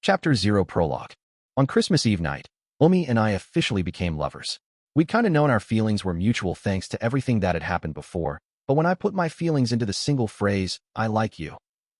Chapter 0 Prologue. On Christmas Eve night, Omi and I officially became lovers. We'd kind of known our feelings were mutual thanks to everything that had happened before, but when I put my feelings into the single phrase, I like you,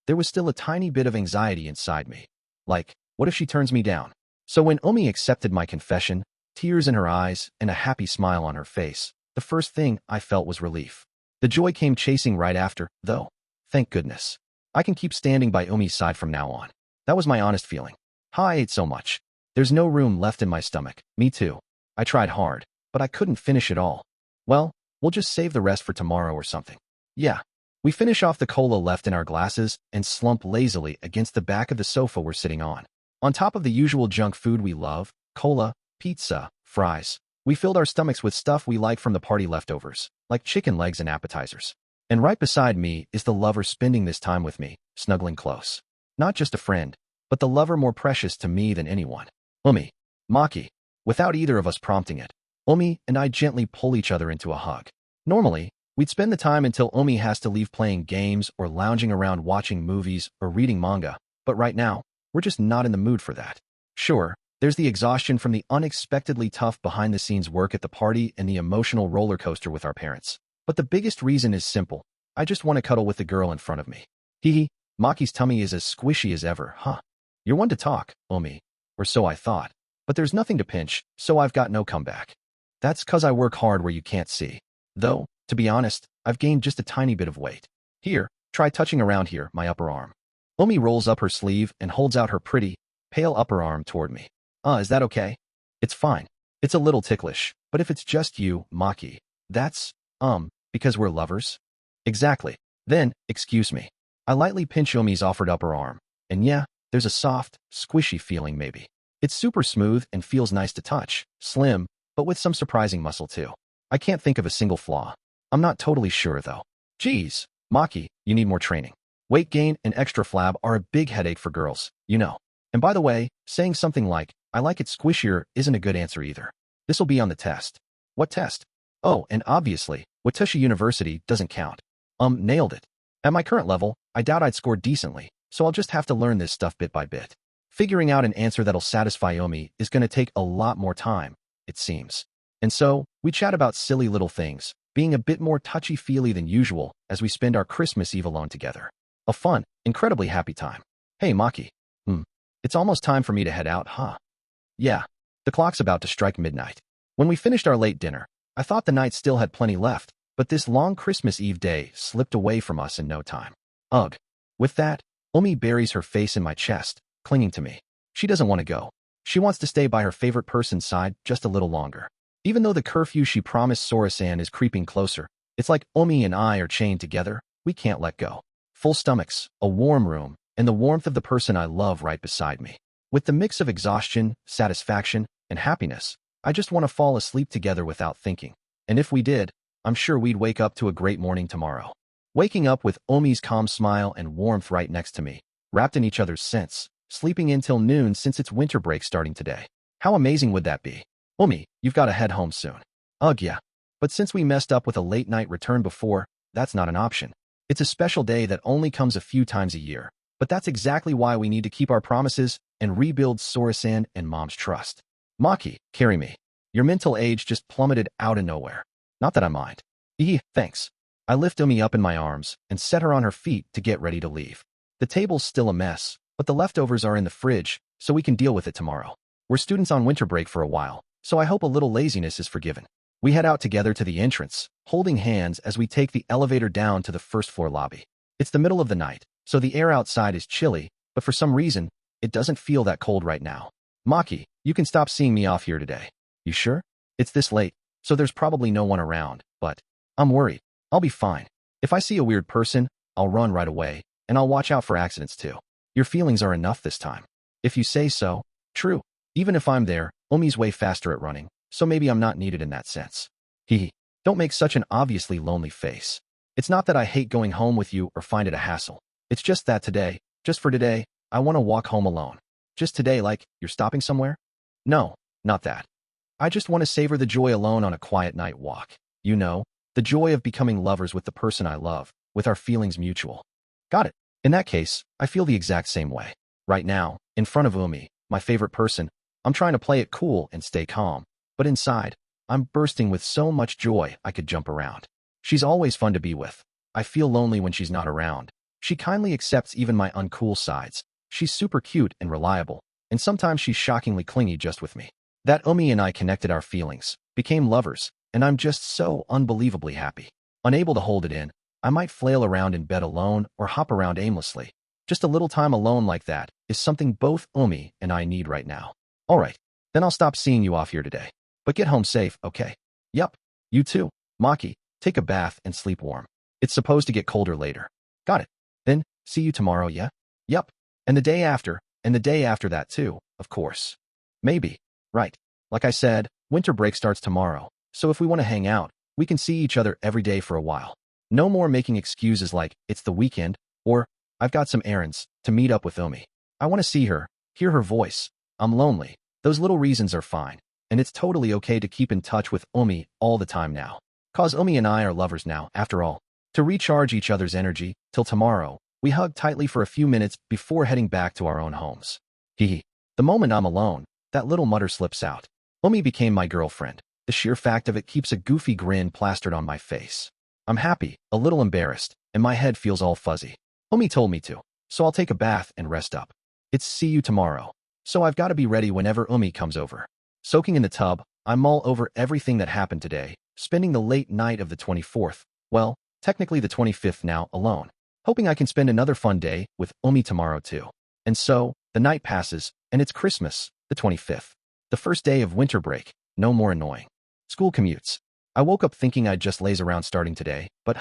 there was still a tiny bit of anxiety inside me. Like, what if she turns me down? So when Omi accepted my confession, tears in her eyes and a happy smile on her face, the first thing I felt was relief. The joy came chasing right after, though. Thank goodness. I can keep standing by Omi's side from now on. That was my honest feeling. I ate so much. There's no room left in my stomach. Me too. I tried hard, but I couldn't finish it all. Well, we'll just save the rest for tomorrow or something. Yeah. We finish off the cola left in our glasses and slump lazily against the back of the sofa we're sitting on. On top of the usual junk food we love, cola, pizza, fries, we filled our stomachs with stuff we like from the party leftovers, like chicken legs and appetizers. And right beside me is the lover spending this time with me, snuggling close. Not just a friend, but the lover more precious to me than anyone. Omi. Maki. Without either of us prompting it, Omi and I gently pull each other into a hug. Normally, we'd spend the time until Omi has to leave playing games or lounging around watching movies or reading manga, but right now, we're just not in the mood for that. Sure, there's the exhaustion from the unexpectedly tough behind-the-scenes work at the party and the emotional roller coaster with our parents. But the biggest reason is simple. I just want to cuddle with the girl in front of me. Hee. Maki's tummy is as squishy as ever, huh? You're one to talk, Omi. Or so I thought. But there's nothing to pinch, so I've got no comeback. That's 'cause I work hard where you can't see. Though, to be honest, I've gained just a tiny bit of weight. Here, try touching around here, my upper arm. Omi rolls up her sleeve and holds out her pretty, pale upper arm toward me. Is that okay? It's fine. It's a little ticklish, but if it's just you, Maki, that's, because we're lovers? Exactly. Then, excuse me. I lightly pinch Omi's offered upper arm, and yeah, there's a soft, squishy feeling maybe. It's super smooth and feels nice to touch, slim, but with some surprising muscle too. I can't think of a single flaw. I'm not totally sure though. Geez, Maki, you need more training. Weight gain and extra flab are a big headache for girls, you know. And by the way, saying something like, I like it squishier isn't a good answer either. This'll be on the test. What test? Oh, and obviously, Watashi University doesn't count. Nailed it. At my current level, I doubt I'd score decently, so I'll just have to learn this stuff bit by bit. Figuring out an answer that'll satisfy Omi is going to take a lot more time, it seems. And so, we chat about silly little things, being a bit more touchy-feely than usual as we spend our Christmas Eve alone together. A fun, incredibly happy time. Hey, Maki. It's almost time for me to head out, huh? Yeah. The clock's about to strike midnight. When we finished our late dinner, I thought the night still had plenty left, but this long Christmas Eve day slipped away from us in no time. Ugh. With that, Omi buries her face in my chest, clinging to me. She doesn't want to go. She wants to stay by her favorite person's side just a little longer. Even though the curfew she promised Sora-san is creeping closer, it's like Omi and I are chained together, we can't let go. Full stomachs, a warm room, and the warmth of the person I love right beside me. With the mix of exhaustion, satisfaction, and happiness, I just want to fall asleep together without thinking. And if we did, I'm sure we'd wake up to a great morning tomorrow. Waking up with Omi's calm smile and warmth right next to me, wrapped in each other's scents, sleeping in till noon since it's winter break starting today. How amazing would that be? Omi, you've got to head home soon. Ugh, yeah. But since we messed up with a late night return before, that's not an option. It's a special day that only comes a few times a year. But that's exactly why we need to keep our promises and rebuild Sora-san and Mom's trust. Maki, carry me. Your mental age just plummeted out of nowhere. Not that I mind. Thanks. I lift Omi up in my arms and set her on her feet to get ready to leave. The table's still a mess, but the leftovers are in the fridge, so we can deal with it tomorrow. We're students on winter break for a while, so I hope a little laziness is forgiven. We head out together to the entrance, holding hands as we take the elevator down to the first-floor lobby. It's the middle of the night, so the air outside is chilly, but for some reason, it doesn't feel that cold right now. Maki, you can stop seeing me off here today. You sure? It's this late, so there's probably no one around, but I'm worried. I'll be fine. If I see a weird person, I'll run right away, and I'll watch out for accidents too. Your feelings are enough this time. If you say so. True. Even if I'm there, Omi's way faster at running, so maybe I'm not needed in that sense. Don't make such an obviously lonely face. It's not that I hate going home with you or find it a hassle. It's just that today, just for today, I want to walk home alone. Just today, like, you're stopping somewhere? No, not that. I just want to savor the joy alone on a quiet night walk. You know, the joy of becoming lovers with the person I love, with our feelings mutual. Got it. In that case, I feel the exact same way. Right now, in front of Umi, my favorite person, I'm trying to play it cool and stay calm. But inside, I'm bursting with so much joy I could jump around. She's always fun to be with. I feel lonely when she's not around. She kindly accepts even my uncool sides. She's super cute and reliable, and sometimes she's shockingly clingy just with me. That Umi and I connected our feelings, became lovers, and I'm just so unbelievably happy. Unable to hold it in, I might flail around in bed alone or hop around aimlessly. Just a little time alone like that is something both Umi and I need right now. Alright, then I'll stop seeing you off here today. But get home safe, okay? Yup. You too, Maki. Take a bath and sleep warm. It's supposed to get colder later. Got it. Then, see you tomorrow, yeah? Yup. And the day after that too, of course. Maybe. Right. Like I said, winter break starts tomorrow, so if we want to hang out, we can see each other every day for a while. No more making excuses like, it's the weekend, or, I've got some errands to meet up with Umi. I want to see her, hear her voice. I'm lonely. Those little reasons are fine, and it's totally okay to keep in touch with Umi all the time now. 'Cause Umi and I are lovers now, after all. To recharge each other's energy, till tomorrow, we hug tightly for a few minutes before heading back to our own homes. Hee. The moment I'm alone, that little mutter slips out. Umi became my girlfriend. The sheer fact of it keeps a goofy grin plastered on my face. I'm happy, a little embarrassed, and my head feels all fuzzy. Umi told me to, so I'll take a bath and rest up. It's see you tomorrow, so I've got to be ready whenever Umi comes over. Soaking in the tub, I mull over everything that happened today, spending the late night of the 24th, well, technically the 25th now, alone, hoping I can spend another fun day with Umi tomorrow too. And so, the night passes, and it's Christmas, the 25th. The first day of winter break, no more annoying school commutes. I woke up thinking I'd just laze around starting today, but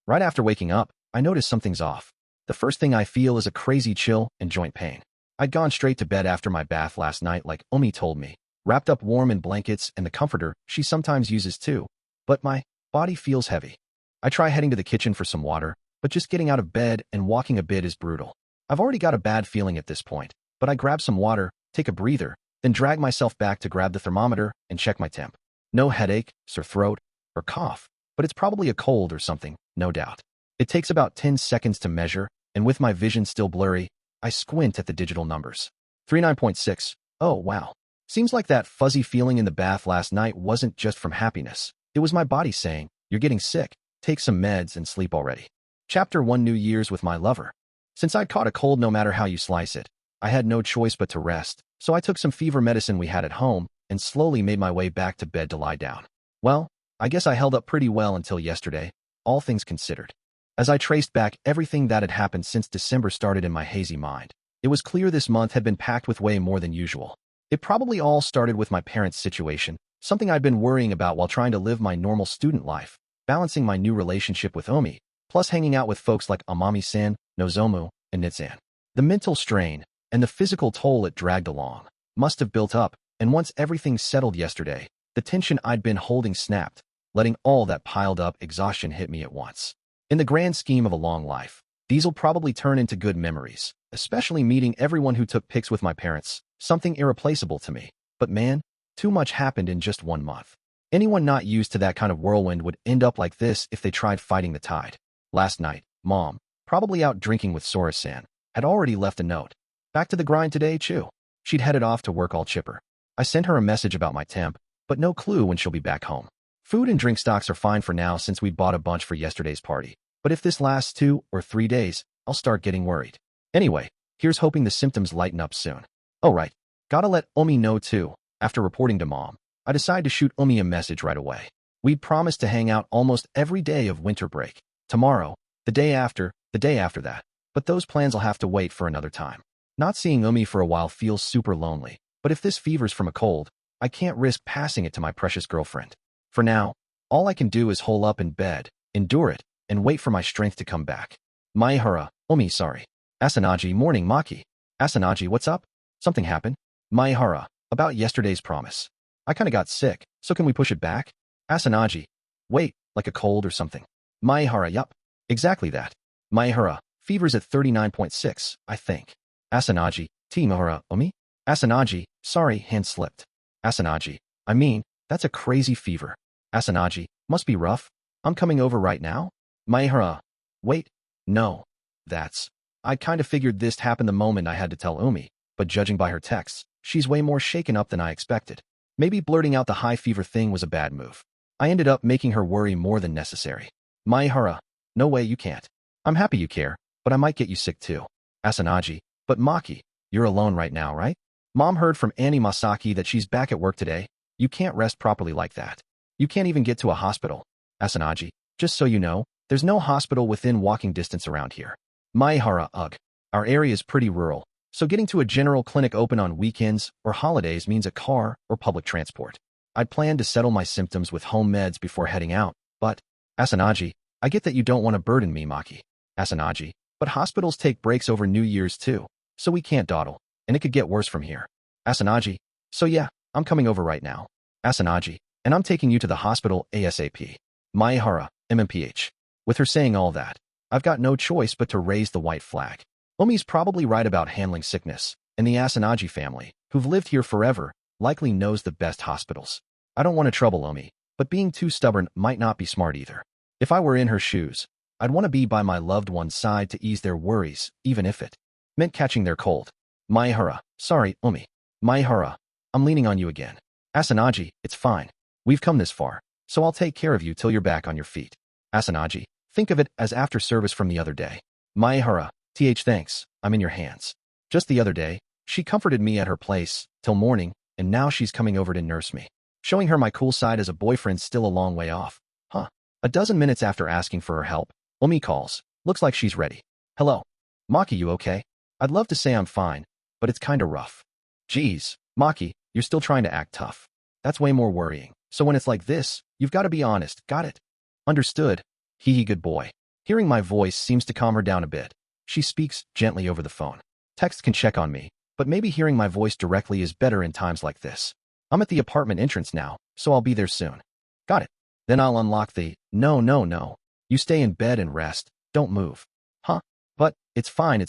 right after waking up, I notice something's off. The first thing I feel is a crazy chill and joint pain. I'd gone straight to bed after my bath last night like Umi told me, wrapped up warm in blankets and the comforter she sometimes uses too, but my body feels heavy. I try heading to the kitchen for some water, but just getting out of bed and walking a bit is brutal. I've already got a bad feeling at this point, but I grab some water, take a breather, then drag myself back to grab the thermometer and check my temp. No headache, sore throat, or cough, but it's probably a cold or something, no doubt. It takes about 10 seconds to measure, and with my vision still blurry, I squint at the digital numbers. 39.6. Oh, wow. Seems like that fuzzy feeling in the bath last night wasn't just from happiness. It was my body saying, you're getting sick, take some meds and sleep already. Chapter 1 New Year's with my lover. Since I'd caught a cold no matter how you slice it, I had no choice but to rest, so I took some fever medicine we had at home and slowly made my way back to bed to lie down. Well, I guess I held up pretty well until yesterday, all things considered. As I traced back everything that had happened since December started in my hazy mind, it was clear this month had been packed with way more than usual. It probably all started with my parents' situation, something I'd been worrying about while trying to live my normal student life, balancing my new relationship with Umi, plus hanging out with folks like Amami-san, Nozomu, and Nitsan. The mental strain and the physical toll it dragged along must have built up, and once everything settled yesterday, the tension I'd been holding snapped, letting all that piled up exhaustion hit me at once. In the grand scheme of a long life, these'll probably turn into good memories, especially meeting everyone who took pics with my parents, something irreplaceable to me. But man, too much happened in just 1 month. Anyone not used to that kind of whirlwind would end up like this if they tried fighting the tide. Last night, Mom, probably out drinking with Sora-san, had already left a note. Back to the grind today, Chew. She'd headed off to work all chipper. I sent her a message about my temp, but no clue when she'll be back home. Food and drink stocks are fine for now since we bought a bunch for yesterday's party. But if this lasts 2 or 3 days, I'll start getting worried. Anyway, here's hoping the symptoms lighten up soon. Oh right, gotta let Umi know too. After reporting to Mom, I decided to shoot Umi a message right away. We'd promised to hang out almost every day of winter break. Tomorrow, the day after that. But those plans will have to wait for another time. Not seeing Umi for a while feels super lonely, but if this fever's from a cold, I can't risk passing it to my precious girlfriend. For now, all I can do is hole up in bed, endure it, and wait for my strength to come back. Maehara, Umi, sorry. Asanagi, morning, Maki. Asanagi, what's up? Something happened? Maehara, about yesterday's promise. I kinda got sick, so can we push it back? Asanagi, wait, like a cold or something. Maehara, yup, exactly that. Maehara, fever's at 39.6, I think. Asanagi, Maehara, Umi? Asanagi, sorry, hand slipped. Asanagi, I mean, that's a crazy fever. Asanagi, must be rough. I'm coming over right now? Maehara, wait, no, that's I kind of figured this happened the moment I had to tell Umi, but judging by her texts, she's way more shaken up than I expected. Maybe blurting out the high fever thing was a bad move. I ended up making her worry more than necessary. Maehara, no way you can't. I'm happy you care, but I might get you sick too. Asanagi, but Maki, you're alone right now, right? Mom heard from Annie Masaki that she's back at work today. You can't rest properly like that. You can't even get to a hospital. Asanagi, just so you know, there's no hospital within walking distance around here. Maehara, ugh. Our area is pretty rural, so getting to a general clinic open on weekends or holidays means a car or public transport. I'd planned to settle my symptoms with home meds before heading out, but, Asanagi, I get that you don't want to burden me, Maki. Asanagi, but hospitals take breaks over New Year's too, so we can't dawdle, and it could get worse from here. Asanagi, so yeah, I'm coming over right now. Asanagi, and I'm taking you to the hospital ASAP. Maehara, MMPH. With her saying all that, I've got no choice but to raise the white flag. Umi's probably right about handling sickness, and the Asanagi family, who've lived here forever, likely knows the best hospitals. I don't want to trouble Umi, but being too stubborn might not be smart either. If I were in her shoes, I'd want to be by my loved one's side to ease their worries, even if it meant catching their cold. Maehara, sorry, Umi. Maehara, I'm leaning on you again. Asanagi, it's fine. We've come this far, so I'll take care of you till you're back on your feet. Asanagi, think of it as after service from the other day. Maehara, thanks, I'm in your hands. Just the other day, she comforted me at her place, till morning, and now she's coming over to nurse me. Showing her my cool side as a boyfriend's still a long way off. Huh. A dozen minutes after asking for her help, Umi calls. Looks like she's ready. Hello. Maki, you okay? I'd love to say I'm fine, but it's kinda rough. Geez, Maki, you're still trying to act tough. That's way more worrying. So when it's like this, you've got to be honest, got it? Understood. Hee good boy. Hearing my voice seems to calm her down a bit. She speaks gently over the phone. Text can check on me, but maybe hearing my voice directly is better in times like this. I'm at the apartment entrance now, so I'll be there soon. Got it. Then I'll unlock the, no. You stay in bed and rest, don't move. Huh? But, it's fine.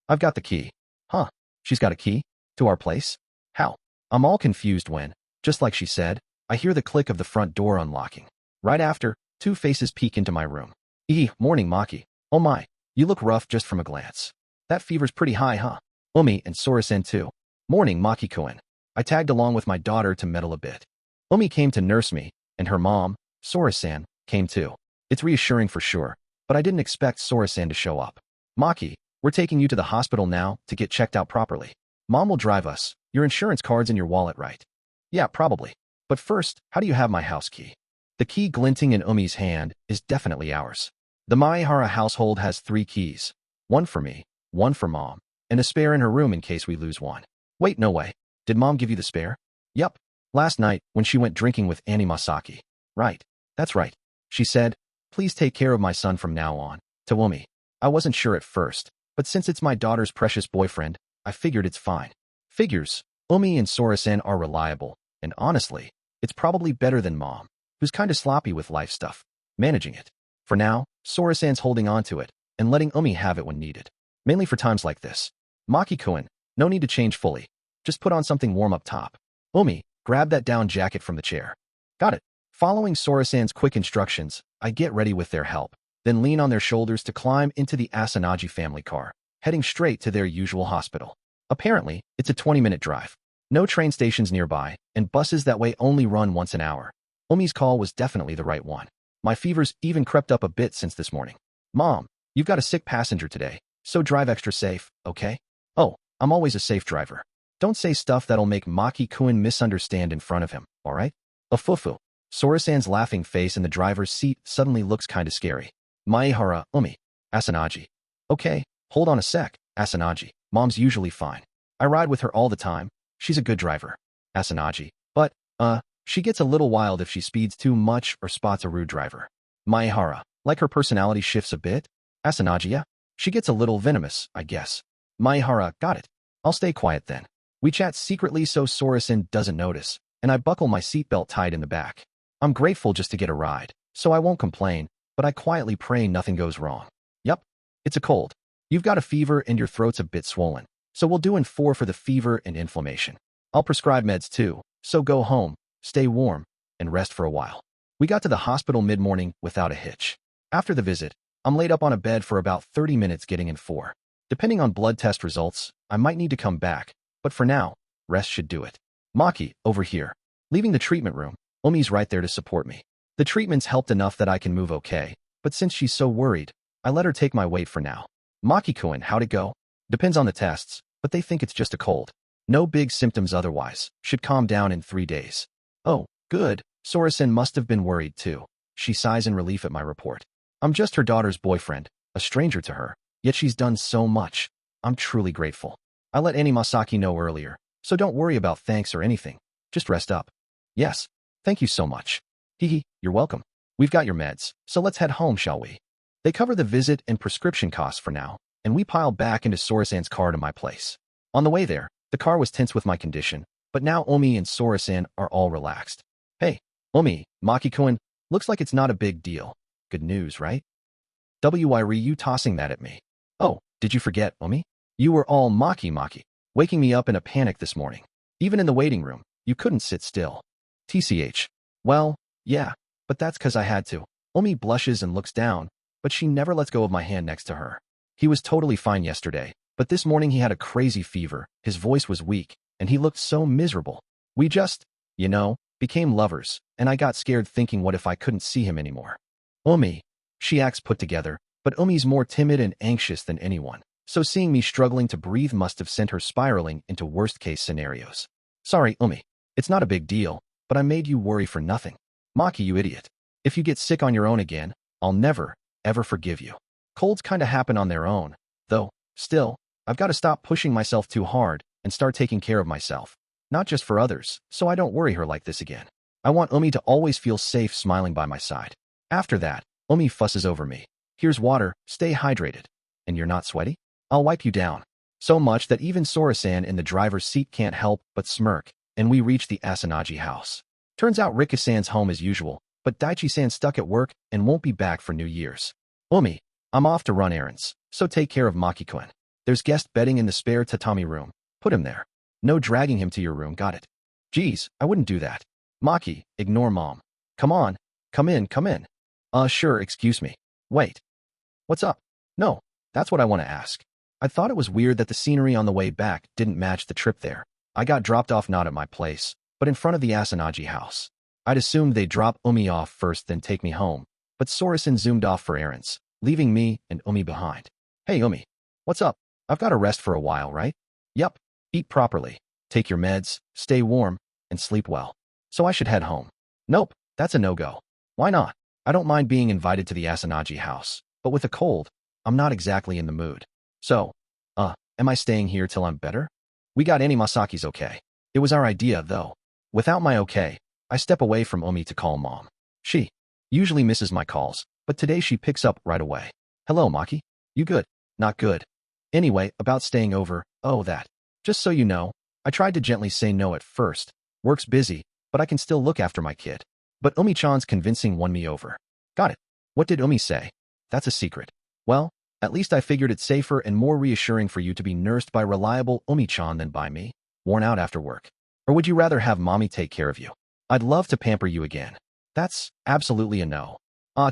I've got the key. Huh? She's got a key? To our place? How? I'm all confused when, just like she said, I hear the click of the front door unlocking. Right after, two faces peek into my room. Morning, Maki. Oh my, you look rough just from a glance. That fever's pretty high, huh? Umi and Sora-san too. Morning, Maki-kun. I tagged along with my daughter to meddle a bit. Umi came to nurse me, and her mom, Sora-san, came too. It's reassuring for sure, but I didn't expect Sora-san to show up. Maki, we're taking you to the hospital now to get checked out properly. Mom will drive us. Your insurance card's in your wallet, right? Yeah, probably. But first, how do you have my house key? The key glinting in Umi's hand is definitely ours. The Maehara household has 3 keys. One for me, one for Mom, and a spare in her room in case we lose one. Wait, no way. Did Mom give you the spare? Yup. Last night, when she went drinking with Annie Masaki. Right. That's right. She said, please take care of my son from now on, to Umi. I wasn't sure at first, but since it's my daughter's precious boyfriend, I figured it's fine. Figures, Umi and Sora-san are reliable, and honestly, it's probably better than Mom, who's kinda sloppy with life stuff, managing it. For now, Sora-san's holding on to it, and letting Umi have it when needed. Mainly for times like this. Maki-kun, no need to change fully. Just put on something warm up top. Umi, grab that down jacket from the chair. Got it. Following Sora-san's quick instructions, I get ready with their help, then lean on their shoulders to climb into the Asanagi family car, heading straight to their usual hospital. Apparently, it's a 20-minute drive. No train stations nearby, and buses that way only run once an hour. Umi's call was definitely the right one. My fever's even crept up a bit since this morning. Mom, you've got a sick passenger today, so drive extra safe, okay? Oh, I'm always a safe driver. Don't say stuff that'll make Maki-kun misunderstand in front of him, alright? Afufu. Sora-san's laughing face in the driver's seat suddenly looks kinda scary. Maehara, Umi. Asanagi. Okay, hold on a sec, Asanagi. Mom's usually fine. I ride with her all the time. She's a good driver. Asanagi. But, she gets a little wild if she speeds too much or spots a rude driver. Maehara. Like her personality shifts a bit? Asanagi, yeah. She gets a little venomous, I guess. Maehara, got it. I'll stay quiet then. We chat secretly so Sora-san doesn't notice, and I buckle my seatbelt tight in the back. I'm grateful just to get a ride, so I won't complain, but I quietly pray nothing goes wrong. Yup. It's a cold. You've got a fever and your throat's a bit swollen, so we'll do in 4 for the fever and inflammation. I'll prescribe meds too, so go home, stay warm, and rest for a while. We got to the hospital mid-morning without a hitch. After the visit, I'm laid up on a bed for about 30 minutes getting in 4. Depending on blood test results, I might need to come back, but for now, rest should do it. Maki, over here. Leaving the treatment room, Omi's right there to support me. The treatment's helped enough that I can move okay, but since she's so worried, I let her take my weight for now. Maki-kun, how'd it go? Depends on the tests, but they think it's just a cold. No big symptoms otherwise, should calm down in 3 days. Oh, good. Sora-san must have been worried too. She sighs in relief at my report. I'm just her daughter's boyfriend, a stranger to her, yet she's done so much. I'm truly grateful. I let Annie Masaki know earlier, so don't worry about thanks or anything. Just rest up. Yes, thank you so much. Hehe, you're welcome. We've got your meds, so let's head home, shall we? They cover the visit and prescription costs for now, and we pile back into Sora-san's car to my place. On the way there, the car was tense with my condition, but now Omi and Sora-san are all relaxed. Hey, Omi, Maki-kun, looks like it's not a big deal. Good news, right? Why were you tossing that at me? Oh, did you forget, Omi? You were all Maki, waking me up in a panic this morning. Even in the waiting room, you couldn't sit still. TCH. Well, yeah, but that's 'cause I had to. Omi blushes and looks down, but she never lets go of my hand next to her. He was totally fine yesterday, but this morning he had a crazy fever, his voice was weak, and he looked so miserable. We just, became lovers, and I got scared thinking what if I couldn't see him anymore. Omi. She acts put together, but Omi's more timid and anxious than anyone, so seeing me struggling to breathe must have sent her spiraling into worst-case scenarios. Sorry, Omi. It's not a big deal, but I made you worry for nothing. Maki, you idiot. If you get sick on your own again, I'll never, ever forgive you. Colds kinda happen on their own, though, still, I've got to stop pushing myself too hard and start taking care of myself. Not just for others, so I don't worry her like this again. I want Omi to always feel safe smiling by my side. After that, Omi fusses over me. Here's water, stay hydrated. And you're not sweaty? I'll wipe you down. So much that even Sora-san in the driver's seat can't help but smirk, and we reach the Asanagi house. Turns out Rika-san's home as usual, but Daichi-san's stuck at work and won't be back for New Year's. Omi, I'm off to run errands, so take care of Maki-kun. There's guest bedding in the spare tatami room. Put him there. No dragging him to your room, got it? Geez, I wouldn't do that. Maki, ignore mom. Come on, come in. Sure, excuse me. Wait. What's up? No, that's what I want to ask. I thought it was weird that the scenery on the way back didn't match the trip there. I got dropped off not at my place, but in front of the Asanagi house. I'd assumed they'd drop Omi off first then take me home, but Sora-san zoomed off for errands, leaving me and Omi behind. Hey Omi, what's up? I've got to rest for a while, right? Yup. Eat properly, take your meds, stay warm, and sleep well. So I should head home. Nope, that's a no-go. Why not? I don't mind being invited to the Asanagi house, but with a cold, I'm not exactly in the mood. So, am I staying here till I'm better? We got Annie Masaki's okay. It was our idea, though. Without my okay, I step away from Omi to call mom. She usually misses my calls, but today she picks up right away. Hello, Maki. You good? Not good. Anyway, about staying over, that. Just so you know, I tried to gently say no at first. Work's busy, but I can still look after my kid. But Omi-chan's convincing won me over. Got it. What did Omi say? That's a secret. Well, at least I figured it's safer and more reassuring for you to be nursed by reliable Omi-chan than by me, worn out after work. Or would you rather have mommy take care of you? I'd love to pamper you again. That's absolutely a no.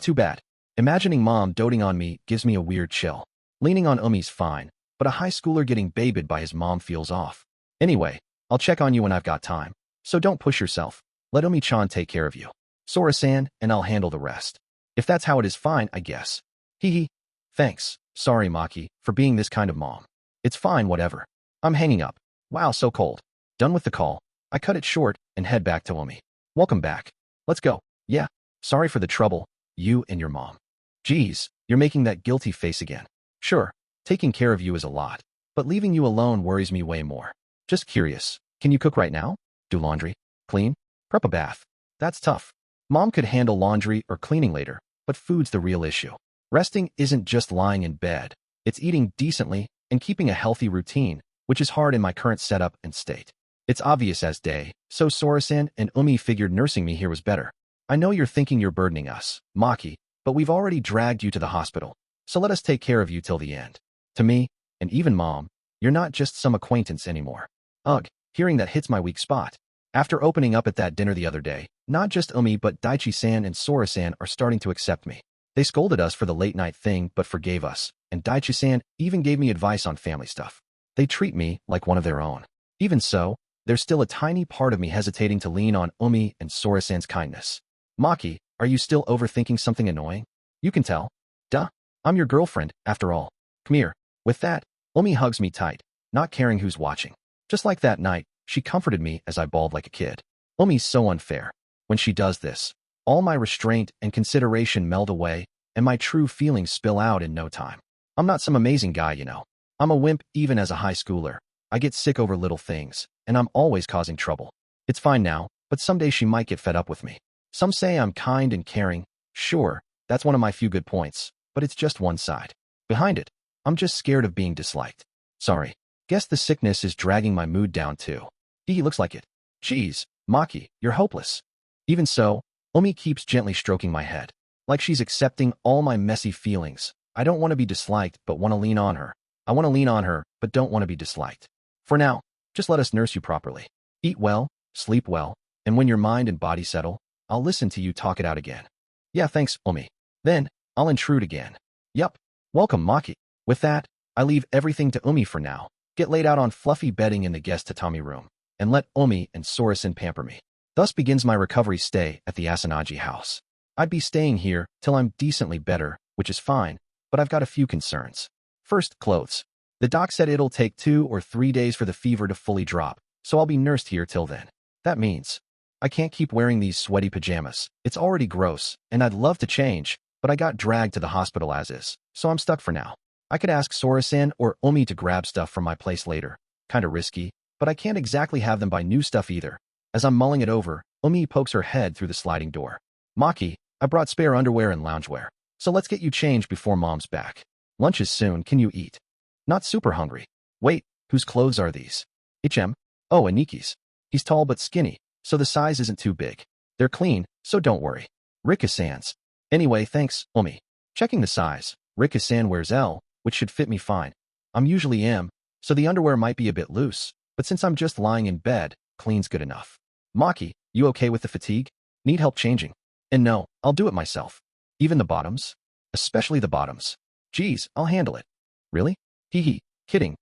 Too bad. Imagining mom doting on me gives me a weird chill. Leaning on Omi's fine, but a high schooler getting babied by his mom feels off. Anyway, I'll check on you when I've got time. So don't push yourself. Let Omi-chan take care of you. Sora-san, and I'll handle the rest. If that's how it is, fine, I guess. Hehe. Thanks. Sorry, Maki, for being this kind of mom. It's fine, whatever. I'm hanging up. Wow, so cold. Done with the call. I cut it short and head back to Omi. Welcome back. Let's go. Yeah. Sorry for the trouble, you and your mom. Geez, you're making that guilty face again. Sure. Taking care of you is a lot, but leaving you alone worries me way more. Just curious, can you cook right now? Do laundry? Clean? Prep a bath? That's tough. Mom could handle laundry or cleaning later, but food's the real issue. Resting isn't just lying in bed. It's eating decently and keeping a healthy routine, which is hard in my current setup and state. It's obvious as day, so Sora-san and Omi figured nursing me here was better. I know you're thinking you're burdening us, Maki, but we've already dragged you to the hospital, so let us take care of you till the end. To me, and even mom, you're not just some acquaintance anymore. Ugh, hearing that hits my weak spot. After opening up at that dinner the other day, not just Omi but Daichi-san and Sora-san are starting to accept me. They scolded us for the late night thing but forgave us, and Daichi-san even gave me advice on family stuff. They treat me like one of their own. Even so, there's still a tiny part of me hesitating to lean on Omi and Sora-san's kindness. Maki, are you still overthinking something annoying? You can tell. Duh. I'm your girlfriend, after all. Come here. With that, Omi hugs me tight, not caring who's watching. Just like that night, she comforted me as I bawled like a kid. Omi's so unfair. When she does this, all my restraint and consideration melt away, and my true feelings spill out in no time. I'm not some amazing guy, you know. I'm a wimp even as a high schooler. I get sick over little things, and I'm always causing trouble. It's fine now, but someday she might get fed up with me. Some say I'm kind and caring. Sure, that's one of my few good points, but it's just one side. Behind it, I'm just scared of being disliked. Sorry. Guess the sickness is dragging my mood down too. He looks like it. Geez, Maki, you're hopeless. Even so, Omi keeps gently stroking my head, like she's accepting all my messy feelings. I don't want to be disliked, but want to lean on her. I want to lean on her, but don't want to be disliked. For now, just let us nurse you properly. Eat well, sleep well, and when your mind and body settle, I'll listen to you talk it out again. Yeah, thanks, Omi. Then, I'll intrude again. Yup. Welcome, Maki. With that, I leave everything to Omi for now, get laid out on fluffy bedding in the guest tatami room, and let Omi and Sora-san pamper me. Thus begins my recovery stay at the Asanagi house. I'd be staying here till I'm decently better, which is fine, but I've got a few concerns. First, clothes. The doc said it'll take 2 or 3 days for the fever to fully drop, so I'll be nursed here till then. That means I can't keep wearing these sweaty pajamas. It's already gross, and I'd love to change, but I got dragged to the hospital as is, so I'm stuck for now. I could ask Sora-san or Omi to grab stuff from my place later. Kinda risky, but I can't exactly have them buy new stuff either. As I'm mulling it over, Omi pokes her head through the sliding door. Maki, I brought spare underwear and loungewear, so let's get you changed before Mom's back. Lunch is soon, can you eat? Not super hungry. Wait, whose clothes are these? HM? Oh, Aniki's. He's tall but skinny, so the size isn't too big. They're clean, so don't worry. Rika-san's. Anyway, thanks, Omi. Checking the size, Rika-san wears L, which should fit me fine. I'm usually M, so the underwear might be a bit loose, but since I'm just lying in bed, clean's good enough. Maki, you okay with the fatigue? Need help changing? And no, I'll do it myself. Even the bottoms? Especially the bottoms. Geez, I'll handle it. Really? Hee hee. Kidding.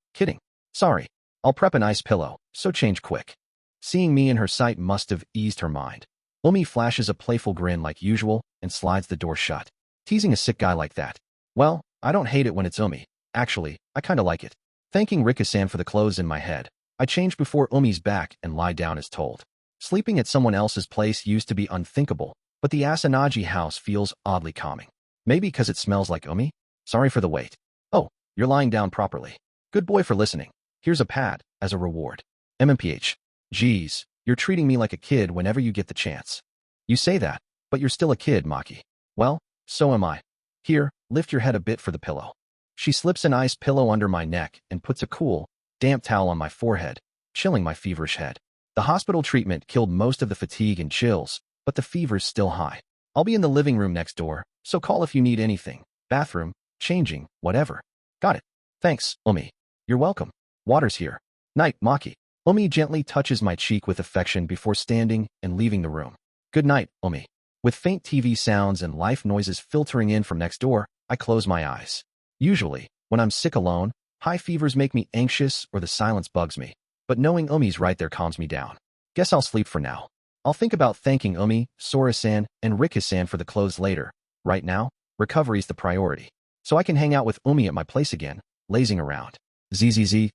Sorry. I'll prep a nice pillow, so change quick. Seeing me in her sight must have eased her mind. Omi flashes a playful grin like usual and slides the door shut. Teasing a sick guy like that. Well, I don't hate it when it's Omi. Actually, I kinda like it. Thanking Rika-san for the clothes in my head, I change before Omi's back and lie down as told. Sleeping at someone else's place used to be unthinkable, but the Asanagi house feels oddly calming. Maybe because it smells like Omi? Sorry for the wait. Oh, you're lying down properly. Good boy for listening. Here's a pad, as a reward. MMPH. Geez, you're treating me like a kid whenever you get the chance. You say that, but you're still a kid, Maki. Well, so am I. Here, lift your head a bit for the pillow. She slips an ice pillow under my neck and puts a cool, damp towel on my forehead, chilling my feverish head. The hospital treatment killed most of the fatigue and chills, but the fever's still high. I'll be in the living room next door, so call if you need anything. Bathroom, changing, whatever. Got it. Thanks, Omi. You're welcome. Water's here. Night, Maki. Omi gently touches my cheek with affection before standing and leaving the room. Good night, Omi. With faint TV sounds and life noises filtering in from next door, I close my eyes. Usually, when I'm sick alone, high fevers make me anxious or the silence bugs me, but knowing Omi's right there calms me down. Guess I'll sleep for now. I'll think about thanking Omi, Sora-san, and Rika-san for the clothes later. Right now, recovery's the priority. So I can hang out with Omi at my place again, lazing around. ZZZ.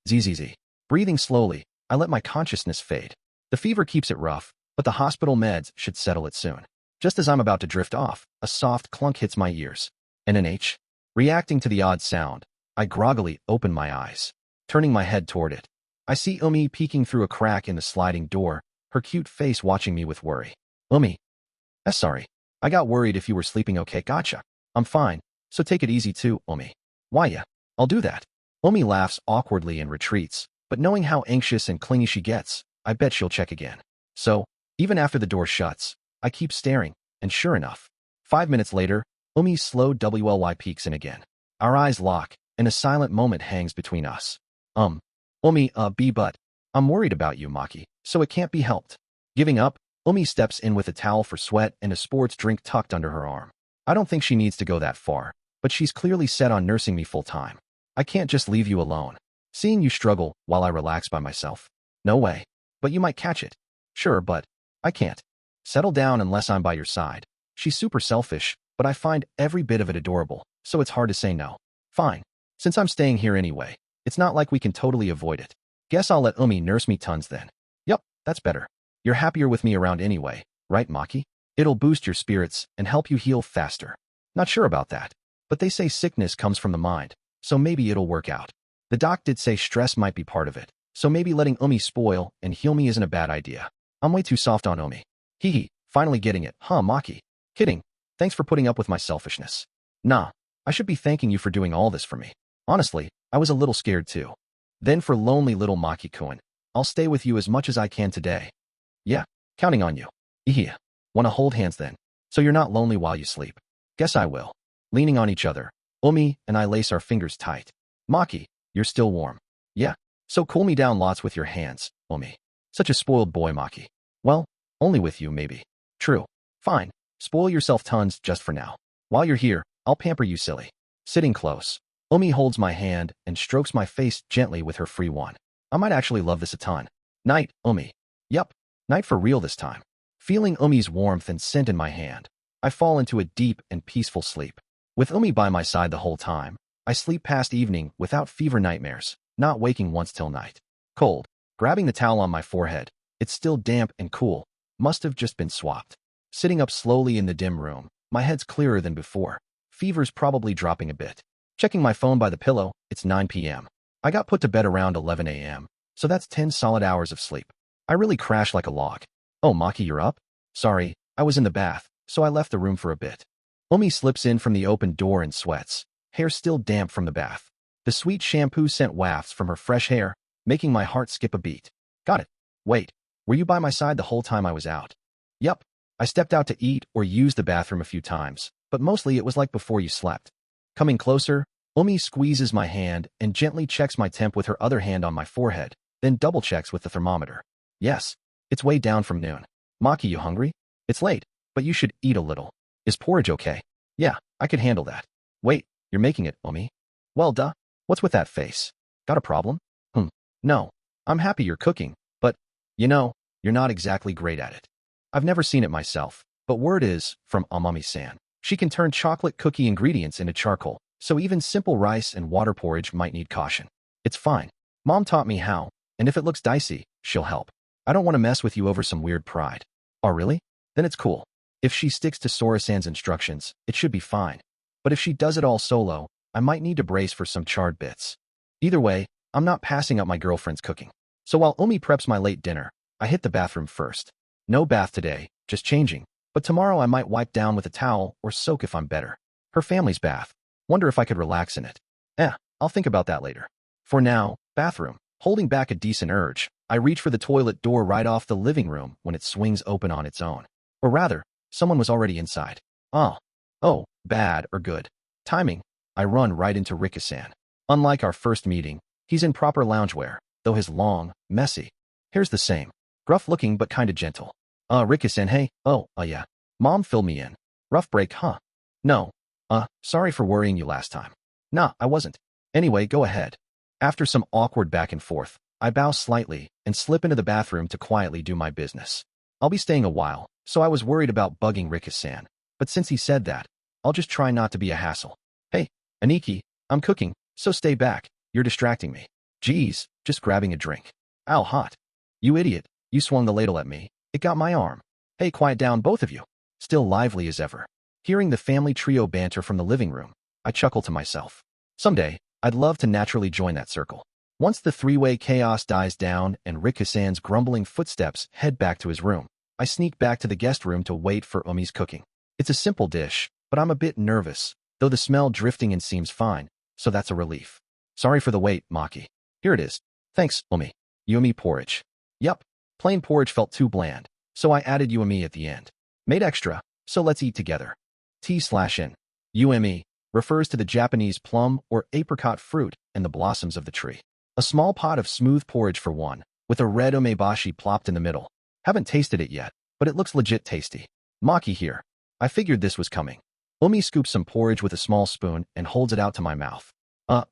Breathing slowly, I let my consciousness fade. The fever keeps it rough, but the hospital meds should settle it soon. Just as I'm about to drift off, a soft clunk hits my ears. NNH? Reacting to the odd sound, I groggily open my eyes. Turning my head toward it, I see Omi peeking through a crack in the sliding door, her cute face watching me with worry. Omi. Sorry. I got worried if you were sleeping okay. Gotcha. I'm fine, so take it easy too, Omi. Why yeah, I'll do that. Omi laughs awkwardly and retreats, but knowing how anxious and clingy she gets, I bet she'll check again. So, even after the door shuts, I keep staring, and sure enough, 5 minutes later, Omi's slow WLY peeks in again. Our eyes lock, and a silent moment hangs between us. Omi, but I'm worried about you, Maki, so it can't be helped. Giving up, Omi steps in with a towel for sweat and a sports drink tucked under her arm. I don't think she needs to go that far, but she's clearly set on nursing me full time. I can't just leave you alone. Seeing you struggle while I relax by myself. No way. But you might catch it. Sure, but I can't. Settle down unless I'm by your side. She's super selfish, but I find every bit of it adorable, so it's hard to say no. Fine. Since I'm staying here anyway, it's not like we can totally avoid it. Guess I'll let Umi nurse me tons then. Yup, that's better. You're happier with me around anyway, right, Maki? It'll boost your spirits and help you heal faster. Not sure about that, but they say sickness comes from the mind, so maybe it'll work out. The doc did say stress might be part of it, so maybe letting Umi spoil and heal me isn't a bad idea. I'm way too soft on Umi. Hee, finally getting it, huh, Maki? Kidding. Thanks for putting up with my selfishness. Nah, I should be thanking you for doing all this for me. Honestly, I was a little scared too. Then for lonely little Maki-kun, I'll stay with you as much as I can today. Yeah, counting on you. Yeah. Wanna hold hands then? So you're not lonely while you sleep. Guess I will. Leaning on each other, Umi and I lace our fingers tight. Maki, you're still warm. Yeah. So cool me down lots with your hands, Umi. Such a spoiled boy, Maki. Well, only with you, maybe. True. Fine. Spoil yourself tons just for now. While you're here, I'll pamper you silly. Sitting close, Umi holds my hand and strokes my face gently with her free one. I might actually love this a ton. Night, Umi. Yup. Night for real this time. Feeling Umi's warmth and scent in my hand, I fall into a deep and peaceful sleep. With Umi by my side the whole time, I sleep past evening without fever nightmares, not waking once till night. Cold. Grabbing the towel on my forehead, it's still damp and cool, must have just been swapped. Sitting up slowly in the dim room, my head's clearer than before. Fever's probably dropping a bit. Checking my phone by the pillow, it's 9 p.m. I got put to bed around 11 a.m., so that's 10 solid hours of sleep. I really crash like a log. Oh, Maki, you're up? Sorry, I was in the bath, so I left the room for a bit. Umi slips in from the open door and sweats, hair still damp from the bath. The sweet shampoo scent wafts from her fresh hair, making my heart skip a beat. Got it. Wait, were you by my side the whole time I was out? Yup. I stepped out to eat or use the bathroom a few times, but mostly it was like before you slept. Coming closer, Umi squeezes my hand and gently checks my temp with her other hand on my forehead, then double-checks with the thermometer. Yes, it's way down from noon. Maki, you hungry? It's late, but you should eat a little. Is porridge okay? Yeah, I could handle that. Wait, you're making it, Umi? Well, duh. What's with that face? Got a problem? No. I'm happy you're cooking, but, you know, you're not exactly great at it. I've never seen it myself, but word is, from Amami-san, she can turn chocolate cookie ingredients into charcoal, so even simple rice and water porridge might need caution. It's fine. Mom taught me how, and if it looks dicey, she'll help. I don't want to mess with you over some weird pride. Oh, really? Then it's cool. If she sticks to Sora-san's instructions, it should be fine. But if she does it all solo, I might need to brace for some charred bits. Either way, I'm not passing up my girlfriend's cooking. So while Umi preps my late dinner, I hit the bathroom first. No bath today, just changing. But tomorrow I might wipe down with a towel or soak if I'm better. Her family's bath. Wonder if I could relax in it. I'll think about that later. For now, bathroom. Holding back a decent urge, I reach for the toilet door right off the living room when it swings open on its own. Or rather, someone was already inside. Oh, bad or good. Timing. I run right into Rika-san. Unlike our first meeting, he's in proper loungewear, though his long, messy hair's the same. Gruff looking but kinda gentle. Rika-san, hey. Yeah. Mom filled me in. Rough break, huh? No. Sorry for worrying you last time. Nah, I wasn't. Anyway, go ahead. After some awkward back and forth, I bow slightly and slip into the bathroom to quietly do my business. I'll be staying a while, so I was worried about bugging Rika-san, but since he said that, I'll just try not to be a hassle. Hey, Aniki, I'm cooking, so stay back. You're distracting me. Geez, just grabbing a drink. Ow, hot. You idiot. You swung the ladle at me. It got my arm. Hey, quiet down, both of you. Still lively as ever. Hearing the family trio banter from the living room, I chuckle to myself. Someday, I'd love to naturally join that circle. Once the three-way chaos dies down and Rika-san's grumbling footsteps head back to his room, I sneak back to the guest room to wait for Umi's cooking. It's a simple dish, but I'm a bit nervous, though the smell drifting in seems fine, so that's a relief. Sorry for the wait, Maki. Here it is. Thanks, Umi. Yumi porridge. Yup, plain porridge felt too bland, so I added Yumi at the end. Made extra, so let's eat together. T/N. Yumi refers to the Japanese plum or apricot fruit and the blossoms of the tree. A small pot of smooth porridge for one, with a red umebashi plopped in the middle. Haven't tasted it yet, but it looks legit tasty. Maki here. I figured this was coming. Omi scoops some porridge with a small spoon and holds it out to my mouth.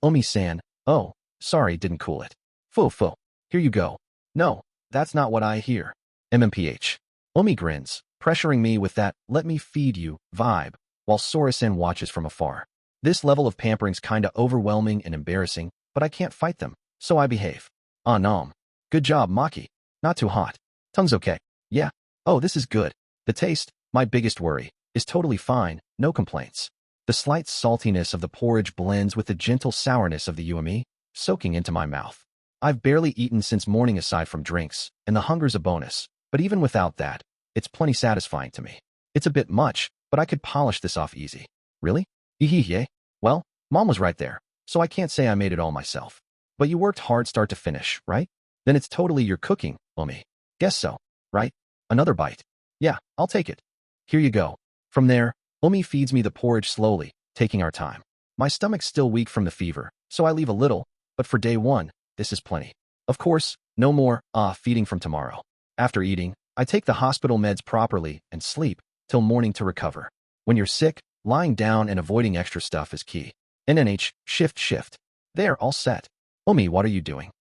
Omi-san, oh, sorry, didn't cool it. Fo. Here you go. No, that's not what I hear. MMPH. Omi grins, pressuring me with that let me feed you vibe, while Sora-san watches from afar. This level of pampering's kinda overwhelming and embarrassing, but I can't fight them, so I behave. Nom. Good job, Maki. Not too hot. Tongue's okay. Yeah. Oh, this is good. The taste, my biggest worry, is totally fine, no complaints. The slight saltiness of the porridge blends with the gentle sourness of the umami, soaking into my mouth. I've barely eaten since morning aside from drinks, and the hunger's a bonus, but even without that, it's plenty satisfying to me. It's a bit much, but I could polish this off easy. Really? Ehehe. Well, Mom was right there, so I can't say I made it all myself. But you worked hard start to finish, right? Then it's totally your cooking, Omi. Guess so, right? Another bite. Yeah, I'll take it. Here you go. From there, Omi feeds me the porridge slowly, taking our time. My stomach's still weak from the fever, so I leave a little, but for day one, this is plenty. Of course, no more, feeding from tomorrow. After eating, I take the hospital meds properly and sleep till morning to recover. When you're sick, lying down and avoiding extra stuff is key. NNH, shift. There, all set. Omi, what are you doing?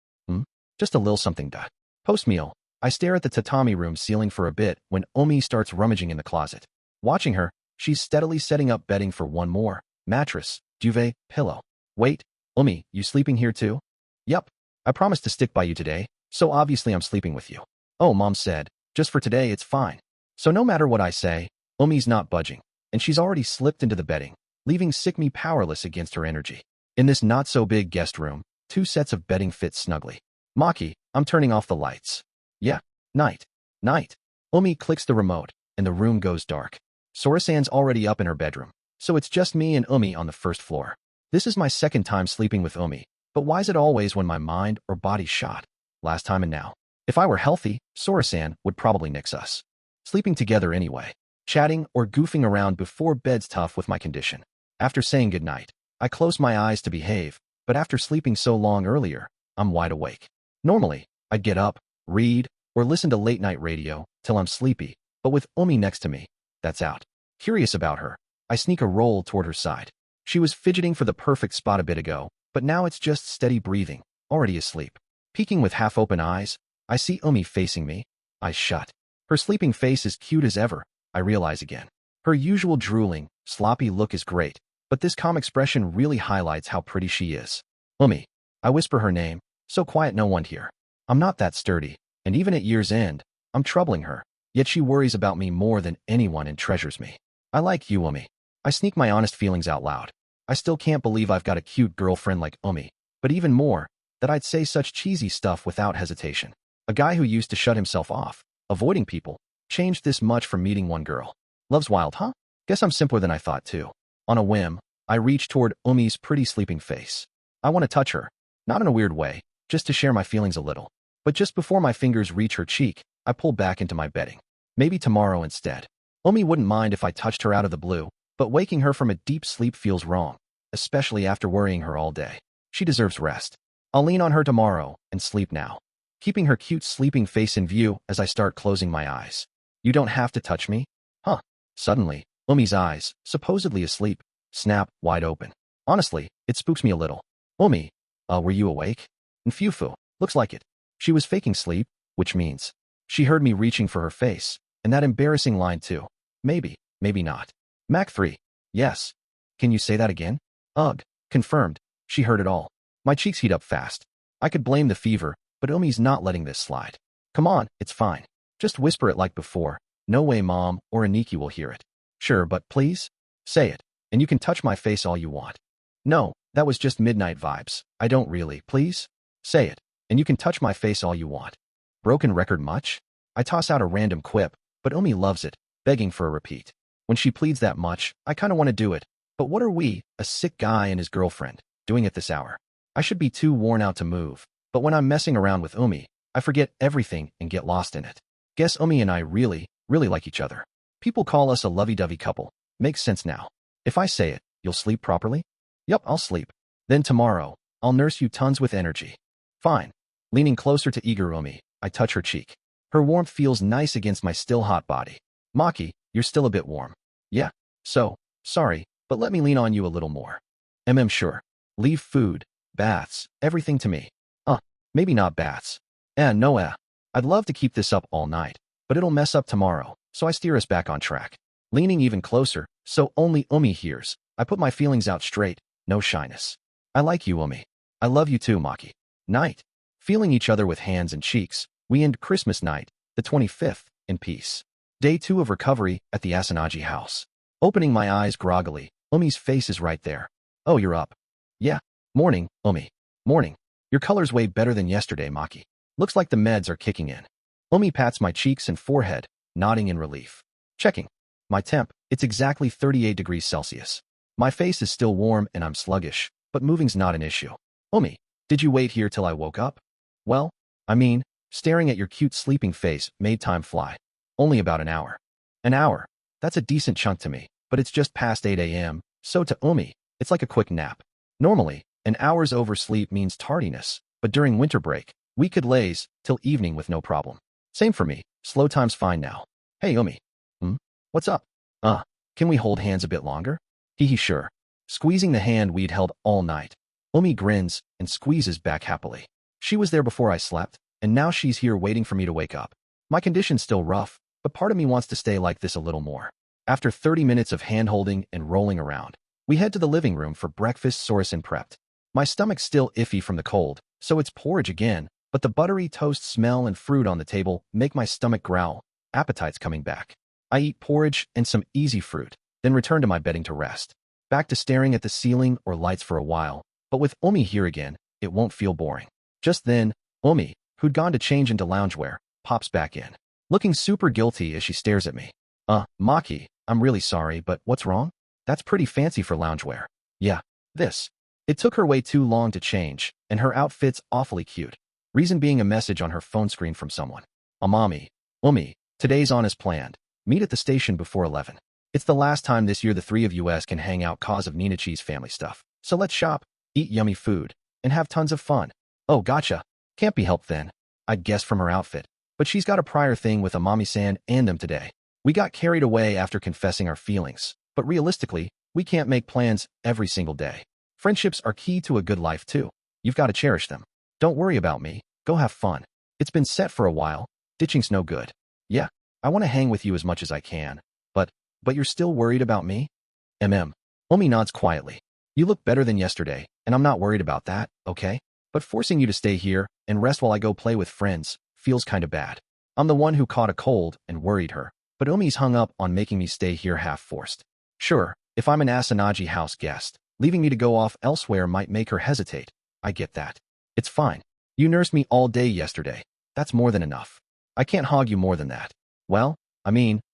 Just a little something. Post-meal, I stare at the tatami room ceiling for a bit when Omi starts rummaging in the closet. Watching her, she's steadily setting up bedding for one more. Mattress, duvet, pillow. Wait, Omi, you sleeping here too? Yup. I promised to stick by you today, so obviously I'm sleeping with you. Oh, Mom said, just for today it's fine. So no matter what I say, Omi's not budging, and she's already slipped into the bedding, leaving Sick-me powerless against her energy. In this not-so-big guest room, 2 sets of bedding fit snugly. Maki, I'm turning off the lights. Yeah, night. Omi clicks the remote, and the room goes dark. Sora-san's already up in her bedroom, so it's just me and Omi on the first floor. This is my second time sleeping with Omi, but why is it always when my mind or body's shot? Last time and now. If I were healthy, Sora-san would probably nix us. Sleeping together anyway. Chatting or goofing around before bed's tough with my condition. After saying goodnight, I close my eyes to behave, but after sleeping so long earlier, I'm wide awake. Normally, I'd get up, read, or listen to late-night radio till I'm sleepy, but with Omi next to me, that's out. Curious about her, I sneak a roll toward her side. She was fidgeting for the perfect spot a bit ago, but now it's just steady breathing, already asleep. Peeking with half-open eyes, I see Omi facing me, eyes shut. Her sleeping face is cute as ever, I realize again. Her usual drooling, sloppy look is great, but this calm expression really highlights how pretty she is. Omi. I whisper her name, so quiet no one here. I'm not that sturdy, and even at year's end, I'm troubling her, yet she worries about me more than anyone and treasures me. I like you, Omi. I sneak my honest feelings out loud. I still can't believe I've got a cute girlfriend like Omi, but even more, that I'd say such cheesy stuff without hesitation. A guy who used to shut himself off, avoiding people, changed this much from meeting one girl. Love's wild, huh? Guess I'm simpler than I thought too. On a whim, I reach toward Omi's pretty sleeping face. I want to touch her, not in a weird way, just to share my feelings a little. But just before my fingers reach her cheek, I pull back into my bedding. Maybe tomorrow instead. Omi wouldn't mind if I touched her out of the blue, but waking her from a deep sleep feels wrong, especially after worrying her all day. She deserves rest. I'll lean on her tomorrow and sleep now, keeping her cute sleeping face in view as I start closing my eyes. You don't have to touch me? Huh. Suddenly, Omi's eyes, supposedly asleep, snap wide open. Honestly, it spooks me a little. Omi, were you awake? Nfufu, looks like it. She was faking sleep, which means she heard me reaching for her face, and that embarrassing line too. Maybe not. Mac 3. Yes. Can you say that again? Ugh. Confirmed. She heard it all. My cheeks heat up fast. I could blame the fever, but Omi's not letting this slide. Come on, it's fine. Just whisper it like before. No way Mom or Aniki will hear it. Sure, but please? Say it, and you can touch my face all you want. No, that was just midnight vibes. I don't really. Please? Say it, and you can touch my face all you want. Broken record much? I toss out a random quip, but Omi loves it, begging for a repeat. When she pleads that much, I kinda want to do it. But what are we, a sick guy and his girlfriend, doing at this hour? I should be too worn out to move, but when I'm messing around with Omi, I forget everything and get lost in it. Guess Omi and I really like each other. People call us a lovey-dovey couple. Makes sense now. If I say it, you'll sleep properly? Yup, I'll sleep. Then tomorrow, I'll nurse you tons with energy. Fine. Leaning closer to eager Omi, I touch her cheek. Her warmth feels nice against my still hot body. Maki, you're still a bit warm. Yeah. So Sorry, but let me lean on you a little more. Sure. Leave food, baths, everything to me. Maybe not baths. No. I'd love to keep this up all night, but it'll mess up tomorrow, so I steer us back on track. Leaning even closer, so only Umi hears, I put my feelings out straight, no shyness. I like you, Umi. I love you too, Maki. Night. Feeling each other with hands and cheeks, we end Christmas night, the 25th, in peace. Day 2 of recovery at the Asanagi house. Opening my eyes groggily, Umi's face is right there. Oh, you're up. Yeah. Morning, Umi. Morning. Your color's way better than yesterday, Maki. Looks like the meds are kicking in. Umi pats my cheeks and forehead, nodding in relief. Checking. My temp, it's exactly 38 degrees Celsius. My face is still warm and I'm sluggish, but moving's not an issue. Umi, did you wait here till I woke up? Well, staring at your cute sleeping face made time fly. Only about an hour. An hour. That's a decent chunk to me, but it's just past 8 a.m., so to Umi, it's like a quick nap. Normally, an hour's oversleep means tardiness, but during winter break, we could laze till evening with no problem. Same for me, slow time's fine now. Hey, Umi. What's up? Can we hold hands a bit longer? Hee sure. Squeezing the hand we'd held all night. Umi grins and squeezes back happily. She was there before I slept, and now she's here waiting for me to wake up. My condition's still rough, but part of me wants to stay like this a little more. After 30 minutes of hand-holding and rolling around, we head to the living room for breakfast Sorasin prepped. My stomach's still iffy from the cold, so it's porridge again, but the buttery toast smell and fruit on the table make my stomach growl. Appetite's coming back. I eat porridge and some easy fruit, then return to my bedding to rest. Back to staring at the ceiling or lights for a while, but with Umi here again, it won't feel boring. Just then, Umi, who'd gone to change into loungewear, pops back in, looking super guilty as she stares at me. Maki, I'm really sorry, but what's wrong? That's pretty fancy for loungewear. Yeah, this. It took her way too long to change, and her outfit's awfully cute. Reason being a message on her phone screen from someone. Amami, Umi, today's on as planned. Meet at the station before 11. It's the last time this year the three of us can hang out cause of Ninachi's family stuff. So let's shop, eat yummy food, and have tons of fun. Oh, gotcha. Can't be helped then. I'd guess from her outfit. But she's got a prior thing with Amami-san and them today. We got carried away after confessing our feelings. But realistically, we can't make plans every single day. Friendships are key to a good life too. You've got to cherish them. Don't worry about me. Go have fun. It's been set for a while. Ditching's no good. Yeah, I want to hang with you as much as I can. But you're still worried about me? Omi nods quietly. You look better than yesterday, and I'm not worried about that, okay? But forcing you to stay here and rest while I go play with friends feels kinda bad. I'm the one who caught a cold and worried her, but Omi's hung up on making me stay here half-forced. Sure, if I'm an Asanagi house guest, leaving me to go off elsewhere might make her hesitate. I get that. It's fine. You nursed me all day yesterday. That's more than enough. I can't hog you more than that. Well,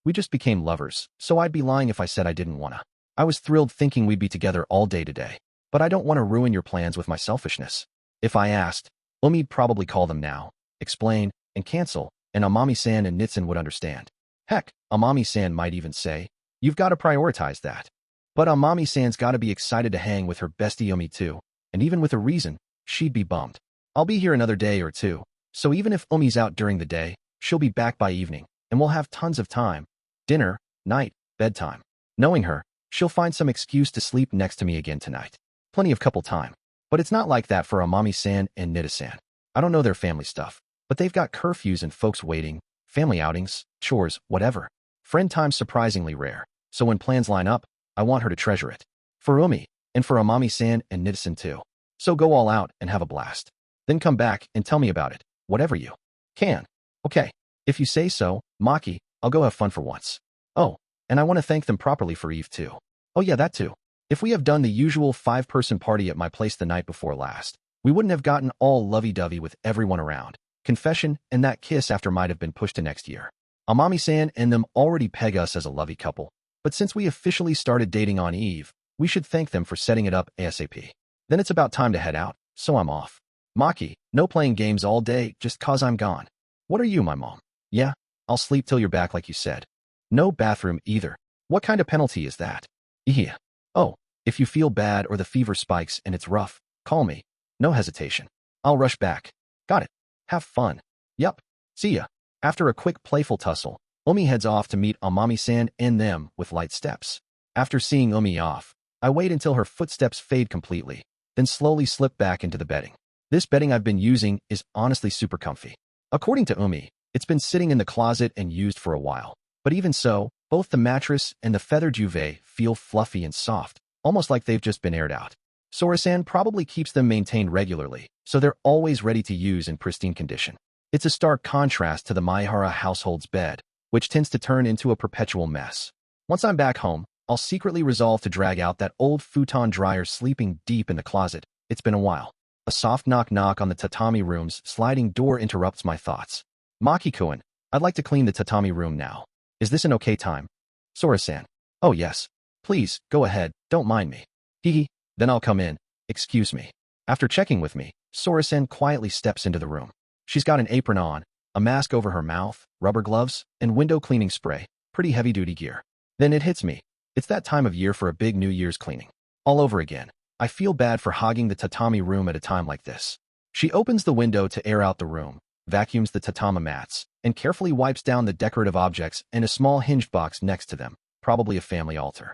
we just became lovers, so I'd be lying if I said I didn't wanna. I was thrilled thinking we'd be together all day today, but I don't want to ruin your plans with my selfishness. If I asked, Umi'd probably call them now, explain, and cancel, and Amami-san and Nitsun would understand. Heck, Amami-san might even say, you've got to prioritize that. But Amami-san's got to be excited to hang with her bestie Umi too, and even with a reason, she'd be bummed. I'll be here another day or two, so even if Umi's out during the day, she'll be back by evening, and we'll have tons of time. Dinner, night, bedtime. Knowing her, she'll find some excuse to sleep next to me again tonight. Plenty of couple time. But it's not like that for Amami-san and Nita-san. I don't know their family stuff, but they've got curfews and folks waiting, family outings, chores, whatever. Friend time's surprisingly rare, so when plans line up, I want her to treasure it. For Umi, and for Amami-san and Nita-san too. So go all out and have a blast. Then come back and tell me about it, whatever you can. Okay, if you say so, Maki, I'll go have fun for once. Oh, and I want to thank them properly for Eve too. Oh yeah, that too. If we have done the usual 5-person party at my place the night before last, we wouldn't have gotten all lovey-dovey with everyone around. Confession and that kiss after might have been pushed to next year. Amami-san and them already peg us as a lovey couple, but since we officially started dating on Eve, we should thank them for setting it up ASAP. Then it's about time to head out, so I'm off. Maki, no playing games all day just cause I'm gone. What are you, my mom? Yeah, I'll sleep till you're back like you said. No bathroom either. What kind of penalty is that? Yeah. Oh, if you feel bad or the fever spikes and it's rough, call me. No hesitation. I'll rush back. Got it. Have fun. Yup. See ya. After a quick playful tussle, Omi heads off to meet Amami-san and them with light steps. After seeing Umi off, I wait until her footsteps fade completely, then slowly slip back into the bedding. This bedding I've been using is honestly super comfy. According to Umi, it's been sitting in the closet and used for a while. But even so, both the mattress and the feather duvet feel fluffy and soft, almost like they've just been aired out. Sora-san probably keeps them maintained regularly, so they're always ready to use in pristine condition. It's a stark contrast to the Maehara household's bed, which tends to turn into a perpetual mess. Once I'm back home, I'll secretly resolve to drag out that old futon dryer sleeping deep in the closet. It's been a while. A soft knock-knock on the tatami room's sliding door interrupts my thoughts. Maki-kun, I'd like to clean the tatami room now. Is this an okay time? Sora-san. Oh yes. Please, go ahead, don't mind me. Hehe, then I'll come in. Excuse me. After checking with me, Sora-san quietly steps into the room. She's got an apron on, a mask over her mouth, rubber gloves, and window cleaning spray. Pretty heavy-duty gear. Then it hits me. It's that time of year for a big New Year's cleaning. All over again. I feel bad for hogging the tatami room at a time like this. She opens the window to air out the room, vacuums the tatama mats, and carefully wipes down the decorative objects in a small hinged box next to them, probably a family altar.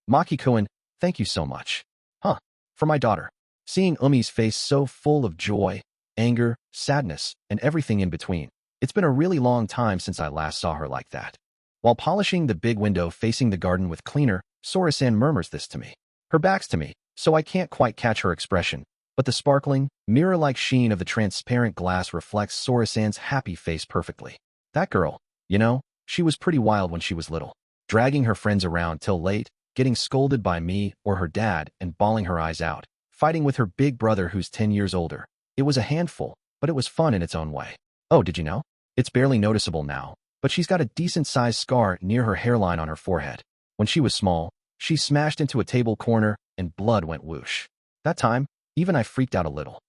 Maki-kun, thank you so much. For my daughter. Seeing Umi's face so full of joy, anger, sadness, and everything in between. It's been a really long time since I last saw her like that. While polishing the big window facing the garden with cleaner, Sora-san murmurs this to me. Her back's to me, so I can't quite catch her expression, but the sparkling, mirror-like sheen of the transparent glass reflects Sora-san's happy face perfectly. That girl, she was pretty wild when she was little, dragging her friends around till late, getting scolded by me or her dad and bawling her eyes out, fighting with her big brother who's 10 years older. It was a handful, but it was fun in its own way. Oh, did you know? It's barely noticeable now, but she's got a decent-sized scar near her hairline on her forehead. When she was small, she smashed into a table corner and blood went whoosh. That time, even I freaked out a little.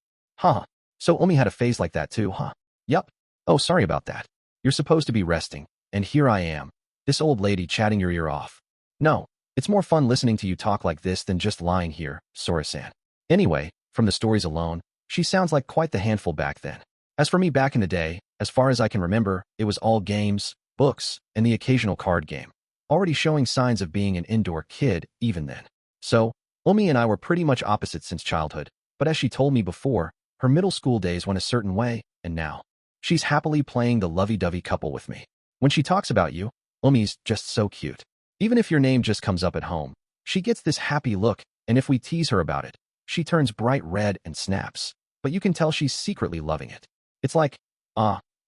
So Umi had a phase like that too, huh? Yup. Oh, sorry about that. You're supposed to be resting, and here I am, this old lady chatting your ear off. No, it's more fun listening to you talk like this than just lying here, Sora-san. Anyway, from the stories alone, she sounds like quite the handful back then. As for me back in the day, as far as I can remember, it was all games, books, and the occasional card game. Already showing signs of being an indoor kid even then. So, Umi and I were pretty much opposites since childhood, but as she told me before, her middle school days went a certain way, and now, she's happily playing the lovey-dovey couple with me. When she talks about you, Umi's just so cute. Even if your name just comes up at home, she gets this happy look, and if we tease her about it, she turns bright red and snaps. But you can tell she's secretly loving it. It's like,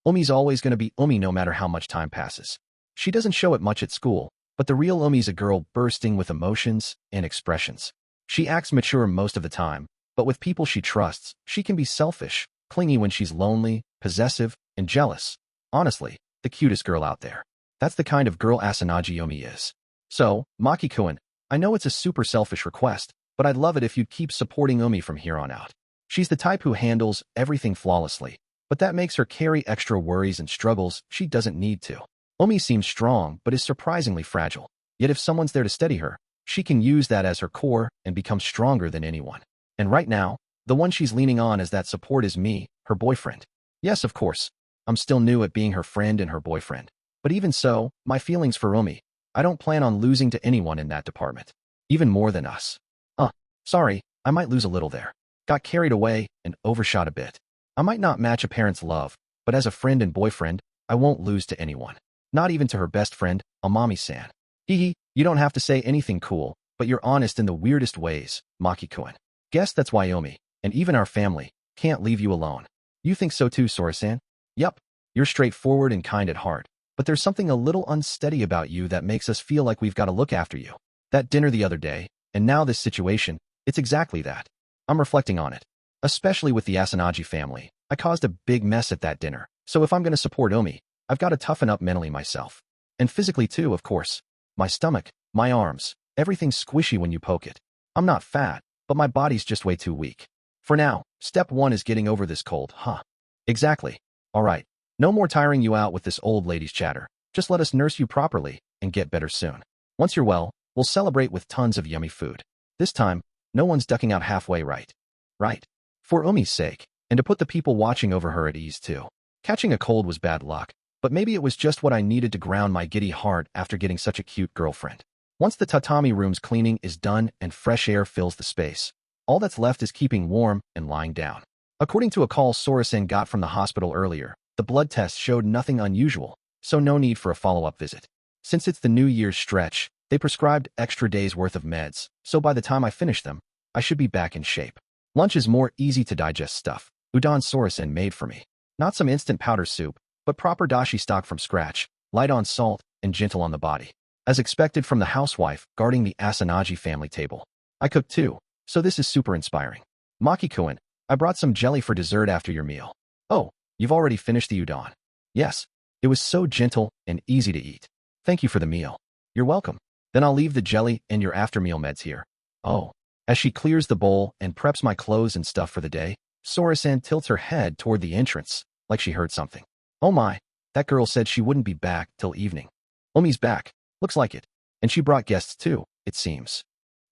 Umi's always going to be Umi no matter how much time passes. She doesn't show it much at school, but the real Umi's a girl bursting with emotions and expressions. She acts mature most of the time, but with people she trusts, she can be selfish, clingy when she's lonely, possessive, and jealous. Honestly, the cutest girl out there. That's the kind of girl Asanagi is. So, Maki-kun, I know it's a super selfish request, but I'd love it if you'd keep supporting Umi from here on out. She's the type who handles everything flawlessly, but that makes her carry extra worries and struggles she doesn't need to. Umi seems strong but is surprisingly fragile. Yet if someone's there to steady her, she can use that as her core and become stronger than anyone. And right now, the one she's leaning on as that support is me, her boyfriend. Yes, of course, I'm still new at being her friend and her boyfriend. But even so, my feelings for Umi, I don't plan on losing to anyone in that department. Even more than us. Sorry, I might lose a little there. Got carried away and overshot a bit. I might not match a parent's love, but as a friend and boyfriend, I won't lose to anyone. Not even to her best friend, Amami-san. Hehe, you don't have to say anything cool, but you're honest in the weirdest ways, Maki-kun. Guess that's why Umi, and even our family, can't leave you alone. You think so too, Sora-san? Yup, you're straightforward and kind at heart, but there's something a little unsteady about you that makes us feel like we've got to look after you. That dinner the other day, and now this situation, it's exactly that. I'm reflecting on it. Especially with the Asanagi family, I caused a big mess at that dinner, so if I'm going to support Umi, I've got to toughen up mentally myself. And physically too, of course. My stomach, my arms, everything's squishy when you poke it. I'm not fat, but my body's just way too weak. For now, step 1 is getting over this cold, Exactly. Alright, no more tiring you out with this old lady's chatter. Just let us nurse you properly and get better soon. Once you're well, we'll celebrate with tons of yummy food. This time, no one's ducking out halfway, right? Right. For Umi's sake, and to put the people watching over her at ease too. Catching a cold was bad luck, but maybe it was just what I needed to ground my giddy heart after getting such a cute girlfriend. Once the tatami room's cleaning is done and fresh air fills the space, all that's left is keeping warm and lying down. According to a call Sora-san got from the hospital earlier, the blood test showed nothing unusual, so no need for a follow-up visit. Since it's the New Year's stretch, they prescribed extra days' worth of meds, so by the time I finish them, I should be back in shape. Lunch is more easy-to-digest stuff. Udon Sora-san made for me. Not some instant powder soup, but proper dashi stock from scratch, light on salt and gentle on the body. As expected from the housewife guarding the Asanagi family table. I cooked too, so this is super inspiring. Maki-kun, I brought some jelly for dessert after your meal. Oh, you've already finished the udon. Yes, it was so gentle and easy to eat. Thank you for the meal. You're welcome. Then I'll leave the jelly and your after-meal meds here. Oh. As she clears the bowl and preps my clothes and stuff for the day, Sora-san tilts her head toward the entrance, like she heard something. Oh my, that girl said she wouldn't be back till evening. Omi's back. Looks like it. And she brought guests too, it seems.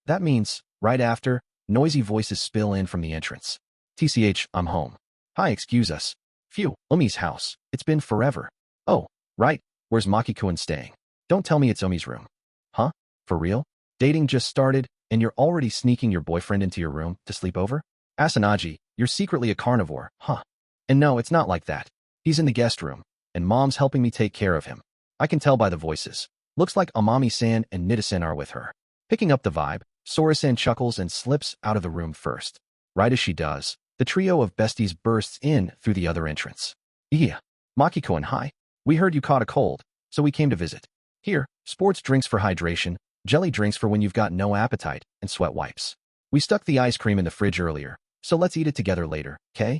That means, right after, noisy voices spill in from the entrance. TCH, I'm home. Hi, excuse us. Phew, Omi's house. It's been forever. Oh, right. Where's Maki-kun staying? Don't tell me it's Omi's room. Huh? For real? Dating just started, and you're already sneaking your boyfriend into your room to sleep over? Asanagi, you're secretly a carnivore, huh? And no, it's not like that. He's in the guest room, and Mom's helping me take care of him. I can tell by the voices. Looks like Amami-san and Nita-san are with her. Picking up the vibe, Sora-san chuckles and slips out of the room first. Right as she does, the trio of besties bursts in through the other entrance. Yeah. Maki-kun, hi. We heard you caught a cold, so we came to visit. Here, sports drinks for hydration, jelly drinks for when you've got no appetite, and sweat wipes. We stuck the ice cream in the fridge earlier, so let's eat it together later, okay?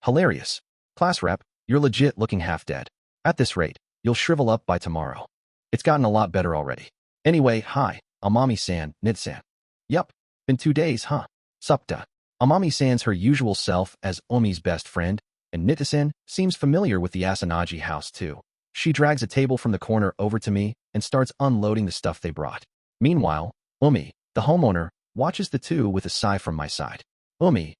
Hilarious. Class rep, you're legit looking half dead. At this rate, you'll shrivel up by tomorrow. It's gotten a lot better already. Anyway, hi, Amami-san, Nid-san. Yup, been 2 days, huh? Supta. Amami-san's her usual self as Omi's best friend, and Nita-san seems familiar with the Asanagi house too. She drags a table from the corner over to me and starts unloading the stuff they brought. Meanwhile, Omi, the homeowner, watches the two with a sigh from my side. Omi,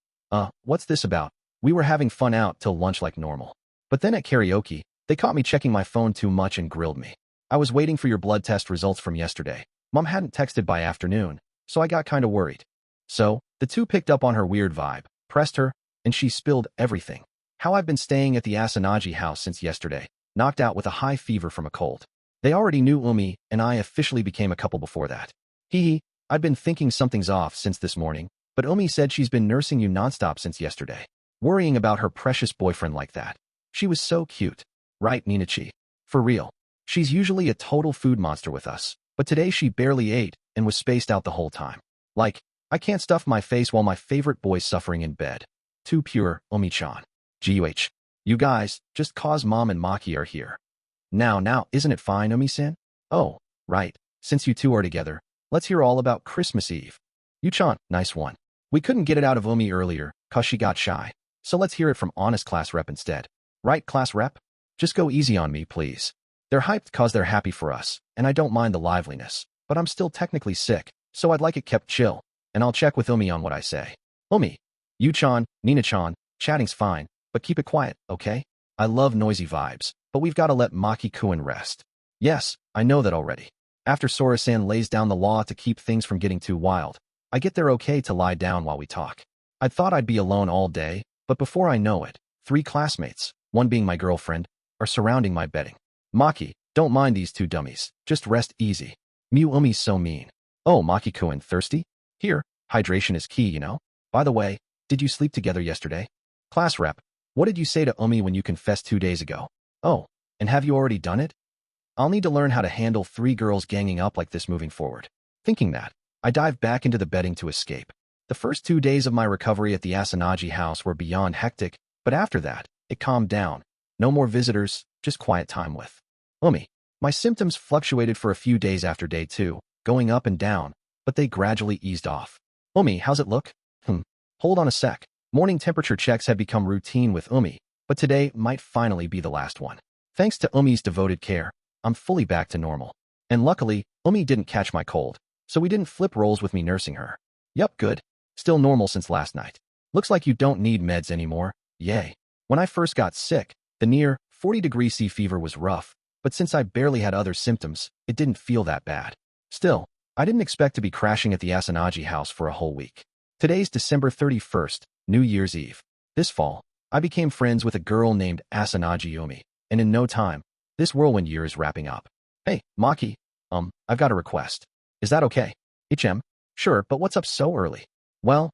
what's this about? We were having fun out till lunch like normal. But then at karaoke, they caught me checking my phone too much and grilled me. I was waiting for your blood test results from yesterday. Mom hadn't texted by afternoon, so I got kinda worried. So, the two picked up on her weird vibe, pressed her, and she spilled everything. How I've been staying at the Asanagi house since yesterday, knocked out with a high fever from a cold. They already knew Umi, and I officially became a couple before that. Hee, I'd been thinking something's off since this morning, but Umi said she's been nursing you nonstop since yesterday. Worrying about her precious boyfriend like that. She was so cute. Right, Ninachi? For real. She's usually a total food monster with us, but today she barely ate and was spaced out the whole time. Like, I can't stuff my face while my favorite boy's suffering in bed. Too pure, Omi-chan. GUH. You guys, just cause Mom and Maki are here. Now, isn't it fine, Omi-san? Oh, right. Since you two are together, let's hear all about Christmas Eve. Yu-chan, nice one. We couldn't get it out of Omi earlier, cause she got shy. So let's hear it from honest class rep instead. Right, class rep? Just go easy on me, please. They're hyped cause they're happy for us, and I don't mind the liveliness, but I'm still technically sick, so I'd like it kept chill, and I'll check with Omi on what I say. Omi. Yu-chan, Nina-chan, chatting's fine, but keep it quiet, okay? I love noisy vibes, but we've got to let Maki-kun rest. Yes, I know that already. After Sora-san lays down the law to keep things from getting too wild, I get there okay to lie down while we talk. I'd thought I'd be alone all day, but before I know it, 3 classmates, one being my girlfriend, are surrounding my bedding. Maki, don't mind these 2 dummies, just rest easy. Mew Umi's so mean. Oh, Maki-kun, thirsty? Here, hydration is key, you know? By the way, did you sleep together yesterday? Class rep, what did you say to Umi when you confessed 2 days ago? Oh, and have you already done it? I'll need to learn how to handle 3 girls ganging up like this moving forward. Thinking that, I dive back into the bedding to escape. The first 2 days of my recovery at the Asanagi house were beyond hectic, but after that, it calmed down. No more visitors, just quiet time with Umi. My symptoms fluctuated for a few days after day 2, going up and down, but they gradually eased off. Umi, how's it look? Hold on a sec. Morning temperature checks have become routine with Umi, but today might finally be the last one. Thanks to Umi's devoted care, I'm fully back to normal. And luckily, Umi didn't catch my cold, so we didn't flip roles with me nursing her. Yup, good. Still normal since last night. Looks like you don't need meds anymore. Yay. When I first got sick, the near 40-degree C fever was rough, but since I barely had other symptoms, it didn't feel that bad. Still, I didn't expect to be crashing at the Asanagi house for a whole week. Today's December 31st, New Year's Eve. This fall, I became friends with a girl named Asanagi, and in no time, this whirlwind year is wrapping up. Hey, Maki, I've got a request. Is that okay? Sure, but what's up so early? Well,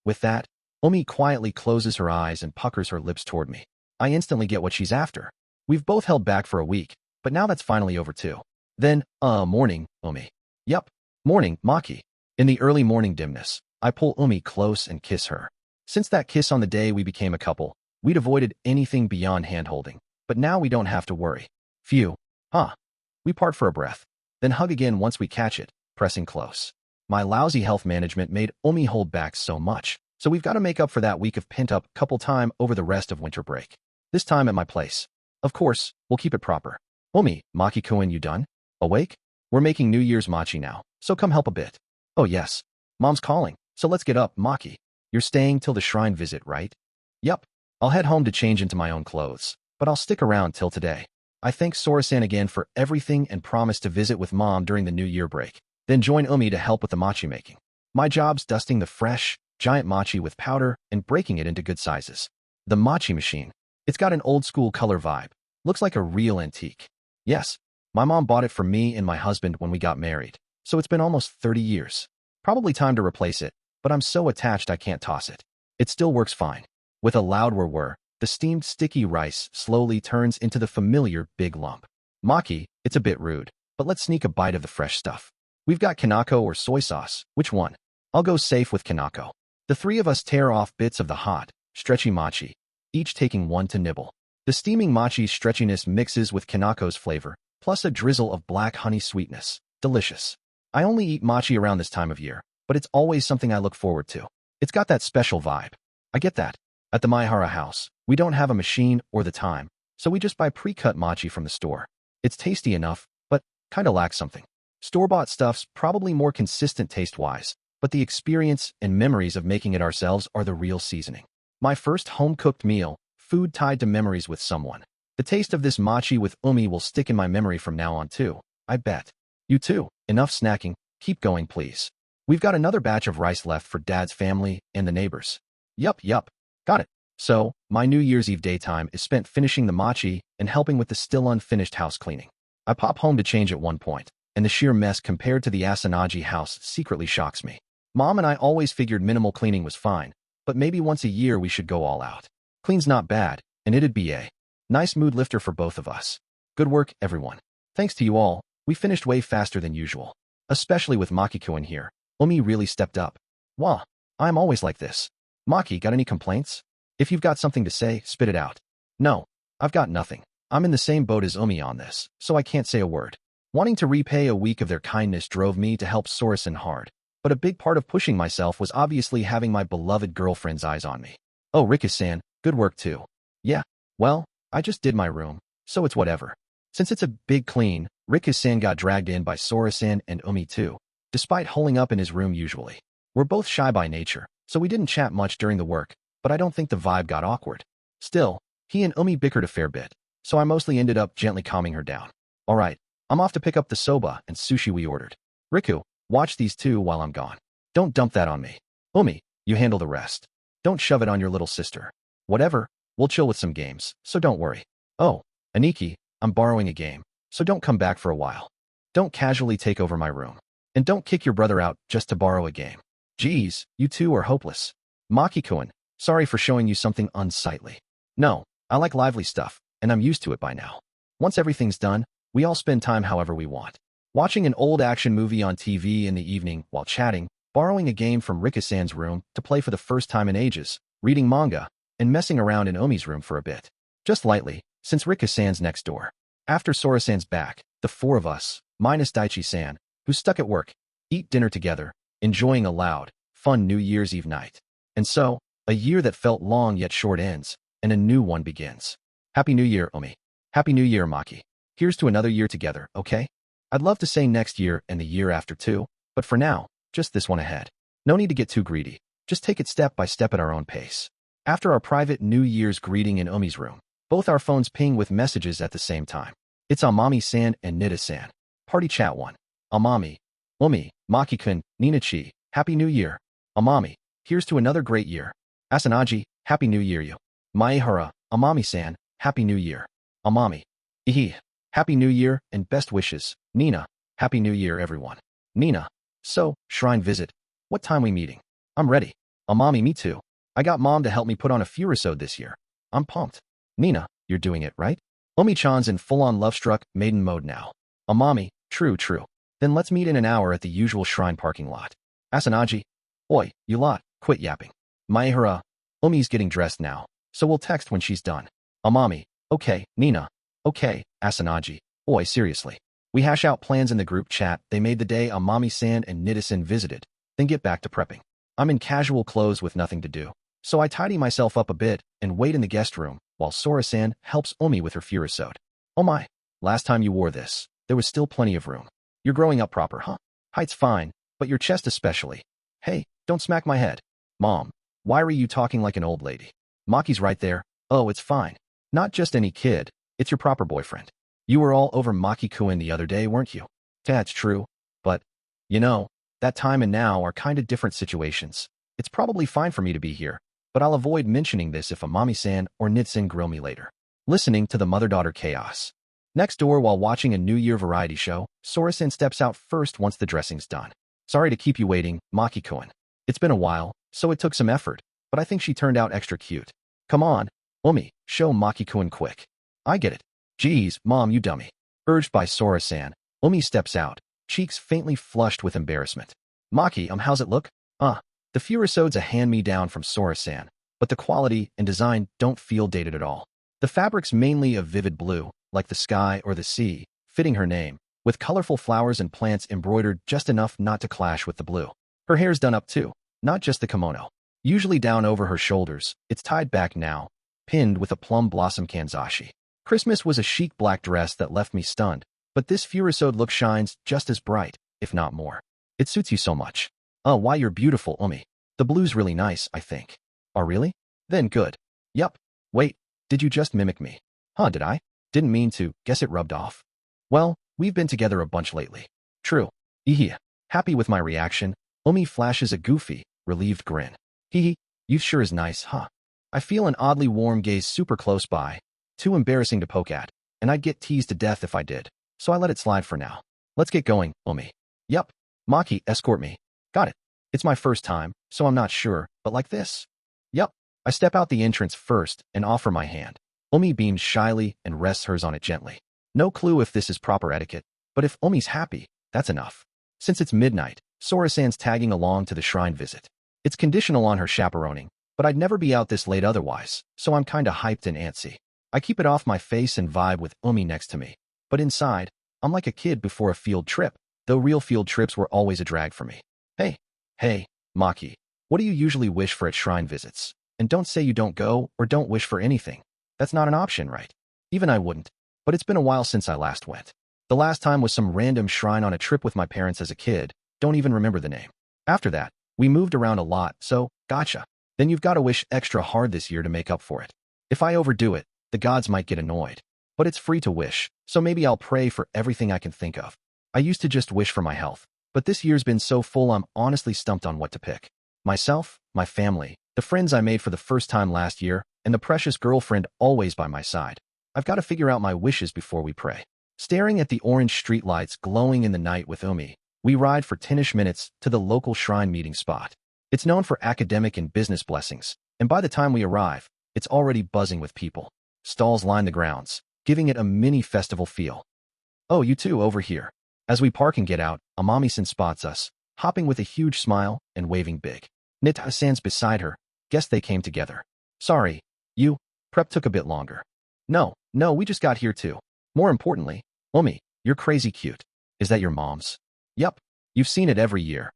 with that, Omi quietly closes her eyes and puckers her lips toward me. I instantly get what she's after. We've both held back for a week, but now that's finally over too. Then, morning, Omi. Yup, morning, Maki. In the early morning dimness, I pull Omi close and kiss her. Since that kiss on the day we became a couple, we'd avoided anything beyond hand-holding, but now we don't have to worry. Phew. We part for a breath, then hug again once we catch it, pressing close. My lousy health management made Omi hold back so much, so we've got to make up for that week of pent-up couple time over the rest of winter break. This time at my place. Of course, we'll keep it proper. Omi, Maki-kun, you done? Awake? We're making New Year's mochi now, so come help a bit. Oh yes. Mom's calling, so let's get up, Maki. You're staying till the shrine visit, right? Yup. I'll head home to change into my own clothes, but I'll stick around till today. I thank Sora-san again for everything and promise to visit with Mom during the New Year break, then join Omi to help with the mochi making. My job's dusting the fresh, giant mochi with powder and breaking it into good sizes. The mochi machine. It's got an old-school color vibe. Looks like a real antique. Yes, my mom bought it for me and my husband when we got married, so it's been almost 30 years. Probably time to replace it, but I'm so attached I can't toss it. It still works fine. With a loud whir-whir, the steamed sticky rice slowly turns into the familiar big lump. Maki, it's a bit rude, but let's sneak a bite of the fresh stuff. We've got kanako or soy sauce. Which one? I'll go safe with kanako. The three of us tear off bits of the hot, stretchy mochi, each taking one to nibble. The steaming mochi's stretchiness mixes with kanako's flavor, plus a drizzle of black honey sweetness. Delicious. I only eat mochi around this time of year, but it's always something I look forward to. It's got that special vibe. I get that. At the Maehara house, we don't have a machine or the time, so we just buy pre-cut mochi from the store. It's tasty enough, but kinda lacks something. Store-bought stuff's probably more consistent taste-wise, but the experience and memories of making it ourselves are the real seasoning. My first home-cooked meal, food tied to memories with someone. The taste of this mochi with Omi will stick in my memory from now on too, I bet. You too. Enough snacking, keep going please. We've got another batch of rice left for Dad's family and the neighbors. Yup. Got it. So, my New Year's Eve daytime is spent finishing the mochi and helping with the still unfinished house cleaning. I pop home to change at one point, and the sheer mess compared to the Asanagi house secretly shocks me. Mom and I always figured minimal cleaning was fine, but maybe once a year we should go all out. Clean's not bad, and it'd be a nice mood lifter for both of us. Good work, everyone. Thanks to you all, we finished way faster than usual. Especially with Maki-kun here. Omi really stepped up. Wah, I'm always like this. Maki, got any complaints? If you've got something to say, spit it out. No, I've got nothing. I'm in the same boat as Omi on this, so I can't say a word. Wanting to repay a week of their kindness drove me to help Sora-san hard, but a big part of pushing myself was obviously having my beloved girlfriend's eyes on me. Oh, Rika-san, good work too. Yeah, well, I just did my room, so it's whatever. Since it's a big clean, Rika-san got dragged in by Sora-san and Omi too, despite holing up in his room usually. We're both shy by nature, so we didn't chat much during the work, but I don't think the vibe got awkward. Still, he and Omi bickered a fair bit, so I mostly ended up gently calming her down. Alright, I'm off to pick up the soba and sushi we ordered. Riku, watch these two while I'm gone. Don't dump that on me. Omi, you handle the rest. Don't shove it on your little sister. Whatever, we'll chill with some games, so don't worry. Oh, Aniki, I'm borrowing a game, so don't come back for a while. Don't casually take over my room. And don't kick your brother out just to borrow a game. Geez, you two are hopeless. Maki-kun, sorry for showing you something unsightly. No, I like lively stuff, and I'm used to it by now. Once everything's done, we all spend time however we want. Watching an old action movie on TV in the evening while chatting, borrowing a game from Rika-san's room to play for the first time in ages, reading manga, and messing around in Omi's room for a bit. Just lightly, since Rika-san's next door. After Sora-san's back, the four of us, minus Daichi-san, who's stuck at work, eat dinner together, enjoying a loud, fun New Year's Eve night. And so, a year that felt long yet short ends, and a new one begins. Happy New Year, Omi. Happy New Year, Maki. Here's to another year together, okay? I'd love to say next year and the year after too, but for now, just this one ahead. No need to get too greedy. Just take it step by step at our own pace. After our private New Year's greeting in Omi's room, both our phones ping with messages at the same time. It's Amami-san and Nida-san. Party chat 1. Amami. Umi, Maki-kun, Nina-chi, Happy New Year. Amami, here's to another great year. Asanagi, Happy New Year you. Maehara, Amami-san, Happy New Year. Amami, Ihi, Happy New Year and best wishes. Nina, Happy New Year everyone. Nina, so, shrine visit. What time we meeting? I'm ready. Amami, me too. I got mom to help me put on a furusode this year. I'm pumped. Nina, you're doing it, right? Omi-chan's in full-on love-struck maiden mode now. Amami, true. Then let's meet in an hour at the usual shrine parking lot. Asanagi, oi, you lot, quit yapping. Maehara, Umi's getting dressed now, so we'll text when she's done. Amami, okay. Nina, okay. Asanagi, oi, seriously. We hash out plans in the group chat they made the day Amami-san and Nita-san visited, then get back to prepping. I'm in casual clothes with nothing to do, so I tidy myself up a bit and wait in the guest room while Sora-san helps Umi with her furusode. Oh my, last time you wore this, there was still plenty of room. You're growing up proper, huh? Height's fine, but your chest especially. Hey, don't smack my head. Mom, why are you talking like an old lady? Maki's right there. Oh, it's fine. Not just any kid, it's your proper boyfriend. You were all over Maki-kun the other day, weren't you? That's true, but, you know, that time and now are kind of different situations. It's probably fine for me to be here, but I'll avoid mentioning this if Amami-san or Nitsan grill me later. Listening to the mother-daughter chaos. Next door while watching a New Year variety show, Sora-san steps out first once the dressing's done. Sorry to keep you waiting, Maki-kun. It's been a while, so it took some effort, but I think she turned out extra cute. Come on, Umi, show Maki-kun quick. I get it. Geez, Mom, you dummy. Urged by Sora-san, Umi steps out, cheeks faintly flushed with embarrassment. Maki, how's it look? The furusode's a hand-me-down from Sora-san, but the quality and design don't feel dated at all. The fabric's mainly of vivid blue, like the sky or the sea, fitting her name, with colorful flowers and plants embroidered just enough not to clash with the blue. Her hair's done up too, not just the kimono. Usually down over her shoulders, it's tied back now, pinned with a plum blossom kanzashi. Christmas was a chic black dress that left me stunned, but this furusode look shines just as bright, if not more. It suits you so much. Oh, why you're beautiful, Umi. The blue's really nice, I think. Oh, really? Then good. Yup. Wait, did you just mimic me? Huh, did I? Didn't mean to, guess it rubbed off. Well, we've been together a bunch lately. True. Ehe. Happy with my reaction, Umi flashes a goofy, relieved grin. Hehe, you sure is nice, huh? I feel an oddly warm gaze super close by, too embarrassing to poke at, and I'd get teased to death if I did, so I let it slide for now. Let's get going, Umi. Yup. Maki, escort me. Got it. It's my first time, so I'm not sure, but like this. Yup. I step out the entrance first and offer my hand. Umi beams shyly and rests hers on it gently. No clue if this is proper etiquette, but if Umi's happy, that's enough. Since it's midnight, Sora-san's tagging along to the shrine visit. It's conditional on her chaperoning, but I'd never be out this late otherwise, so I'm kinda hyped and antsy. I keep it off my face and vibe with Umi next to me. But inside, I'm like a kid before a field trip, though real field trips were always a drag for me. Hey, Maki, what do you usually wish for at shrine visits? And don't say you don't go or don't wish for anything. That's not an option, right? Even I wouldn't, but it's been a while since I last went. The last time was some random shrine on a trip with my parents as a kid, don't even remember the name. After that, we moved around a lot, so, gotcha. Then you've got to wish extra hard this year to make up for it. If I overdo it, the gods might get annoyed. But it's free to wish, so maybe I'll pray for everything I can think of. I used to just wish for my health, but this year's been so full I'm honestly stumped on what to pick. Myself, my family, the friends I made for the first time last year, and the precious girlfriend always by my side. I've got to figure out my wishes before we pray. Staring at the orange streetlights glowing in the night with Umi, we ride for 10-ish minutes to the local shrine meeting spot. It's known for academic and business blessings, and by the time we arrive, it's already buzzing with people. Stalls line the grounds, giving it a mini festival feel. Oh, you two over here. As we park and get out, Amami-san spots us, hopping with a huge smile and waving big. Nita-san's beside her. Guess they came together. Sorry, prep took a bit longer. No, we just got here too. More importantly, Umi, you're crazy cute. Is that your mom's? Yup. You've seen it every year.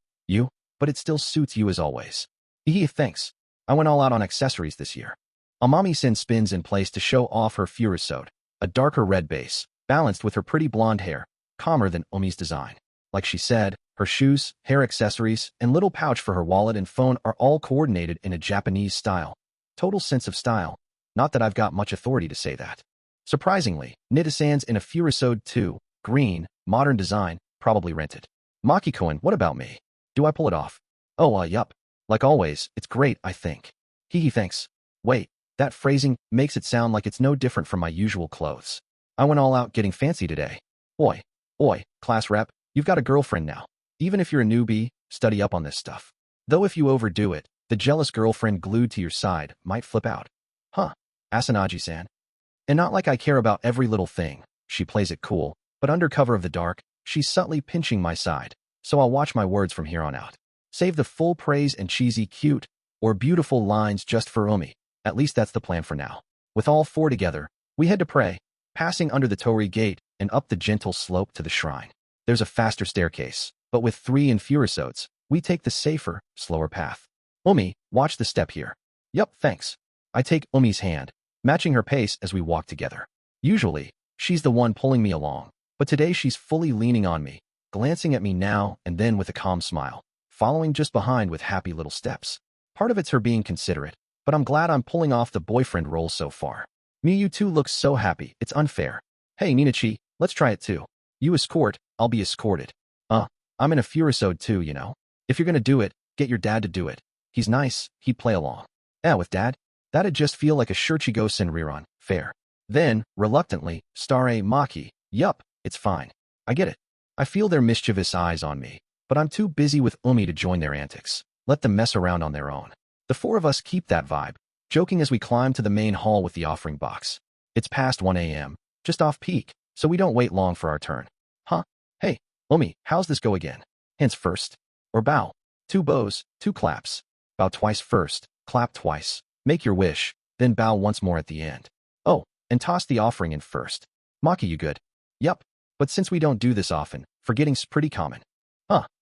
But it still suits you as always. Thanks. I went all out on accessories this year. Amami-san spins in place to show off her furusode, a darker red base, balanced with her pretty blonde hair, calmer than Umi's design. Like she said, her shoes, hair accessories, and little pouch for her wallet and phone are all coordinated in a Japanese style. Total sense of style. Not that I've got much authority to say that. Surprisingly, Nita-san's in a furusode too, green, modern design, probably rented. Maki-kun, what about me? Do I pull it off? Oh, yup. Like always, it's great, I think. Hee thanks. Wait, that phrasing makes it sound like it's no different from my usual clothes. I went all out getting fancy today. Oi, class rep, you've got a girlfriend now. Even if you're a newbie, study up on this stuff. Though if you overdo it, the jealous girlfriend glued to your side might flip out. Huh, Asanagi-san. And not like I care about every little thing. She plays it cool, but under cover of the dark, she's subtly pinching my side, so I'll watch my words from here on out. Save the full praise and cheesy cute or beautiful lines just for Umi. At least that's the plan for now. With all four together, we head to pray, passing under the torii gate and up the gentle slope to the shrine. There's a faster staircase, but with 3 infurosodes, we take the safer, slower path. Umi, watch the step here. Yup, thanks. I take Umi's hand, matching her pace as we walk together. Usually, she's the one pulling me along, but today she's fully leaning on me, glancing at me now and then with a calm smile, following just behind with happy little steps. Part of it's her being considerate, but I'm glad I'm pulling off the boyfriend role so far. Me, you two look so happy, it's unfair. Hey, Ninachi, let's try it too. You escort, I'll be escorted. I'm in a furosode too, you know. If you're gonna do it, get your dad to do it. He's nice, he'd play along. With dad? That'd just feel like a Shurchigo Senriran, fair. Then, reluctantly, Stare Maki, yup, it's fine. I get it. I feel their mischievous eyes on me, but I'm too busy with Umi to join their antics. Let them mess around on their own. The 4 of us keep that vibe, joking as we climb to the main hall with the offering box. It's past 1 a.m., just off peak, so we don't wait long for our turn. Hey, Umi, how's this go again? Hands first. Or bow. 2 bows, 2 claps. Bow twice first, clap twice. Make your wish, then bow once more at the end. Oh, and toss the offering in first. Maki, you good? Yup, but since we don't do this often, forgetting's pretty common.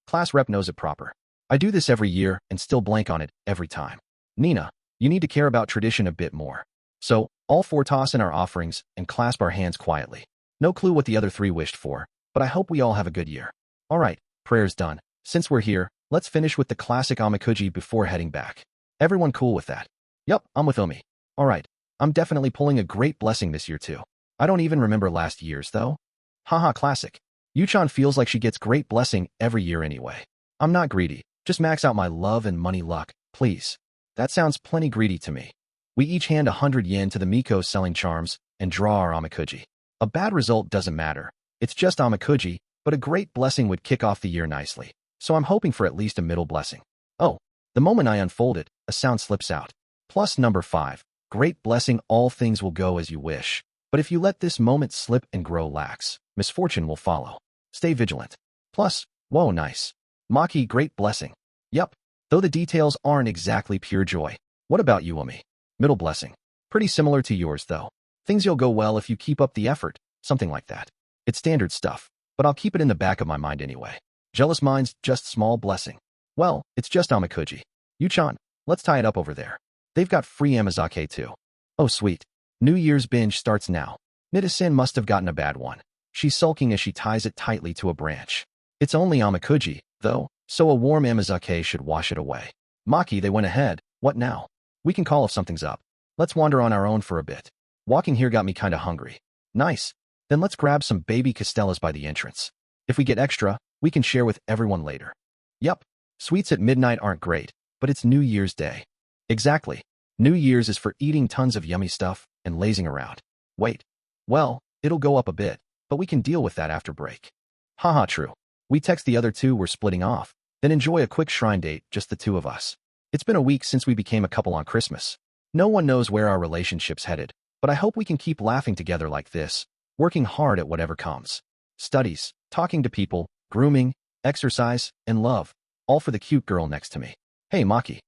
Class rep knows it proper. I do this every year and still blank on it every time. Nina, you need to care about tradition a bit more. So, all 4 toss in our offerings and clasp our hands quietly. No clue what the other 3 wished for, but I hope we all have a good year. Alright, prayer's done. Since we're here, let's finish with the classic omikuji before heading back. Everyone cool with that? Yup, I'm with Umi. Alright, I'm definitely pulling a great blessing this year too. I don't even remember last year's though. Haha, classic. Yuchan feels like she gets great blessing every year anyway. I'm not greedy, just max out my love and money luck, please. That sounds plenty greedy to me. We each hand 100 yen to the Miko selling charms and draw our omikuji. A bad result doesn't matter. It's just omikuji, but a great blessing would kick off the year nicely. So I'm hoping for at least a middle blessing. Oh, the moment I unfold it, a sound slips out. Plus number 5. Great blessing, all things will go as you wish. But if you let this moment slip and grow lax, misfortune will follow. Stay vigilant. Plus, whoa, nice. Maki, great blessing. Yup, though the details aren't exactly pure joy. What about you, Umi? Middle blessing. Pretty similar to yours, though. Things you'll go well if you keep up the effort, something like that. It's standard stuff, but I'll keep it in the back of my mind anyway. Jealous mind's just small blessing. Well, it's just omikuji. Yuchan, let's tie it up over there. They've got free amazake too. Oh, sweet. New Year's binge starts now. Nita-san must have gotten a bad one. She's sulking as she ties it tightly to a branch. It's only omikuji, though, so a warm amazake should wash it away. Maki, they went ahead. What now? We can call if something's up. Let's wander on our own for a bit. Walking here got me kinda hungry. Nice. Then let's grab some baby Castellas by the entrance. If we get extra, we can share with everyone later. Yup. Sweets at midnight aren't great, but it's New Year's Day. Exactly. New Year's is for eating tons of yummy stuff and lazing around. Wait. Well, it'll go up a bit, but we can deal with that after break. Haha, true. We text the other 2 we're splitting off, then enjoy a quick shrine date, just the 2 of us. It's been a week since we became a couple on Christmas. No one knows where our relationship's headed, but I hope we can keep laughing together like this, working hard at whatever comes. Studies, talking to people, grooming, exercise, and love, all for the cute girl next to me. Hey, Maki.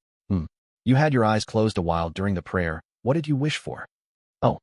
You had your eyes closed a while during the prayer. What did you wish for? Oh,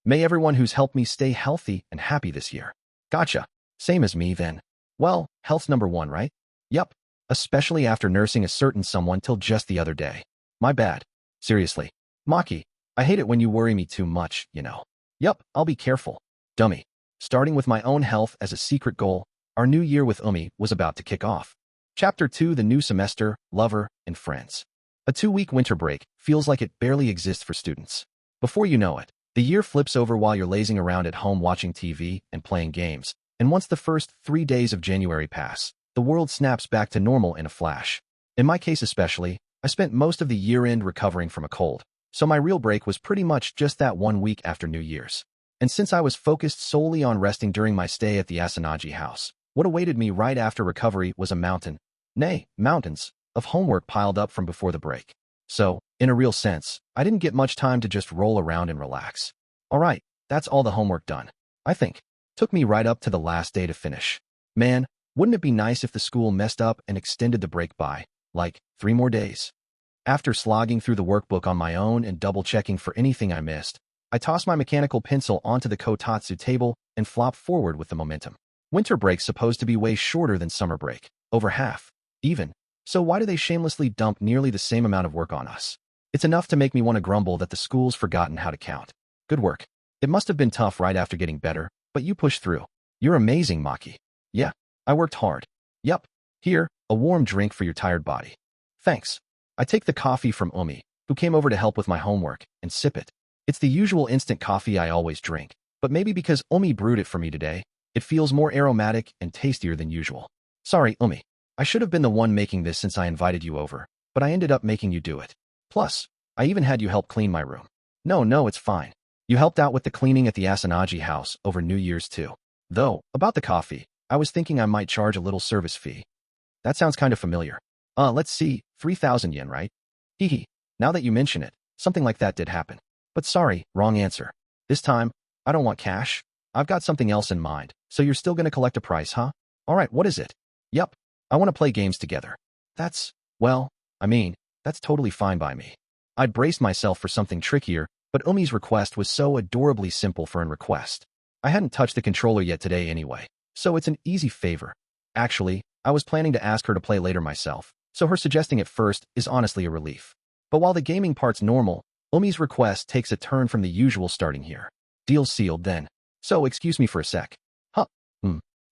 may everyone who's helped me stay healthy and happy this year. Gotcha. Same as me then. Well, health's number 1, right? Yup. Especially after nursing a certain someone till just the other day. My bad. Seriously. Maki, I hate it when you worry me too much, you know. Yup, I'll be careful. Dummy. Starting with my own health as a secret goal, our new year with Umi was about to kick off. Chapter 2, the new semester, lover, and friends. A 2-week winter break feels like it barely exists for students. Before you know it, the year flips over while you're lazing around at home watching TV and playing games, and once the first 3 days of January pass, the world snaps back to normal in a flash. In my case especially, I spent most of the year-end recovering from a cold, so my real break was pretty much just that 1 week after New Year's. And since I was focused solely on resting during my stay at the Asanagi house, what awaited me right after recovery was a mountains, of homework piled up from before the break. So, in a real sense, I didn't get much time to just roll around and relax. Alright, that's all the homework done, I think. Took me right up to the last day to finish. Man, wouldn't it be nice if the school messed up and extended the break by, like, 3 more days? After slogging through the workbook on my own and double-checking for anything I missed, I tossed my mechanical pencil onto the kotatsu table and flopped forward with the momentum. Winter break's supposed to be way shorter than summer break, over half, even. So why do they shamelessly dump nearly the same amount of work on us? It's enough to make me want to grumble that the school's forgotten how to count. Good work. It must have been tough right after getting better, but you pushed through. You're amazing, Maki. Yeah, I worked hard. Yup. Here, a warm drink for your tired body. Thanks. I take the coffee from Umi, who came over to help with my homework, and sip it. It's the usual instant coffee I always drink, but maybe because Umi brewed it for me today, it feels more aromatic and tastier than usual. Sorry, Umi. I should have been the one making this since I invited you over, but I ended up making you do it. Plus, I even had you help clean my room. No, it's fine. You helped out with the cleaning at the Asanagi house over New Year's too. Though, about the coffee, I was thinking I might charge a little service fee. That sounds kind of familiar. Let's see, 3,000 yen, right? Hehe. Now that you mention it, something like that did happen. But sorry, wrong answer. This time, I don't want cash. I've got something else in mind, so you're still gonna collect a price, huh? Alright, what is it? Yup, I want to play games together. That's totally fine by me. I'd braced myself for something trickier, but Umi's request was so adorably simple for a request. I hadn't touched the controller yet today anyway, so it's an easy favor. Actually, I was planning to ask her to play later myself, so her suggesting it first is honestly a relief. But while the gaming part's normal, Umi's request takes a turn from the usual starting here. Deal sealed then. So excuse me for a sec.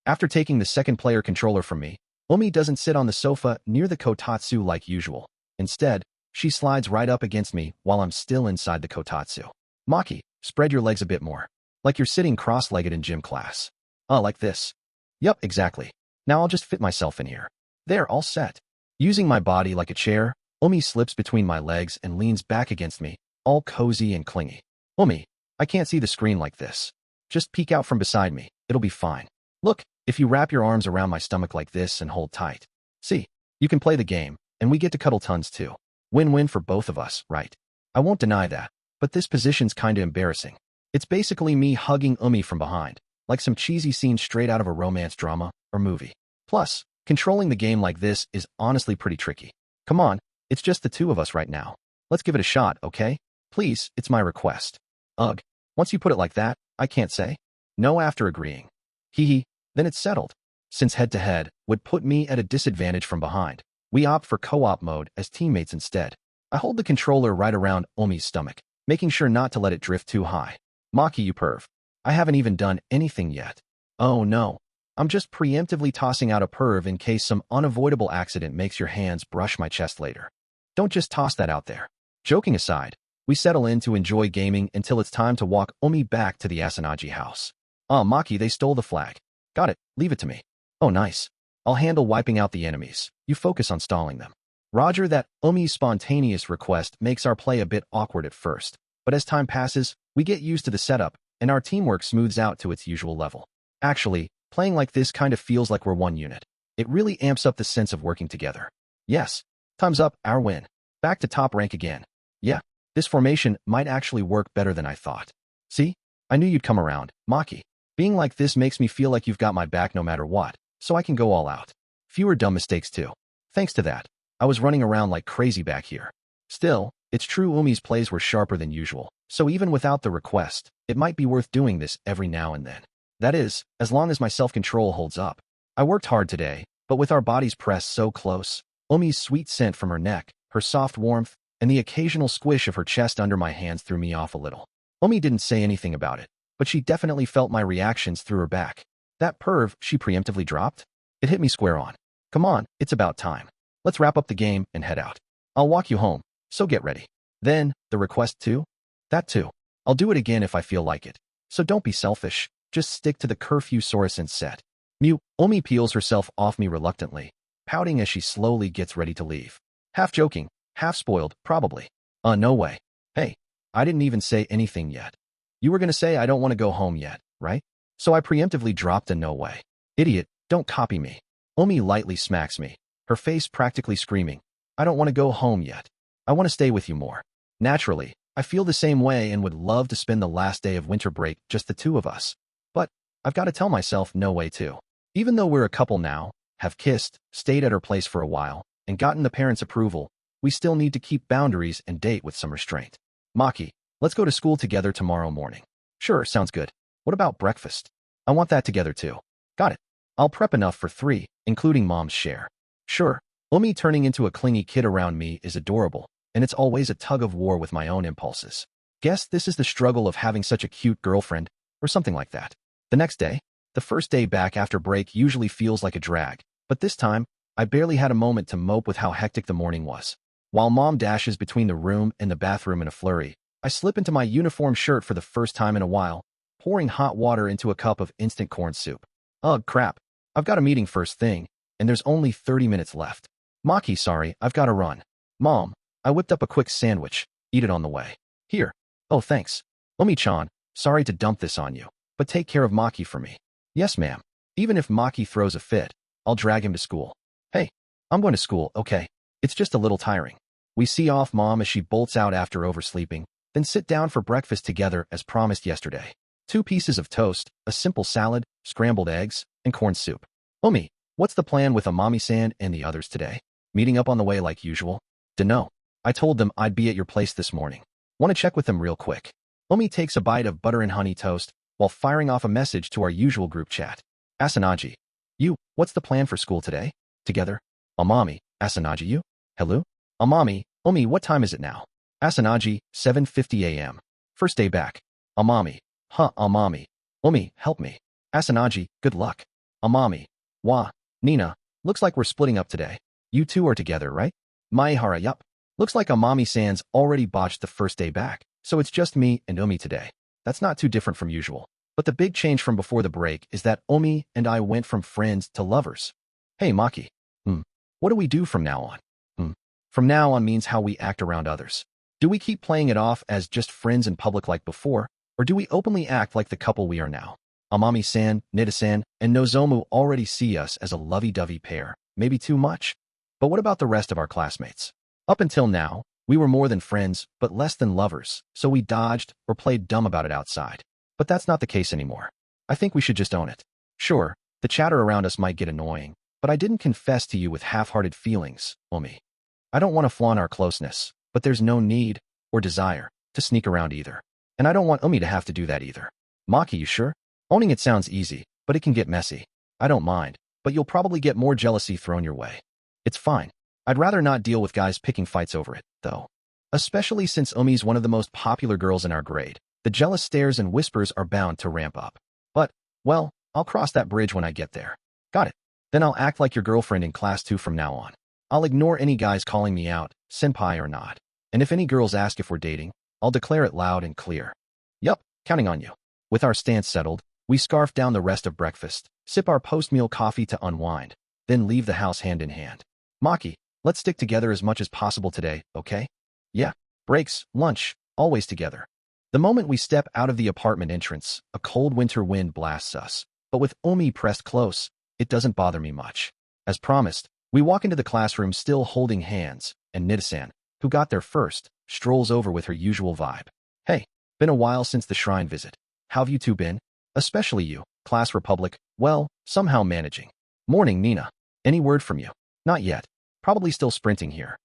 After taking the second player controller from me, Umi doesn't sit on the sofa near the kotatsu like usual. Instead, she slides right up against me while I'm still inside the kotatsu. Maki, spread your legs a bit more. Like you're sitting cross-legged in gym class. Like this. Yup, exactly. Now I'll just fit myself in here. There, all set. Using my body like a chair, Umi slips between my legs and leans back against me, all cozy and clingy. Umi, I can't see the screen like this. Just peek out from beside me, it'll be fine. Look, if you wrap your arms around my stomach like this and hold tight. See, you can play the game, and we get to cuddle tons too. Win-win for both of us, right? I won't deny that, but this position's kinda embarrassing. It's basically me hugging Umi from behind, like some cheesy scene straight out of a romance drama or movie. Plus, controlling the game like this is honestly pretty tricky. Come on, it's just the two of us right now. Let's give it a shot, okay? Please, it's my request. Ugh. Once you put it like that, I can't say no after agreeing. Hehe. Then it's settled. Since head-to-head would put me at a disadvantage from behind, we opt for co-op mode as teammates instead. I hold the controller right around Umi's stomach, making sure not to let it drift too high. Maki, you perv. I haven't even done anything yet. Oh no. I'm just preemptively tossing out a perv in case some unavoidable accident makes your hands brush my chest later. Don't just toss that out there. Joking aside, we settle in to enjoy gaming until it's time to walk Umi back to the Asanagi house. Maki, they stole the flag. Got it, leave it to me. Oh nice. I'll handle wiping out the enemies. You focus on stalling them. Roger that. Umi's spontaneous request makes our play a bit awkward at first, but as time passes, we get used to the setup, and our teamwork smooths out to its usual level. Actually, playing like this kind of feels like we're one unit. It really amps up the sense of working together. Yes, time's up, our win. Back to top rank again. Yeah, this formation might actually work better than I thought. See? I knew you'd come around, Maki. Being like this makes me feel like you've got my back no matter what, so I can go all out. Fewer dumb mistakes too. Thanks to that, I was running around like crazy back here. Still, it's true Umi's plays were sharper than usual, so even without the request, it might be worth doing this every now and then. That is, as long as my self-control holds up. I worked hard today, but with our bodies pressed so close, Umi's sweet scent from her neck, her soft warmth, and the occasional squish of her chest under my hands threw me off a little. Umi didn't say anything about it, but she definitely felt my reactions through her back. That perv she preemptively dropped? It hit me square on. Come on, it's about time. Let's wrap up the game and head out. I'll walk you home, so get ready. Then, the request too? That too. I'll do it again if I feel like it. So don't be selfish, just stick to the curfew Sorasen set. Mew, Omi peels herself off me reluctantly, pouting as she slowly gets ready to leave. Half joking, half spoiled, probably. No way. Hey, I didn't even say anything yet. You were gonna say I don't want to go home yet, right? So I preemptively dropped a no way. Idiot, don't copy me. Omi lightly smacks me, her face practically screaming. I don't want to go home yet. I want to stay with you more. Naturally, I feel the same way and would love to spend the last day of winter break just the two of us. But I've got to tell myself no way too. Even though we're a couple now, have kissed, stayed at her place for a while, and gotten the parents' approval, we still need to keep boundaries and date with some restraint. Maki, let's go to school together tomorrow morning. Sure, sounds good. What about breakfast? I want that together too. Got it. I'll prep enough for 3, including mom's share. Sure. Omi turning into a clingy kid around me is adorable, and it's always a tug of war with my own impulses. Guess this is the struggle of having such a cute girlfriend, or something like that. The next day, the first day back after break usually feels like a drag, but this time, I barely had a moment to mope with how hectic the morning was. While mom dashes between the room and the bathroom in a flurry, I slip into my uniform shirt for the first time in a while, pouring hot water into a cup of instant corn soup. Ugh, crap. I've got a meeting first thing, and there's only 30 minutes left. Maki, sorry, I've got to run. Mom, I whipped up a quick sandwich. Eat it on the way. Here. Oh, thanks. Omi-chan, sorry to dump this on you, but take care of Maki for me. Yes, ma'am. Even if Maki throws a fit, I'll drag him to school. Hey, I'm going to school, okay? It's just a little tiring. We see off mom as she bolts out after oversleeping, then sit down for breakfast together as promised yesterday. 2 pieces of toast, a simple salad, scrambled eggs, and corn soup. Omi, what's the plan with Amami-san and the others today? Meeting up on the way like usual? Dunno. I told them I'd be at your place this morning. Want to check with them real quick. Omi takes a bite of butter and honey toast while firing off a message to our usual group chat. Asanagi. You, what's the plan for school today? Together? Amami, Asanagi you? Hello? Amami, Omi, what time is it now? Asanagi, 7:50 a.m. First day back. Amami. Huh, Amami. Omi, help me. Asanagi, good luck. Amami. Wah. Nina, looks like we're splitting up today. You two are together, right? Maehara, yup. Looks like Amami-san's already botched the first day back, so it's just me and Omi today. That's not too different from usual. But the big change from before the break is that Omi and I went from friends to lovers. Hey, Maki. What do we do from now on? From now on means how we act around others. Do we keep playing it off as just friends in public like before, or do we openly act like the couple we are now? Amami-san, Nida-san, and Nozomu already see us as a lovey-dovey pair, maybe too much. But what about the rest of our classmates? Up until now, we were more than friends, but less than lovers, so we dodged or played dumb about it outside. But that's not the case anymore. I think we should just own it. Sure, the chatter around us might get annoying, but I didn't confess to you with half-hearted feelings, Omi. I don't want to flaunt our closeness, but there's no need, or desire, to sneak around either. And I don't want Omi to have to do that either. Maki, you sure? Owning it sounds easy, but it can get messy. I don't mind, but you'll probably get more jealousy thrown your way. It's fine. I'd rather not deal with guys picking fights over it, though. Especially since Omi's one of the most popular girls in our grade. The jealous stares and whispers are bound to ramp up. But, well, I'll cross that bridge when I get there. Got it. Then I'll act like your girlfriend in class 2 from now on. I'll ignore any guys calling me out, senpai or not. And if any girls ask if we're dating, I'll declare it loud and clear. Yup, counting on you. With our stance settled, we scarf down the rest of breakfast, sip our post-meal coffee to unwind, then leave the house hand in hand. Maki, let's stick together as much as possible today, okay? Yeah. Breaks, lunch, always together. The moment we step out of the apartment entrance, a cold winter wind blasts us. But with Omi pressed close, it doesn't bother me much. As promised, we walk into the classroom still holding hands, and Nida-san, who got there first, strolls over with her usual vibe. Hey, been a while since the shrine visit. How've you two been? Especially you, Class Republic, well, somehow managing. Morning, Nina. Any word from you? Not yet. Probably still sprinting here.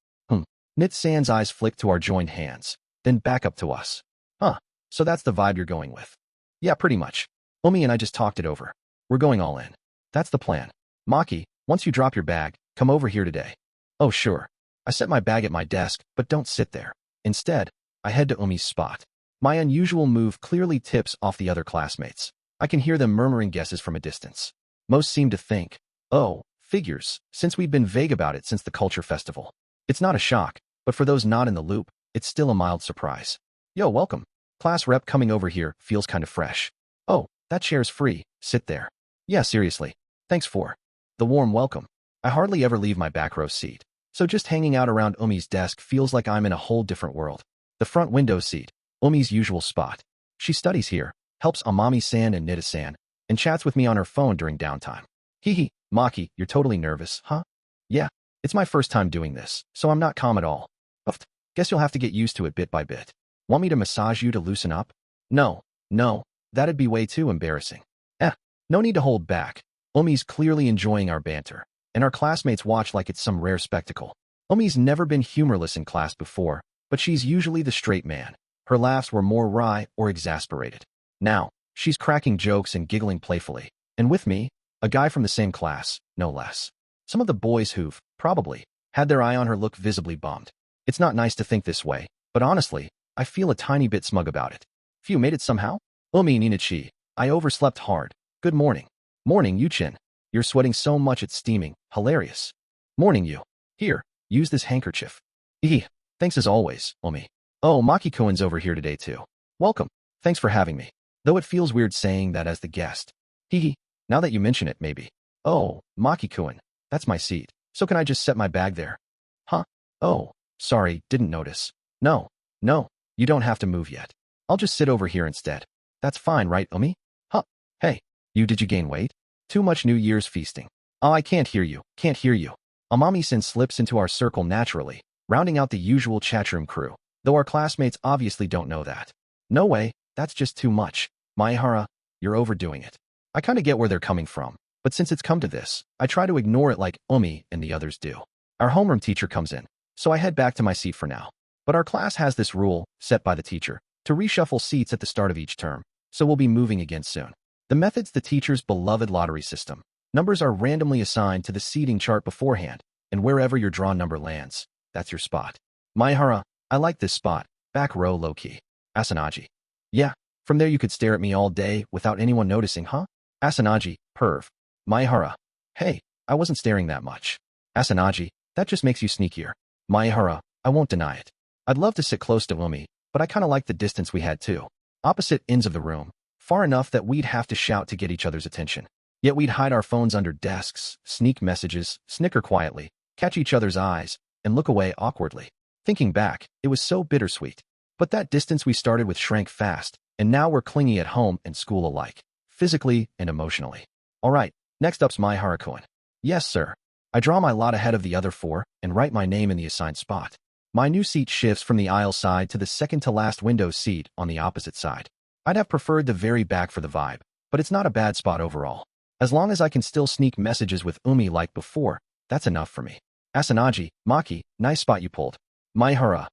Nida-san's eyes flick to our joined hands, then back up to us. Huh, so that's the vibe you're going with. Yeah, pretty much. Omi and I just talked it over. We're going all in. That's the plan. Maki, once you drop your bag, come over here today. Oh, sure. I set my bag at my desk, but don't sit there. Instead, I head to Omi's spot. My unusual move clearly tips off the other classmates. I can hear them murmuring guesses from a distance. Most seem to think, oh, figures, since we've been vague about it since the culture festival. It's not a shock, but for those not in the loop, it's still a mild surprise. Yo, welcome. Class rep coming over here feels kind of fresh. Oh, that chair's free. Sit there. Yeah, seriously. Thanks for the warm welcome. I hardly ever leave my back row seat, so just hanging out around Umi's desk feels like I'm in a whole different world. The front window seat, Umi's usual spot. She studies here, helps Amami-san and Nita-san, and chats with me on her phone during downtime. Hee, Maki, you're totally nervous, huh? Yeah, it's my first time doing this, so I'm not calm at all. Uff, guess you'll have to get used to it bit by bit. Want me to massage you to loosen up? No, that'd be way too embarrassing. No need to hold back. Umi's clearly enjoying our banter, and our classmates watch like it's some rare spectacle. Umi's never been humorless in class before, but she's usually the straight man. Her laughs were more wry or exasperated. Now, she's cracking jokes and giggling playfully, and with me, a guy from the same class, no less. Some of the boys who've, probably, had their eye on her look visibly bummed. It's not nice to think this way, but honestly, I feel a tiny bit smug about it. Phew, made it somehow? Umi Ninachi, I overslept hard. Good morning. Morning, Yuchin. You're sweating so much it's steaming. Hilarious. Morning, you. Here, use this handkerchief. Thanks as always, Umi. Oh, Maki-kun's over here today too. Welcome. Thanks for having me. Though it feels weird saying that as the guest. Now that you mention it, maybe. Oh, Maki-kun, that's my seat. So can I just set my bag there? Huh? Oh, sorry, didn't notice. No, you don't have to move yet. I'll just sit over here instead. That's fine, right, Umi? Huh? Hey, did you gain weight? Too much New Year's feasting. Oh, I can't hear you. Amami-san slips into our circle naturally, rounding out the usual chatroom crew, though our classmates obviously don't know that. No way, that's just too much. Maehara, you're overdoing it. I kinda get where they're coming from, but since it's come to this, I try to ignore it like Umi and the others do. Our homeroom teacher comes in, so I head back to my seat for now. But our class has this rule, set by the teacher, to reshuffle seats at the start of each term, so we'll be moving again soon. The method's the teacher's beloved lottery system. Numbers are randomly assigned to the seating chart beforehand, and wherever your draw number lands, that's your spot. Maehara, I like this spot. Back row low-key. Asanagi. Yeah, from there you could stare at me all day without anyone noticing, huh? Asanagi, perv. Maehara. Hey, I wasn't staring that much. Asanagi, that just makes you sneakier. Maehara, I won't deny it. I'd love to sit close to Umi, but I kinda like the distance we had too. Opposite ends of the room. Far enough that we'd have to shout to get each other's attention. Yet we'd hide our phones under desks, sneak messages, snicker quietly, catch each other's eyes, and look away awkwardly. Thinking back, it was so bittersweet. But that distance we started with shrank fast, and now we're clingy at home and school alike, physically and emotionally. Alright, next up's Maehara-kun. Yes, sir. I draw my lot ahead of the other four and write my name in the assigned spot. My new seat shifts from the aisle side to the second-to-last window seat on the opposite side. I'd have preferred the very back for the vibe, but it's not a bad spot overall. As long as I can still sneak messages with Umi like before, that's enough for me. Asanagi, Maki, nice spot you pulled. Maehara.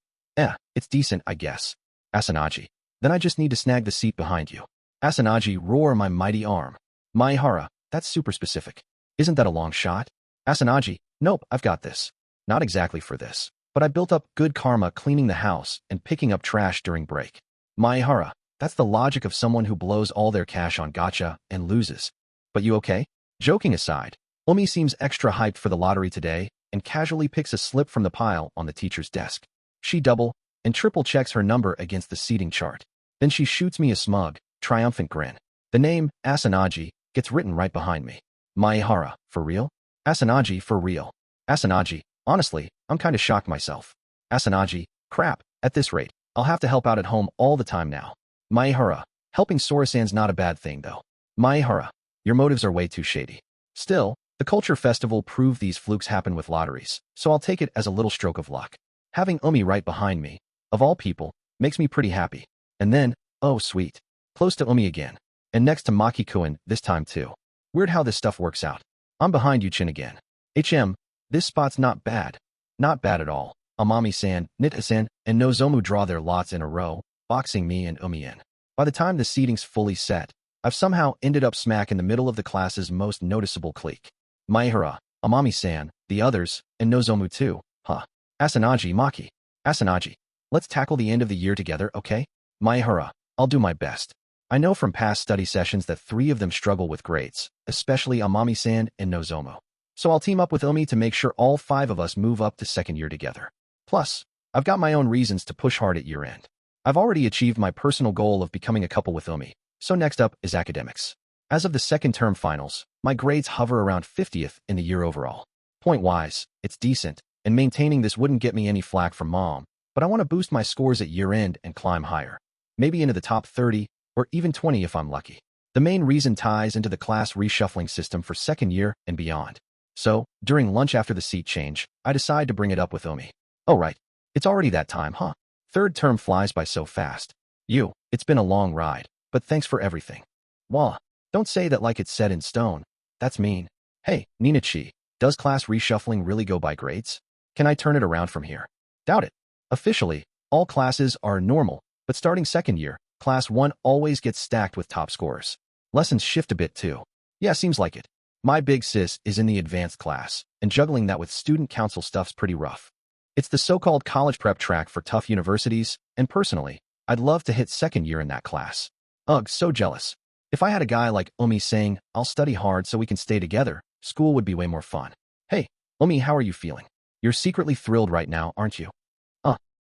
It's decent, I guess. Asanagi. Then I just need to snag the seat behind you. Asanagi, roar my mighty arm. Maehara, that's super specific. Isn't that a long shot? Asanagi, nope, I've got this. Not exactly for this, but I built up good karma cleaning the house and picking up trash during break. Maehara. That's the logic of someone who blows all their cash on gacha and loses. But you okay? Joking aside, Umi seems extra hyped for the lottery today and casually picks a slip from the pile on the teacher's desk. She double and triple checks her number against the seating chart. Then she shoots me a smug, triumphant grin. The name, Asanagi, gets written right behind me. Maehara, for real? Asanagi, for real. Asanagi, honestly, I'm kinda shocked myself. Asanagi, crap, at this rate, I'll have to help out at home all the time now. Maehara, helping Sora-san's not a bad thing though. Maehara, your motives are way too shady. Still, the culture festival proved these flukes happen with lotteries, so I'll take it as a little stroke of luck. Having Umi right behind me, of all people, makes me pretty happy. And then, oh sweet, close to Umi again. And next to Maki-kun this time too. Weird how this stuff works out. I'm behind you Chin again. This spot's not bad. Not bad at all. Amami-san, Nita-san, and Nozomu draw their lots in a row, boxing me and Umi in. By the time the seating's fully set, I've somehow ended up smack in the middle of the class's most noticeable clique. Maehara, Amami-san, the others, and Nozomu too, huh? Asanagi, Maki. Asanagi, let's tackle the end of the year together, okay? Maehara, I'll do my best. I know from past study sessions that 3 of them struggle with grades, especially Amami-san and Nozomu. So I'll team up with Umi to make sure all 5 of us move up to second year together. Plus, I've got my own reasons to push hard at year end. I've already achieved my personal goal of becoming a couple with Umi, so next up is academics. As of the second term finals, My grades hover around 50th in the year overall. Point-wise, it's decent, and maintaining this wouldn't get me any flack from mom, but I want to boost my scores at year-end and climb higher. Maybe into the top 30, or even 20 if I'm lucky. The main reason ties into the class reshuffling system for second year and beyond. So, during lunch after the seat change, I decide to bring it up with Omi. Oh right, it's already that time, huh? Third term flies by so fast. It's been a long ride, but thanks for everything. Wah, don't say that like it's set in stone. That's mean. Hey, Ninachi, does class reshuffling really go by grades? Can I turn it around from here? Doubt it. Officially, all classes are normal, but starting second year, class 1 always gets stacked with top scorers. Lessons shift a bit too. Yeah, seems like it. My big sis is in the advanced class, and juggling that with student council stuff's pretty rough. It's the so-called college prep track for tough universities, and personally, I'd love to hit second year in that class. Ugh, so jealous. If I had a guy like Omi saying, I'll study hard so we can stay together, school would be way more fun. Hey, Omi, how are you feeling? You're secretly thrilled right now, aren't you?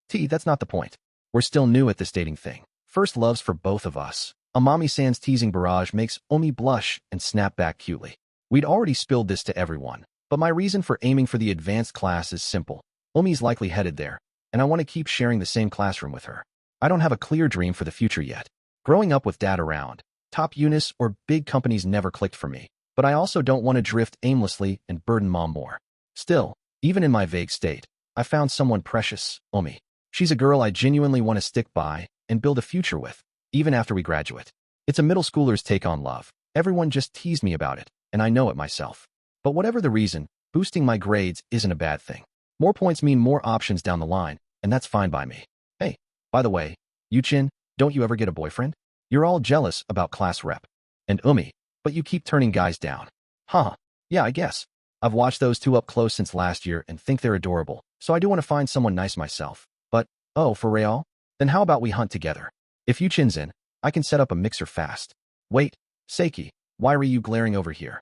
That's not the point. We're still new at this dating thing. First loves for both of us. Amami-san's teasing barrage makes Omi blush and snap back cutely. We'd already spilled this to everyone, but my reason for aiming for the advanced class is simple. Omi's likely headed there, and I want to keep sharing the same classroom with her. I don't have a clear dream for the future yet. Growing up with dad around, top units or big companies never clicked for me, but I also don't want to drift aimlessly and burden mom more. Still, even in my vague state, I found someone precious, Omi. She's a girl I genuinely want to stick by and build a future with, even after we graduate. It's a middle schooler's take on love. Everyone just teased me about it, and I know it myself. But whatever the reason, boosting my grades isn't a bad thing. More points mean more options down the line, and that's fine by me. Hey, by the way, Yuchin, don't you ever get a boyfriend? You're all jealous about class rep. And Umi, but you keep turning guys down. Huh, yeah, I guess. I've watched those two up close since last year and think they're adorable, so I do want to find someone nice myself. But, oh, for real? Then how about we hunt together? If Yuchin's in, I can set up a mixer fast. Wait, Seiki, why are you glaring over here?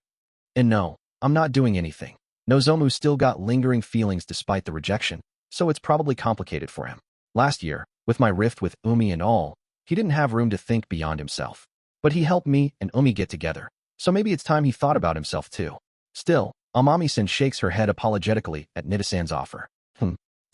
And no, I'm not doing anything. Nozomu still got lingering feelings despite the rejection, so it's probably complicated for him. Last year, with my rift with Umi and all, he didn't have room to think beyond himself. But he helped me and Umi get together, so maybe it's time he thought about himself too. Still, Amami-san shakes her head apologetically at Nida-san's offer.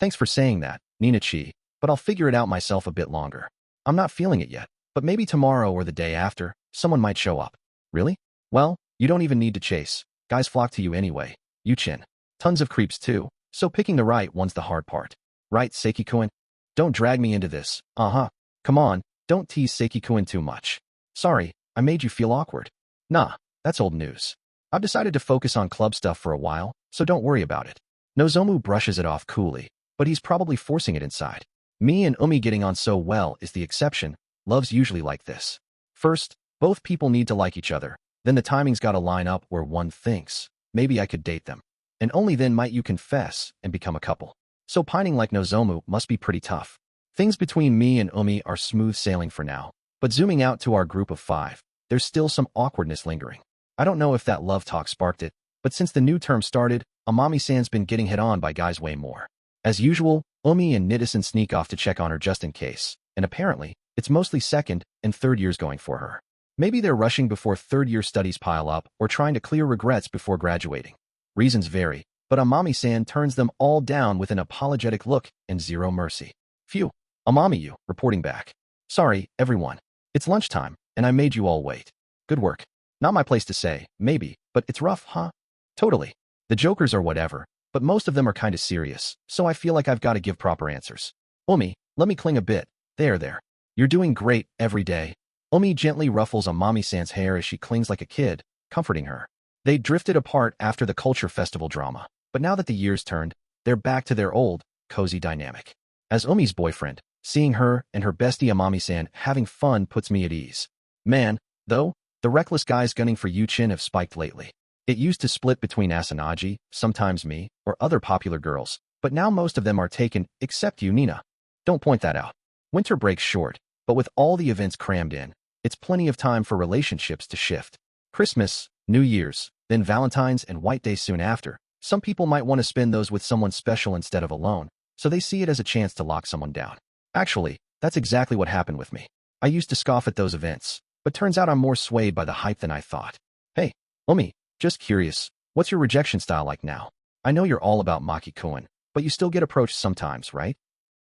Thanks for saying that, Ninachi, but I'll figure it out myself a bit longer. I'm not feeling it yet, but maybe tomorrow or the day after, someone might show up. Really? Well, you don't even need to chase. Guys flock to you anyway. Yuchin. Tons of creeps too, so picking the right one's the hard part. Right, Seiki-kun? Don't drag me into this. Come on, don't tease Seiki-kun too much. Sorry, I made you feel awkward. Nah, that's old news. I've decided to focus on club stuff for a while, so don't worry about it. Nozomu brushes it off coolly, but he's probably forcing it inside. Me and Umi getting on so well is the exception. Love's usually like this. First, both people need to like each other. Then the timing's gotta line up where one thinks, maybe I could date them. And only then might you confess and become a couple. So pining like Nozomu must be pretty tough. Things between me and Umi are smooth sailing for now. But zooming out to our group of 5, there's still some awkwardness lingering. I don't know if that love talk sparked it, but since the new term started, Amami-san's been getting hit on by guys way more. As usual, Umi and Nida-san sneak off to check on her just in case, and apparently, it's mostly second and third years going for her. Maybe they're rushing before third-year studies pile up or trying to clear regrets before graduating. Reasons vary, but Amami-san turns them all down with an apologetic look and zero mercy. Phew, Amami-you, reporting back. Sorry, everyone. It's lunchtime, and I made you all wait. Good work. Not my place to say, maybe, but it's rough, huh? Totally. The jokers are whatever, but most of them are kinda serious, so I feel like I've gotta give proper answers. Umi, let me cling a bit. There. You're doing great every day. Umi gently ruffles Amami-san's hair as she clings like a kid, comforting her. They drifted apart after the culture festival drama, but now that the year's turned, they're back to their old, cozy dynamic. As Umi's boyfriend, seeing her and her bestie Amami-san having fun puts me at ease. Man, though, the reckless guys gunning for Yuchin have spiked lately. It used to split between Asanagi, sometimes me, or other popular girls, but now most of them are taken, except you, Nina. Don't point that out. Winter breaks short, but with all the events crammed in, it's plenty of time for relationships to shift. Christmas, New Year's, then Valentine's and White Day soon after. Some people might want to spend those with someone special instead of alone, so they see it as a chance to lock someone down. Actually, that's exactly what happened with me. I used to scoff at those events, but turns out I'm more swayed by the hype than I thought. Hey, Umi, Just curious, what's your rejection style like now? I know you're all about Maki-kun, but you still get approached sometimes, right?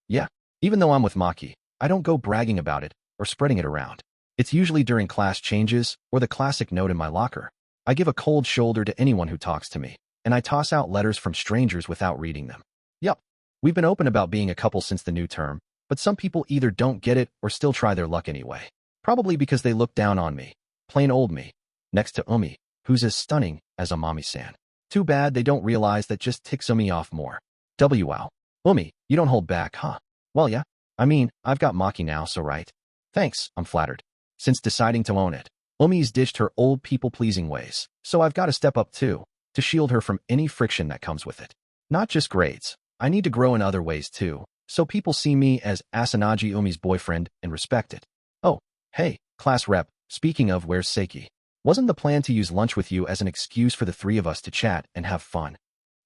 Yeah. Even though I'm with Maki, I don't go bragging about it or spreading it around. It's usually during class changes or the classic note in my locker. I give a cold shoulder to anyone who talks to me, and I toss out letters from strangers without reading them. Yup. We've been open about being a couple since the new term, but some people either don't get it or still try their luck anyway. Probably because they look down on me. Plain old me. Next to Umi, who's as stunning as Amami-san. Too bad they don't realize that just ticks Umi off more. Wow. Umi, you don't hold back, huh? Well, yeah. I mean, I've got Maki now, so right. Thanks, I'm flattered. Since deciding to own it, Umi's ditched her old people-pleasing ways, so I've got to step up too, to shield her from any friction that comes with it. Not just grades. I need to grow in other ways too, so people see me as Asanagi Umi's boyfriend and respect it. Oh, hey, class rep, speaking of, where's Seiki? Wasn't the plan to use lunch with you as an excuse for the three of us to chat and have fun?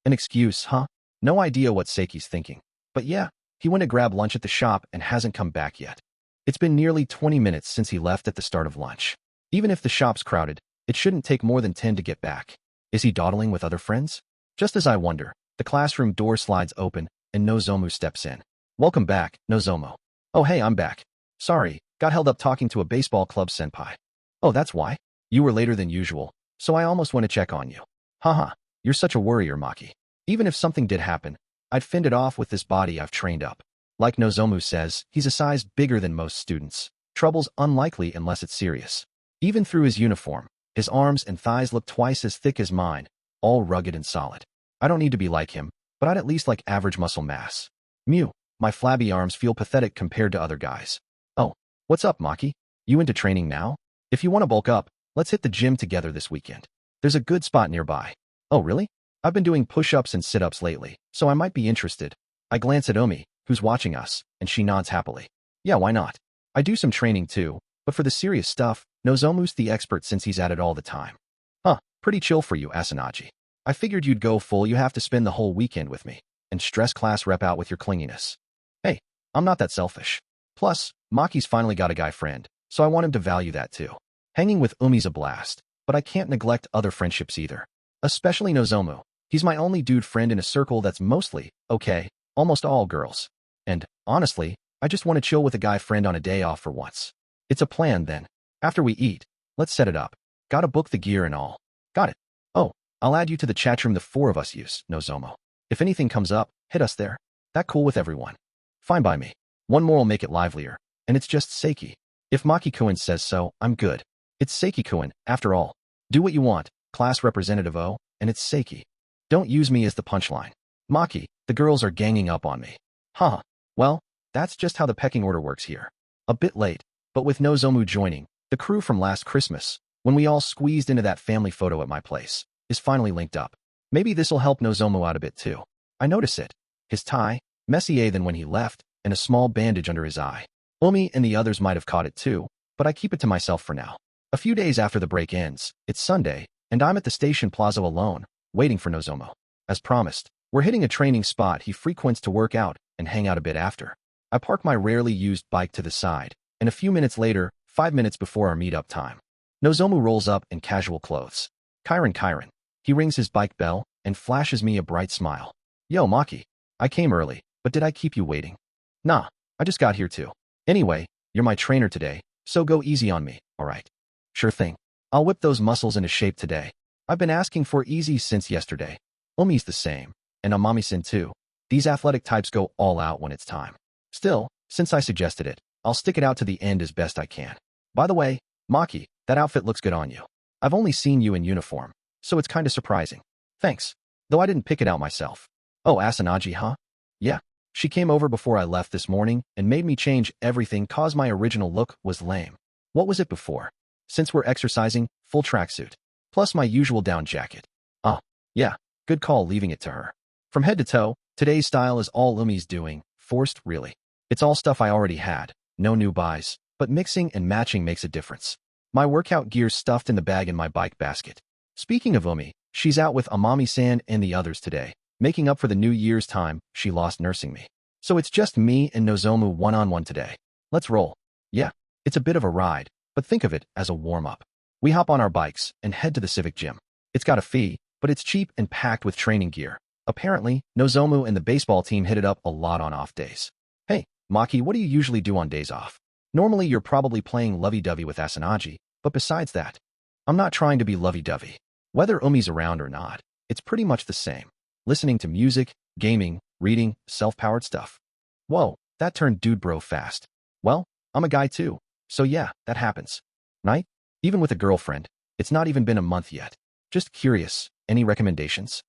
An excuse, huh? No idea what Seiki's thinking. But yeah, he went to grab lunch at the shop and hasn't come back yet. It's been nearly 20 minutes since he left at the start of lunch. Even if the shop's crowded, it shouldn't take more than 10 to get back. Is he dawdling with other friends? Just as I wonder, the classroom door slides open and Nozomu steps in. Welcome back, Nozomu. Oh hey, I'm back. Sorry, got held up talking to a baseball club senpai. Oh, that's why? You were later than usual, so I almost went to check on you. Haha, you're such a worrier, Maki. Even if something did happen, I'd fend it off with this body I've trained up. Like Nozomu says, he's a size bigger than most students. Trouble's unlikely unless it's serious. Even through his uniform, his arms and thighs look twice as thick as mine, all rugged and solid. I don't need to be like him, but I'd at least like average muscle mass. Mew, my flabby arms feel pathetic compared to other guys. Oh, what's up, Maki? You into training now? If you want to bulk up, let's hit the gym together this weekend. There's a good spot nearby. Oh, really? I've been doing push-ups and sit-ups lately, so I might be interested. I glance at Umi, who's watching us, and she nods happily. Yeah, why not? I do some training too, but for the serious stuff, Nozomu's the expert since he's at it all the time. Huh, pretty chill for you, Asanagi. I figured you'd go full you have to spend the whole weekend with me, and stress class rep out with your clinginess. Hey, I'm not that selfish. Plus, Maki's finally got a guy friend, so I want him to value that too. Hanging with Umi's a blast, but I can't neglect other friendships either. Especially Nozomu. He's my only dude friend in a circle that's mostly, okay, almost all girls. And, honestly, I just want to chill with a guy friend on a day off for once. It's a plan then. After we eat, let's set it up. Gotta book the gear and all. Got it. Oh, I'll add you to the chat room the four of us use, Nozomu. If anything comes up, hit us there. That cool with everyone? Fine by me. One more will make it livelier, and it's just Seiki. If Maki-kun says so, I'm good. It's Seiki-kun, after all. Do what you want, class representative O, and it's Seiki. Don't use me as the punchline. Maki, the girls are ganging up on me. Huh. Well, that's just how the pecking order works here. A bit late, but with Nozomu joining, the crew from last Christmas, when we all squeezed into that family photo at my place, is finally linked up. Maybe this'll help Nozomu out a bit too. I notice it. His tie, messier than when he left, and a small bandage under his eye. Umi and the others might have caught it too, but I keep it to myself for now. A few days after the break ends, it's Sunday, and I'm at the station plaza alone, waiting for Nozomu. As promised, we're hitting a training spot he frequents to work out and hang out a bit after. I park my rarely used bike to the side, and a few minutes later, 5 minutes before our meetup time, Nozomu rolls up in casual clothes. Kyron. He rings his bike bell and flashes me a bright smile. Yo, Maki. I came early, but did I keep you waiting? Nah, I just got here too. Anyway, you're my trainer today, so go easy on me, alright? Sure thing. I'll whip those muscles into shape today. I've been asking for easy since yesterday. Umi's the same, and Amami-san too. These athletic types go all out when it's time. Still, since I suggested it, I'll stick it out to the end as best I can. By the way, Maki, that outfit looks good on you. I've only seen you in uniform, so it's kinda surprising. Thanks. Though I didn't pick it out myself. Oh, Asanagi, huh? Yeah. She came over before I left this morning and made me change everything cause my original look was lame. What was it before? Since we're exercising, full tracksuit. Plus my usual down jacket. Ah, yeah, good call leaving it to her. From head to toe, today's style is all Umi's doing, forced really. It's all stuff I already had, no new buys, but mixing and matching makes a difference. My workout gear's stuffed in the bag in my bike basket. Speaking of Umi, she's out with Amami-san and the others today, making up for the New Year's time she lost nursing me. So it's just me and Nozomu one-on-one today. Let's roll. Yeah, it's a bit of a ride, but think of it as a warm-up. We hop on our bikes and head to the civic gym. It's got a fee, but it's cheap and packed with training gear. Apparently, Nozomu and the baseball team hit it up a lot on off days. Hey, Maki, what do you usually do on days off? Normally you're probably playing lovey-dovey with Asanagi, but besides that, I'm not trying to be lovey-dovey. Whether Umi's around or not, it's pretty much the same. Listening to music, gaming, reading, self-powered stuff. Whoa, that turned dude bro fast. Well, I'm a guy too, so yeah, that happens. Right? Even with a girlfriend, it's not even been a month yet. Just curious, any recommendations?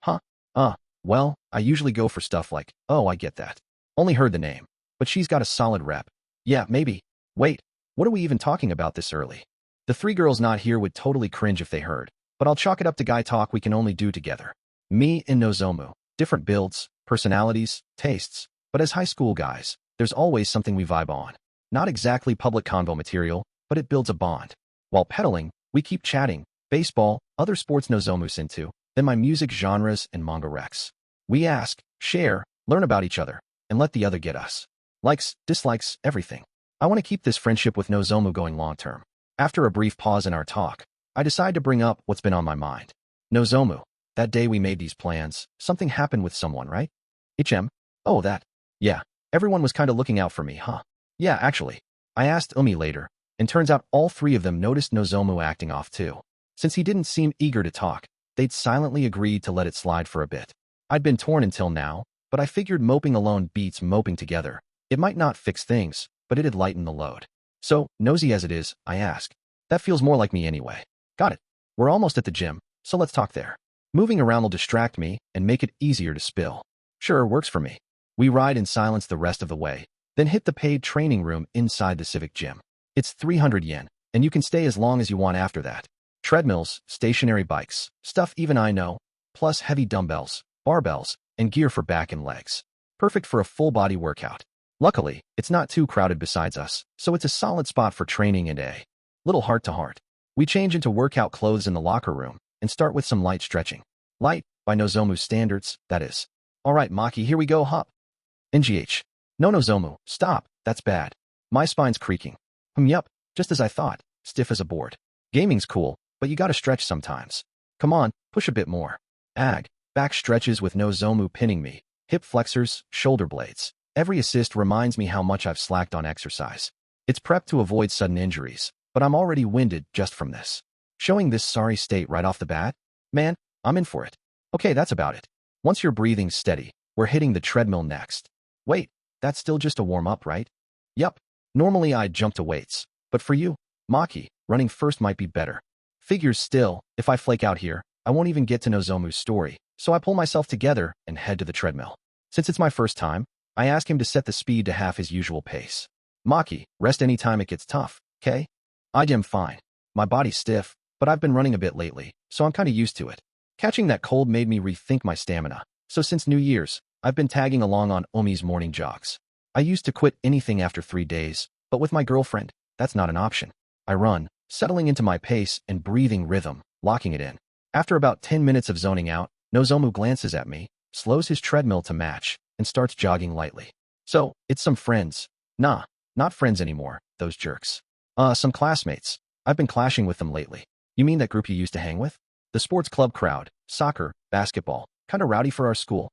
Huh? Well, I usually go for stuff like, oh, I get that. Only heard the name, but she's got a solid rep. Yeah, maybe. Wait, what are we even talking about this early? The three girls not here would totally cringe if they heard, but I'll chalk it up to guy talk we can only do together. Me and Nozomu, different builds, personalities, tastes, but as high school guys, there's always something we vibe on. Not exactly public convo material, but it builds a bond. While pedaling, we keep chatting, baseball, other sports Nozomu's into, then my music genres and manga recs. We ask, share, learn about each other, and let the other get us. Likes, dislikes, everything. I want to keep this friendship with Nozomu going long term. After a brief pause in our talk, I decide to bring up what's been on my mind. Nozomu, that day we made these plans, something happened with someone, right? Oh, that. Yeah, everyone was kind of looking out for me, huh? Yeah, actually. I asked Umi later, and turns out all three of them noticed Nozomu acting off too. Since he didn't seem eager to talk, they'd silently agreed to let it slide for a bit. I'd been torn until now, but I figured moping alone beats moping together. It might not fix things, but it'd lighten the load. So, nosy as it is, I ask. That feels more like me anyway. Got it. We're almost at the gym, so let's talk there. Moving around will distract me and make it easier to spill. Sure, works for me. We ride in silence the rest of the way, then hit the paid training room inside the civic gym. It's 300 yen, and you can stay as long as you want after that. Treadmills, stationary bikes, stuff even I know, plus heavy dumbbells, barbells, and gear for back and legs. Perfect for a full-body workout. Luckily, it's not too crowded besides us, so it's a solid spot for training and a little heart-to-heart. We change into workout clothes in the locker room and start with some light stretching. Light, by Nozomu's standards, that is. Alright, Maki, here we go, hop. NGH. No, Nozomu, stop, that's bad. My spine's creaking. Yup, just as I thought, stiff as a board. Gaming's cool, but you gotta stretch sometimes. Come on, push a bit more. Ag. Back stretches with Nozomu pinning me. Hip flexors, shoulder blades. Every assist reminds me how much I've slacked on exercise. It's prep to avoid sudden injuries, but I'm already winded just from this. Showing this sorry state right off the bat? Man, I'm in for it. Okay, that's about it. Once your breathing's steady, we're hitting the treadmill next. Wait, that's still just a warm-up, right? Yup. Normally I'd jump to weights, but for you, Maki, running first might be better. Figures still, if I flake out here, I won't even get to Nozomu's story, so I pull myself together and head to the treadmill. Since it's my first time, I ask him to set the speed to half his usual pace. Maki, rest anytime it gets tough, okay? I'm fine. My body's stiff, but I've been running a bit lately, so I'm kinda used to it. Catching that cold made me rethink my stamina, so since New Year's, I've been tagging along on Umi's morning jogs. I used to quit anything after 3 days, but with my girlfriend, that's not an option. I run, settling into my pace and breathing rhythm, locking it in. After about 10 minutes of zoning out, Nozomu glances at me, slows his treadmill to match, and starts jogging lightly. So, it's some friends. Nah, not friends anymore, those jerks. Some classmates. I've been clashing with them lately. You mean that group you used to hang with? The sports club crowd, soccer, basketball, kinda rowdy for our school.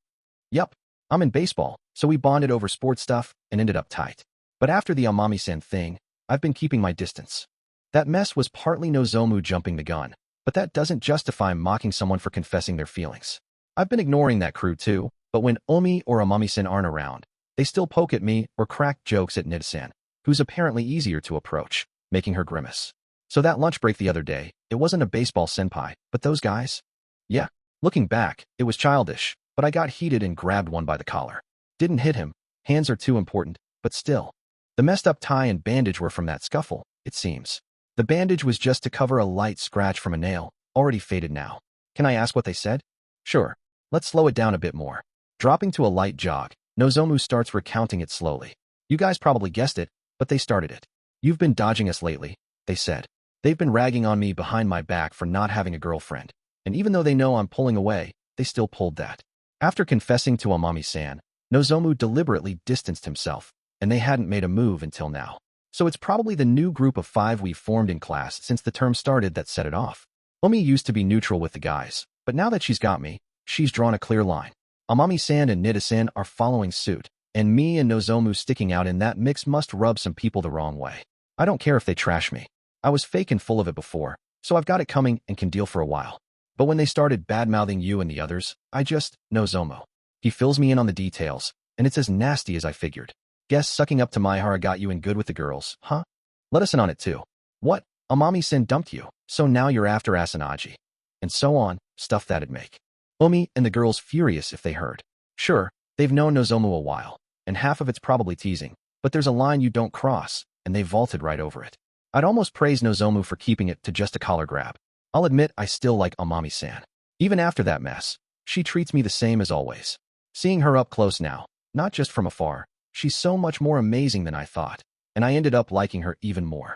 Yup, I'm in baseball, so we bonded over sports stuff and ended up tight. But after the Amami-san thing, I've been keeping my distance. That mess was partly Nozomu jumping the gun, but that doesn't justify mocking someone for confessing their feelings. I've been ignoring that crew too, but when Umi or Amami-san aren't around, they still poke at me or crack jokes at Nida-san, who's apparently easier to approach, making her grimace. So that lunch break the other day, it wasn't a baseball senpai, but those guys? Yeah, looking back, it was childish, but I got heated and grabbed one by the collar. Didn't hit him, hands are too important, but still. The messed up tie and bandage were from that scuffle, it seems. The bandage was just to cover a light scratch from a nail, already faded now. Can I ask what they said? Sure. Let's slow it down a bit more. Dropping to a light jog, Nozomu starts recounting it slowly. You guys probably guessed it, but they started it. You've been dodging us lately, they said. They've been ragging on me behind my back for not having a girlfriend, and even though they know I'm pulling away, they still pulled that. After confessing to Amami-san, Nozomu deliberately distanced himself, and they hadn't made a move until now. So it's probably the new group of 5 we formed in class since the term started that set it off. Omi used to be neutral with the guys, but now that she's got me, she's drawn a clear line. Amami-san and Nida-san are following suit, and me and Nozomu sticking out in that mix must rub some people the wrong way. I don't care if they trash me. I was fake and full of it before, so I've got it coming and can deal for a while. But when they started bad-mouthing you and the others, Nozomu. He fills me in on the details, and it's as nasty as I figured. Guess sucking up to Maehara got you in good with the girls, huh? Let us in on it too. What? Amami-san dumped you, so now you're after Asanagi. And so on, stuff that'd make Omi and the girls furious if they heard. Sure, they've known Nozomu a while, and half of it's probably teasing, but there's a line you don't cross, and they vaulted right over it. I'd almost praise Nozomu for keeping it to just a collar grab. I'll admit I still like Amami-san. Even after that mess, she treats me the same as always. Seeing her up close now, not just from afar, she's so much more amazing than I thought, and I ended up liking her even more.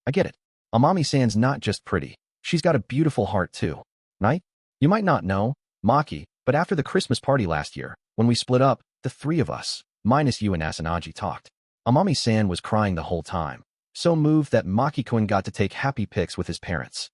I get it. Amami-san's not just pretty, she's got a beautiful heart too, right? You might not know, Maki, but after the Christmas party last year, when we split up, the three of us, minus you and Asanagi, talked. Amami-san was crying the whole time, so moved that Maki-kun got to take happy pics with his parents.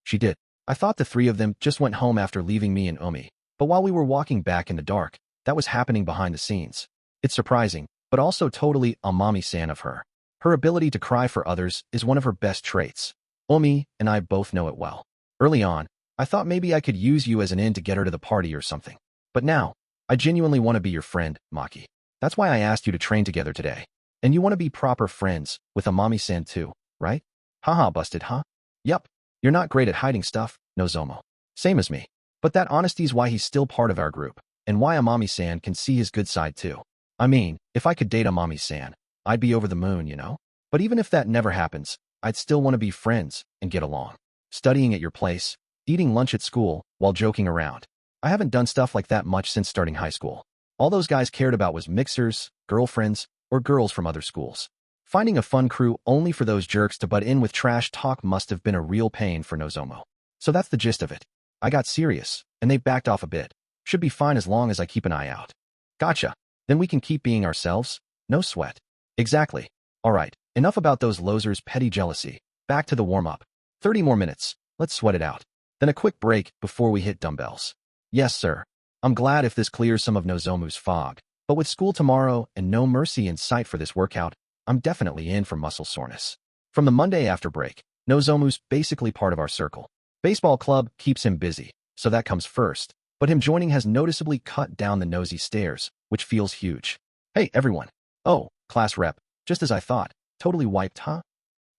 She did. I thought the three of them just went home after leaving me and Omi, but while we were walking back in the dark, that was happening behind the scenes. It's surprising, but also totally Amami-san of her. Her ability to cry for others is one of her best traits. Omi and I both know it well. Early on, I thought maybe I could use you as an in to get her to the party or something. But now, I genuinely want to be your friend, Maki. That's why I asked you to train together today. And you want to be proper friends with Amami-san too, right? Haha, busted, huh? Yup. You're not great at hiding stuff, Nozomu. Same as me. But that honesty's why he's still part of our group, and why Amami-san can see his good side too. I mean, if I could date Amami-san, I'd be over the moon, you know? But even if that never happens, I'd still want to be friends and get along. Studying at your place, eating lunch at school, while joking around. I haven't done stuff like that much since starting high school. All those guys cared about was mixers, girlfriends, or girls from other schools. Finding a fun crew only for those jerks to butt in with trash talk must have been a real pain for Nozomu. So that's the gist of it. I got serious, and they backed off a bit. Should be fine as long as I keep an eye out. Gotcha. Then we can keep being ourselves? No sweat. Exactly. Alright, enough about those losers' petty jealousy. Back to the warm-up. 30 more minutes. Let's sweat it out. Then a quick break before we hit dumbbells. Yes, sir. I'm glad if this clears some of Nozomu's fog. But with school tomorrow and no mercy in sight for this workout, I'm definitely in for muscle soreness. From the Monday after break, Nozomu's basically part of our circle. Baseball club keeps him busy, so that comes first. But him joining has noticeably cut down the nosy stares, which feels huge. Hey, everyone. Oh, class rep. Just as I thought. Totally wiped, huh?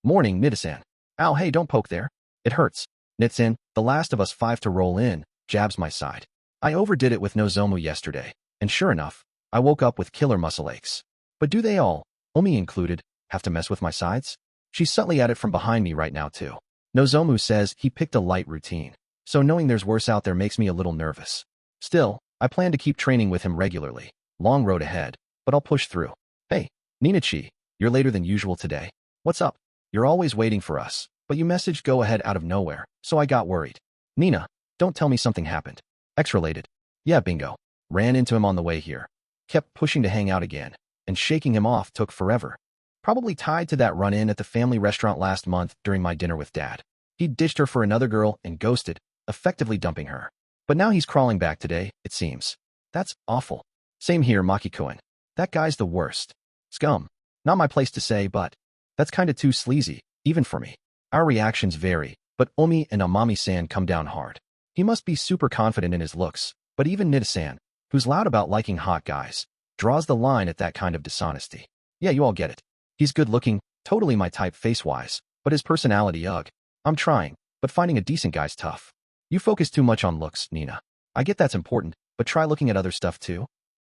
Morning, Nida-san. Ow, hey, don't poke there. It hurts. Nitsan, the last of us 5 to roll in, jabs my side. I overdid it with Nozomu yesterday, and sure enough, I woke up with killer muscle aches. But do they all, Omi included, have to mess with my sides? She's subtly at it from behind me right now too. Nozomu says he picked a light routine, so knowing there's worse out there makes me a little nervous. Still, I plan to keep training with him regularly. Long road ahead, but I'll push through. Hey, Nina-chi, you're later than usual today. What's up? You're always waiting for us, but you messaged go ahead out of nowhere, so I got worried. Nina, don't tell me something happened. X-related. Yeah, bingo. Ran into him on the way here. Kept pushing to hang out again, and shaking him off took forever. Probably tied to that run-in at the family restaurant last month during my dinner with Dad. He ditched her for another girl and ghosted, effectively dumping her. But now he's crawling back today, it seems. That's awful. Same here, Maki-kun. That guy's the worst. Scum. Not my place to say, but that's kinda too sleazy, even for me. Our reactions vary, but Omi and Amami-san come down hard. He must be super confident in his looks, but even Nida-san, who's loud about liking hot guys, draws the line at that kind of dishonesty. Yeah, you all get it. He's good-looking, totally my type face-wise, but his personality, ugh. I'm trying, but finding a decent guy's tough. You focus too much on looks, Nina. I get that's important, but try looking at other stuff too.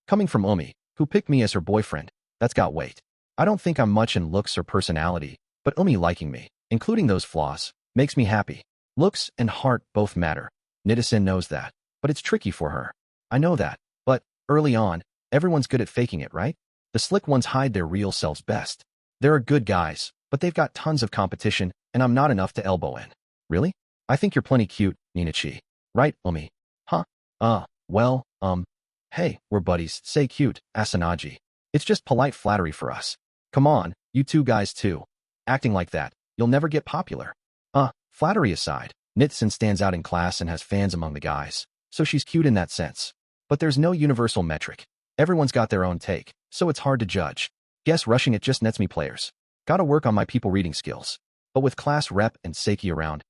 Coming from Omi, who picked me as her boyfriend, that's got weight. I don't think I'm much in looks or personality, but Omi liking me, including those flaws, makes me happy. Looks and heart both matter. Nida-san knows that, but it's tricky for her. I know that, but, early on, everyone's good at faking it, right? The slick ones hide their real selves best. There are good guys, but they've got tons of competition, and I'm not enough to elbow in. Really? I think you're plenty cute, Nina-chi. Right, Omi? Huh? Well, hey, we're buddies, say cute, Asanagi. It's just polite flattery for us. Come on, you two guys too. Acting like that, you'll never get popular. Flattery aside, Nitsan stands out in class and has fans among the guys, so she's cute in that sense. But there's no universal metric. Everyone's got their own take, so it's hard to judge. Guess rushing it just nets me players. Gotta work on my people reading skills. But with class rep and Seiki around,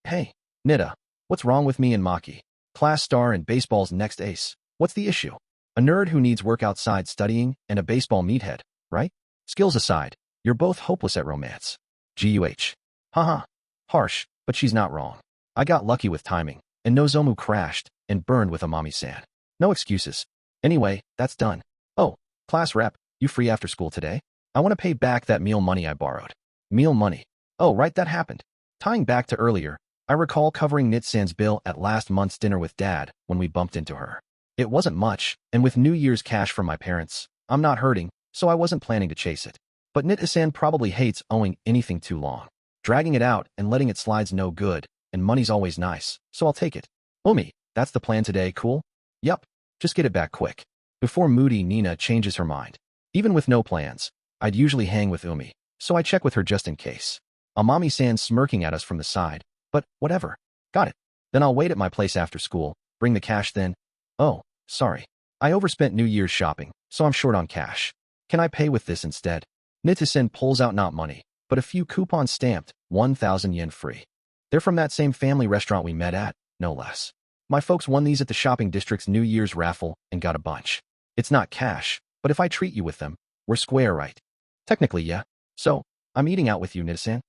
hey, Nita, what's wrong with me and Maki? Class star and baseball's next ace. What's the issue? A nerd who needs work outside studying and a baseball meathead, right? Skills aside, you're both hopeless at romance. GUH. Haha. Harsh, but she's not wrong. I got lucky with timing, and Nozomu crashed and burned with Amami-san. No excuses. Anyway, that's done. Oh, class rep, you free after school today? I want to pay back that meal money I borrowed. Meal money. Oh, right, that happened. Tying back to earlier, I recall covering Nitsan's bill at last month's dinner with Dad when we bumped into her. It wasn't much, and with New Year's cash from my parents, I'm not hurting, so I wasn't planning to chase it. But Nita-san probably hates owing anything too long. Dragging it out and letting it slide's no good, and money's always nice, so I'll take it. Umi, that's the plan today, cool? Yup, just get it back quick. Before moody Nina changes her mind. Even with no plans, I'd usually hang with Umi, so I check with her just in case. Amami-san smirking at us from the side, but whatever. Got it. Then I'll wait at my place after school, bring the cash then. Oh, sorry. I overspent New Year's shopping, so I'm short on cash. Can I pay with this instead? Nita-san pulls out not money, but a few coupons stamped, 1,000 yen free. They're from that same family restaurant we met at, no less. My folks won these at the shopping district's New Year's raffle and got a bunch. It's not cash, but if I treat you with them, we're square, right? Technically, yeah. So, I'm eating out with you, Nita-san?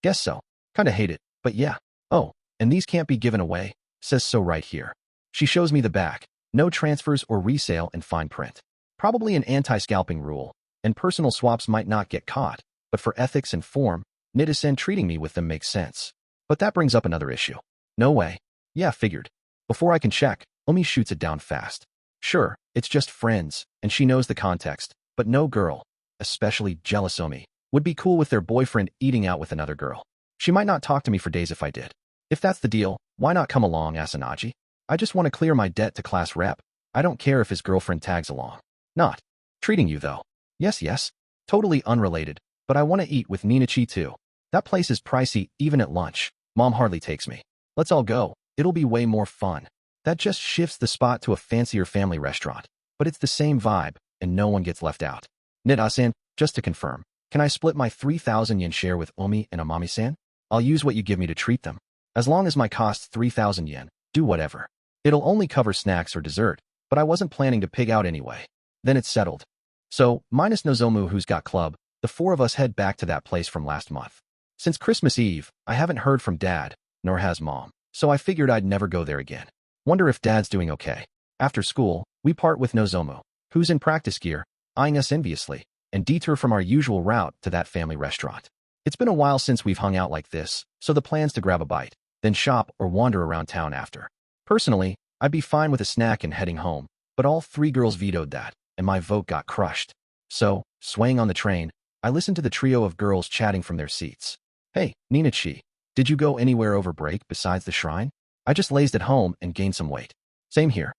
Guess so. Kinda hate it, but yeah. Oh, and these can't be given away, says so right here. She shows me the back. No transfers or resale in fine print. Probably an anti-scalping rule, and personal swaps might not get caught, but for ethics and form, Nita-san treating me with them makes sense. But that brings up another issue. No way. Yeah, figured. Before I can check, Umi shoots it down fast. Sure, it's just friends, and she knows the context, but no girl, especially jealous Umi, would be cool with their boyfriend eating out with another girl. She might not talk to me for days if I did. If that's the deal, why not come along, Asanagi? I just want to clear my debt to class rep. I don't care if his girlfriend tags along. Not treating you, though. Yes. Totally unrelated, but I want to eat with Ninachi too. That place is pricey even at lunch. Mom hardly takes me. Let's all go. It'll be way more fun. That just shifts the spot to a fancier family restaurant. But it's the same vibe, and no one gets left out. Nita-san, just to confirm, can I split my 3,000 yen share with Umi and Amami-san? I'll use what you give me to treat them. As long as my cost's 3,000 yen, do whatever. It'll only cover snacks or dessert, but I wasn't planning to pig out anyway. Then it's settled. So, minus Nozomu who's got club, the four of us head back to that place from last month. Since Christmas Eve, I haven't heard from Dad, nor has Mom, so I figured I'd never go there again. Wonder if Dad's doing okay. After school, we part with Nozomu, who's in practice gear, eyeing us enviously, and detour from our usual route to that family restaurant. It's been a while since we've hung out like this, so the plan's to grab a bite, then shop or wander around town after. Personally, I'd be fine with a snack and heading home, but all three girls vetoed that, and my vote got crushed. So, swaying on the train, I listened to the trio of girls chatting from their seats. Hey, Ninachi, did you go anywhere over break besides the shrine? I just lazed at home and gained some weight. Same here.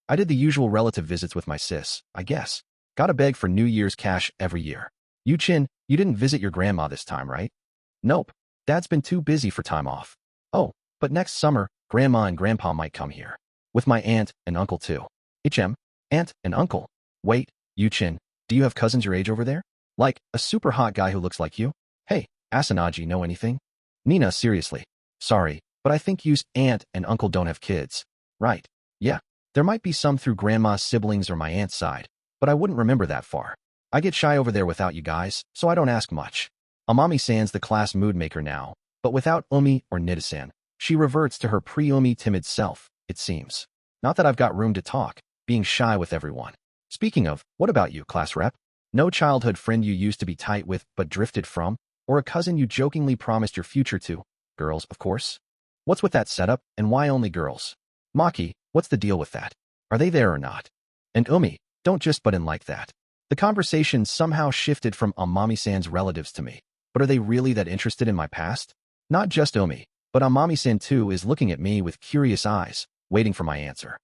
I did the usual relative visits with my sis, I guess. Gotta beg for New Year's cash every year. Yu-chin, you didn't visit your grandma this time, right? Nope. Dad's been too busy for time off. Oh, but next summer, Grandma and Grandpa might come here. With my aunt and uncle too. Aunt and uncle. Wait, Yu-chin, do you have cousins your age over there? Like, a super hot guy who looks like you? Hey, Asanagi, know anything? Nina, seriously. Sorry, but I think you's aunt and uncle don't have kids. Right. Yeah. There might be some through grandma's siblings or my aunt's side, but I wouldn't remember that far. I get shy over there without you guys, so I don't ask much. Amami-san's the class mood maker now, but without Umi or Nita-san, she reverts to her pre-Umi timid self, it seems. Not that I've got room to talk, being shy with everyone. Speaking of, what about you, class rep? No childhood friend you used to be tight with but drifted from? Or a cousin you jokingly promised your future to? Girls, of course. What's with that setup, and why only girls? Maki, what's the deal with that? Are they there or not? And Umi, don't just butt in like that. The conversation somehow shifted from Amami-san's relatives to me. But are they really that interested in my past? Not just Umi, but Amami-san too is looking at me with curious eyes, waiting for my answer.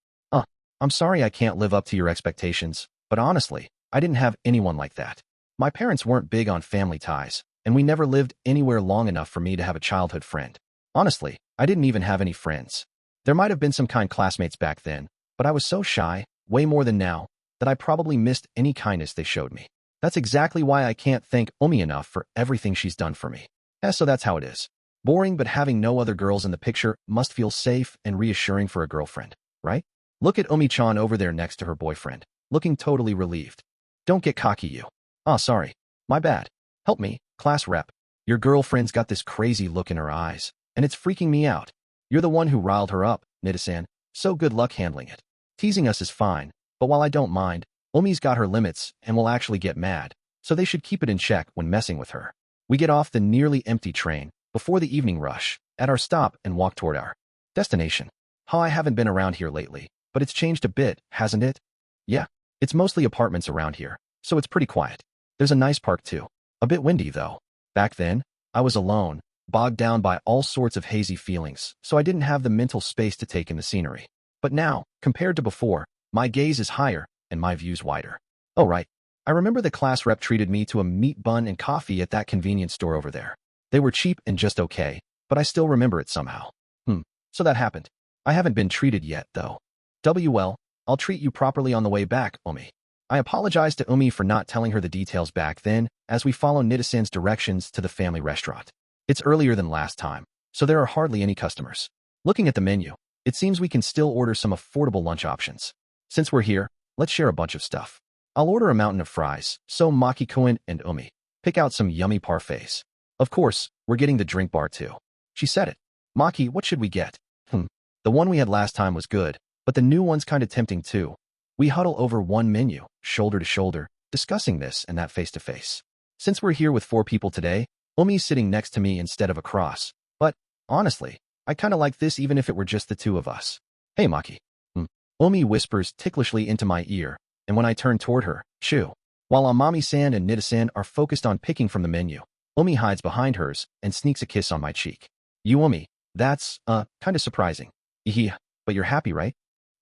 I'm sorry I can't live up to your expectations, but honestly, I didn't have anyone like that. My parents weren't big on family ties, and we never lived anywhere long enough for me to have a childhood friend. Honestly, I didn't even have any friends. There might have been some kind classmates back then, but I was so shy, way more than now, that I probably missed any kindness they showed me. That's exactly why I can't thank Omi enough for everything she's done for me. So that's how it is. Boring, but having no other girls in the picture must feel safe and reassuring for a girlfriend, right? Look at Omi-chan over there next to her boyfriend, looking totally relieved. Don't get cocky, you. Sorry. My bad. Help me, class rep. Your girlfriend's got this crazy look in her eyes, and it's freaking me out. You're the one who riled her up, Nida-san, so good luck handling it. Teasing us is fine, but while I don't mind, Omi's got her limits and will actually get mad, so they should keep it in check when messing with her. We get off the nearly empty train, before the evening rush, at our stop and walk toward our destination. I haven't been around here lately, but it's changed a bit, hasn't it? Yeah, it's mostly apartments around here, so it's pretty quiet. There's a nice park too. A bit windy though. Back then, I was alone, bogged down by all sorts of hazy feelings, so I didn't have the mental space to take in the scenery. But now, compared to before, my gaze is higher and my views wider. Oh right, I remember the class rep treated me to a meat bun and coffee at that convenience store over there. They were cheap and just okay, but I still remember it somehow. So that happened. I haven't been treated yet, though. Well, I'll treat you properly on the way back, Omi. I apologize to Omi for not telling her the details back then, as we follow Nida-san's directions to the family restaurant. It's earlier than last time, so there are hardly any customers. Looking at the menu, it seems we can still order some affordable lunch options. Since we're here, let's share a bunch of stuff. I'll order a mountain of fries, so Maki-kun and Omi pick out some yummy parfaits. Of course, we're getting the drink bar too. She said it. Maki, what should we get? The one we had last time was good, but the new one's kinda tempting too. We huddle over one menu, shoulder to shoulder, discussing this and that face to face. Since we're here with 4 people today, Omi's sitting next to me instead of across. But, honestly, I kinda like this even if it were just the 2 of us. Hey Maki. Omi whispers ticklishly into my ear, and when I turn toward her, shoo. While Amami-san and Nida-san are focused on picking from the menu, Omi hides behind hers and sneaks a kiss on my cheek. You Omi, that's, kinda surprising. Yeah, but you're happy, right?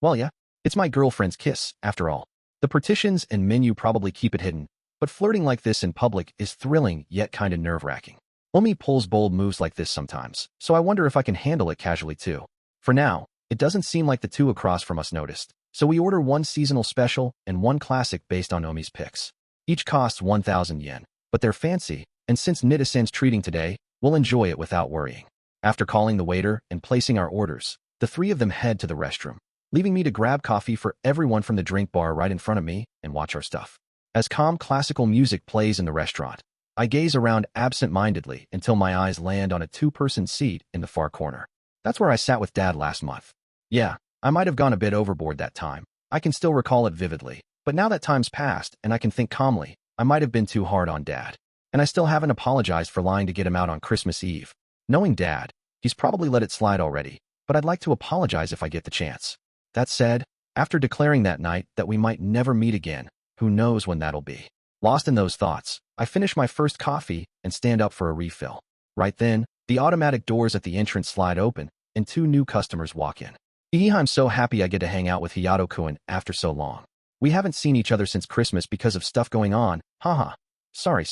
Well, yeah, it's my girlfriend's kiss, after all. The partitions and menu probably keep it hidden, but flirting like this in public is thrilling yet kinda nerve-wracking. Omi pulls bold moves like this sometimes, so I wonder if I can handle it casually too. For now, it doesn't seem like the 2 across from us noticed, so we order 1 seasonal special and 1 classic based on Omi's picks. Each costs 1,000 yen, but they're fancy, and since Nida-san's treating today, we'll enjoy it without worrying. After calling the waiter and placing our orders, the 3 of them head to the restroom, leaving me to grab coffee for everyone from the drink bar right in front of me and watch our stuff. As calm classical music plays in the restaurant, I gaze around absent-mindedly until my eyes land on a 2-person seat in the far corner. That's where I sat with Dad last month. Yeah, I might have gone a bit overboard that time. I can still recall it vividly, but now that time's passed and I can think calmly, I might have been too hard on Dad. And I still haven't apologized for lying to get him out on Christmas Eve. Knowing Dad, he's probably let it slide already, but I'd like to apologize if I get the chance. That said, after declaring that night that we might never meet again, who knows when that'll be. Lost in those thoughts, I finish my first coffee and stand up for a refill. Right then, the automatic doors at the entrance slide open, and 2 new customers walk in. I'm so happy I get to hang out with Hayato-kun after so long. We haven't seen each other since Christmas because of stuff going on, haha. Sorry.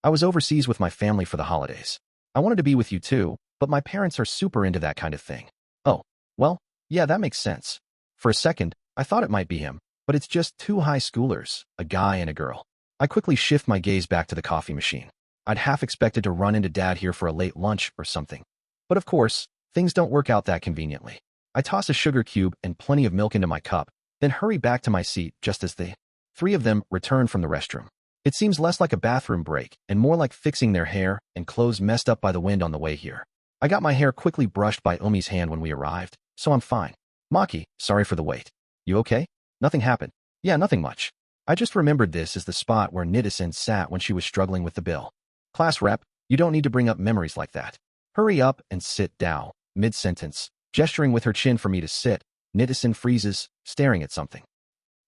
I was overseas with my family for the holidays. I wanted to be with you too, but my parents are super into that kind of thing. Oh, well, yeah, that makes sense. For a second, I thought it might be him, but it's just 2 high schoolers, a guy and a girl. I quickly shift my gaze back to the coffee machine. I'd half expected to run into Dad here for a late lunch or something. But of course, things don't work out that conveniently. I toss a sugar cube and plenty of milk into my cup, then hurry back to my seat just as the 3 of them return from the restroom. It seems less like a bathroom break and more like fixing their hair and clothes messed up by the wind on the way here. I got my hair quickly brushed by Omi's hand when we arrived, so I'm fine. Maki, sorry for the wait. You okay? Nothing happened. Yeah, nothing much. I just remembered this as the spot where Nida-san sat when she was struggling with the bill. Class rep, you don't need to bring up memories like that. Hurry up and sit down. Mid-sentence, gesturing with her chin for me to sit, Nida-san freezes, staring at something.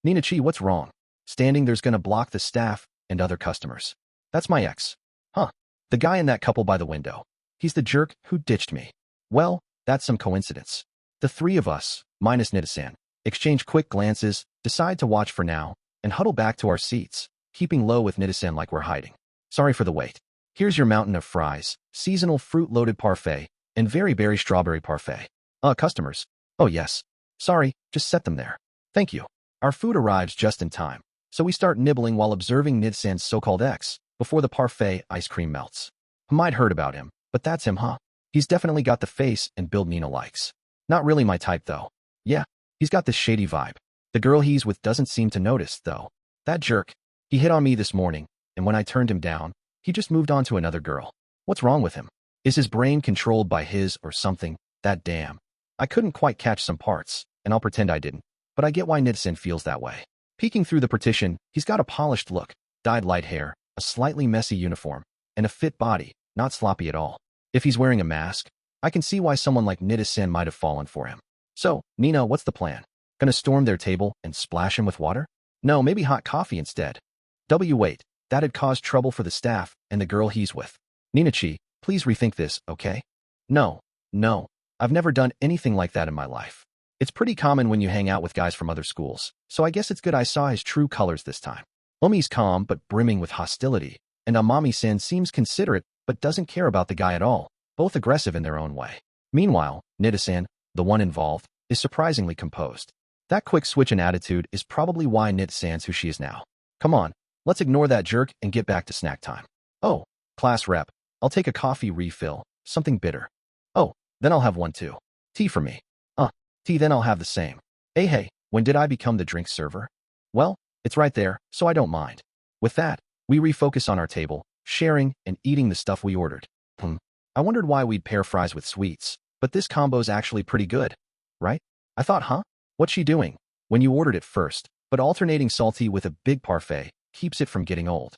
Nina-chi, what's wrong? Standing there's gonna block the staff and other customers. That's my ex. Huh. The guy in that couple by the window. He's the jerk who ditched me. Well, that's some coincidence. The 3 of us, minus Nida-san, exchange quick glances, decide to watch for now, and huddle back to our seats, keeping low with Nida-san like we're hiding. Sorry for the wait. Here's your mountain of fries, seasonal fruit-loaded parfait, and very berry strawberry parfait. Customers. Oh yes. Sorry, just set them there. Thank you. Our food arrives just in time, so we start nibbling while observing Nid-san's so-called ex, before the parfait ice cream melts. Might heard about him, but that's him, huh? He's definitely got the face and build Nina likes. Not really my type, though. Yeah, he's got this shady vibe. The girl he's with doesn't seem to notice, though. That jerk. He hit on me this morning, and when I turned him down, he just moved on to another girl. What's wrong with him? Is his brain controlled by his or something? That damn. I couldn't quite catch some parts, and I'll pretend I didn't, but I get why Nid-san feels that way. Peeking through the partition, he's got a polished look, dyed light hair, a slightly messy uniform, and a fit body, not sloppy at all. If he's wearing a mask, I can see why someone like Nid-san might have fallen for him. So, Nina, what's the plan? Gonna storm their table and splash him with water? No, maybe hot coffee instead. Wait, that'd cause trouble for the staff and the girl he's with. Nina-chi, please rethink this, okay? No, I've never done anything like that in my life. It's pretty common when you hang out with guys from other schools, so I guess it's good I saw his true colors this time. Omi's calm but brimming with hostility, and Amami-san seems considerate but doesn't care about the guy at all, both aggressive in their own way. Meanwhile, Nida-san, the one involved, is surprisingly composed. That quick switch in attitude is probably why Nida-san's who she is now. Come on, let's ignore that jerk and get back to snack time. Oh, class rep, I'll take a coffee refill, something bitter. Oh, then I'll have one too. Tea for me. Tea, then I'll have the same. Hey, when did I become the drink server? Well, it's right there, so I don't mind. With that, we refocus on our table, sharing and eating the stuff we ordered. I wondered why we'd pair fries with sweets, but this combo's actually pretty good. Right? I thought, what's she doing? When you ordered it first, but alternating salty with a big parfait keeps it from getting old.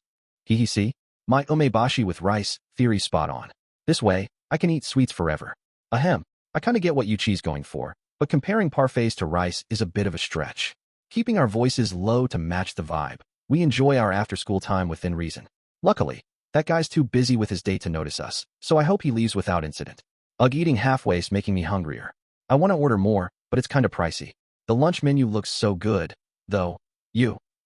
See? My umebashi with rice, theory spot on. This way, I can eat sweets forever. Ahem, I kinda get what Yuchi's going for, but comparing parfaits to rice is a bit of a stretch. Keeping our voices low to match the vibe, we enjoy our after-school time within reason. Luckily, that guy's too busy with his date to notice us, so I hope he leaves without incident. Eating halfway's making me hungrier. I want to order more, but it's kinda pricey. The lunch menu looks so good, though.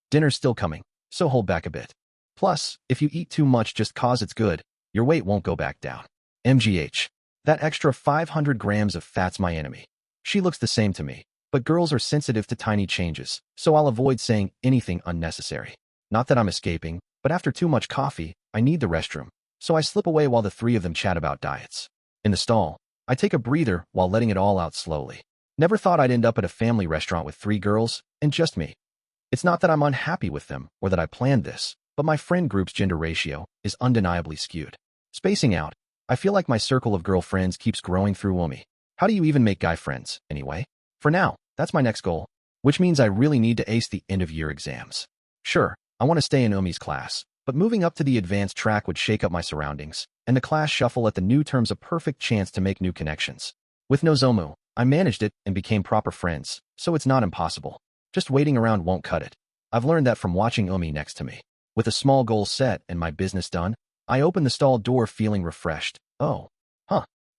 Dinner's still coming, so hold back a bit. Plus, if you eat too much just cause it's good, your weight won't go back down. MGH. That extra 500 grams of fat's my enemy. She looks the same to me, but girls are sensitive to tiny changes, so I'll avoid saying anything unnecessary. Not that I'm escaping, but after too much coffee, I need the restroom, so I slip away while the three of them chat about diets. In the stall, I take a breather while letting it all out slowly. Never thought I'd end up at a family restaurant with 3 girls, and just me. It's not that I'm unhappy with them, or that I planned this, but my friend group's gender ratio is undeniably skewed. Spacing out, I feel like my circle of girlfriends keeps growing through Omi. How do you even make guy friends, anyway? For now, that's my next goal, which means I really need to ace the end-of-year exams. Sure, I want to stay in Omi's class, but moving up to the advanced track would shake up my surroundings, and the class shuffle at the new term's a perfect chance to make new connections. With Nozomu, I managed it and became proper friends, so it's not impossible. Just waiting around won't cut it. I've learned that from watching Omi next to me. With a small goal set and my business done, I open the stall door feeling refreshed.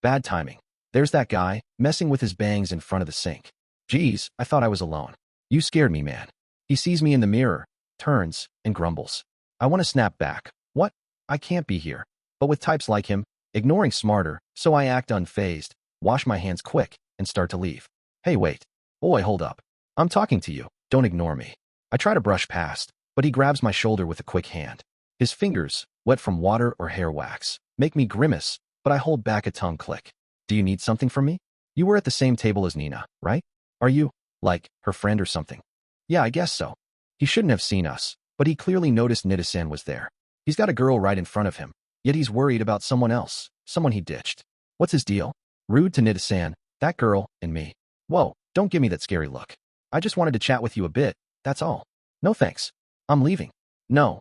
Bad timing. There's that guy, messing with his bangs in front of the sink. Geez, I thought I was alone. You scared me, man. He sees me in the mirror, turns, and grumbles. I want to snap back. What? I can't be here. But with types like him, ignoring smarter, so I act unfazed, wash my hands quick, and start to leave. Hey, wait. Boy, hold up. I'm talking to you. Don't ignore me. I try to brush past, but he grabs my shoulder with a quick hand. His fingers, wet from water or hair wax, make me grimace, but I hold back a tongue click. Do you need something from me? You were at the same table as Nina, right? Are you, like, her friend or something? Yeah, I guess so. He shouldn't have seen us, but he clearly noticed Nida-san was there. He's got a girl right in front of him, yet he's worried about someone else, someone he ditched. What's his deal? Rude to Nida-san, that girl, and me. Whoa, don't give me that scary look. I just wanted to chat with you a bit, that's all. No thanks. I'm leaving. No,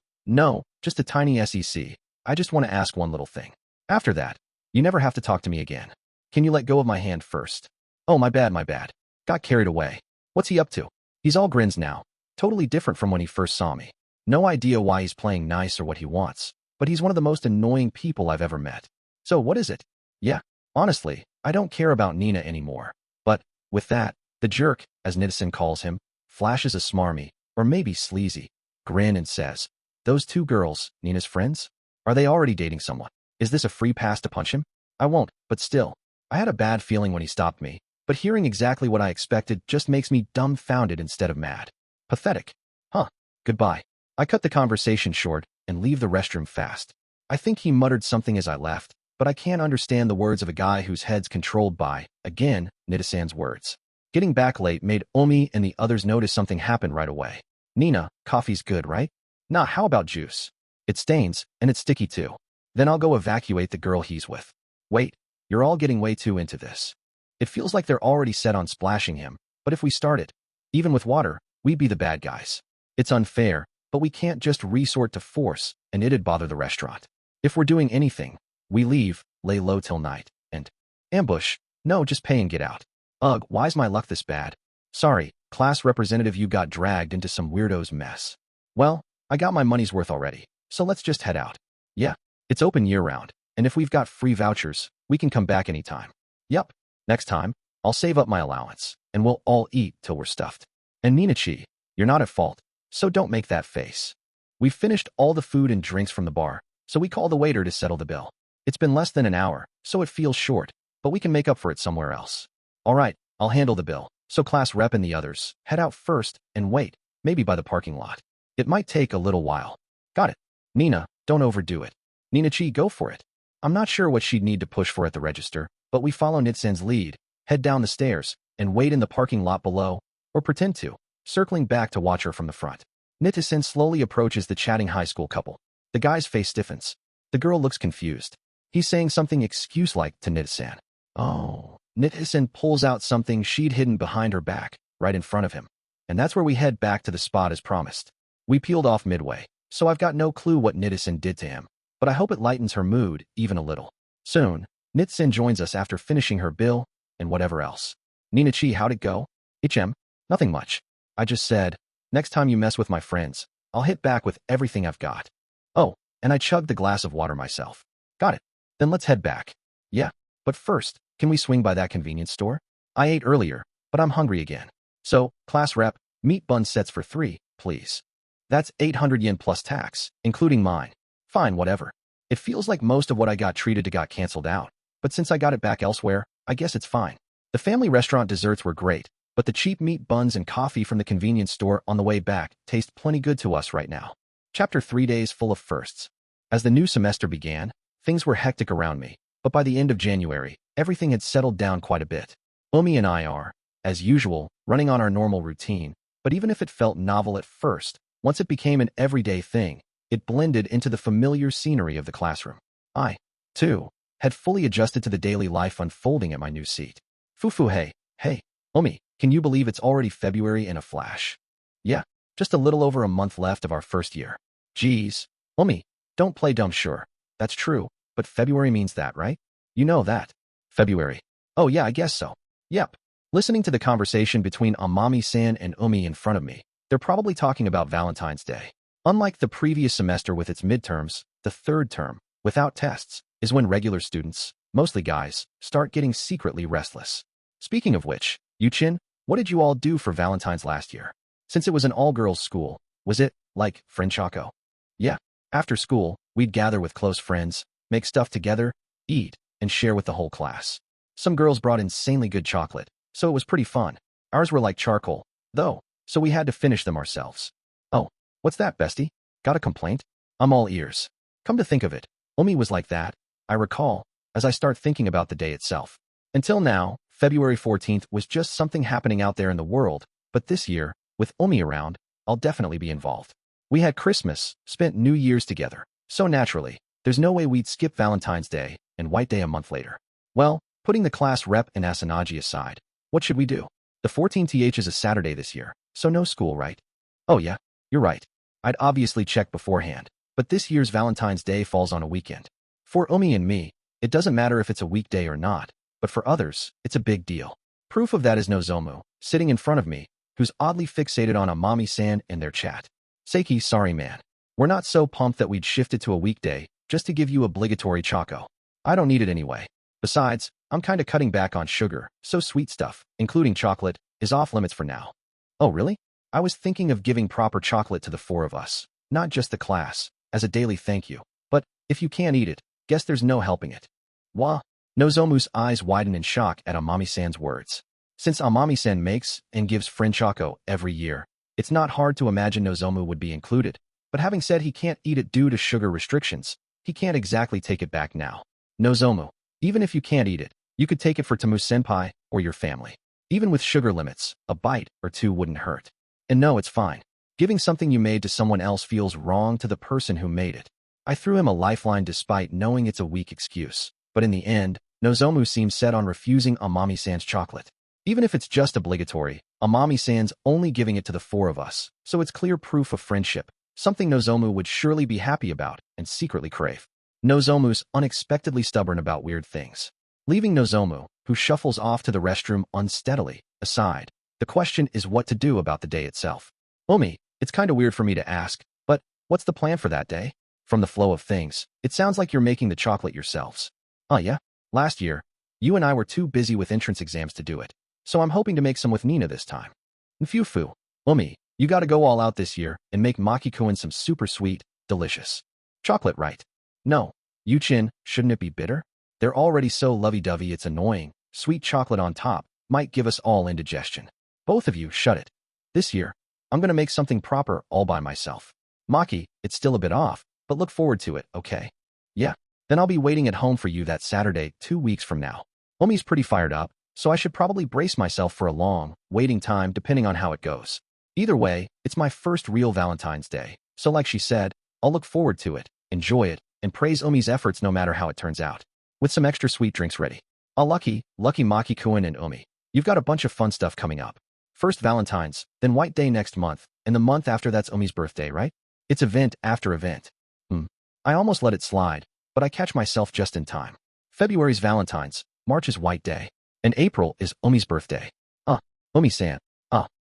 just a tiny SEC. I just want to ask one little thing. After that, you never have to talk to me again. Can you let go of my hand first? Oh, my bad. Got carried away. What's he up to? He's all grins now. Totally different from when he first saw me. No idea why he's playing nice or what he wants, but he's one of the most annoying people I've ever met. So what is it? Yeah, honestly, I don't care about Nina anymore. But, with that, the jerk, as Nida-san calls him, flashes a smarmy, or maybe sleazy, grin and says, "Those 2 girls, Nina's friends? Are they already dating someone? Is this a free pass to punch him? I won't, but still. I had a bad feeling when he stopped me, but hearing exactly what I expected just makes me dumbfounded instead of mad. Pathetic. Huh. Goodbye. I cut the conversation short and leave the restroom fast. I think he muttered something as I left, but I can't understand the words of a guy whose head's controlled by, again, Nita-san's words. Getting back late made Omi and the others notice something happened right away. Nina, coffee's good, right? Nah, how about juice? It stains, and it's sticky too. Then I'll go evacuate the girl he's with. Wait, you're all getting way too into this. It feels like they're already set on splashing him, but if we start it, even with water, we'd be the bad guys. It's unfair, but we can't just resort to force, and it'd bother the restaurant. If we're doing anything, we leave, lay low till night, and ambush. No, just pay and get out. Ugh, why's my luck this bad? Sorry, class representative, you got dragged into some weirdo's mess. Well, I got my money's worth already, so let's just head out. Yeah, it's open year-round, and if we've got free vouchers, we can come back anytime. Yep, next time, I'll save up my allowance, and we'll all eat till we're stuffed. And Nina-chi, you're not at fault, so don't make that face. We've finished all the food and drinks from the bar, so we call the waiter to settle the bill. It's been less than an hour, so it feels short, but we can make up for it somewhere else. All right, I'll handle the bill, so class rep and the others head out first and wait, maybe by the parking lot. It might take a little while. Got it. Nina, don't overdo it. Nina-chi, go for it. I'm not sure what she'd need to push for at the register, but we follow Nitsan's lead, head down the stairs, and wait in the parking lot below, or pretend to, circling back to watch her from the front. Nitsan slowly approaches the chatting high school couple. The guy's face stiffens. The girl looks confused. He's saying something excuse-like to Nitsan. Oh. Nitsan pulls out something she'd hidden behind her back, right in front of him. And that's where we head back to the spot as promised. We peeled off midway, so I've got no clue what Nitsan did to him, but I hope it lightens her mood even a little. Soon, Nitsan joins us after finishing her bill and whatever else. Nina-chi, how'd it go? HM? Nothing much. I just said, next time you mess with my friends, I'll hit back with everything I've got. Oh, and I chugged the glass of water myself. Got it. Then let's head back. Yeah, but first, can we swing by that convenience store? I ate earlier, but I'm hungry again. So, class rep, meat bun sets for 3, please. That's 800 yen plus tax, including mine. Fine, whatever. It feels like most of what I got treated to got canceled out, but since I got it back elsewhere, I guess it's fine. The family restaurant desserts were great, but the cheap meat buns and coffee from the convenience store on the way back taste plenty good to us right now. Chapter 3 Days Full of Firsts. As the new semester began, things were hectic around me, but by the end of January, everything had settled down quite a bit. Omi and I are, as usual, running on our normal routine, but even if it felt novel at first, once it became an everyday thing, it blended into the familiar scenery of the classroom. I, too, had fully adjusted to the daily life unfolding at my new seat. Fufu, hey, Omi, can you believe it's already February in a flash? Yeah, just a little over a month left of our first year. Geez, Omi, don't play dumb, sure. That's true, but February means that, right? You know that. February. Oh yeah, I guess so. Yep. Listening to the conversation between Amami-san and Omi in front of me, they're probably talking about Valentine's Day. Unlike the previous semester with its midterms, the third term, without tests, is when regular students, mostly guys, start getting secretly restless. Speaking of which, Yuchin, what did you all do for Valentine's last year? Since it was an all-girls school, was it, like, Frenchako? Yeah. After school, we'd gather with close friends, make stuff together, eat, and share with the whole class. Some girls brought insanely good chocolate, so it was pretty fun. Ours were like charcoal, though, so we had to finish them ourselves. Oh, what's that, bestie? Got a complaint? I'm all ears. Come to think of it, Omi was like that, I recall, as I start thinking about the day itself. Until now, February 14th was just something happening out there in the world, but this year, with Omi around, I'll definitely be involved. We had Christmas, spent New Year's together, so naturally, there's no way we'd skip Valentine's Day and White Day a month later. Well, putting the class rep and Asanagi aside, what should we do? The 14th is a Saturday this year, so no school, right? Oh yeah, you're right. I'd obviously check beforehand, but this year's Valentine's Day falls on a weekend. For Omi and me, it doesn't matter if it's a weekday or not, but for others, it's a big deal. Proof of that is Nozomu, sitting in front of me, who's oddly fixated on Amami-san and their chat. Seiki, sorry man. We're not so pumped that we'd shift it to a weekday just to give you obligatory choco. I don't need it anyway. Besides, I'm kinda cutting back on sugar, so sweet stuff, including chocolate, is off limits for now. Oh really? I was thinking of giving proper chocolate to the 4 of us, not just the class, as a daily thank you. But, if you can't eat it, guess there's no helping it. Wah, Nozomu's eyes widen in shock at Amami-san's words. Since Amami-san makes and gives Frinchako every year, it's not hard to imagine Nozomu would be included. But having said he can't eat it due to sugar restrictions, he can't exactly take it back now. Nozomu, even if you can't eat it, you could take it for Tamu-senpai or your family. Even with sugar limits, a bite or two wouldn't hurt. And no, it's fine. Giving something you made to someone else feels wrong to the person who made it. I threw him a lifeline despite knowing it's a weak excuse. But in the end, Nozomu seems set on refusing Amami-san's chocolate. Even if it's just obligatory, Amami-san's only giving it to the four of us, so it's clear proof of friendship, something Nozomu would surely be happy about and secretly crave. Nozomu's unexpectedly stubborn about weird things. Leaving Nozomu, who shuffles off to the restroom unsteadily, aside, the question is what to do about the day itself. Omi, it's kinda weird for me to ask, but what's the plan for that day? From the flow of things, it sounds like you're making the chocolate yourselves. Oh yeah? Last year, you and I were too busy with entrance exams to do it, so I'm hoping to make some with Nina this time. Nfufu, Omi, you gotta go all out this year and make Maki-kun some super sweet, delicious chocolate, right? No, Yuchin, shouldn't it be bitter? They're already so lovey-dovey it's annoying. Sweet chocolate on top might give us all indigestion. Both of you, shut it. This year, I'm gonna make something proper all by myself. Maki, it's still a bit off, but look forward to it, okay? Yeah, then I'll be waiting at home for you that Saturday 2 weeks from now. Omi's pretty fired up, so I should probably brace myself for a long, waiting time depending on how it goes. Either way, it's my first real Valentine's Day, so like she said, I'll look forward to it, enjoy it, and praise Omi's efforts no matter how it turns out. With some extra sweet drinks ready. Oh lucky Maki-kun and Omi. You've got a bunch of fun stuff coming up. First Valentine's, then White Day next month, and the month after that's Omi's birthday, right? It's event after event. I almost let it slide, but I catch myself just in time. February's Valentine's, March is White Day, and April is Omi's birthday. Omi-san.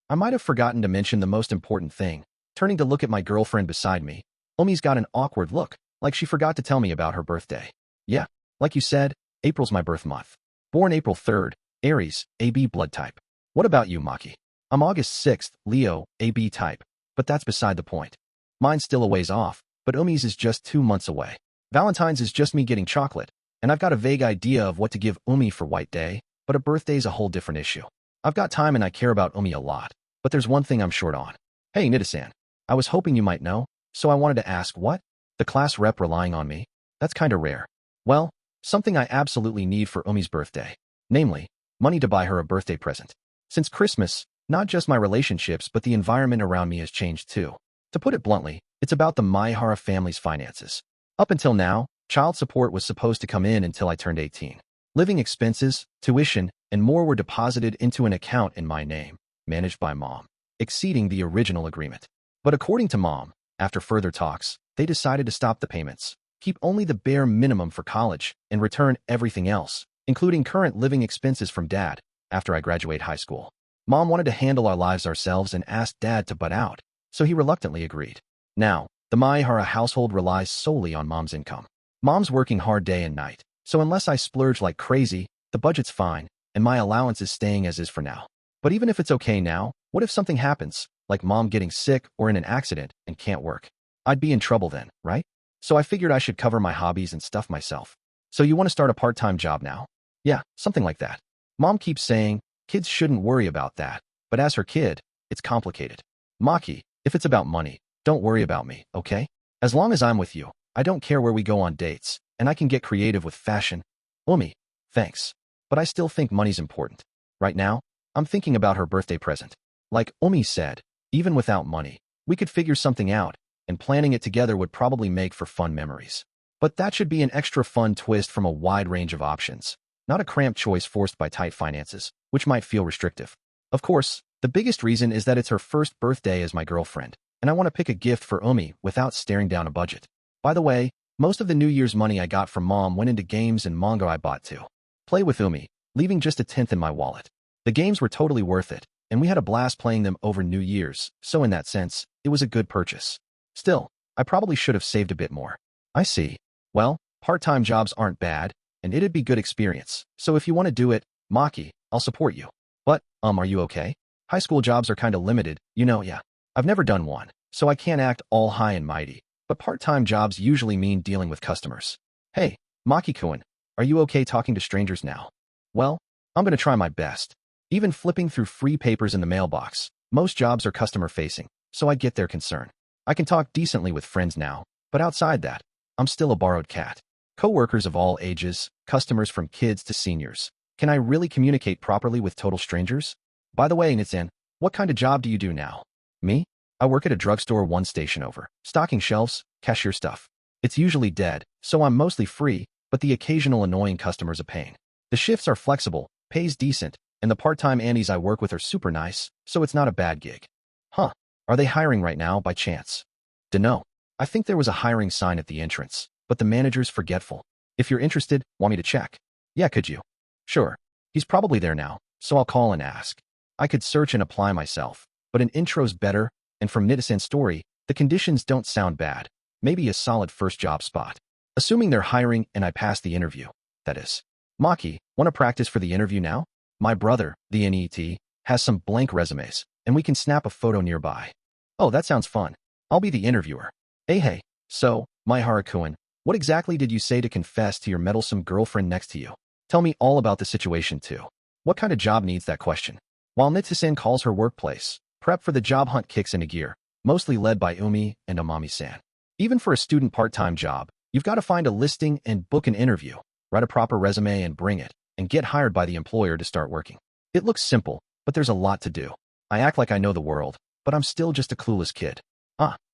I might have forgotten to mention the most important thing. Turning to look at my girlfriend beside me, Omi's got an awkward look, like she forgot to tell me about her birthday. Yeah, like you said, April's my birth month. Born April 3rd, Aries, AB blood type. What about you, Maki? I'm August 6th, Leo, AB type, but that's beside the point. Mine's still a ways off, but Omi's is just 2 months away. Valentine's is just me getting chocolate, and I've got a vague idea of what to give Omi for White Day, but a birthday's a whole different issue. I've got time and I care about Omi a lot, but there's one thing I'm short on. Hey, Nida-san, I was hoping you might know, so I wanted to ask what? The class rep relying on me? That's kinda rare. Well, something I absolutely need for Omi's birthday. Namely, money to buy her a birthday present. Since Christmas, not just my relationships but the environment around me has changed too. To put it bluntly, it's about the Maehara family's finances. Up until now, child support was supposed to come in until I turned 18. Living expenses, tuition, and more were deposited into an account in my name, managed by Mom, exceeding the original agreement. But according to Mom, after further talks, they decided to stop the payments, keep only the bare minimum for college, and return everything else, including current living expenses from Dad, after I graduate high school. Mom wanted to handle our lives ourselves and asked Dad to butt out, so he reluctantly agreed. Now, the Maehara household relies solely on Mom's income. Mom's working hard day and night, so unless I splurge like crazy, the budget's fine, and my allowance is staying as is for now. But even if it's okay now, what if something happens, like Mom getting sick or in an accident and can't work? I'd be in trouble then, right? So I figured I should cover my hobbies and stuff myself. So you want to start a part-time job now? Yeah, something like that. Mom keeps saying, kids shouldn't worry about that, but as her kid, it's complicated. Maki, if it's about money, don't worry about me, okay? As long as I'm with you, I don't care where we go on dates, and I can get creative with fashion. Omi, thanks. But I still think money's important. Right now, I'm thinking about her birthday present. Like Omi said, even without money, we could figure something out, and planning it together would probably make for fun memories. But that should be an extra fun twist from a wide range of options, not a cramped choice forced by tight finances, which might feel restrictive. Of course, the biggest reason is that it's her first birthday as my girlfriend, and I want to pick a gift for Omi without staring down a budget. By the way, most of the New Year's money I got from Mom went into games and manga I bought to play with Omi, leaving just a tenth in my wallet. The games were totally worth it, and we had a blast playing them over New Year's, so in that sense, it was a good purchase. Still, I probably should have saved a bit more. I see. Well, part-time jobs aren't bad, and it'd be good experience, so if you want to do it, Maki, I'll support you. But, are you okay? High school jobs are kinda limited, yeah. I've never done one, so I can't act all high and mighty, but part-time jobs usually mean dealing with customers. Hey, Maki-kun, are you okay talking to strangers now? Well, I'm gonna try my best. Even flipping through free papers in the mailbox, most jobs are customer-facing, so I get their concern. I can talk decently with friends now, but outside that, I'm still a borrowed cat. Co-workers of all ages, customers from kids to seniors. Can I really communicate properly with total strangers? By the way, Nitsan, what kind of job do you do now? Me? I work at a drugstore one station over, stocking shelves, cashier stuff. It's usually dead, so I'm mostly free, but the occasional annoying customer's a pain. The shifts are flexible, pays decent, and the part-time Annies I work with are super nice, so it's not a bad gig. Huh, are they hiring right now by chance? Dunno. I think there was a hiring sign at the entrance, but the manager's forgetful. If you're interested, want me to check? Yeah, could you? Sure. He's probably there now, so I'll call and ask. I could search and apply myself, but an intro's better, and from Nitasan's story, the conditions don't sound bad. Maybe a solid first job spot. Assuming they're hiring and I pass the interview, that is. Maki, want to practice for the interview now? My brother, the NET, has some blank resumes, and we can snap a photo nearby. Oh, that sounds fun. I'll be the interviewer. Hey, so, Maehara-kun, what exactly did you say to confess to your meddlesome girlfriend next to you? Tell me all about the situation too. What kind of job needs that question? While Nitsusan calls her workplace, prep for the job hunt kicks into gear, mostly led by Umi and Amami-san. Even for a student part-time job, you've got to find a listing and book an interview, write a proper resume and bring it, and get hired by the employer to start working. It looks simple, but there's a lot to do. I act like I know the world, but I'm still just a clueless kid.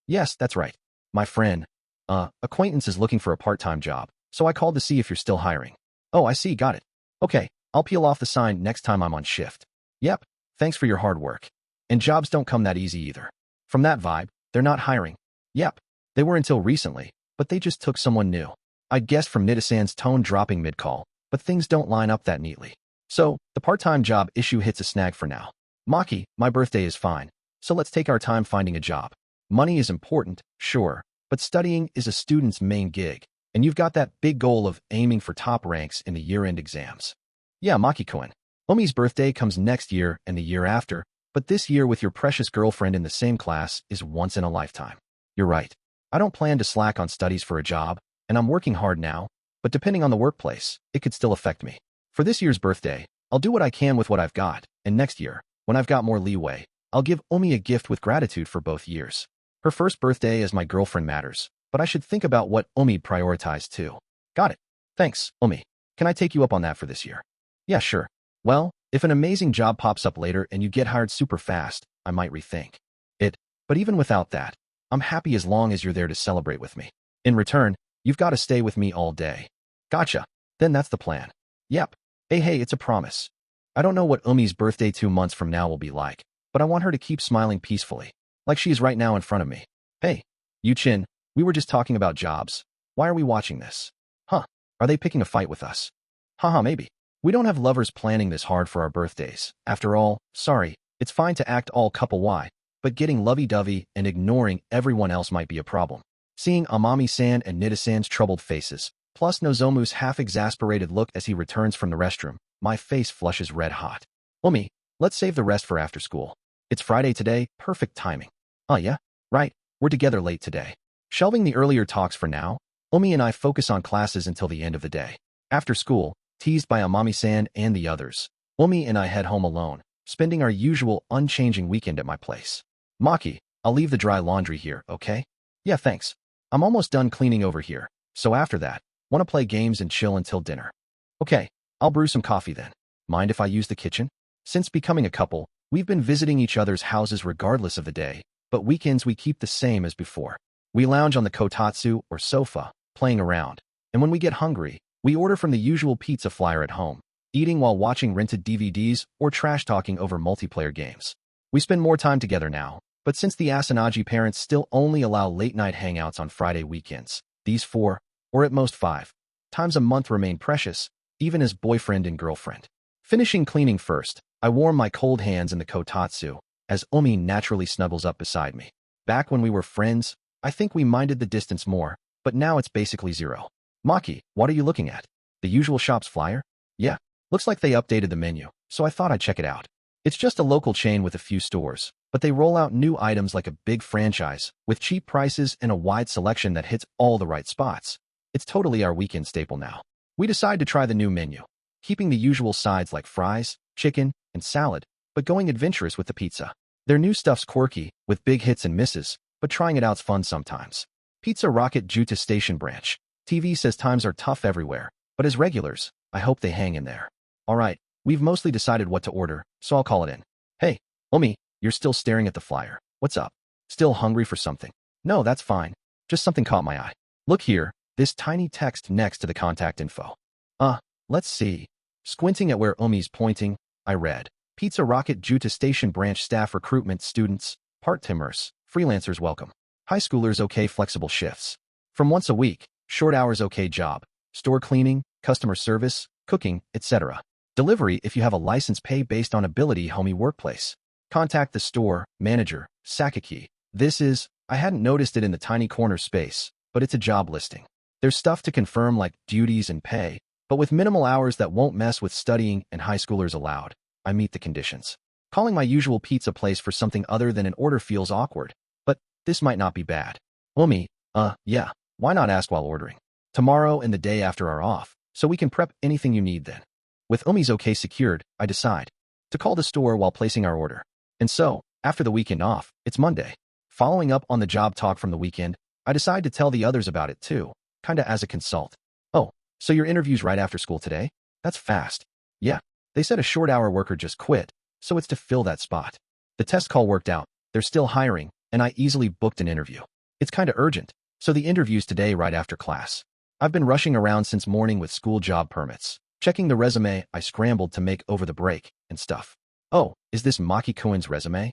Yes, that's right. My friend, acquaintance is looking for a part-time job, so I called to see if you're still hiring. Oh, I see, got it. Okay, I'll peel off the sign next time I'm on shift. Yep, thanks for your hard work. And jobs don't come that easy either. From that vibe, they're not hiring. Yep, they were until recently, but they just took someone new. I guessed from Nitasan's tone dropping mid-call, but things don't line up that neatly. So, the part-time job issue hits a snag for now. Maki, my birthday is fine, so let's take our time finding a job. Money is important, sure, but studying is a student's main gig, and you've got that big goal of aiming for top ranks in the year-end exams. Yeah, Maki-kun. Omi's birthday comes next year and the year after, but this year with your precious girlfriend in the same class is once in a lifetime. You're right. I don't plan to slack on studies for a job, and I'm working hard now, but depending on the workplace, it could still affect me. For this year's birthday, I'll do what I can with what I've got, and next year, when I've got more leeway, I'll give Omi a gift with gratitude for both years. Her first birthday as my girlfriend matters, but I should think about what Omi prioritized too. Got it. Thanks, Omi. Can I take you up on that for this year? Yeah, sure. Well, if an amazing job pops up later and you get hired super fast, I might rethink it. But even without that, I'm happy as long as you're there to celebrate with me. In return, you've got to stay with me all day. Gotcha. Then that's the plan. Yep. Hey, it's a promise. I don't know what Umi's birthday 2 months from now will be like, but I want her to keep smiling peacefully, like she is right now in front of me. Hey, Yu-chin, we were just talking about jobs. Why are we watching this? Huh, are they picking a fight with us? Haha, maybe. We don't have lovers planning this hard for our birthdays. After all, sorry, it's fine to act all couple Y, but getting lovey-dovey and ignoring everyone else might be a problem. Seeing Amami-san and Nita-san's troubled faces, plus Nozomu's half-exasperated look as he returns from the restroom, my face flushes red hot. Umi, let's save the rest for after school. It's Friday today, perfect timing. Oh yeah? Right, we're together late today. Shelving the earlier talks for now, Umi and I focus on classes until the end of the day. After school, teased by Amami-san and the others, Umi and I head home alone, spending our usual unchanging weekend at my place. Maki, I'll leave the dry laundry here, okay? Yeah, thanks. I'm almost done cleaning over here, so after that, want to play games and chill until dinner. Okay, I'll brew some coffee then. Mind if I use the kitchen? Since becoming a couple, we've been visiting each other's houses regardless of the day, but weekends we keep the same as before. We lounge on the kotatsu or sofa, playing around, and when we get hungry, we order from the usual pizza flyer at home, eating while watching rented DVDs or trash-talking over multiplayer games. We spend more time together now, but since the Asanagi parents still only allow late-night hangouts on Friday weekends, these 4, or at most 5, times a month remain precious, even as boyfriend and girlfriend. Finishing cleaning first, I warm my cold hands in the kotatsu, as Omi naturally snuggles up beside me. Back when we were friends, I think we minded the distance more, but now it's basically zero. Maki, what are you looking at? The usual shop's flyer? Yeah, looks like they updated the menu, so I thought I'd check it out. It's just a local chain with a few stores, but they roll out new items like a big franchise, with cheap prices and a wide selection that hits all the right spots. It's totally our weekend staple now. We decide to try the new menu, keeping the usual sides like fries, chicken, and salad, but going adventurous with the pizza. Their new stuff's quirky, with big hits and misses, but trying it out's fun sometimes. Pizza Rocket Juta Station Branch. TV says times are tough everywhere, but as regulars, I hope they hang in there. Alright, we've mostly decided what to order, so I'll call it in. Hey, Omi, you're still staring at the flyer. What's up? Still hungry for something? No, that's fine. Just something caught my eye. Look here, this tiny text next to the contact info. Let's see. Squinting at where Omi's pointing, I read, Pizza Rocket Juta Station Branch Staff Recruitment Students, Part-Timers, Freelancers Welcome. High schoolers okay flexible shifts. From once a week, short hours okay job. Store cleaning, customer service, cooking, etc. Delivery if you have a license pay based on ability homie workplace. Contact the store, manager, Sakaki. I hadn't noticed it in the tiny corner space, but it's a job listing. There's stuff to confirm like duties and pay, but with minimal hours that won't mess with studying and high schoolers allowed. I meet the conditions. Calling my usual pizza place for something other than an order feels awkward, but this might not be bad. Omi, yeah, why not ask while ordering? Tomorrow and the day after are off, so we can prep anything you need then. With Omi's okay secured, I decide to call the store while placing our order. And so, after the weekend off, it's Monday. Following up on the job talk from the weekend, I decide to tell the others about it too, kinda as a consult. Oh, so your interview's right after school today? That's fast. Yeah, they said a short-hour worker just quit, so it's to fill that spot. The test call worked out, they're still hiring, and I easily booked an interview. It's kinda urgent, so the interview's today right after class. I've been rushing around since morning with school job permits, checking the resume I scrambled to make over the break, and stuff. Oh, is this Maki-kun's resume?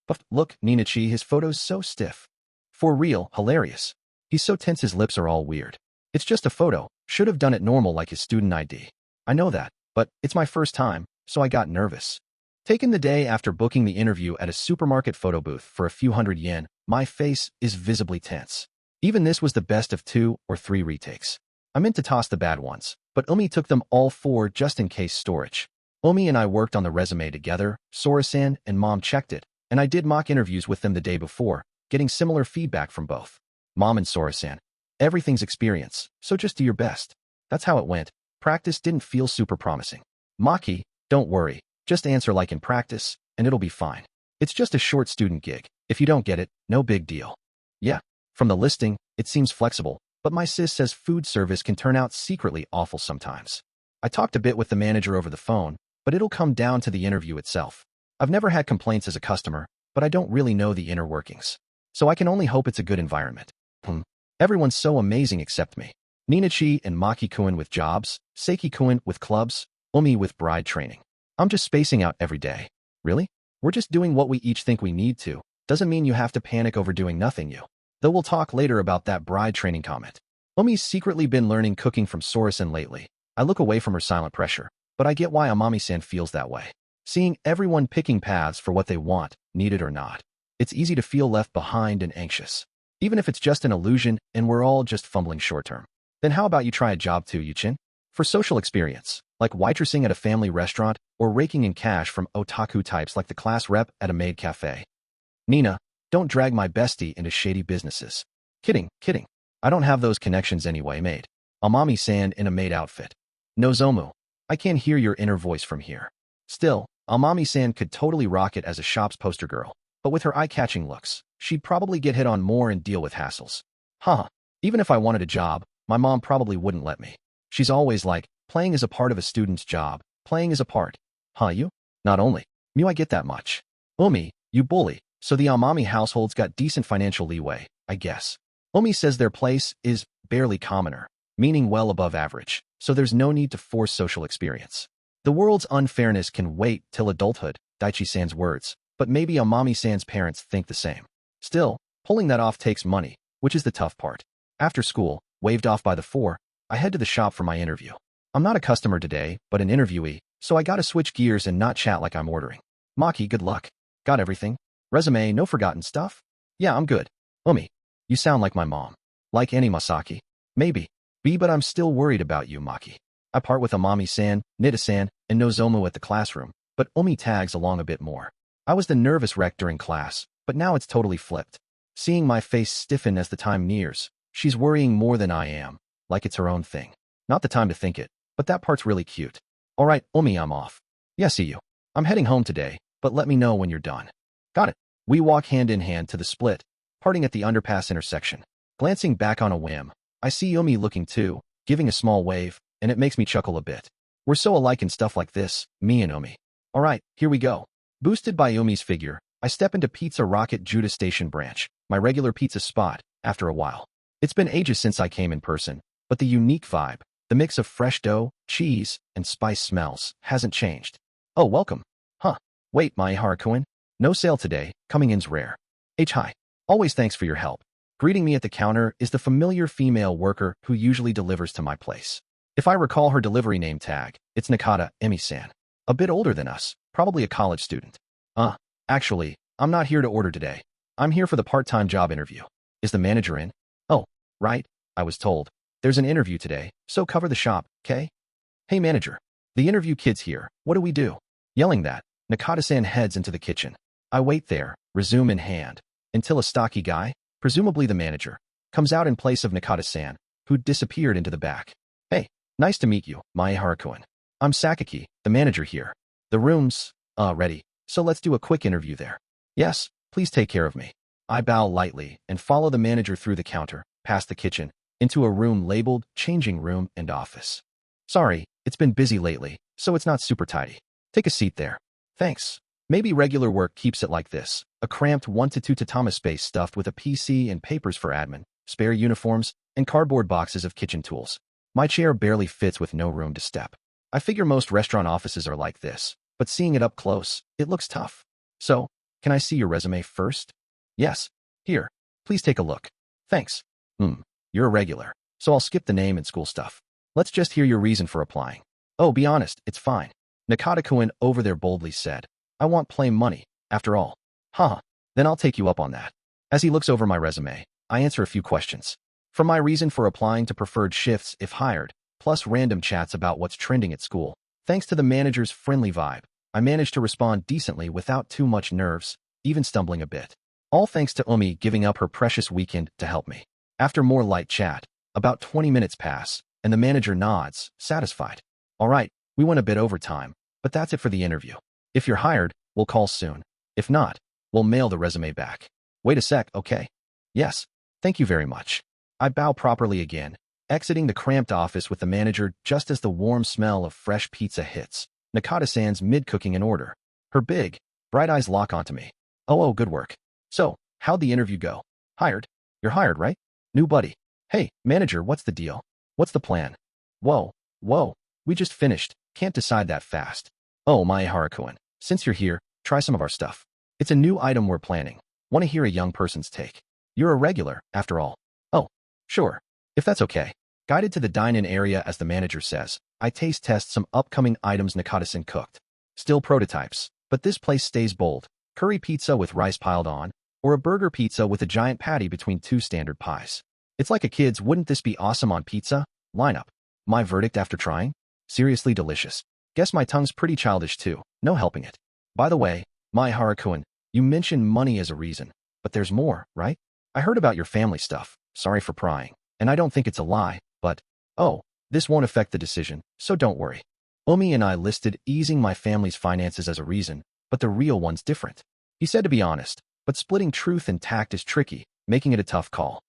But look, Ninachi, his photo's so stiff. For real, hilarious. He's so tense his lips are all weird. It's just a photo, should have done it normal like his student ID. I know that, but it's my first time, so I got nervous. Taken the day after booking the interview at a supermarket photo booth for a few hundred yen, my face is visibly tense. Even this was the best of 2 or 3 retakes. I meant to toss the bad ones, but Omi took them all 4 just in case storage. Omi and I worked on the resume together, Sora-san and Mom checked it, and I did mock interviews with them the day before, getting similar feedback from both. Mom and Sora-san. Everything's experience, so just do your best. That's how it went. Practice didn't feel super promising. Maki, don't worry, just answer like in practice, and it'll be fine. It's just a short student gig. If you don't get it, no big deal. Yeah, from the listing, it seems flexible, but my sis says food service can turn out secretly awful sometimes. I talked a bit with the manager over the phone, but it'll come down to the interview itself. I've never had complaints as a customer, but I don't really know the inner workings. So I can only hope it's a good environment. Everyone's so amazing except me. Ninachi and Maki-kun with jobs, Seiki-kun with clubs, Omi with bride training. I'm just spacing out every day. Really? We're just doing what we each think we need to. Doesn't mean you have to panic over doing nothing you. Though we'll talk later about that bride training comment. Omi's secretly been learning cooking from Sora-san lately. I look away from her silent pressure, but I get why Amami-san feels that way. Seeing everyone picking paths for what they want, need it or not. It's easy to feel left behind and anxious. Even if it's just an illusion and we're all just fumbling short-term. Then how about you try a job too, Yuchin? For social experience, like waitressing at a family restaurant or raking in cash from otaku types like the class rep at a maid cafe. Nina, don't drag my bestie into shady businesses. Kidding. I don't have those connections anyway, maid. Amami-san in a maid outfit. Nozomu, I can hear your inner voice from here. Still, Amami-san could totally rock it as a shop's poster girl, but with her eye-catching looks, she'd probably get hit on more and deal with hassles. Even if I wanted a job, my mom probably wouldn't let me. She's always like, playing is a part of a student's job, playing is a part. You? Not only. I get that much. Omi, you bully, so the Amami household's got decent financial leeway, I guess. Omi says their place is barely commoner, meaning well above average, so there's no need to force social experience. The world's unfairness can wait till adulthood, Daichi-san's words, but maybe Amami-san's parents think the same. Still, pulling that off takes money, which is the tough part. After school, waved off by the 4, I head to the shop for my interview. I'm not a customer today, but an interviewee, so I gotta switch gears and not chat like I'm ordering. Maki, good luck. Got everything? Resume, no forgotten stuff? Yeah, I'm good. Omi, you sound like my mom. Like any Masaki. Maybe. But I'm still worried about you, Maki. I part with Amami-san, Nita-san, and Nozomu at the classroom, but Omi tags along a bit more. I was the nervous wreck during class, but now it's totally flipped. Seeing my face stiffen as the time nears, she's worrying more than I am, like it's her own thing. Not the time to think it, but that part's really cute. All right, Omi, I'm off. Yeah, see you. I'm heading home today, but let me know when you're done. Got it. We walk hand in hand to the split, parting at the underpass intersection. Glancing back on a whim, I see Omi looking too, giving a small wave, and it makes me chuckle a bit. We're so alike in stuff like this, me and Omi. All right, here we go. Boosted by Omi's figure, I step into Pizza Rocket Judah Station branch, my regular pizza spot, after a while. It's been ages since I came in person, but the unique vibe, the mix of fresh dough, cheese, and spice smells, hasn't changed. Oh, welcome. Huh. Wait, Maehara-kun? No sale today, coming in's rare. Hi. Always thanks for your help. Greeting me at the counter is the familiar female worker who usually delivers to my place. If I recall her delivery name tag, it's Nakata Emi-san. A bit older than us, probably a college student. Actually, I'm not here to order today. I'm here for the part-time job interview. Is the manager in? Oh, right, I was told. There's an interview today, so cover the shop, okay? Hey manager, the interview kid's here, what do we do? Yelling that, Nakata-san heads into the kitchen. I wait there, resume in hand, until a stocky guy, presumably the manager, comes out in place of Nakata-san, who'd disappeared into the back. Hey, nice to meet you, Maehara-kun. I'm Sakaki, the manager here. The room's, ready, so let's do a quick interview there. Yes, please take care of me. I bow lightly and follow the manager through the counter, past the kitchen, into a room labeled changing room and office. Sorry, it's been busy lately, so it's not super tidy. Take a seat there. Thanks. Maybe regular work keeps it like this. A cramped 1 to 2 tatama space stuffed with a PC and papers for admin, spare uniforms, and cardboard boxes of kitchen tools. My chair barely fits with no room to step. I figure most restaurant offices are like this, but seeing it up close, it looks tough. So, can I see your resume first? Yes. Here, please take a look. Thanks. You're a regular, so I'll skip the name and school stuff. Let's just hear your reason for applying. Oh, be honest, it's fine. Nakata-kun over there boldly said. I want plain money, after all. Then I'll take you up on that. As he looks over my resume, I answer a few questions. From my reason for applying to preferred shifts if hired, plus random chats about what's trending at school, thanks to the manager's friendly vibe, I managed to respond decently without too much nerves, even stumbling a bit. All thanks to Omi giving up her precious weekend to help me. After more light chat, about 20 minutes pass, and the manager nods, satisfied. All right, we went a bit over time, but that's it for the interview. If you're hired, we'll call soon. If not, we'll mail the resume back. Wait a sec, okay? Yes, thank you very much. I bow properly again, exiting the cramped office with the manager just as the warm smell of fresh pizza hits. Nakata-san's mid-cooking an order. Her big, bright eyes lock onto me. Oh, good work. So, how'd the interview go? Hired? You're hired, right? New buddy. Hey, manager, what's the deal? What's the plan? Whoa, we just finished. Can't decide that fast. Oh, Maehara-kun, since you're here, try some of our stuff. It's a new item we're planning. Want to hear a young person's take? You're a regular, after all. Oh, sure. If that's okay. Guided to the dine-in area as the manager says, I taste test some upcoming items Nakata-san cooked. Still prototypes, but this place stays bold. Curry pizza with rice piled on, or a burger pizza with a giant patty between 2 standard pies. It's like a kid's "wouldn't this be awesome on pizza?" lineup. My verdict after trying? Seriously delicious. Guess my tongue's pretty childish too, no helping it. By the way, Maehara-kun, you mentioned money as a reason, but there's more, right? I heard about your family stuff, sorry for prying, and I don't think it's a lie, but, this won't affect the decision, so don't worry. Omi and I listed easing my family's finances as a reason, but the real one's different. He said to be honest, but splitting truth and tact is tricky, making it a tough call.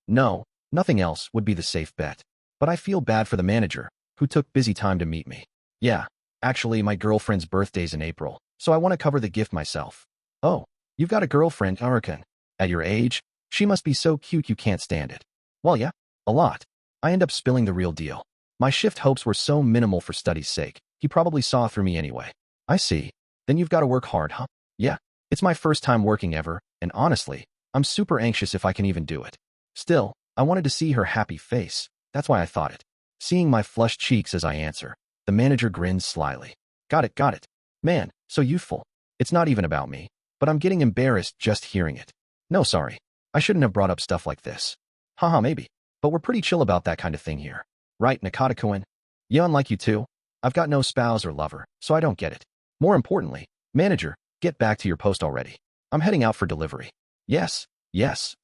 No, nothing else would be the safe bet. But I feel bad for the manager, who took busy time to meet me. Yeah, actually my girlfriend's birthday's in April, so I want to cover the gift myself. Oh, you've got a girlfriend, Arakan. At your age, she must be so cute you can't stand it. Well, yeah, a lot. I end up spilling the real deal. My shift hopes were so minimal for study's sake, he probably saw through me anyway. I see. Then you've got to work hard, huh? Yeah, it's my first time working ever, and honestly, I'm super anxious if I can even do it. Still, I wanted to see her happy face, that's why I thought it. Seeing my flushed cheeks as I answer, the manager grins slyly. Got it. Man, so youthful. It's not even about me, but I'm getting embarrassed just hearing it. No, sorry. I shouldn't have brought up stuff like this. Maybe. But we're pretty chill about that kind of thing here. Right, Nakata-kun? Yeah, unlike you too. I've got no spouse or lover, so I don't get it. More importantly, manager, get back to your post already. I'm heading out for delivery. Yes,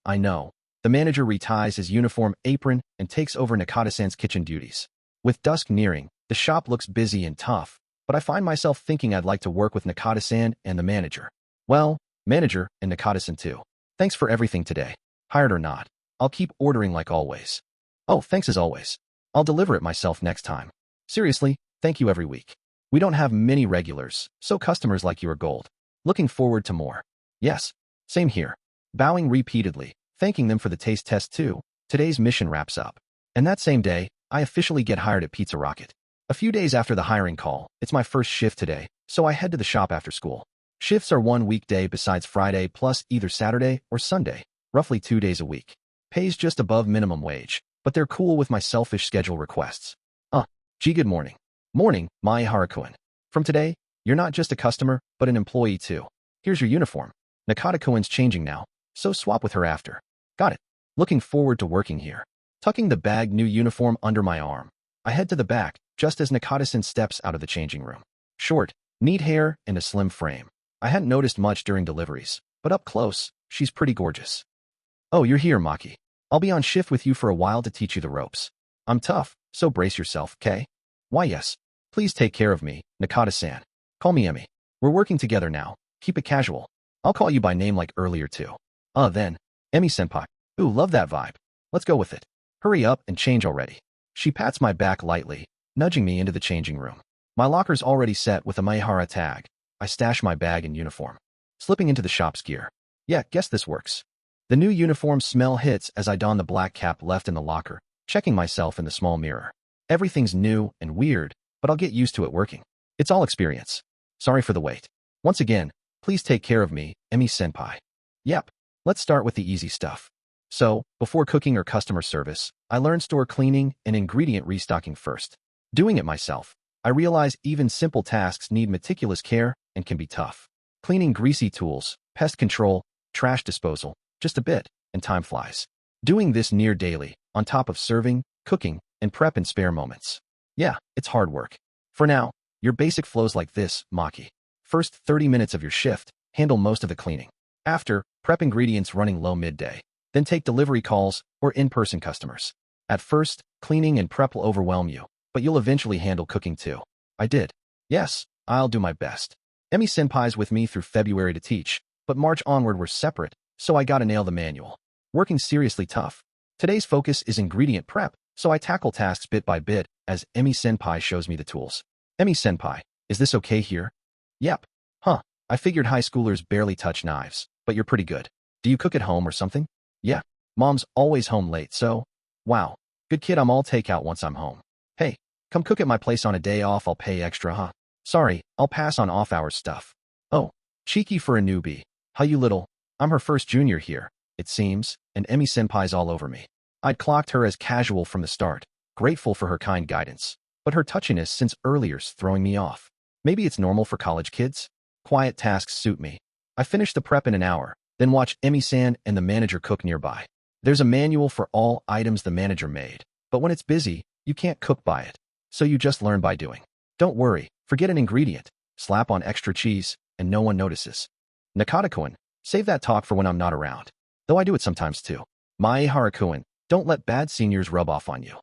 I know. The manager reties his uniform apron and takes over Nakata-san's kitchen duties. With dusk nearing, the shop looks busy and tough, but I find myself thinking I'd like to work with Nakata-san and the manager. Well, manager and Nakata-san too. Thanks for everything today. Hired or not, I'll keep ordering like always. Oh, thanks as always. I'll deliver it myself next time. Seriously, thank you every week. We don't have many regulars, so customers like you are gold. Looking forward to more. Yes, same here. Bowing repeatedly, thanking them for the taste test too. Today's mission wraps up. And that same day, I officially get hired at Pizza Rocket. A few days after the hiring call, it's my first shift today, so I head to the shop after school. Shifts are one weekday besides Friday plus either Saturday or Sunday, roughly 2 days a week. Pays just above minimum wage, but they're cool with my selfish schedule requests. Gee, good morning. Morning, Maehara-kun. From today, you're not just a customer, but an employee too. Here's your uniform. Nakata-kun's changing now, so swap with her after. Got it. Looking forward to working here. Tucking the bag new uniform under my arm, I head to the back, just as Nakata-san steps out of the changing room. Short, neat hair, and a slim frame. I hadn't noticed much during deliveries, but up close, she's pretty gorgeous. Oh, you're here, Maki. I'll be on shift with you for a while to teach you the ropes. I'm tough, so brace yourself, okay? Why yes. Please take care of me, Nakata-san. Call me Emi. We're working together now. Keep it casual. I'll call you by name like earlier too. Then. Emi-senpai. Ooh, love that vibe. Let's go with it. Hurry up and change already. She pats my back lightly, nudging me into the changing room. My locker's already set with a Maehara tag. I stash my bag and uniform. Slipping into the shop's gear. Yeah, guess this works. The new uniform smell hits as I don the black cap left in the locker, checking myself in the small mirror. Everything's new and weird, but I'll get used to it working. It's all experience. Sorry for the wait. Once again, please take care of me, Emi-senpai. Yep, let's start with the easy stuff. So, before cooking or customer service, I learned store cleaning and ingredient restocking first. Doing it myself, I realize even simple tasks need meticulous care and can be tough. Cleaning greasy tools, pest control, trash disposal, just a bit, and time flies. Doing this near daily, on top of serving, cooking, and prep in spare moments. Yeah, it's hard work. For now, your basic flows like this, Maki. First 30 minutes of your shift, handle most of the cleaning. After, prep ingredients running low midday. Then take delivery calls or in-person customers. At first, cleaning and prep will overwhelm you, but you'll eventually handle cooking too. I did. Yes, I'll do my best. Emi-senpai's with me through February to teach, but March onward we're separate, so I gotta nail the manual. Working seriously tough. Today's focus is ingredient prep, so I tackle tasks bit by bit as Emi-senpai shows me the tools. Emi-senpai, is this okay here? Yep. I figured high schoolers barely touch knives, but you're pretty good. Do you cook at home or something? Yeah. Mom's always home late, so... Wow. Good kid, I'm all takeout once I'm home. Hey, come cook at my place on a day off, I'll pay extra, huh? Sorry, I'll pass on off-hours stuff. Oh, cheeky for a newbie. How you little... I'm her first junior here, it seems, and Emi-senpai's all over me. I'd clocked her as casual from the start, grateful for her kind guidance, but her touchiness since earlier's throwing me off. Maybe it's normal for college kids? Quiet tasks suit me. I finish the prep in an hour, then watch Emi-san and the manager cook nearby. There's a manual for all items the manager made, but when it's busy, you can't cook by it, so you just learn by doing. Don't worry, forget an ingredient, slap on extra cheese, and no one notices. Nakata-kun, save that talk for when I'm not around. Though I do it sometimes too. Maehara-kun, don't let bad seniors rub off on you.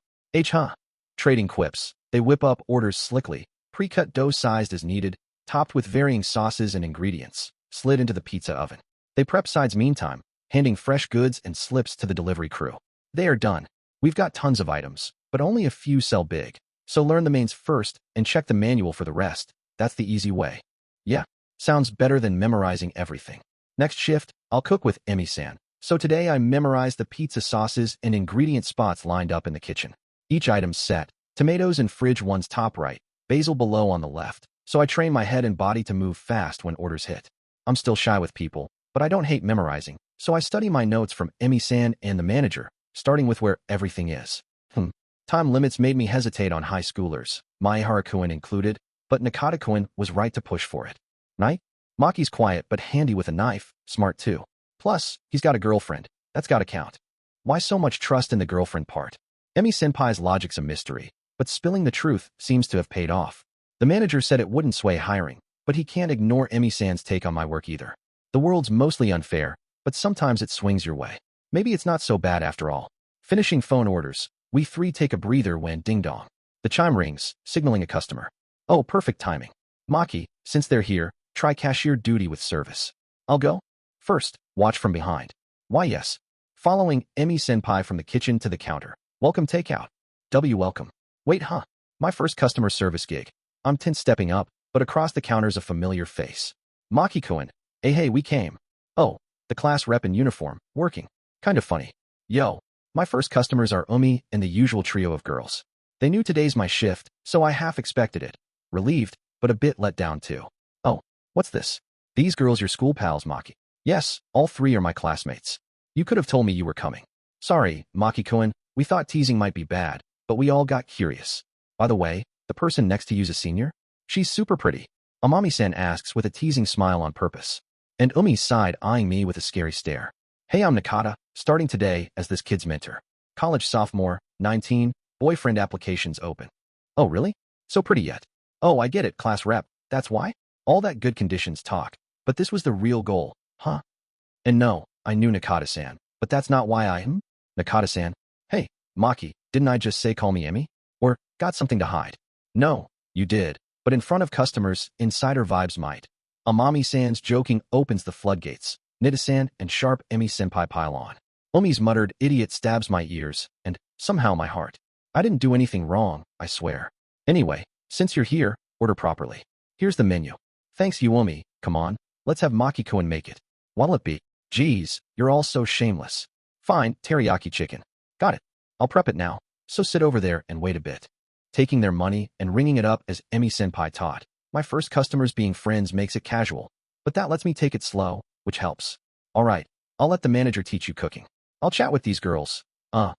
Trading quips. They whip up orders slickly, pre-cut dough sized as needed, topped with varying sauces and ingredients, slid into the pizza oven. They prep sides meantime, handing fresh goods and slips to the delivery crew. They are done. We've got tons of items, but only a few sell big. So learn the mains first and check the manual for the rest. That's the easy way. Yeah, sounds better than memorizing everything. Next shift, I'll cook with Emi-san. So today I memorized the pizza sauces and ingredient spots lined up in the kitchen. Each item's set. Tomatoes in fridge one's top right, basil below on the left. So I train my head and body to move fast when orders hit. I'm still shy with people, but I don't hate memorizing, so I study my notes from Emi-san and the manager, starting with where everything is. Time limits made me hesitate on high schoolers, Maehara-kun included, but Nakata-kun was right to push for it. Night? Maki's quiet but handy with a knife, smart too. Plus, he's got a girlfriend. That's gotta count. Why so much trust in the girlfriend part? Emi-senpai's logic's a mystery, but spilling the truth seems to have paid off. The manager said it wouldn't sway hiring, but he can't ignore Emi-san's take on my work either. The world's mostly unfair, but sometimes it swings your way. Maybe it's not so bad after all. Finishing phone orders, we three take a breather when ding-dong. The chime rings, signaling a customer. Oh, perfect timing. Maki, since they're here, try cashier duty with service. I'll go? First, watch from behind. Why yes. Following Emi-senpai from the kitchen to the counter. Welcome takeout. Welcome. Wait, huh? My first customer service gig. I'm tense stepping up, but across the counter's a familiar face. Maki-kun. Hey, we came. Oh, the class rep in uniform, working. Kind of funny. Yo, my first customers are Umi and the usual trio of girls. They knew today's my shift, so I half expected it. Relieved, but a bit let down too. Oh, what's this? These girls your school pals, Maki. Yes, all three are my classmates. You could have told me you were coming. Sorry, Maki-kun, we thought teasing might be bad, but we all got curious. By the way, the person next to you's a senior? She's super pretty. Amami-san asks with a teasing smile on purpose. And Umi sighed, eyeing me with a scary stare. Hey, I'm Nakata, starting today as this kid's mentor. College sophomore, 19, boyfriend applications open. Oh, really? So pretty yet. Oh, I get it, class rep, that's why? All that good conditions talk, but this was the real goal, huh? And no, I knew Nakata-san, but that's not why Nakata-san, hey, Maki, didn't I just say call me Emi? Or, got something to hide? No, you did, but in front of customers, insider vibes might. Amami-san's joking opens the floodgates. Nita-san and sharp Emi-senpai pile on. Umi's muttered idiot stabs my ears, and, somehow my heart. I didn't do anything wrong, I swear. Anyway, since you're here, order properly. Here's the menu. Thanks you Umi, come on, let's have Maki-kun make it. What'll it be? Geez, you're all so shameless. Fine, teriyaki chicken. Got it. I'll prep it now, so sit over there and wait a bit. Taking their money and ringing it up as Emi-senpai taught. My first customers being friends makes it casual, but that lets me take it slow, which helps. All right, I'll let the manager teach you cooking. I'll chat with these girls. Mind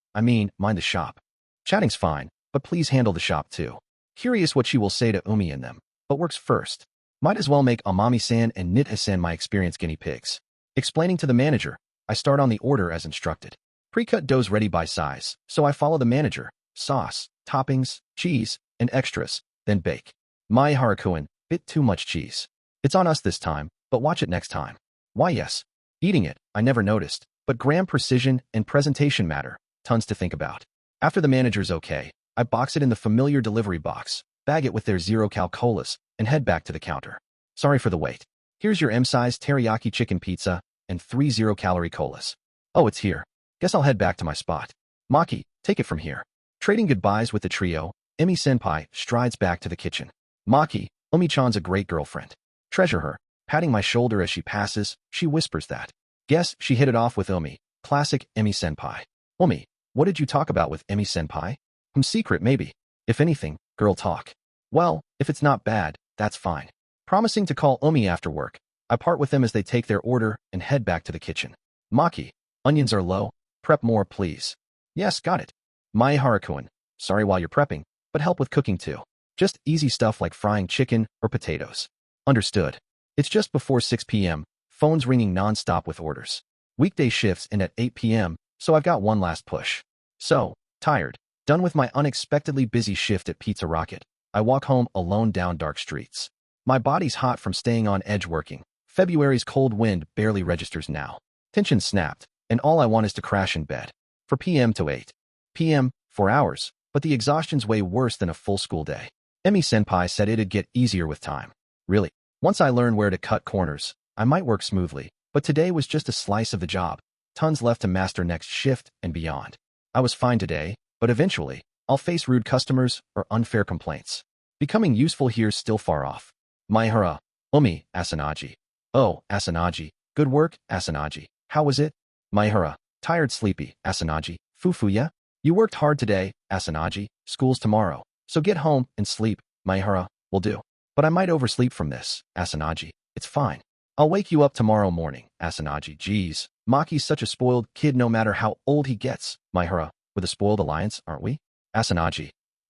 the shop. Chatting's fine, but please handle the shop too. Curious what she will say to Umi and them, but works first. Might as well make Amami-san and Nita-san my experience guinea pigs. Explaining to the manager, I start on the order as instructed. Pre-cut dough's ready by size, so I follow the manager. Sauce, toppings, cheese, and extras, then bake. Maehara-kun, bit too much cheese. It's on us this time, but watch it next time. Why yes. Eating it, I never noticed, but gram precision and presentation matter, tons to think about. After the manager's okay, I box it in the familiar delivery box, bag it with their zero-cal colas, and head back to the counter. Sorry for the wait. Here's your M-size teriyaki chicken pizza and 3 zero-calorie colas. Oh, it's here. Guess I'll head back to my spot. Maki, take it from here. Trading goodbyes with the trio, Emi-senpai strides back to the kitchen. Maki, Umi-chan's a great girlfriend. Treasure her. Patting my shoulder as she passes, she whispers that. Guess she hit it off with Umi. Classic Emi-senpai. Umi, what did you talk about with Emi-senpai? Secret maybe. If anything, girl talk. Well, if it's not bad, that's fine. Promising to call Umi after work, I part with them as they take their order and head back to the kitchen. Maki, onions are low. Prep more, please. Yes, got it. Maehara-kun, sorry while you're prepping, but help with cooking too. Just easy stuff like frying chicken or potatoes. Understood. It's just before 6 p.m., phones ringing non-stop with orders. Weekday shifts end at 8 p.m., so I've got one last push. So, tired. Done with my unexpectedly busy shift at Pizza Rocket, I walk home alone down dark streets. My body's hot from staying on edge working. February's cold wind barely registers now. Tension snapped, and all I want is to crash in bed. 4 p.m. to 8 p.m., 4 hours, but the exhaustion's way worse than a full school day. Emi-senpai said it'd get easier with time. Really? Once I learn where to cut corners, I might work smoothly, but today was just a slice of the job. Tons left to master next shift and beyond. I was fine today, but eventually, I'll face rude customers or unfair complaints. Becoming useful here's still far off. Maehara, Umi, Asanagi. Oh, Asanagi. Good work, Asanagi. How was it? Maehara, tired sleepy, Asanagi. Fufuya? You worked hard today, Asanagi. School's tomorrow, so get home and sleep. Maehara, will do. But I might oversleep from this, Asanagi. It's fine. I'll wake you up tomorrow morning, Asanagi. Geez, Maki's such a spoiled kid no matter how old he gets. Maehara, with a spoiled alliance, aren't we? Asanagi.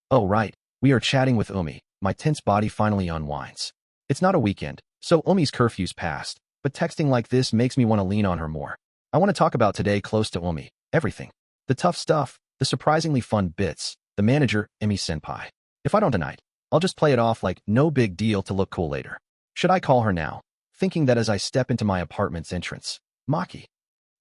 Oh right, we are chatting with Umi. My tense body finally unwinds. It's not a weekend, so Umi's curfew's passed, but texting like this makes me want to lean on her more. I want to talk about today close to Umi. Everything. The tough stuff, the surprisingly fun bits, the manager, Emi-senpai. If I don't tonight, I'll just play it off like no big deal to look cool later. Should I call her now? Thinking that as I step into my apartment's entrance. Maki.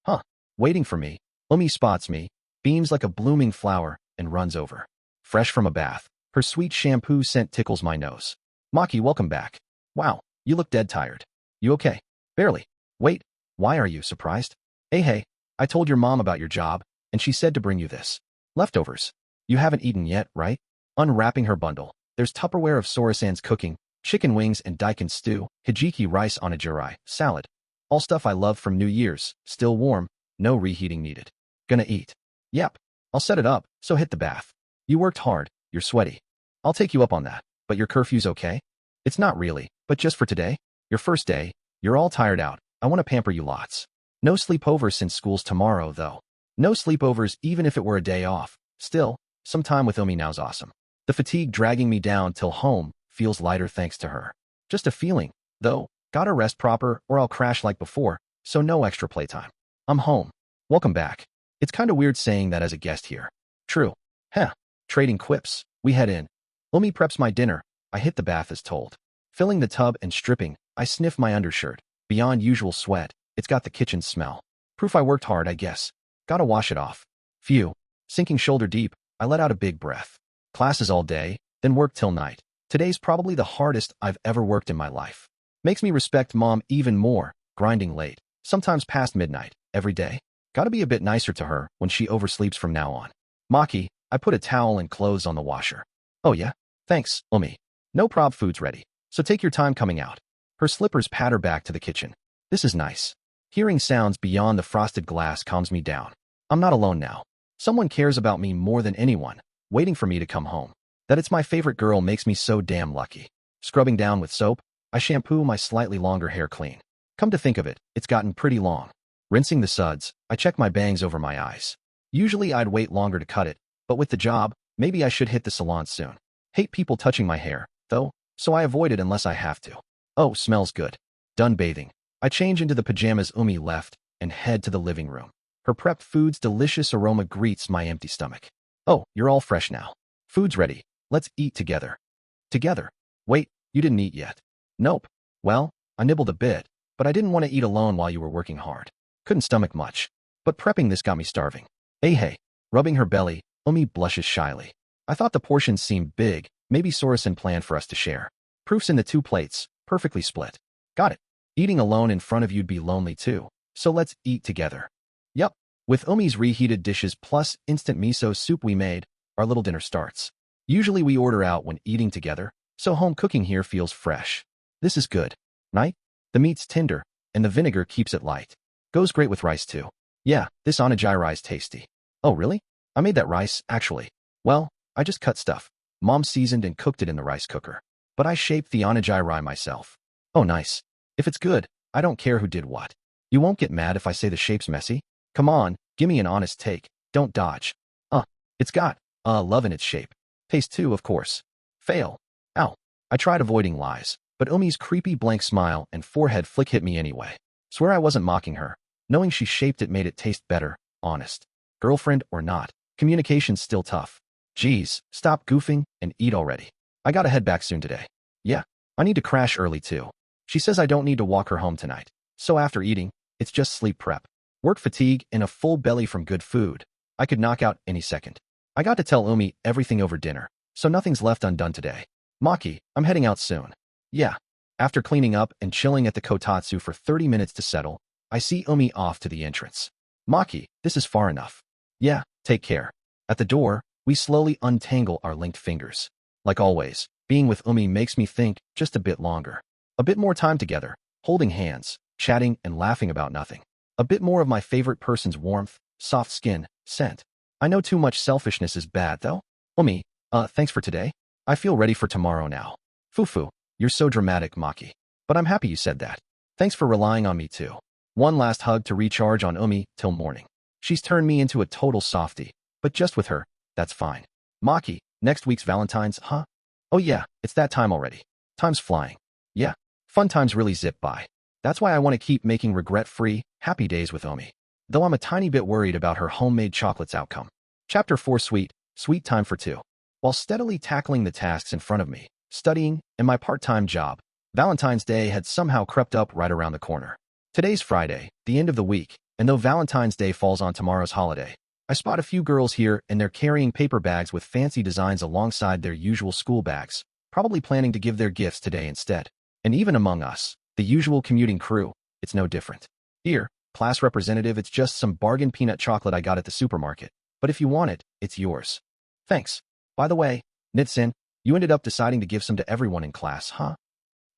Huh. Waiting for me. Umi spots me, beams like a blooming flower, and runs over. Fresh from a bath, Her sweet shampoo scent tickles my nose. Maki, welcome back. Wow, you look dead tired. You okay? Barely. Wait, why are you surprised? Hey, I told your mom about your job, and she said to bring you this. Leftovers. You haven't eaten yet, right? Unwrapping her bundle, there's Tupperware of Sora-san's cooking, chicken wings and daikon stew, hijiki rice on a jirai, salad. All stuff I love from New Year's, still warm, no reheating needed. Gonna eat. Yep. I'll set it up, so hit the bath. You worked hard, you're sweaty. I'll take you up on that, but your curfew's okay? It's not really, but just for today? Your first day, you're all tired out, I want to pamper you lots. No sleepovers since school's tomorrow, though. No sleepovers even if it were a day off. Still, some time with Umi now's awesome. The fatigue dragging me down till home feels lighter thanks to her. Just a feeling, though, gotta rest proper or I'll crash like before, so no extra playtime. I'm home. Welcome back. It's kinda weird saying that as a guest here. True. Trading quips. We head in. Umi preps my dinner. I hit the bath as told. Filling the tub and stripping, I sniff my undershirt. Beyond usual sweat, it's got the kitchen smell. Proof I worked hard, I guess. Gotta wash it off. Phew. Sinking shoulder deep, I let out a big breath. Classes all day, then work till night. Today's probably the hardest I've ever worked in my life. Makes me respect mom even more, grinding late, sometimes past midnight, every day. Gotta be a bit nicer to her when she oversleeps from now on. Maki, I put a towel and clothes on the washer. Oh yeah? Thanks, Umi. No prob, food's ready, so take your time coming out. Her slippers patter back to the kitchen. This is nice. Hearing sounds beyond the frosted glass calms me down. I'm not alone now. Someone cares about me more than anyone, waiting for me to come home. That it's my favorite girl makes me so damn lucky. Scrubbing down with soap, I shampoo my slightly longer hair clean. Come to think of it, it's gotten pretty long. Rinsing the suds, I check my bangs over my eyes. Usually I'd wait longer to cut it, but with the job, maybe I should hit the salon soon. Hate people touching my hair, though, so I avoid it unless I have to. Oh, smells good. Done bathing. I change into the pajamas Umi left and head to the living room. Her prepped food's delicious aroma greets my empty stomach. Oh, you're all fresh now. Food's ready. Let's eat together. Together? Wait, you didn't eat yet. Nope. Well, I nibbled a bit, but I didn't want to eat alone while you were working hard. Couldn't stomach much. But prepping this got me starving. Hey. Rubbing her belly, Umi blushes shyly. I thought the portions seemed big, maybe Sora-san planned for us to share. Proof's in the 2 plates, perfectly split. Got it. Eating alone in front of you'd be lonely too, so let's eat together. Yup. With Umi's reheated dishes plus instant miso soup we made, our little dinner starts. Usually we order out when eating together, so home cooking here feels fresh. This is good. Right? The meat's tender, and the vinegar keeps it light. Goes great with rice too. Yeah, this onigiri's tasty. Oh really? I made that rice, actually. Well, I just cut stuff. Mom seasoned and cooked it in the rice cooker. But I shaped the onigiri myself. Oh nice. If it's good, I don't care who did what. You won't get mad if I say the shape's messy? Come on, give me an honest take. Don't dodge. It's got, love in its shape. Taste too, of course. Fail. Ow. I tried avoiding lies, but Umi's creepy blank smile and forehead flick hit me anyway. Swear I wasn't mocking her. Knowing she shaped it made it taste better, honest. Girlfriend or not, communication's still tough. Geez, stop goofing and eat already. I gotta head back soon today. Yeah, I need to crash early too. She says I don't need to walk her home tonight. So after eating, it's just sleep prep. Work fatigue and a full belly from good food. I could knock out any second. I got to tell Umi everything over dinner, so nothing's left undone today. Maki, I'm heading out soon. Yeah. After cleaning up and chilling at the kotatsu for 30 minutes to settle, I see Umi off to the entrance. Maki, this is far enough. Yeah, take care. At the door, we slowly untangle our linked fingers. Like always, being with Umi makes me think just a bit longer. A bit more time together, holding hands, chatting and laughing about nothing. A bit more of my favorite person's warmth, soft skin, scent. I know too much selfishness is bad, though. Umi, thanks for today. I feel ready for tomorrow now. Fufu, you're so dramatic, Maki. But I'm happy you said that. Thanks for relying on me too. One last hug to recharge on Umi till morning. She's turned me into a total softie, but just with her, that's fine. Maki, next week's Valentine's, huh? Oh yeah, it's that time already. Time's flying. Yeah, fun times really zip by. That's why I want to keep making regret-free, happy days with Umi. Though I'm a tiny bit worried about her homemade chocolate's outcome. Chapter 4 Sweet time for 2. While steadily tackling the tasks in front of me, studying, and my part-time job, Valentine's Day had somehow crept up right around the corner. Today's Friday, the end of the week, and though Valentine's Day falls on tomorrow's holiday, I spot a few girls here and they're carrying paper bags with fancy designs alongside their usual school bags, probably planning to give their gifts today instead. And even among us, the usual commuting crew, it's no different. Here, class representative, it's just some bargain peanut chocolate I got at the supermarket. But if you want it, it's yours. Thanks. By the way, Nitsin, you ended up deciding to give some to everyone in class, huh?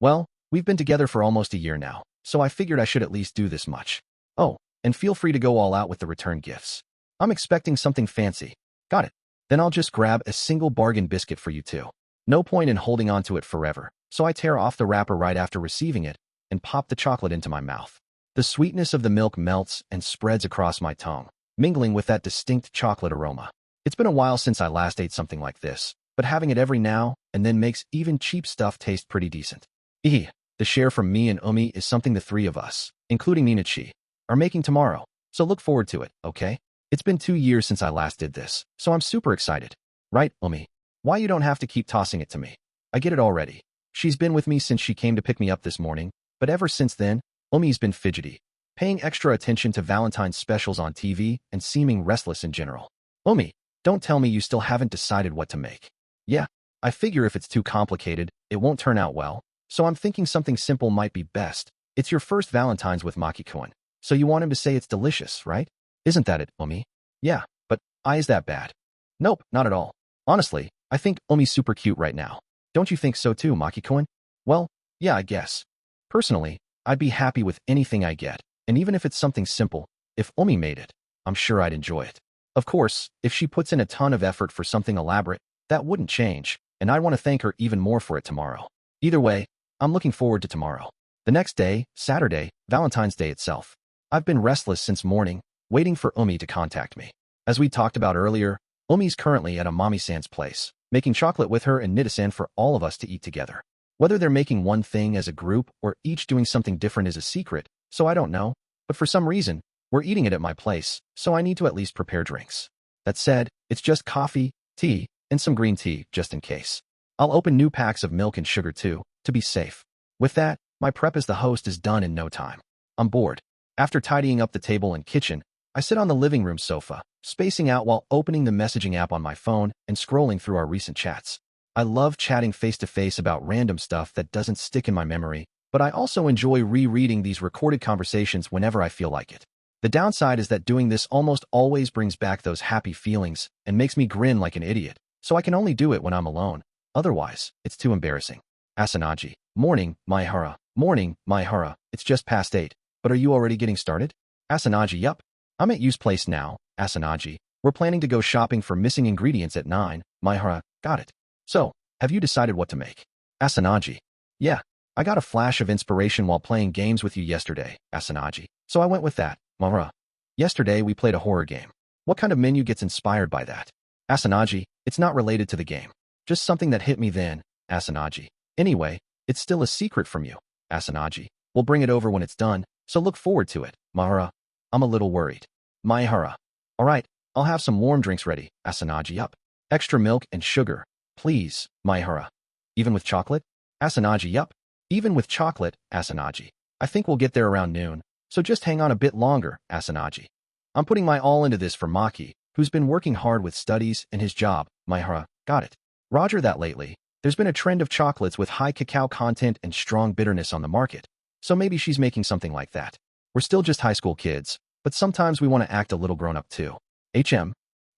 Well, we've been together for almost a year now, so I figured I should at least do this much. Oh, and feel free to go all out with the return gifts. I'm expecting something fancy. Got it. Then I'll just grab a single bargain biscuit for you too. No point in holding on to it forever, so I tear off the wrapper right after receiving it and pop the chocolate into my mouth. The sweetness of the milk melts and spreads across my tongue, mingling with that distinct chocolate aroma. It's been a while since I last ate something like this, but having it every now and then makes even cheap stuff taste pretty decent. The share from me and Umi is something the three of us, including Minachi, are making tomorrow, so look forward to it, okay? It's been 2 years since I last did this, so I'm super excited. Right, Umi? Why you don't have to keep tossing it to me? I get it already. She's been with me since she came to pick me up this morning, but ever since then, Umi's been fidgety, paying extra attention to Valentine's specials on TV and seeming restless in general. Umi, don't tell me you still haven't decided what to make. Yeah, I figure if it's too complicated, it won't turn out well, so I'm thinking something simple might be best. It's your first Valentine's with Maki-kun, so you want him to say it's delicious, right? Isn't that it, Umi? Yeah, but is that bad? Nope, not at all. Honestly, I think Umi's super cute right now. Don't you think so too, Maki-kun? Well, yeah, I guess. Personally, I'd be happy with anything I get, and even if it's something simple, if Umi made it, I'm sure I'd enjoy it. Of course, if she puts in a ton of effort for something elaborate, that wouldn't change, and I'd want to thank her even more for it tomorrow. Either way, I'm looking forward to tomorrow. The next day, Saturday, Valentine's Day itself. I've been restless since morning, waiting for Umi to contact me. As we talked about earlier, Umi's currently at Amami-san's place, making chocolate with her and Nita-san for all of us to eat together. Whether they're making one thing as a group or each doing something different is a secret, so I don't know, but for some reason, we're eating it at my place, so I need to at least prepare drinks. That said, it's just coffee, tea, and some green tea, just in case. I'll open new packs of milk and sugar too, to be safe. With that, my prep as the host is done in no time. I'm bored. After tidying up the table and kitchen, I sit on the living room sofa, spacing out while opening the messaging app on my phone and scrolling through our recent chats. I love chatting face-to-face about random stuff that doesn't stick in my memory, but I also enjoy rereading these recorded conversations whenever I feel like it. The downside is that doing this almost always brings back those happy feelings and makes me grin like an idiot, so I can only do it when I'm alone. Otherwise, it's too embarrassing. Asanagi. Morning, Maehara. Morning, Maehara. It's just past 8. But are you already getting started? Asanagi. Yup. I'm at Yu's place now, Asanagi. We're planning to go shopping for missing ingredients at 9, Maehara. Got it. So, have you decided what to make? Asanagi. Yeah, I got a flash of inspiration while playing games with you yesterday, Asanagi. So I went with that, Maehara. Yesterday we played a horror game. What kind of menu gets inspired by that? Asanagi. It's not related to the game. Just something that hit me then, Asanagi. Anyway, it's still a secret from you, Asanagi. We'll bring it over when it's done, so look forward to it, Maehara. I'm a little worried. Maehara. Alright, I'll have some warm drinks ready, Asanagi. Up. Extra milk and sugar, please, Maehara. Even with chocolate? Asanagi. Yup. Even with chocolate, Asanagi. I think we'll get there around noon, so just hang on a bit longer, Asanagi. I'm putting my all into this for Maki, who's been working hard with studies and his job, Maehara. Got it. Roger that. Lately, there's been a trend of chocolates with high cacao content and strong bitterness on the market, so maybe she's making something like that. We're still just high school kids, but sometimes we want to act a little grown-up too.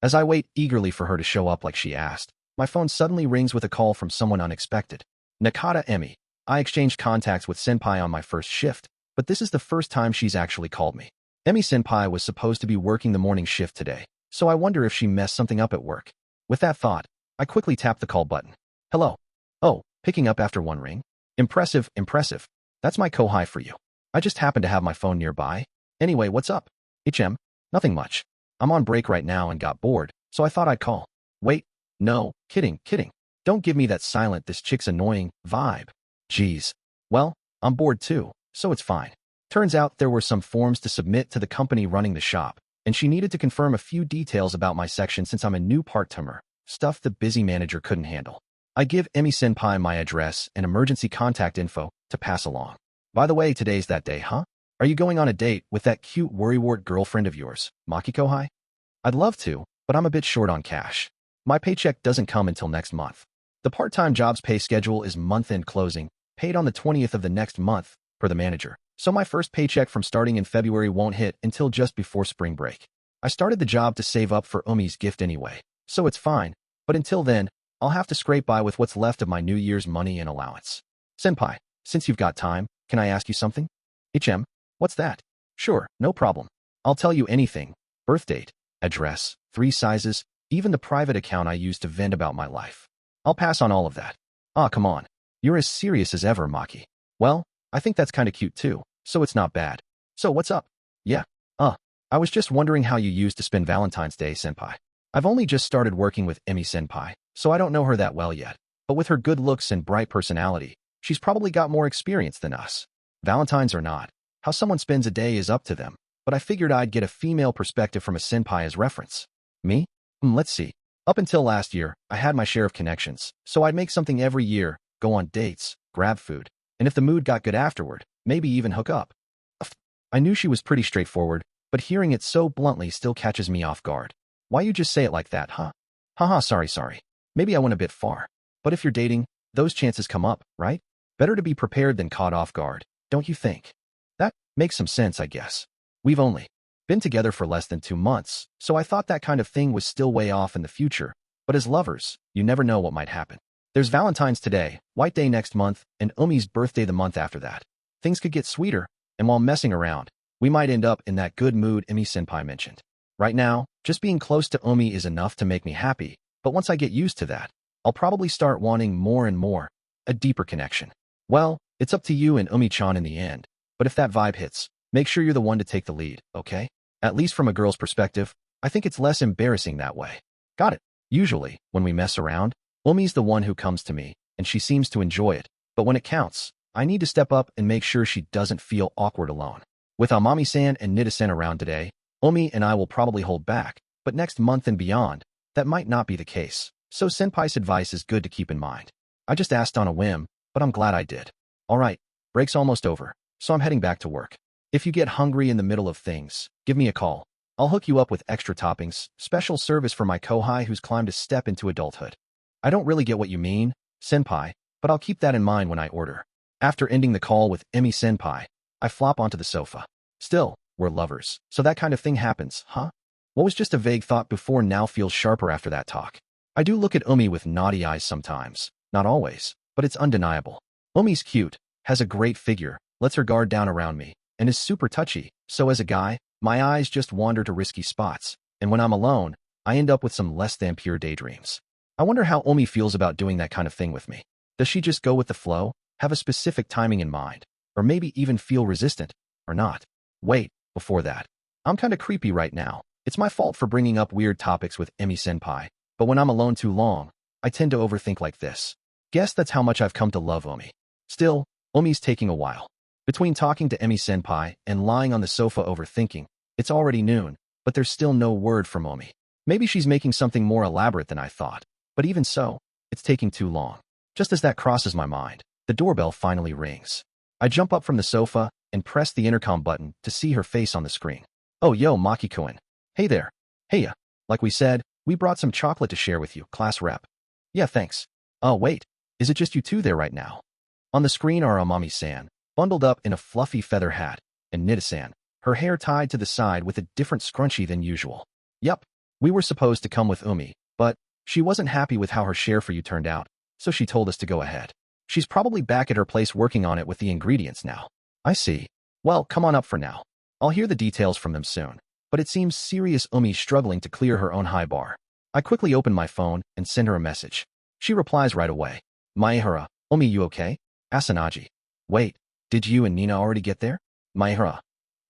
As I wait eagerly for her to show up like she asked, my phone suddenly rings with a call from someone unexpected. Nakata Emi. I exchanged contacts with Senpai on my first shift, but this is the first time she's actually called me. Emi-senpai was supposed to be working the morning shift today, so I wonder if she messed something up at work. With that thought, I quickly tapped the call button. Hello. Oh, picking up after one ring? Impressive, impressive. That's my kohai for you. I just happened to have my phone nearby. Anyway, what's up? Nothing much. I'm on break right now and got bored, so I thought I'd call. Wait. No, kidding. Don't give me that silent this chick's annoying vibe. Jeez. Well, I'm bored too, so it's fine. Turns out there were some forms to submit to the company running the shop, and she needed to confirm a few details about my section since I'm a new part-timer, stuff the busy manager couldn't handle. I give Emi-senpai my address and emergency contact info to pass along. By the way, today's that day, huh? Are you going on a date with that cute worrywart girlfriend of yours, Maki kohai? I'd love to, but I'm a bit short on cash. My paycheck doesn't come until next month. The part-time job's pay schedule is month-end closing, paid on the 20th of the next month, per the manager. So my first paycheck from starting in February won't hit until just before spring break. I started the job to save up for Umi's gift anyway, so it's fine, but until then, I'll have to scrape by with what's left of my New Year's money and allowance. Senpai, since you've got time, can I ask you something? What's that? Sure, no problem. I'll tell you anything. Birth date, address, 3 sizes, even the private account I use to vent about my life. I'll pass on all of that. Ah, come on. You're as serious as ever, Maki. Well, I think that's kinda cute too, so it's not bad. So what's up? Yeah. I was just wondering how you used to spend Valentine's Day, senpai. I've only just started working with Emi senpai, so I don't know her that well yet. But with her good looks and bright personality, she's probably got more experience than us. Valentines or not, how someone spends a day is up to them, but I figured I'd get a female perspective from a senpai as reference. Me? Let's see. Up until last year, I had my share of connections, so I'd make something every year, go on dates, grab food, and if the mood got good afterward, maybe even hook up. I knew she was pretty straightforward, but hearing it so bluntly still catches me off guard. Why you just say it like that, huh? Haha, sorry. Maybe I went a bit far. But if you're dating, those chances come up, right? Better to be prepared than caught off guard, don't you think? That makes some sense, I guess. We've only been together for less than 2 months, so I thought that kind of thing was still way off in the future. But as lovers, you never know what might happen. There's Valentine's today, White Day next month, and Umi's birthday the month after that. Things could get sweeter, and while messing around, we might end up in that good mood Emi-senpai mentioned. Right now, just being close to Umi is enough to make me happy, but once I get used to that, I'll probably start wanting more and more, a deeper connection. Well, it's up to you and Umi-chan in the end, but if that vibe hits, make sure you're the one to take the lead, okay? At least from a girl's perspective, I think it's less embarrassing that way. Got it. Usually, when we mess around, Umi's the one who comes to me, and she seems to enjoy it, but when it counts, I need to step up and make sure she doesn't feel awkward alone. With Amami-san and Nida-san around today, Umi and I will probably hold back, but next month and beyond, that might not be the case, so senpai's advice is good to keep in mind. I just asked on a whim, but I'm glad I did. Alright, break's almost over, so I'm heading back to work. If you get hungry in the middle of things, give me a call. I'll hook you up with extra toppings, special service for my kohai who's climbed a step into adulthood. I don't really get what you mean, senpai, but I'll keep that in mind when I order. After ending the call with Emi-senpai, I flop onto the sofa. Still, we're lovers, so that kind of thing happens, huh? What was just a vague thought before now feels sharper after that talk. I do look at Umi with naughty eyes sometimes, not always, but it's undeniable. Umi's cute, has a great figure, lets her guard down around me, and is super touchy, so as a guy, my eyes just wander to risky spots, and when I'm alone, I end up with some less than pure daydreams. I wonder how Umi feels about doing that kind of thing with me. Does she just go with the flow, have a specific timing in mind, or maybe even feel resistant, or not? Wait, before that. I'm kinda creepy right now. It's my fault for bringing up weird topics with Emi-senpai, but when I'm alone too long, I tend to overthink like this. Guess that's how much I've come to love Umi. Still, Umi's taking a while. Between talking to Emi-senpai and lying on the sofa overthinking, it's already noon, but there's still no word from Umi. Maybe she's making something more elaborate than I thought, but even so, it's taking too long. Just as that crosses my mind, the doorbell finally rings. I jump up from the sofa and press the intercom button to see her face on the screen. Oh yo, Maki-kun. Hey there. Heya. Like we said, we brought some chocolate to share with you, class rep. Yeah, thanks. Oh wait, is it just you two there right now? On the screen are Amami-san, bundled up in a fluffy feather hat, and Nida-san, her hair tied to the side with a different scrunchie than usual. Yup, we were supposed to come with Umi, but she wasn't happy with how her share for you turned out, so she told us to go ahead. She's probably back at her place working on it with the ingredients now. I see. Well, come on up for now. I'll hear the details from them soon. But it seems serious Umi's struggling to clear her own high bar. I quickly open my phone and send her a message. She replies right away. Maehara, Umi, you okay? Asanagi. Wait, did you and Nina already get there? Maehara.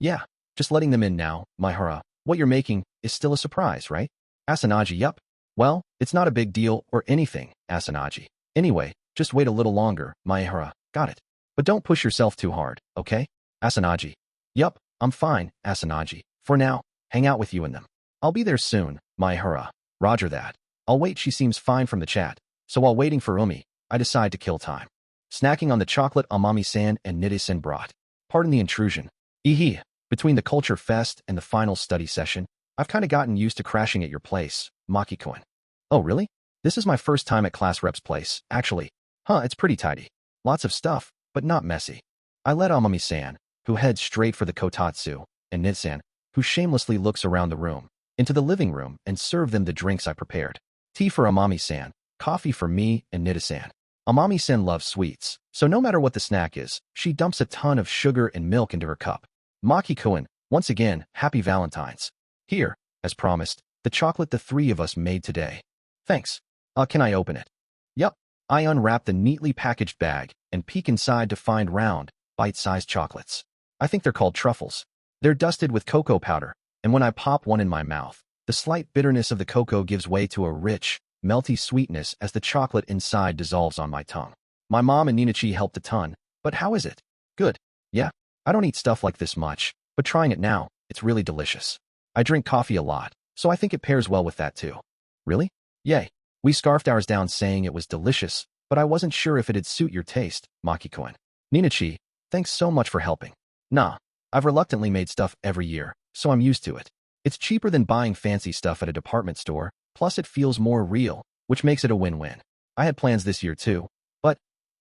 Yeah, just letting them in now, Maehara. What you're making is still a surprise, right? Asanagi, yup. Well, it's not a big deal or anything, Asanagi. Anyway, just wait a little longer, Maehara. Got it. But don't push yourself too hard, okay? Asanagi. Yup, I'm fine, Asanagi. For now, hang out with you and them. I'll be there soon, Maehara. Roger that. I'll wait. She seems fine from the chat, so while waiting for Umi, I decide to kill time. Snacking on the chocolate Amami-san and Nida-san brought. Pardon the intrusion. Between the culture fest and the final study session, I've kinda gotten used to crashing at your place, Maki-kun. Oh, really? This is my first time at class rep's place, actually. Huh, it's pretty tidy. Lots of stuff, but not messy. I let Amami-san, who heads straight for the kotatsu, and Nid-san, who shamelessly looks around the room, into the living room and serve them the drinks I prepared. Tea for Amami-san, coffee for me and Nida-san. Amami-san loves sweets, so no matter what the snack is, she dumps a ton of sugar and milk into her cup. Maki-kun, once again, happy Valentine's. Here, as promised, the chocolate the three of us made today. Thanks. Can I open it? Yup. I unwrap the neatly packaged bag and peek inside to find round, bite-sized chocolates. I think they're called truffles. They're dusted with cocoa powder, and when I pop one in my mouth, the slight bitterness of the cocoa gives way to a rich, melty sweetness as the chocolate inside dissolves on my tongue. My mom and Ninachi helped a ton, but how is it? Good. Yeah. I don't eat stuff like this much, but trying it now, it's really delicious. I drink coffee a lot, so I think it pairs well with that too. Really? Yay. We scarfed ours down saying it was delicious, but I wasn't sure if it'd suit your taste, Maki-kun. Ninachi, thanks so much for helping. Nah, I've reluctantly made stuff every year, so I'm used to it. It's cheaper than buying fancy stuff at a department store, plus it feels more real, which makes it a win-win. I had plans this year too, but,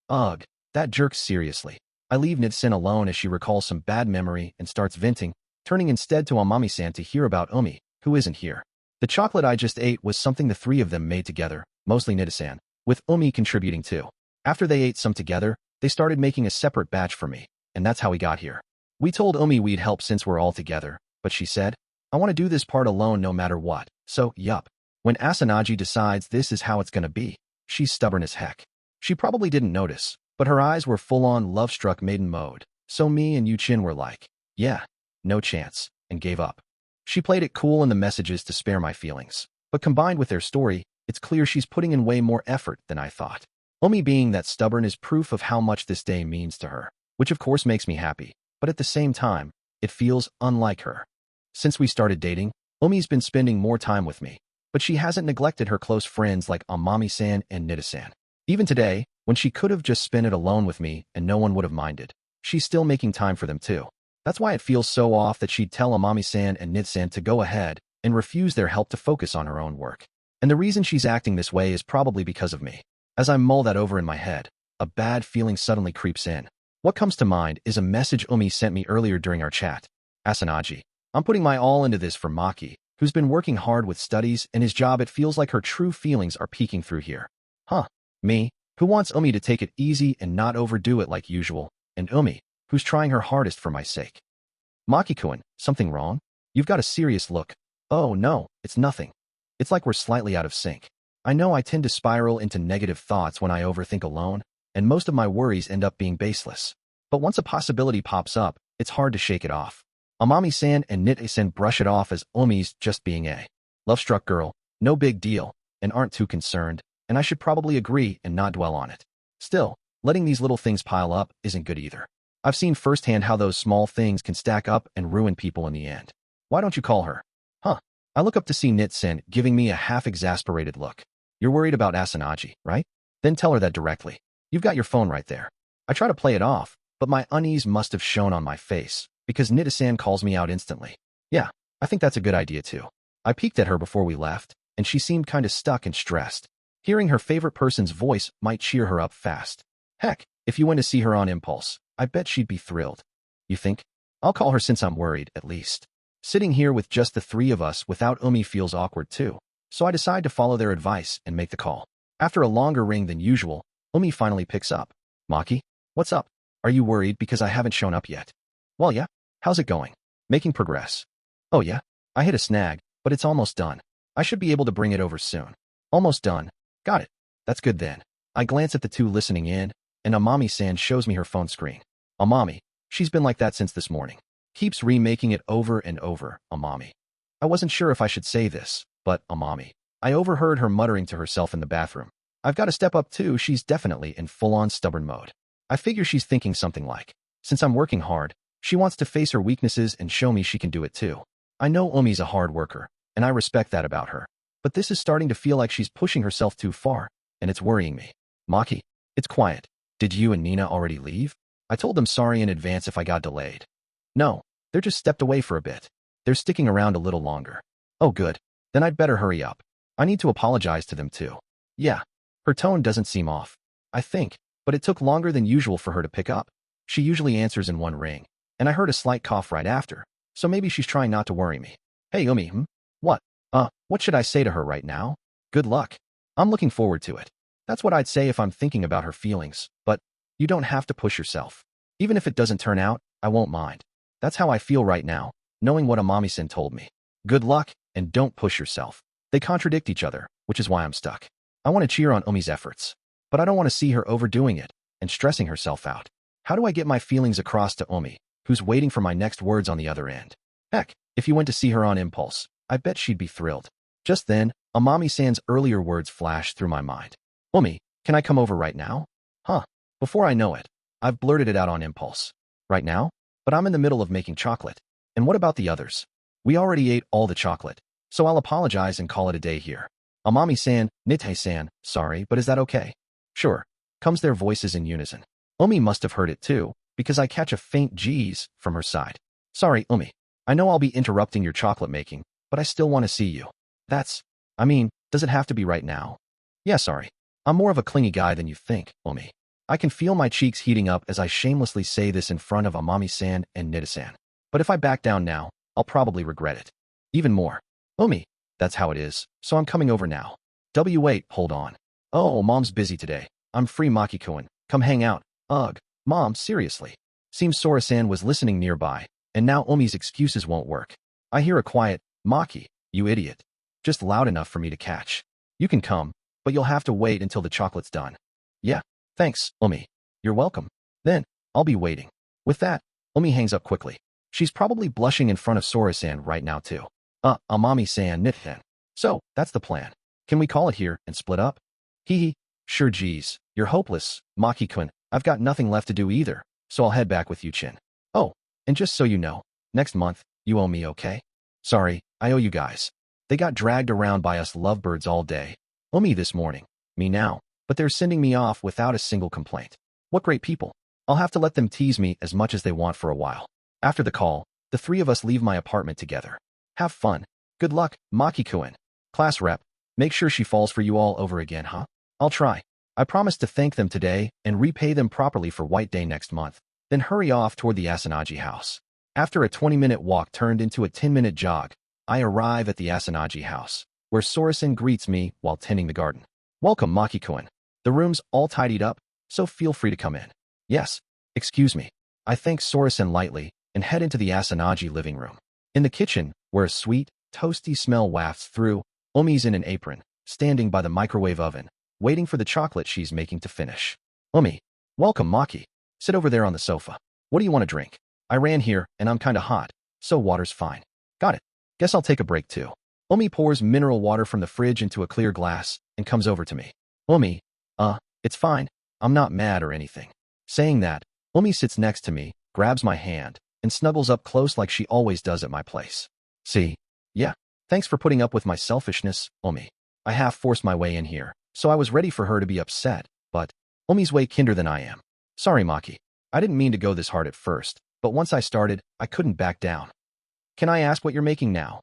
ugh, that jerks seriously. I leave Nid-san alone as she recalls some bad memory and starts venting, turning instead to Amami-san to hear about Umi, who isn't here. The chocolate I just ate was something the three of them made together, mostly Nida-san, with Umi contributing too. After they ate some together, they started making a separate batch for me, and that's how we got here. We told Umi we'd help since we're all together, but she said, I want to do this part alone no matter what, so yup. When Asanagi decides this is how it's gonna be, she's stubborn as heck. She probably didn't notice, but her eyes were full-on love-struck maiden mode, so me and Yu-chin were like, yeah, no chance, and gave up. She played it cool in the messages to spare my feelings, but combined with their story, it's clear she's putting in way more effort than I thought. Umi being that stubborn is proof of how much this day means to her, which of course makes me happy, but at the same time, it feels unlike her. Since we started dating, Umi's been spending more time with me, but she hasn't neglected her close friends like Amami-san and Nida-san. Even today, when she could have just spent it alone with me and no one would have minded, she's still making time for them too. That's why it feels so off that she'd tell Amami-san and Nid-san to go ahead and refuse their help to focus on her own work. And the reason she's acting this way is probably because of me. As I mull that over in my head, a bad feeling suddenly creeps in. What comes to mind is a message Umi sent me earlier during our chat. Asanagi, I'm putting my all into this for Maki, who's been working hard with studies and his job. It feels like her true feelings are peeking through here. Huh. Me, who wants Umi to take it easy and not overdo it like usual, and Umi, who's trying her hardest for my sake. Maki-kun, something wrong? You've got a serious look. Oh no, it's nothing. It's like we're slightly out of sync. I know I tend to spiral into negative thoughts when I overthink alone, and most of my worries end up being baseless. But once a possibility pops up, it's hard to shake it off. Amami-san and Nide-san brush it off as Umi's just being a love-struck girl, no big deal, and aren't too concerned, and I should probably agree and not dwell on it. Still, letting these little things pile up isn't good either. I've seen firsthand how those small things can stack up and ruin people in the end. Why don't you call her? Huh. I look up to see Nid-san giving me a half-exasperated look. You're worried about Asanagi, right? Then tell her that directly. You've got your phone right there. I try to play it off, but my unease must have shown on my face, because Nida-san calls me out instantly. Yeah, I think that's a good idea too. I peeked at her before we left, and she seemed kinda stuck and stressed. Hearing her favorite person's voice might cheer her up fast. Heck, if you went to see her on impulse, I bet she'd be thrilled. You think? I'll call her since I'm worried, at least. Sitting here with just the three of us without Umi feels awkward too, so I decide to follow their advice and make the call. After a longer ring than usual, Umi finally picks up. Maki? What's up? Are you worried because I haven't shown up yet? Well, yeah. How's it going? Making progress. Oh yeah? I hit a snag, but it's almost done. I should be able to bring it over soon. Almost done. Got it. That's good then. I glance at the two listening in, and Amami-san shows me her phone screen. Amami. She's been like that since this morning. Keeps remaking it over and over, Amami. I wasn't sure if I should say this, but Amami. I overheard her muttering to herself in the bathroom. I've got to step up too. She's definitely in full-on stubborn mode. I figure she's thinking something like, since I'm working hard, she wants to face her weaknesses and show me she can do it too. I know Umi's a hard worker, and I respect that about her. But this is starting to feel like she's pushing herself too far, and it's worrying me. Maki, it's quiet. Did you and Nina already leave? I told them sorry in advance if I got delayed. No, they're just stepped away for a bit. They're sticking around a little longer. Oh good. Then I'd better hurry up. I need to apologize to them too. Yeah. Her tone doesn't seem off, I think, but it took longer than usual for her to pick up. She usually answers in one ring, and I heard a slight cough right after, so maybe she's trying not to worry me. Hey Umi, What? What should I say to her right now? Good luck. I'm looking forward to it. That's what I'd say if I'm thinking about her feelings, but you don't have to push yourself. Even if it doesn't turn out, I won't mind. That's how I feel right now, knowing what Amami-san told me. Good luck, and don't push yourself. They contradict each other, which is why I'm stuck. I want to cheer on Umi's efforts, but I don't want to see her overdoing it and stressing herself out. How do I get my feelings across to Umi, who's waiting for my next words on the other end? Heck, if you went to see her on impulse, I bet she'd be thrilled. Just then, Amami-san's earlier words flashed through my mind. Umi, can I come over right now? Before I know it, I've blurted it out on impulse. Right now? But I'm in the middle of making chocolate. And what about the others? We already ate all the chocolate, so I'll apologize and call it a day here. Amami-san, Nite-san, sorry, but is that okay? Sure, comes their voices in unison. Umi must have heard it too, because I catch a faint geez from her side. Sorry, Umi. I know I'll be interrupting your chocolate making, but I still want to see you. Does it have to be right now? Yeah, sorry. I'm more of a clingy guy than you think, Umi. I can feel my cheeks heating up as I shamelessly say this in front of Amami-san and Nita-san. But if I back down now, I'll probably regret it. Even more. Umi, that's how it is, so I'm coming over now. Wait, hold on. Oh, Mom's busy today. I'm free, Maki-kun. Come hang out. Ugh, Mom, seriously. Seems Sora-san was listening nearby, and now Umi's excuses won't work. I hear a quiet, Maki, you idiot. Just loud enough for me to catch. You can come, but you'll have to wait until the chocolate's done. Yeah, thanks, Umi. You're welcome. Then, I'll be waiting. With that, Umi hangs up quickly. She's probably blushing in front of Sora-san right now too. Amami-san, Nithen. So, that's the plan. Can we call it here and split up? Hee. Sure, geez. You're hopeless, Maki-kun. I've got nothing left to do either, so I'll head back with you, Chin. Oh, and just so you know, next month, you owe me, okay? Sorry, I owe you guys. They got dragged around by us lovebirds all day. Umi this morning, me now, but they're sending me off without a single complaint. What great people. I'll have to let them tease me as much as they want for a while. After the call, the three of us leave my apartment together. Have fun. Good luck, Maki-kun. Class rep, make sure she falls for you all over again, huh? I'll try. I promise to thank them today and repay them properly for White Day next month, then hurry off toward the Asanagi house. After a 20-minute walk turned into a 10-minute jog, I arrive at the Asanagi house, where Sora-san greets me while tending the garden. Welcome, Maki-kun. The room's all tidied up, so feel free to come in. Yes, excuse me. I thank Sora-san lightly and head into the Asanagi living room. In the kitchen, where a sweet, toasty smell wafts through, Umi's in an apron, standing by the microwave oven, waiting for the chocolate she's making to finish. Umi, welcome, Maki. Sit over there on the sofa. What do you want to drink? I ran here, and I'm kinda hot, so water's fine. Got it. Guess I'll take a break too. Umi pours mineral water from the fridge into a clear glass and comes over to me. Umi, it's fine. I'm not mad or anything. Saying that, Umi sits next to me, grabs my hand, and snuggles up close like she always does at my place. See? Yeah. Thanks for putting up with my selfishness, Umi. I half forced my way in here, so I was ready for her to be upset, but Umi's way kinder than I am. Sorry, Maki. I didn't mean to go this hard at first, but once I started, I couldn't back down. Can I ask what you're making now?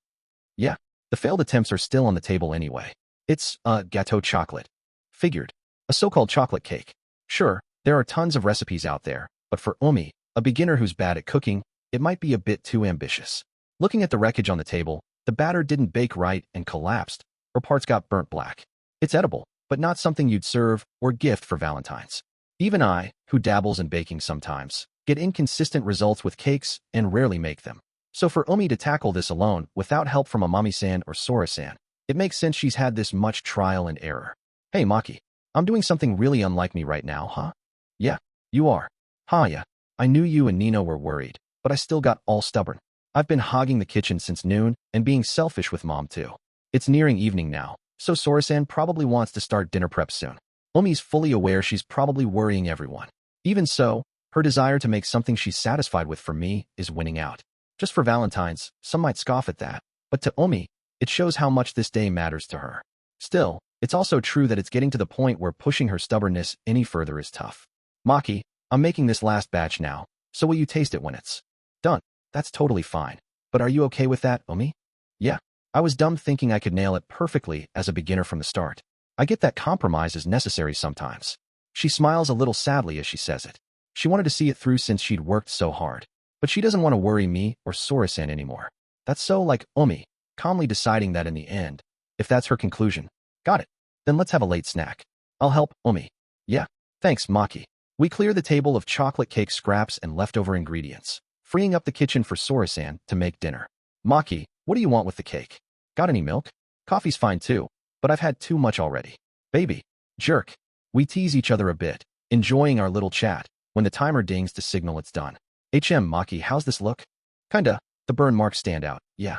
Yeah. The failed attempts are still on the table anyway. It's, gâteau chocolate. Figured. A so-called chocolate cake. Sure, there are tons of recipes out there, but for Umi, a beginner who's bad at cooking, it might be a bit too ambitious. Looking at the wreckage on the table, the batter didn't bake right and collapsed, or parts got burnt black. It's edible, but not something you'd serve or gift for Valentine's. Even I, who dabbles in baking sometimes, get inconsistent results with cakes and rarely make them. So for Umi to tackle this alone without help from Amami-san or Sora-san, it makes sense she's had this much trial and error. Hey Maki, I'm doing something really unlike me right now, huh? Yeah, you are. Yeah. I knew you and Nino were worried, but I still got all stubborn. I've been hogging the kitchen since noon and being selfish with Mom too. It's nearing evening now, so Sora-san probably wants to start dinner prep soon. Umi's fully aware she's probably worrying everyone. Even so, her desire to make something she's satisfied with for me is winning out. Just for Valentine's, some might scoff at that, but to Umi, it shows how much this day matters to her. Still, it's also true that it's getting to the point where pushing her stubbornness any further is tough. Maki, I'm making this last batch now, so will you taste it when it's done? That's totally fine. But are you okay with that, Umi? Yeah. I was dumb thinking I could nail it perfectly as a beginner from the start. I get that compromise is necessary sometimes. She smiles a little sadly as she says it. She wanted to see it through since she'd worked so hard. But she doesn't want to worry me or Sora-san anymore. That's so like Omi, calmly deciding that in the end. If that's her conclusion. Got it. Then let's have a late snack. I'll help, Omi. Yeah. Thanks, Maki. We clear the table of chocolate cake scraps and leftover ingredients, freeing up the kitchen for Sora-san to make dinner. Maki, what do you want with the cake? Got any milk? Coffee's fine too, but I've had too much already. Baby. Jerk. We tease each other a bit, enjoying our little chat, when the timer dings to signal it's done. Maki, how's this look? Kinda. The burn marks stand out, yeah.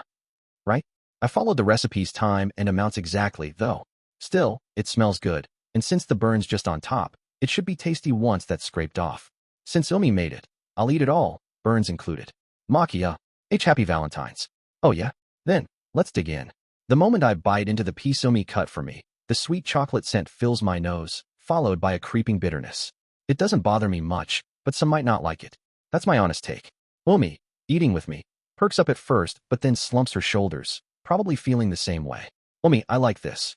Right? I followed the recipe's time and amounts exactly, though. Still, it smells good, and since the burn's just on top, it should be tasty once that's scraped off. Since Omi made it, I'll eat it all, burns included. Maki, happy Valentine's. Oh yeah? Then, let's dig in. The moment I bite into the piece Omi cut for me, the sweet chocolate scent fills my nose, followed by a creeping bitterness. It doesn't bother me much, but some might not like it. That's my honest take. Omi, eating with me, perks up at first, but then slumps her shoulders, probably feeling the same way. Omi, I like this.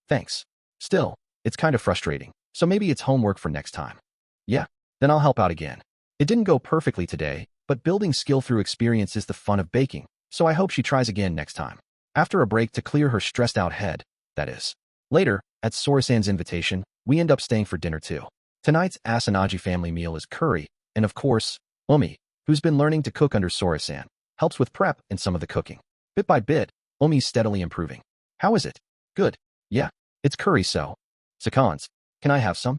Thanks. Still, it's kind of frustrating, so maybe it's homework for next time. Yeah, then I'll help out again. It didn't go perfectly today, but building skill through experience is the fun of baking, so I hope she tries again next time. After a break to clear her stressed-out head, that is. Later, at Sora-san's invitation, we end up staying for dinner too. Tonight's Asanagi family meal is curry, and of course, Omi, who's been learning to cook under Sora-san, helps with prep and some of the cooking. Bit by bit, Omi's steadily improving. How is it? Good. Yeah, it's curry so. Sakans, can I have some?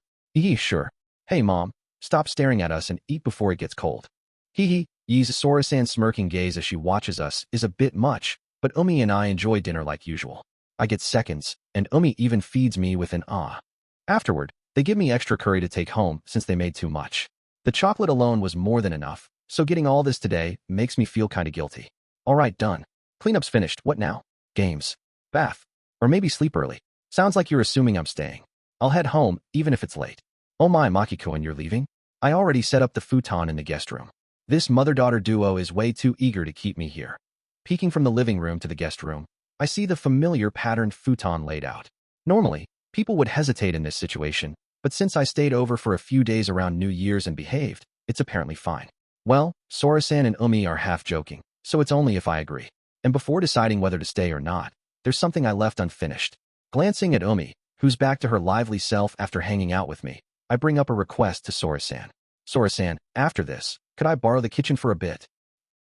Sure. Hey mom, stop staring at us and eat before it gets cold. Yee's Sora-san's smirking gaze as she watches us is a bit much, but Omi and I enjoy dinner like usual. I get seconds, and Omi even feeds me with an ah. Afterward, they give me extra curry to take home since they made too much. The chocolate alone was more than enough, so getting all this today makes me feel kinda guilty. Alright, done. Cleanup's finished, what now? Games. Bath. Or maybe sleep early. Sounds like you're assuming I'm staying. I'll head home, even if it's late. Oh my Makiko-and you're leaving? I already set up the futon in the guest room. This mother-daughter duo is way too eager to keep me here. Peeking from the living room to the guest room, I see the familiar patterned futon laid out. Normally, people would hesitate in this situation, but since I stayed over for a few days around New Year's and behaved, it's apparently fine. Well, Sora-san and Omi are half joking, so it's only if I agree. And before deciding whether to stay or not, there's something I left unfinished. Glancing at Omi, who's back to her lively self after hanging out with me, I bring up a request to Sora-san. Sora-san, after this, could I borrow the kitchen for a bit?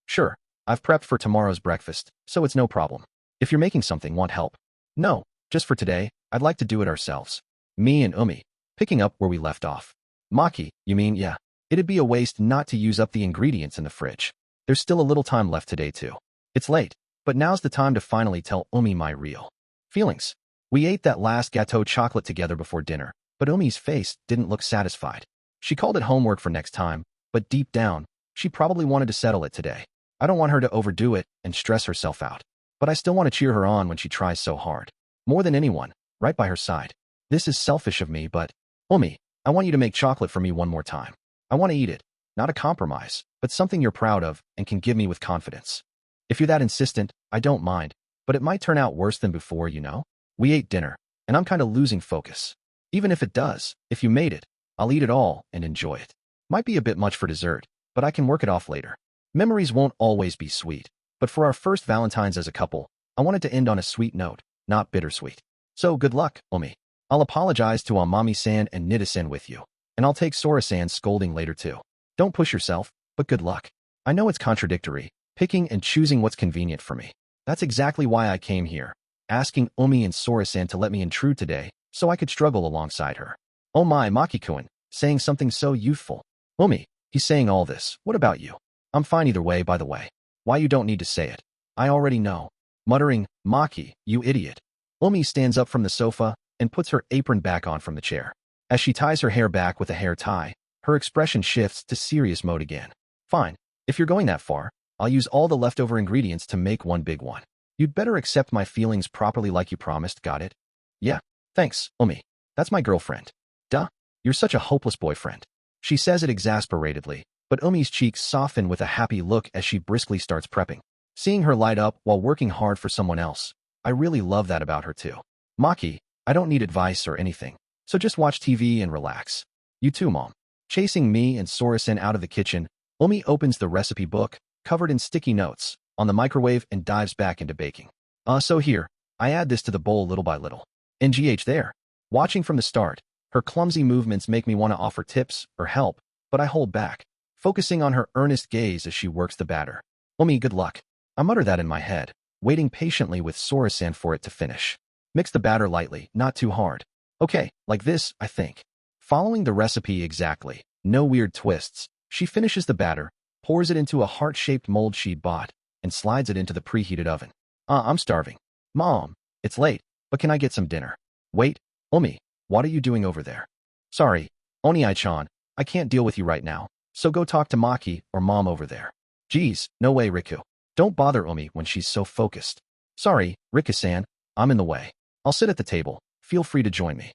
Sure, I've prepped for tomorrow's breakfast, so it's no problem. If you're making something, want help? No, just for today, I'd like to do it ourselves. Me and Omi, picking up where we left off. Maki, you mean, yeah. It'd be a waste not to use up the ingredients in the fridge. There's still a little time left today too. It's late, but now's the time to finally tell Omi my real feelings. We ate that last gâteau chocolate together before dinner, but Omi's face didn't look satisfied. She called it homework for next time, but deep down, she probably wanted to settle it today. I don't want her to overdo it and stress herself out, but I still want to cheer her on when she tries so hard. More than anyone, right by her side. This is selfish of me, but Omi, I want you to make chocolate for me one more time. I want to eat it, not a compromise, but something you're proud of and can give me with confidence. If you're that insistent, I don't mind, but it might turn out worse than before, you know? We ate dinner, and I'm kind of losing focus. Even if it does, if you made it, I'll eat it all and enjoy it. Might be a bit much for dessert, but I can work it off later. Memories won't always be sweet, but for our first Valentine's as a couple, I wanted to end on a sweet note, not bittersweet. So good luck, Omi. I'll apologize to Amami-san and Nida-san with you, and I'll take Sora-san's scolding later too. Don't push yourself, but good luck. I know it's contradictory, picking and choosing what's convenient for me. That's exactly why I came here, asking Omi and Sora-san to let me intrude today, so I could struggle alongside her. Oh my Maki-kun, saying something so youthful. Omi, he's saying all this, what about you? I'm fine either way, by the way. Why you don't need to say it? I already know. Muttering, Maki, you idiot. Omi stands up from the sofa and puts her apron back on from the chair. As she ties her hair back with a hair tie, her expression shifts to serious mode again. Fine, if you're going that far, I'll use all the leftover ingredients to make one big one. You'd better accept my feelings properly like you promised, got it? Yeah, thanks, Omi. That's my girlfriend. Duh, you're such a hopeless boyfriend. She says it exasperatedly, but Omi's cheeks soften with a happy look as she briskly starts prepping. Seeing her light up while working hard for someone else, I really love that about her too. Maki, I don't need advice or anything, so just watch TV and relax. You too, Mom. Chasing me and Sora-san out of the kitchen, Omi opens the recipe book, covered in sticky notes, on the microwave and dives back into baking. So here, I add this to the bowl little by little. NGH there. Watching from the start, her clumsy movements make me want to offer tips or help, but I hold back, focusing on her earnest gaze as she works the batter. Omi, good luck. I mutter that in my head, waiting patiently with Sora-san for it to finish. Mix the batter lightly, not too hard. Okay, like this, I think. Following the recipe exactly, no weird twists, she finishes the batter, pours it into a heart-shaped mold she'd bought, and slides it into the preheated oven. I'm starving. Mom, it's late, but can I get some dinner? Wait, Omi, what are you doing over there? Sorry, Oni-chan, I can't deal with you right now, so go talk to Maki or Mom over there. Geez, no way, Riku. Don't bother Omi when she's so focused. Sorry, Riku-san, I'm in the way. I'll sit at the table. Feel free to join me.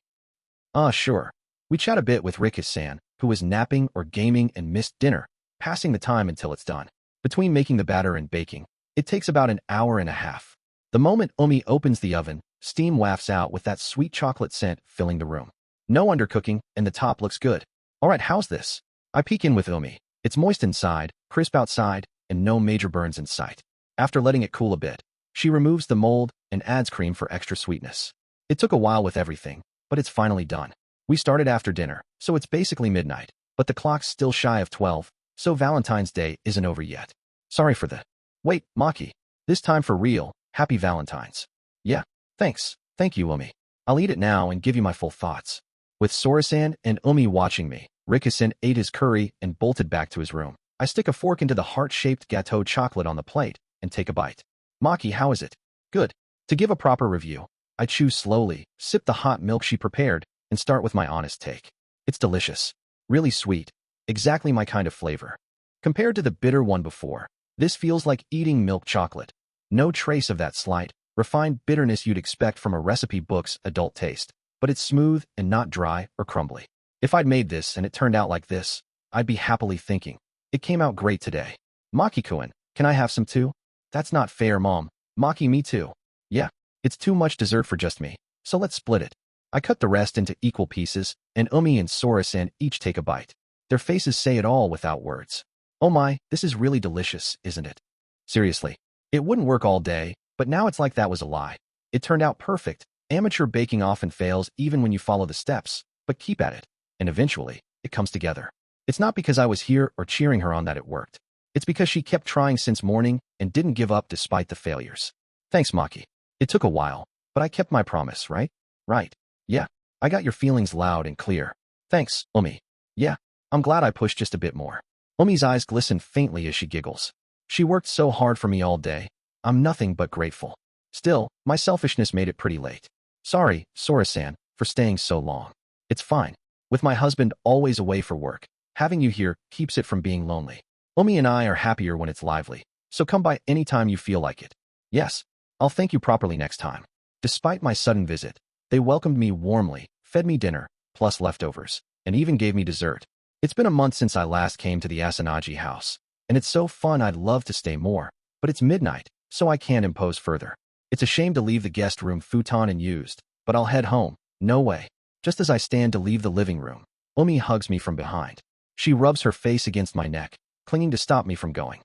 Sure. We chat a bit with Riku-san, who was napping or gaming and missed dinner, passing the time until it's done. Between making the batter and baking, it takes about an hour and a half. The moment Omi opens the oven, steam wafts out with that sweet chocolate scent filling the room. No undercooking, and the top looks good. Alright, how's this? I peek in with Omi. It's moist inside, crisp outside, and no major burns in sight. After letting it cool a bit, she removes the mold and adds cream for extra sweetness. It took a while with everything, but it's finally done. We started after dinner, so it's basically midnight, but the clock's still shy of 12, so Valentine's Day isn't over yet. Sorry for the... Wait, Maki. This time for real, happy Valentine's. Yeah, thanks. Thank you, Omi. I'll eat it now and give you my full thoughts. With Sora-san and Omi watching me, Riku-san ate his curry and bolted back to his room. I stick a fork into the heart-shaped gâteau chocolate on the plate and take a bite. Maki, how is it? Good. To give a proper review, I chew slowly, sip the hot milk she prepared, and start with my honest take. It's delicious. Really sweet. Exactly my kind of flavor. Compared to the bitter one before, this feels like eating milk chocolate. No trace of that slight, refined bitterness you'd expect from a recipe book's adult taste, but it's smooth and not dry or crumbly. If I'd made this and it turned out like this, I'd be happily thinking, it came out great today. Maki-kun, can I have some too? That's not fair, Mom. Maki, me too. Yeah, it's too much dessert for just me, so let's split it. I cut the rest into equal pieces, and Omi and Sora-san each take a bite. Their faces say it all without words. Oh my, this is really delicious, isn't it? Seriously, it wouldn't work all day, but now it's like that was a lie. It turned out perfect. Amateur baking often fails even when you follow the steps, but keep at it, and eventually, it comes together. It's not because I was here or cheering her on that it worked. It's because she kept trying since morning and didn't give up despite the failures. Thanks, Maki. It took a while, but I kept my promise, right? Right. Yeah, I got your feelings loud and clear. Thanks, Omi. Yeah, I'm glad I pushed just a bit more. Omi's eyes glisten faintly as she giggles. She worked so hard for me all day. I'm nothing but grateful. Still, my selfishness made it pretty late. Sorry, Sora-san, for staying so long. It's fine. With my husband always away for work, having you here keeps it from being lonely. Omi and I are happier when it's lively, so come by anytime you feel like it. Yes, I'll thank you properly next time. Despite my sudden visit, they welcomed me warmly, fed me dinner, plus leftovers, and even gave me dessert. It's been a month since I last came to the Asanagi house, and it's so fun I'd love to stay more, but it's midnight, so I can't impose further. It's a shame to leave the guest room futon unused, but I'll head home. No way. Just as I stand to leave the living room, Omi hugs me from behind. She rubs her face against my neck, clinging to stop me from going.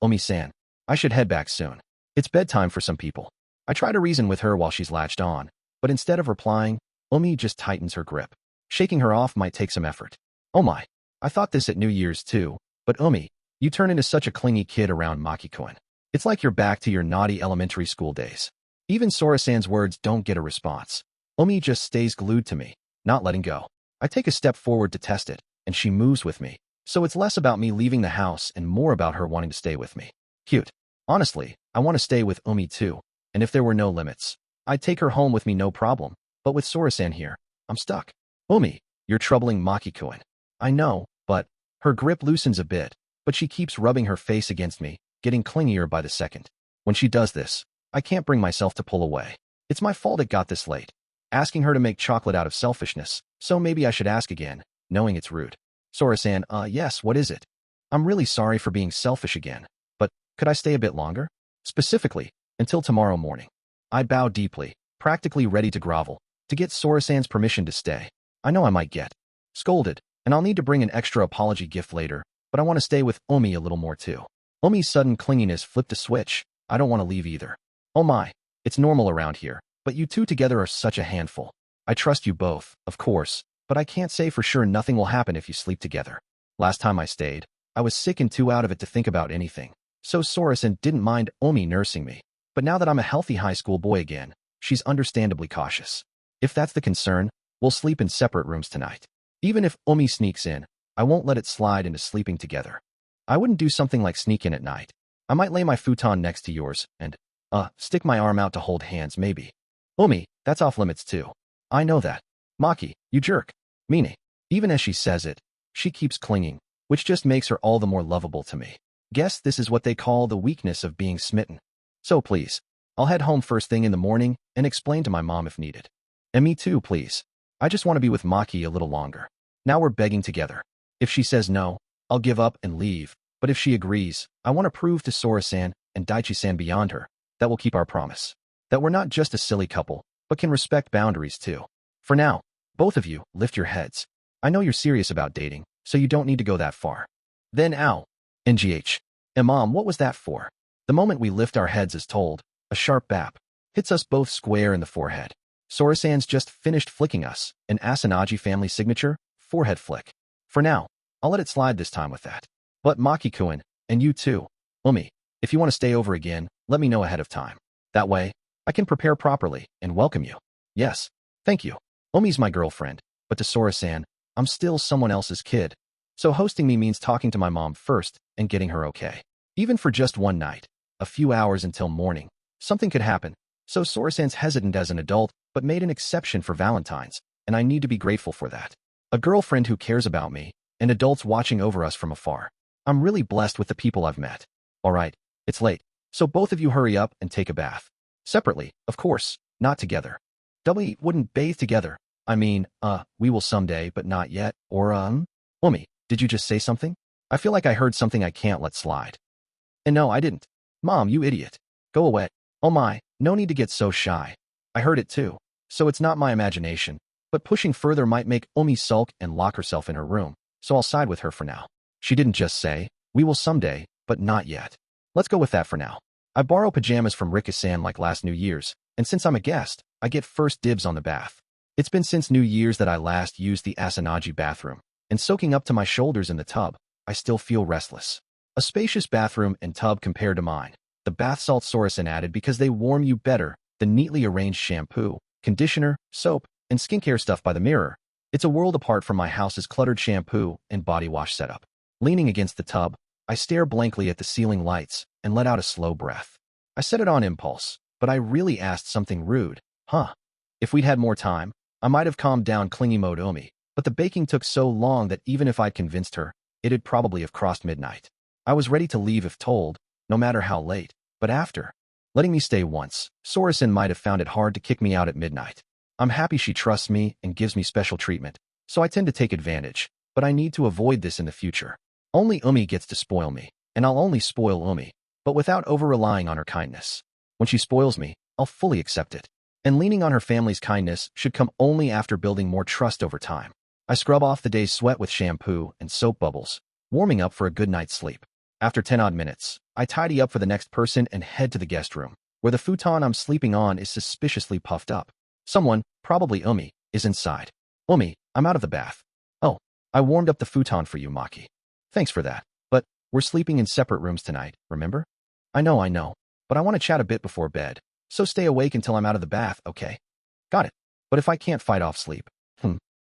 Omi-san, I should head back soon. It's bedtime for some people. I try to reason with her while she's latched on, but instead of replying, Omi just tightens her grip. Shaking her off might take some effort. Oh my, I thought this at New Year's too, but Omi, you turn into such a clingy kid around Maki-kun. It's like you're back to your naughty elementary school days. Even Sora-san's words don't get a response. Omi just stays glued to me, not letting go. I take a step forward to test it, and she moves with me, so it's less about me leaving the house and more about her wanting to stay with me. Cute. Honestly, I want to stay with Omi too, and if there were no limits, I'd take her home with me no problem, but with Sora-san here, I'm stuck. Omi, you're troubling Maki-kun. I know, but... Her grip loosens a bit, but she keeps rubbing her face against me, getting clingier by the second. When she does this, I can't bring myself to pull away. It's my fault it got this late. Asking her to make chocolate out of selfishness, so maybe I should ask again, knowing it's rude. Sora-san, yes, what is it? I'm really sorry for being selfish again, but could I stay a bit longer? Specifically, until tomorrow morning. I bow deeply, practically ready to grovel, to get Sora-san's permission to stay. I know I might get scolded, and I'll need to bring an extra apology gift later, but I want to stay with Omi a little more too. Omi's sudden clinginess flipped a switch. I don't want to leave either. Oh my, it's normal around here, but you two together are such a handful. I trust you both, of course, but I can't say for sure nothing will happen if you sleep together. Last time I stayed, I was sick and too out of it to think about anything, so Sora-san didn't mind Omi nursing me. But now that I'm a healthy high school boy again, she's understandably cautious. If that's the concern, we'll sleep in separate rooms tonight. Even if Omi sneaks in, I won't let it slide into sleeping together. I wouldn't do something like sneak in at night. I might lay my futon next to yours and, stick my arm out to hold hands maybe. Omi, that's off limits too. I know that. Maki, you jerk. Mine. Even as she says it, she keeps clinging, which just makes her all the more lovable to me. Guess this is what they call the weakness of being smitten. So please, I'll head home first thing in the morning and explain to my mom if needed. And me too, please. I just want to be with Maki a little longer. Now we're begging together. If she says no, I'll give up and leave. But if she agrees, I want to prove to Sora-san and Daichi-san beyond her that we'll keep our promise. That we're not just a silly couple, but can respect boundaries too. For now, both of you, lift your heads. I know you're serious about dating, so you don't need to go that far. Then ow. NGH. Mom, what was that for? The moment we lift our heads as told, a sharp bap hits us both square in the forehead. Sora-san's just finished flicking us, an Asanagi family signature, forehead flick. For now, I'll let it slide this time with that. But Maki-kun, and you too, Omi, if you want to stay over again, let me know ahead of time. That way, I can prepare properly and welcome you. Yes, thank you. Omi's my girlfriend, but to Sora-san, I'm still someone else's kid. So hosting me means talking to my mom first and getting her okay. Even for just one night, a few hours until morning, something could happen. So Sora-san's hesitant as an adult, but made an exception for Valentine's, and I need to be grateful for that. A girlfriend who cares about me, and adults watching over us from afar. I'm really blessed with the people I've met. Alright, it's late, so both of you hurry up and take a bath. Separately, of course, not together. We wouldn't bathe together. I mean, we will someday, but not yet, or, Omi, did you just say something? I feel like I heard something I can't let slide. And no, I didn't. Mom, you idiot. Go away. Oh my, no need to get so shy. I heard it too, so it's not my imagination, but pushing further might make Omi sulk and lock herself in her room, so I'll side with her for now. She didn't just say, we will someday, but not yet. Let's go with that for now. I borrow pajamas from Rika-san like last New Year's, and since I'm a guest, I get first dibs on the bath. It's been since New Year's that I last used the Asanagi bathroom, and soaking up to my shoulders in the tub, I still feel restless. A spacious bathroom and tub compared to mine. The bath salts Sora-san added because they warm you better than neatly arranged shampoo, conditioner, soap, and skincare stuff by the mirror. It's a world apart from my house's cluttered shampoo and body wash setup. Leaning against the tub, I stare blankly at the ceiling lights and let out a slow breath. I said it on impulse, but I really asked something rude. If we'd had more time, I might have calmed down clingy mode Omi, but the baking took so long that even if I'd convinced her, it'd probably have crossed midnight. I was ready to leave if told, no matter how late, but after letting me stay once, Sora-san might have found it hard to kick me out at midnight. I'm happy she trusts me and gives me special treatment, so I tend to take advantage, but I need to avoid this in the future. Only Omi gets to spoil me, and I'll only spoil Omi, but without over-relying on her kindness. When she spoils me, I'll fully accept it. And leaning on her family's kindness should come only after building more trust over time. I scrub off the day's sweat with shampoo and soap bubbles, warming up for a good night's sleep. After 10-odd minutes, I tidy up for the next person and head to the guest room, where the futon I'm sleeping on is suspiciously puffed up. Someone, probably Omi, is inside. Omi, I'm out of the bath. Oh, I warmed up the futon for you, Maki. Thanks for that, but we're sleeping in separate rooms tonight, remember? I know, but I want to chat a bit before bed, so stay awake until I'm out of the bath, okay? Got it. But if I can't fight off sleep,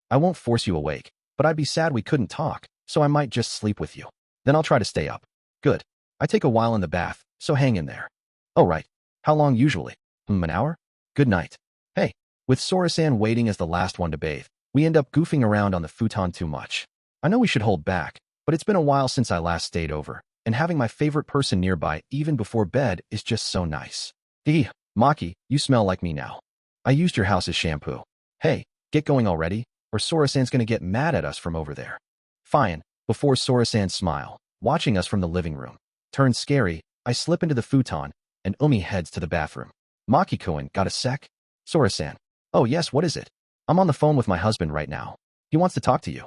I won't force you awake, but I'd be sad we couldn't talk, so I might just sleep with you. Then I'll try to stay up. Good. I take a while in the bath, so hang in there. Oh right. How long usually? An hour? Good night. Hey, with Sora-san waiting as the last one to bathe, we end up goofing around on the futon too much. I know we should hold back, but it's been a while since I last stayed over, and having my favorite person nearby even before bed is just so nice. Maki, you smell like me now. I used your house's shampoo. Hey, get going already, or Sora-san's gonna get mad at us from over there. Fine, before Sora-san's smile, watching us from the living room, turns scary, I slip into the futon and Umi heads to the bathroom. Maki-kun, got a sec? Sora-san. Oh yes, what is it? I'm on the phone with my husband right now. He wants to talk to you.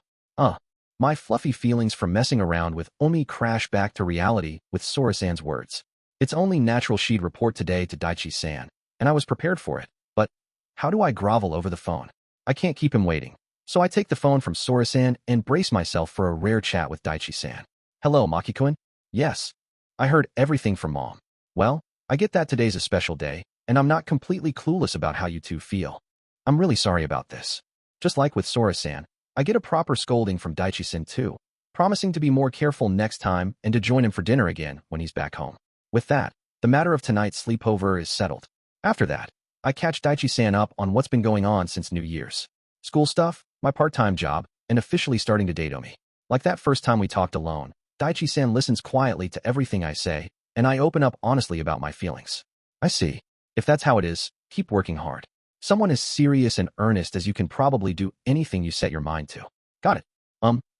My fluffy feelings from messing around with Umi crash back to reality with Sora-san's words. It's only natural she'd report today to Daichi-san, and I was prepared for it. But how do I grovel over the phone? I can't keep him waiting. So I take the phone from Sora-san and brace myself for a rare chat with Daichi-san. Hello, Maki-kun? Yes. I heard everything from Mom. Well, I get that today's a special day, and I'm not completely clueless about how you two feel. I'm really sorry about this. Just like with Sora-san, I get a proper scolding from Daichi-san too, promising to be more careful next time and to join him for dinner again when he's back home. With that, the matter of tonight's sleepover is settled. After that, I catch Daichi-san up on what's been going on since New Year's. School stuff, my part-time job, and officially starting to date Omi. Like that first time we talked alone, Daichi-san listens quietly to everything I say, and I open up honestly about my feelings. I see. If that's how it is, keep working hard. Someone as serious and earnest as you can probably do anything you set your mind to. Got it.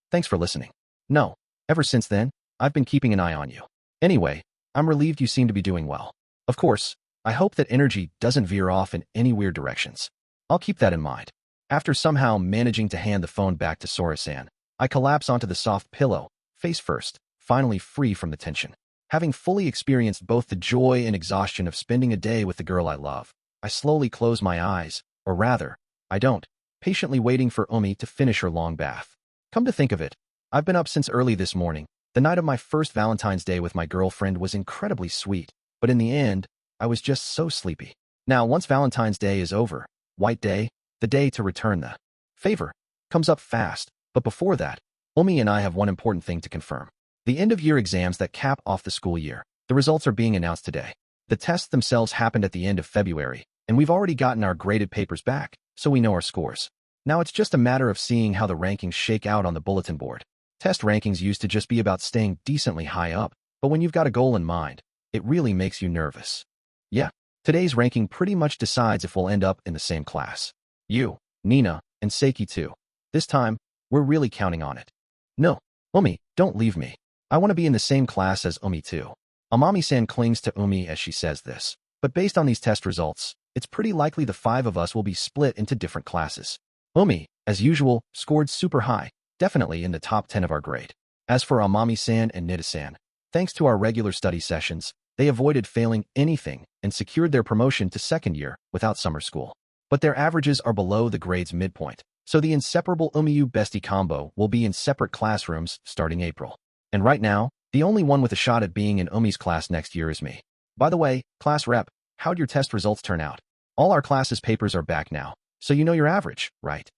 Thanks for listening. No, ever since then, I've been keeping an eye on you. Anyway, I'm relieved you seem to be doing well. Of course, I hope that energy doesn't veer off in any weird directions. I'll keep that in mind. After somehow managing to hand the phone back to Sora-san, I collapse onto the soft pillow, face first, finally free from the tension. Having fully experienced both the joy and exhaustion of spending a day with the girl I love, I slowly close my eyes, or rather, I don't, patiently waiting for Omi to finish her long bath. Come to think of it, I've been up since early this morning. The night of my first Valentine's Day with my girlfriend was incredibly sweet, but in the end, I was just so sleepy. Now, once Valentine's Day is over, White Day, the day to return the favor, comes up fast, but before that, Omi and I have one important thing to confirm. The end-of-year exams that cap off the school year. The results are being announced today. The tests themselves happened at the end of February, and we've already gotten our graded papers back, so we know our scores. Now it's just a matter of seeing how the rankings shake out on the bulletin board. Test rankings used to just be about staying decently high up, but when you've got a goal in mind, it really makes you nervous. Yeah, today's ranking pretty much decides if we'll end up in the same class. You, Nina, and Seiki too. This time, we're really counting on it. No, Omi, don't leave me. I want to be in the same class as Omi too. Amami-san clings to Omi as she says this, but based on these test results, it's pretty likely the five of us will be split into different classes. Omi, as usual, scored super high, definitely in the top 10 of our grade. As for Amami-san and Nida-san, thanks to our regular study sessions, they avoided failing anything and secured their promotion to second year without summer school. But their averages are below the grade's midpoint, so the inseparable Omiyu bestie combo will be in separate classrooms starting April. And right now, the only one with a shot at being in Omi's class next year is me. By the way, class rep, how'd your test results turn out? All our classes' papers are back now, so you know your average, right?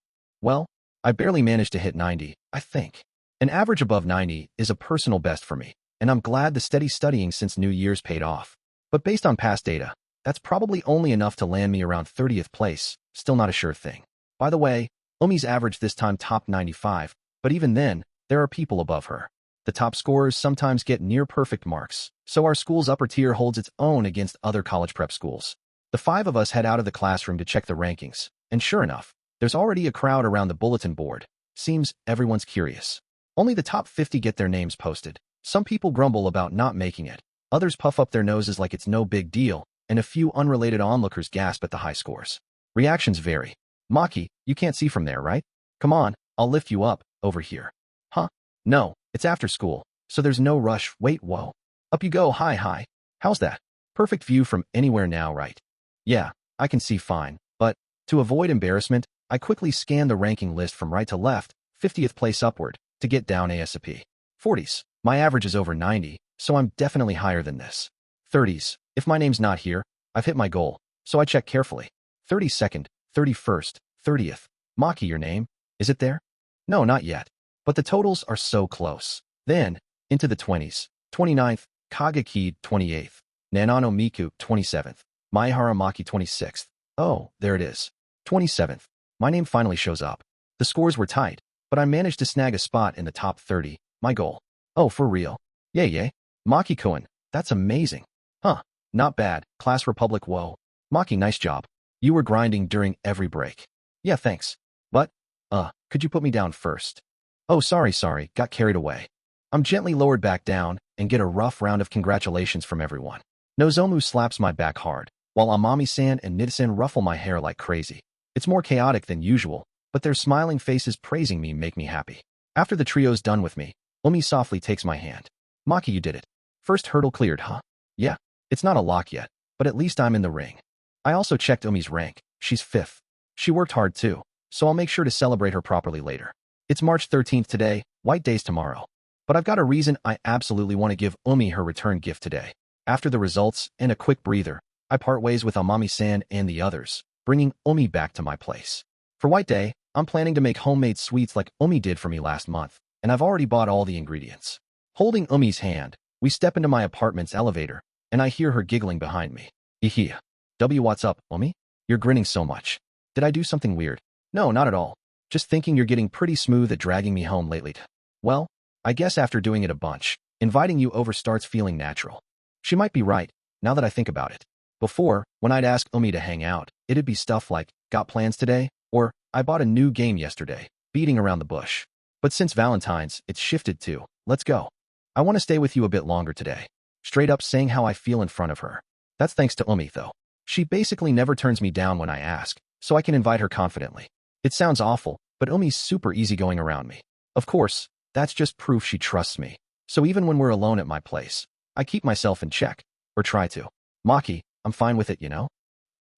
Well, I barely managed to hit 90, I think. An average above 90 is a personal best for me, and I'm glad the steady studying since New Year's paid off. But based on past data, that's probably only enough to land me around 30th place, still not a sure thing. By the way, Omi's average this time topped 95, but even then, there are people above her. The top scorers sometimes get near-perfect marks, so our school's upper tier holds its own against other college prep schools. The five of us head out of the classroom to check the rankings, and sure enough, there's already a crowd around the bulletin board. Seems everyone's curious. Only the top 50 get their names posted. Some people grumble about not making it, others puff up their noses like it's no big deal, and a few unrelated onlookers gasp at the high scores. Reactions vary. Maki, you can't see from there, right? Come on, I'll lift you up, over here. Huh? No, it's after school, so there's no rush. Wait, whoa. Up you go, hi. How's that? Perfect view from anywhere now, right? Yeah, I can see fine, but to avoid embarrassment, I quickly scan the ranking list from right to left, 50th place upward, to get down ASAP. 40s, my average is over 90, so I'm definitely higher than this. 30s, if my name's not here, I've hit my goal, so I check carefully. 32nd, 31st, 30th. Maki, your name? Is it there? No, not yet. But the totals are so close. Then, into the 20s. 29th, Kageki 28th. Nanano Miku 27th. Maehara Maki 26th. Oh, there it is. 27th. My name finally shows up. The scores were tight, but I managed to snag a spot in the top 30, my goal. Oh, for real? Yay. Maki-kun, that's amazing. Huh, not bad. Class Republic, whoa. Maki, nice job. You were grinding during every break. Yeah, thanks. But, could you put me down first? Oh, sorry, got carried away. I'm gently lowered back down and get a rough round of congratulations from everyone. Nozomu slaps my back hard, while Amami-san and Nita-san ruffle my hair like crazy. It's more chaotic than usual, but their smiling faces praising me make me happy. After the trio's done with me, Umi softly takes my hand. Maki, you did it. First hurdle cleared, huh? Yeah. It's not a lock yet, but at least I'm in the ring. I also checked Umi's rank. She's 5th. She worked hard too, so I'll make sure to celebrate her properly later. It's March 13th today, White Day's tomorrow. But I've got a reason I absolutely want to give Umi her return gift today. After the results and a quick breather, I part ways with Amami-san and the others, bringing Umi back to my place. For White Day, I'm planning to make homemade sweets like Umi did for me last month, and I've already bought all the ingredients. Holding Umi's hand, we step into my apartment's elevator, and I hear her giggling behind me. Ihia. What's up, Umi? You're grinning so much. Did I do something weird? No, not at all. Just thinking you're getting pretty smooth at dragging me home lately. Well, I guess after doing it a bunch, inviting you over starts feeling natural. She might be right, now that I think about it. Before, when I'd ask Umi to hang out, it'd be stuff like, got plans today? Or, I bought a new game yesterday, beating around the bush. But since Valentine's, it's shifted to, let's go. I want to stay with you a bit longer today. Straight up saying how I feel in front of her. That's thanks to Umi, though. She basically never turns me down when I ask, so I can invite her confidently. It sounds awful, but Umi's super easygoing around me. Of course, that's just proof she trusts me. So even when we're alone at my place, I keep myself in check. Or try to. Maki, I'm fine with it, you know?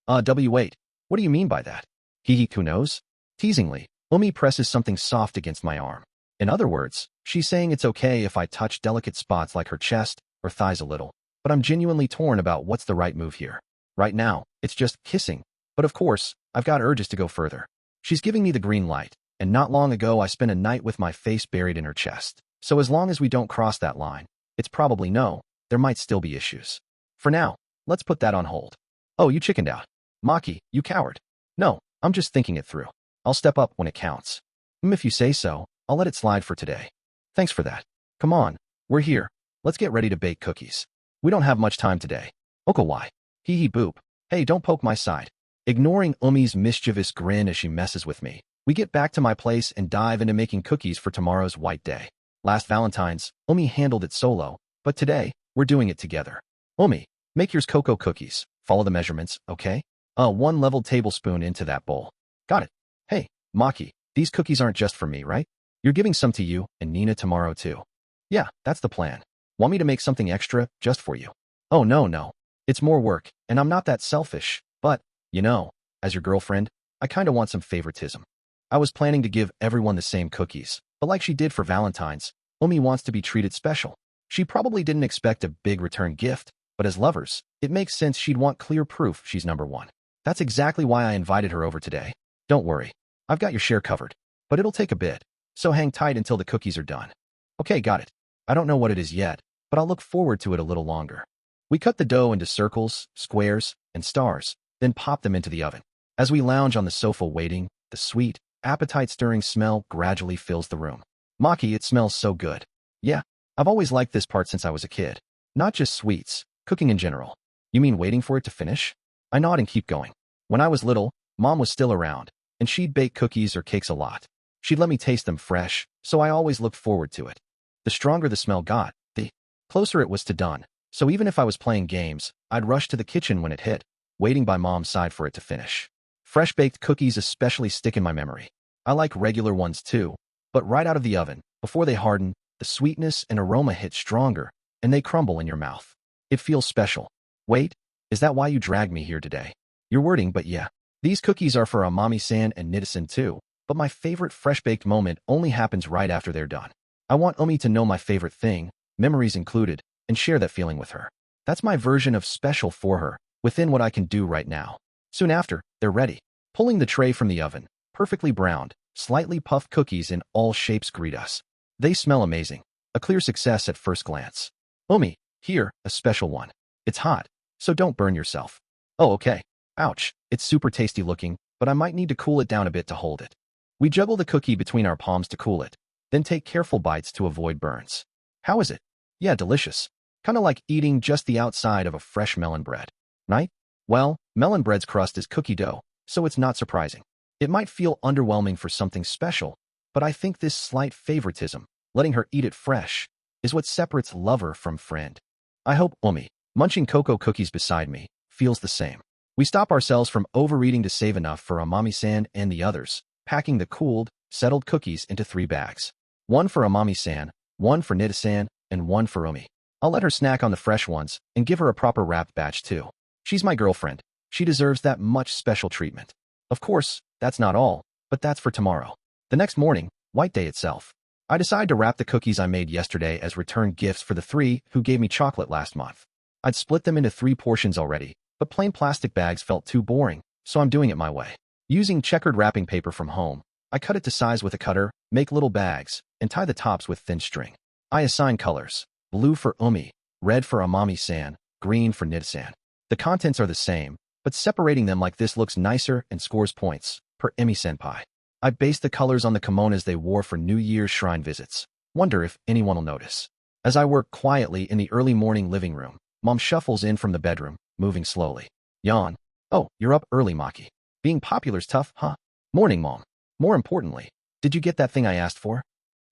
Wait. What do you mean by that? Who knows? Teasingly, Umi presses something soft against my arm. In other words, she's saying it's okay if I touch delicate spots like her chest or thighs a little, but I'm genuinely torn about what's the right move here. Right now, it's just kissing, but of course, I've got urges to go further. She's giving me the green light, and not long ago I spent a night with my face buried in her chest, so as long as we don't cross that line, it's probably no, there might still be issues. For now, let's put that on hold. Oh, you chickened out. Maki, you coward. No, I'm just thinking it through. I'll step up when it counts. If you say so, I'll let it slide for today. Thanks for that. Come on, we're here. Let's get ready to bake cookies. We don't have much time today. Okawai. Boop. Hey, don't poke my side. Ignoring Umi's mischievous grin as she messes with me, we get back to my place and dive into making cookies for tomorrow's White Day. Last Valentine's, Umi handled it solo, but today, we're doing it together. Umi, make yours cocoa cookies. Follow the measurements, okay? 1 level tablespoon into that bowl. Got it. Hey, Maki, these cookies aren't just for me, right? You're giving some to you and Nina tomorrow too. Yeah, that's the plan. Want me to make something extra just for you? Oh, no. It's more work, and I'm not that selfish, but, you know, as your girlfriend, I kinda want some favoritism. I was planning to give everyone the same cookies, but like she did for Valentine's, Umi wants to be treated special. She probably didn't expect a big return gift, but as lovers, it makes sense she'd want clear proof she's number one. That's exactly why I invited her over today. Don't worry, I've got your share covered, but it'll take a bit, so hang tight until the cookies are done. Okay, got it. I don't know what it is yet, but I'll look forward to it a little longer. We cut the dough into circles, squares, and stars, then pop them into the oven. As we lounge on the sofa waiting, the sweet, appetite-stirring smell gradually fills the room. Maki, it smells so good. Yeah, I've always liked this part since I was a kid. Not just sweets, cooking in general. You mean waiting for it to finish? I nod and keep going. When I was little, Mom was still around, and she'd bake cookies or cakes a lot. She'd let me taste them fresh, so I always looked forward to it. The stronger the smell got, the closer it was to done. So even if I was playing games, I'd rush to the kitchen when it hit, waiting by Mom's side for it to finish. Fresh-baked cookies especially stick in my memory. I like regular ones too, but right out of the oven, before they harden, the sweetness and aroma hit stronger, and they crumble in your mouth. It feels special. Wait, is that why you dragged me here today? You're wording, but yeah. These cookies are for Amami-san and Nita-san too, but my favorite fresh-baked moment only happens right after they're done. I want Umi to know my favorite thing, memories included, and share that feeling with her. That's my version of special for her, within what I can do right now. Soon after, they're ready. Pulling the tray from the oven, perfectly browned, slightly puffed cookies in all shapes greet us. They smell amazing. A clear success at first glance. Umi, here, a special one. It's hot, so don't burn yourself. Oh, okay. Ouch, it's super tasty looking, but I might need to cool it down a bit to hold it. We juggle the cookie between our palms to cool it, then take careful bites to avoid burns. How is it? Yeah, delicious. Kinda like eating just the outside of a fresh melon bread. Right? Well, melon bread's crust is cookie dough, so it's not surprising. It might feel underwhelming for something special, but I think this slight favoritism, letting her eat it fresh, is what separates lover from friend. I hope, Umi, Munching cocoa cookies beside me feels the same. We stop ourselves from overeating to save enough for Amami-san and the others, packing the cooled, settled cookies into 3 bags. One for Amami-san, one for Nita-san, and one for Umi. I'll let her snack on the fresh ones and give her a proper wrapped batch too. She's my girlfriend. She deserves that much special treatment. Of course, that's not all, but that's for tomorrow. The next morning, White Day itself. I decide to wrap the cookies I made yesterday as return gifts for the 3 who gave me chocolate last month. I'd split them into 3 portions already, but plain plastic bags felt too boring, so I'm doing it my way. Using checkered wrapping paper from home, I cut it to size with a cutter, make little bags, and tie the tops with thin string. I assign colors: blue for Umi, red for Amami-san, green for Nita-san. The contents are the same, but separating them like this looks nicer and scores points, per Emi-senpai. I based the colors on the kimonos they wore for New Year's shrine visits. Wonder if anyone will notice. As I work quietly in the early morning living room, Mom shuffles in from the bedroom, moving slowly. Yawn. Oh, you're up early, Maki. Being popular's tough, huh? Morning, Mom. More importantly, did you get that thing I asked for?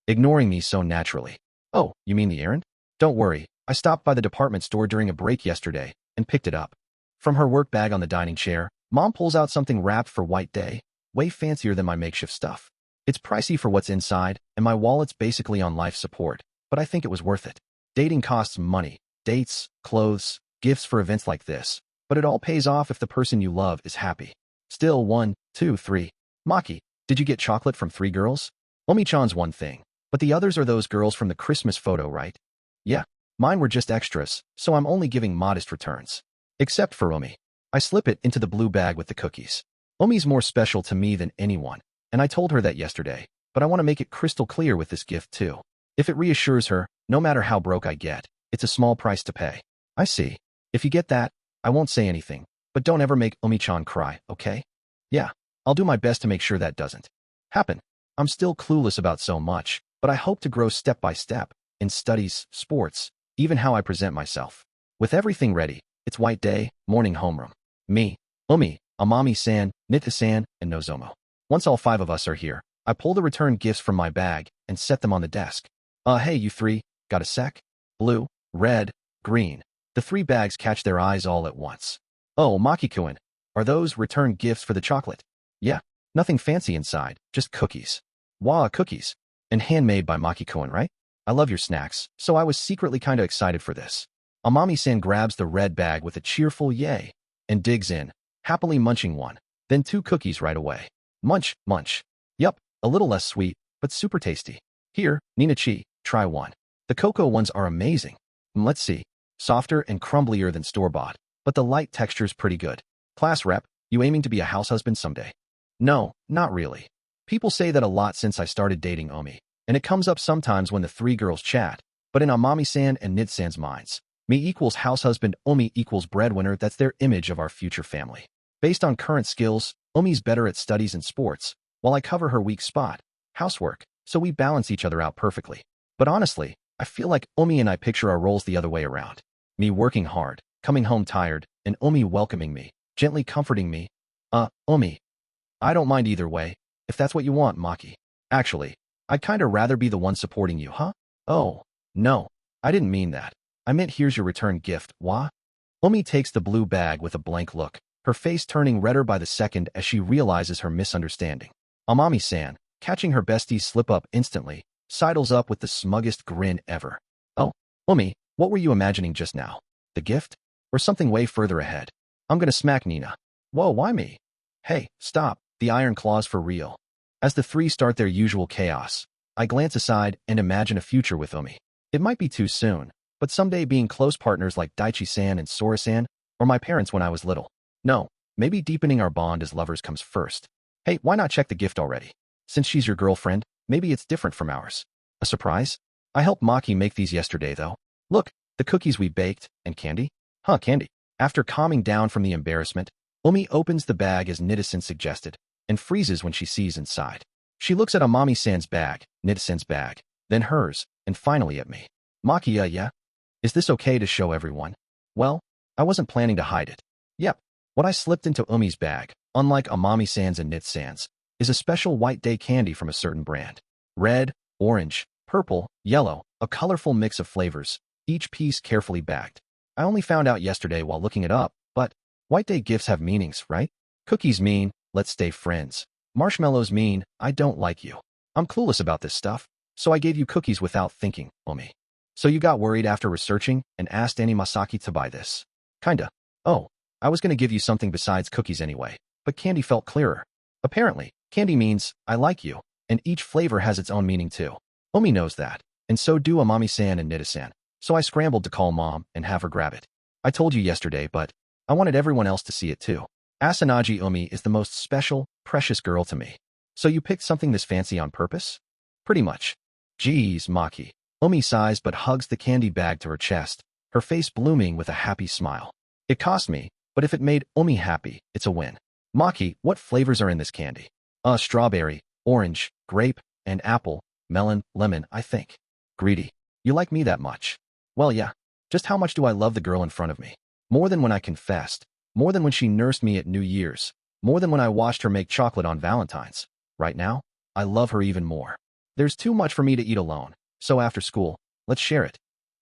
Ignoring me so naturally. Oh, you mean the errand? Don't worry, I stopped by the department store during a break yesterday and picked it up. From her work bag on the dining chair, Mom pulls out something wrapped for White Day, way fancier than my makeshift stuff. It's pricey for what's inside, and my wallet's basically on life support, but I think it was worth it. Dating costs money. Dates, clothes, gifts for events like this, but it all pays off if the person you love is happy. Still 1, 2, 3. Maki, did you get chocolate from 3 girls? Omi-chan's one thing, but the others are those girls from the Christmas photo, right? Yeah, mine were just extras, so I'm only giving modest returns. Except for Umi. I slip it into the blue bag with the cookies. Umi's more special to me than anyone, and I told her that yesterday, but I want to make it crystal clear with this gift too. If it reassures her, no matter how broke I get, it's a small price to pay. I see. If you get that, I won't say anything, but don't ever make Umi-chan cry, okay? Yeah, I'll do my best to make sure that doesn't happen. I'm still clueless about so much, but I hope to grow step by step, in studies, sports, even how I present myself. With everything ready, it's White Day, morning homeroom. Me, Umi, Amami-san, Nita-san, and Nozomo. Once all 5 of us are here, I pull the return gifts from my bag and set them on the desk. Hey you 3, got a sec? Blue, red, green. The 3 bags catch their eyes all at once. Oh, Maki-kun, are those return gifts for the chocolate? Yeah, nothing fancy inside, just cookies. Wow, cookies. And handmade by Maki-kun, right? I love your snacks, so I was secretly kinda excited for this. Amami-san grabs the red bag with a cheerful yay and digs in, happily munching one, then 2 cookies right away. Munch, munch. Yup, a little less sweet, but super tasty. Here, Nina-chi, try one. The cocoa ones are amazing. Let's see. Softer and crumblier than store-bought, but the light texture's pretty good. Class rep, you aiming to be a house husband someday? No, not really. People say that a lot since I started dating Omi, and it comes up sometimes when the 3 girls chat, but in Amami-san and Nit-san's minds, me equals house husband, Omi equals breadwinner. That's their image of our future family. Based on current skills, Omi's better at studies and sports, while I cover her weak spot, housework, so we balance each other out perfectly. But honestly, I feel like Omi and I picture our roles the other way around. Me working hard, coming home tired, and Omi welcoming me, gently comforting me. Omi. I don't mind either way, if that's what you want, Maki. Actually, I'd kinda rather be the one supporting you, huh? Oh, no, I didn't mean that. I meant here's your return gift, wah? Omi takes the blue bag with a blank look, her face turning redder by the second as she realizes her misunderstanding. Amami-san, catching her bestie's slip up instantly, sidles up with the smuggest grin ever. Oh, Omi, what were you imagining just now? The gift? Or something way further ahead? I'm gonna smack Nina. Whoa, why me? Hey, stop, the iron claws for real. As the 3 start their usual chaos, I glance aside and imagine a future with Omi. It might be too soon, but someday being close partners like Daichi-san and Sora-san, or my parents when I was little. No, maybe deepening our bond as lovers comes first. Hey, why not check the gift already? Since she's your girlfriend, maybe it's different from ours. A surprise? I helped Maki make these yesterday, though. Look, the cookies we baked, and candy? Huh, candy. After calming down from the embarrassment, Omi opens the bag as Nita-san suggested, and freezes when she sees inside. She looks at Amami-san's bag, Nita-san's bag, then hers, and finally at me. Maki, yeah? Is this okay to show everyone? Well, I wasn't planning to hide it. Yep, what I slipped into Umi's bag, unlike Amami-san's and Nit-san's, is a special White Day candy from a certain brand. Red, orange, purple, yellow, a colorful mix of flavors, each piece carefully bagged. I only found out yesterday while looking it up, but White Day gifts have meanings, right? Cookies mean, let's stay friends. Marshmallows mean, I don't like you. I'm clueless about this stuff, so I gave you cookies without thinking, Omi. So you got worried after researching and asked Annie Masaki to buy this? Kinda. Oh, I was gonna give you something besides cookies anyway, but candy felt clearer. Apparently, candy means, I like you, and each flavor has its own meaning too. Omi knows that, and so do Amami-san and Nita-san, so I scrambled to call Mom and have her grab it. I told you yesterday, but I wanted everyone else to see it too. Asanagi Omi is the most special, precious girl to me. So you picked something this fancy on purpose? Pretty much. Geez, Maki. Omi sighs but hugs the candy bag to her chest, her face blooming with a happy smile. It cost me, but if it made Omi happy, it's a win. Maki, what flavors are in this candy? Strawberry, orange, grape, and apple, melon, lemon, I think. Greedy. You like me that much? Well, yeah. Just how much do I love the girl in front of me? More than when I confessed. More than when she nursed me at New Year's. More than when I watched her make chocolate on Valentine's. Right now, I love her even more. There's too much for me to eat alone, so after school, let's share it.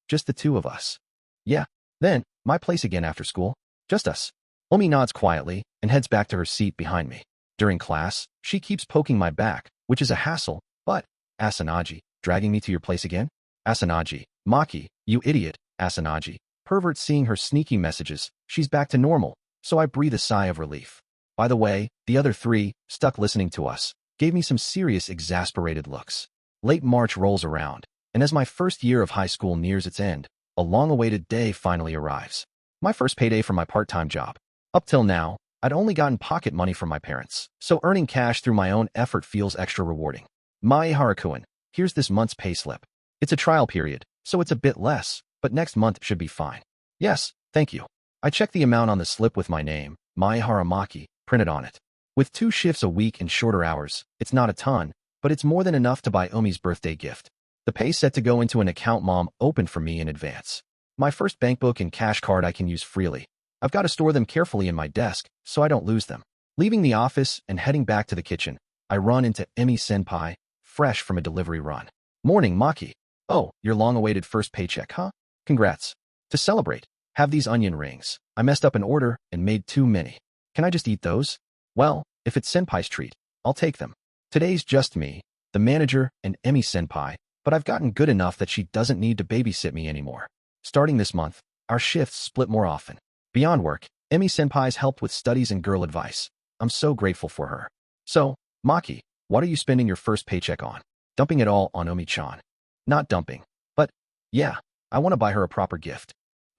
Just the two of us. Yeah, then, my place again after school. Just us. Omi nods quietly and heads back to her seat behind me. During class, she keeps poking my back, which is a hassle, but, Asanagi, dragging me to your place again? Asanagi, Maki, you idiot, Asanagi. Pervert seeing her sneaky messages, she's back to normal, so I breathe a sigh of relief. By the way, the other three, stuck listening to us, gave me some serious exasperated looks. Late March rolls around, and as my first year of high school nears its end, a long-awaited day finally arrives. My first payday from my part-time job. Up till now, I'd only gotten pocket money from my parents, so earning cash through my own effort feels extra rewarding. Maehara-kun, here's this month's payslip. It's a trial period, so it's a bit less, but next month should be fine. Yes, thank you. I checked the amount on the slip with my name, Maehara Maki, printed on it. With 2 shifts a week and shorter hours, it's not a ton, but it's more than enough to buy Omi's birthday gift. The pay set to go into an account Mom opened for me in advance. My first bankbook and cash card I can use freely. I've got to store them carefully in my desk, so I don't lose them. Leaving the office and heading back to the kitchen, I run into Emi-senpai, fresh from a delivery run. Morning, Maki. Oh, your long-awaited first paycheck, huh? Congrats. To celebrate, have these onion rings. I messed up an order and made too many. Can I just eat those? Well, if it's Senpai's treat, I'll take them. Today's just me, the manager, and Emi-senpai, but I've gotten good enough that she doesn't need to babysit me anymore. Starting this month, our shifts split more often. Beyond work, Emi-senpai's helped with studies and girl advice. I'm so grateful for her. So, Maki, what are you spending your first paycheck on? Dumping it all on Omi-chan. Not dumping, but, yeah, I want to buy her a proper gift.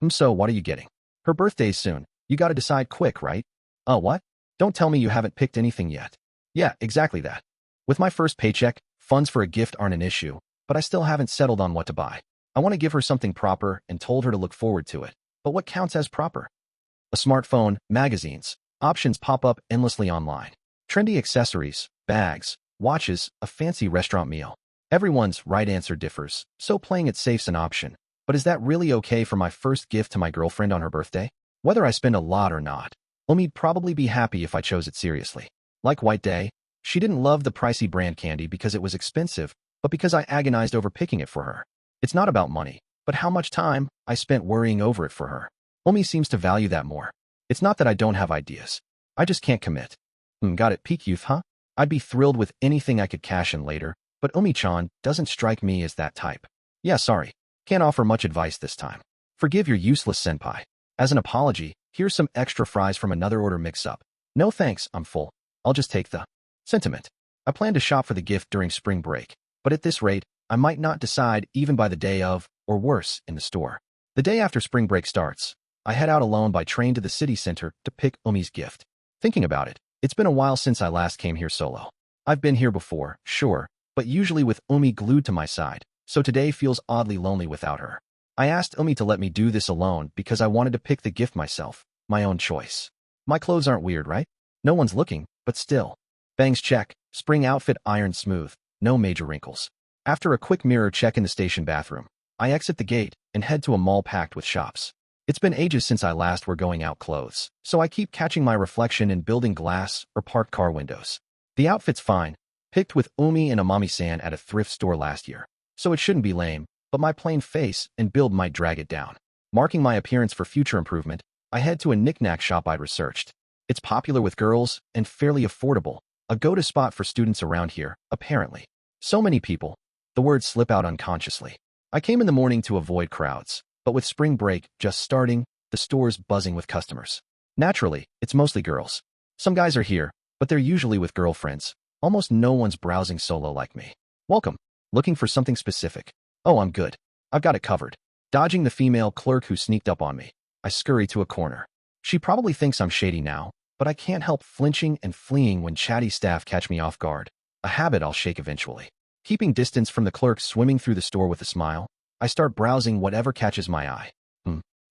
So what are you getting? Her birthday's soon. You gotta decide quick, right? What? Don't tell me you haven't picked anything yet. Yeah, exactly that. With my first paycheck, funds for a gift aren't an issue, but I still haven't settled on what to buy. I want to give her something proper and told her to look forward to it. But what counts as proper? A smartphone, magazines, options pop up endlessly online. Trendy accessories, bags, watches, a fancy restaurant meal. Everyone's right answer differs, so playing it safe's an option. But is that really okay for my first gift to my girlfriend on her birthday? Whether I spend a lot or not, Omi'd probably be happy if I chose it seriously. Like White Day, she didn't love the pricey brand candy because it was expensive, but because I agonized over picking it for her. It's not about money, but how much time I spent worrying over it for her. Omi seems to value that more. It's not that I don't have ideas. I just can't commit. Got it, peak youth, huh? I'd be thrilled with anything I could cash in later, but Omi-chan doesn't strike me as that type. Yeah, sorry. Can't offer much advice this time. Forgive your useless senpai. As an apology, here's some extra fries from another order mix-up. No thanks, I'm full. I'll just take the sentiment. I plan to shop for the gift during spring break, but at this rate, I might not decide even by the day of, or worse, in the store. The day after spring break starts, I head out alone by train to the city center to pick Omi's gift. Thinking about it, it's been a while since I last came here solo. I've been here before, sure, but usually with Omi glued to my side, so today feels oddly lonely without her. I asked Omi to let me do this alone because I wanted to pick the gift myself, my own choice. My clothes aren't weird, right? No one's looking, but still. Bangs check, spring outfit ironed smooth, no major wrinkles. After a quick mirror check in the station bathroom, I exit the gate and head to a mall packed with shops. It's been ages since I last wore going out clothes, so I keep catching my reflection in building glass or parked car windows. The outfit's fine, picked with Omi and Amami-san at a thrift store last year, so it shouldn't be lame, but my plain face and build might drag it down. Marking my appearance for future improvement, I head to a knick-knack shop I'd researched. It's popular with girls and fairly affordable, a go-to spot for students around here, apparently. So many people. The words slip out unconsciously. I came in the morning to avoid crowds, but with spring break just starting, the store's buzzing with customers. Naturally, it's mostly girls. Some guys are here, but they're usually with girlfriends. Almost no one's browsing solo like me. Welcome. Looking for something specific? Oh, I'm good. I've got it covered. Dodging the female clerk who sneaked up on me, I scurry to a corner. She probably thinks I'm shady now, but I can't help flinching and fleeing when chatty staff catch me off guard, a habit I'll shake eventually. Keeping distance from the clerk swimming through the store with a smile, I start browsing whatever catches my eye.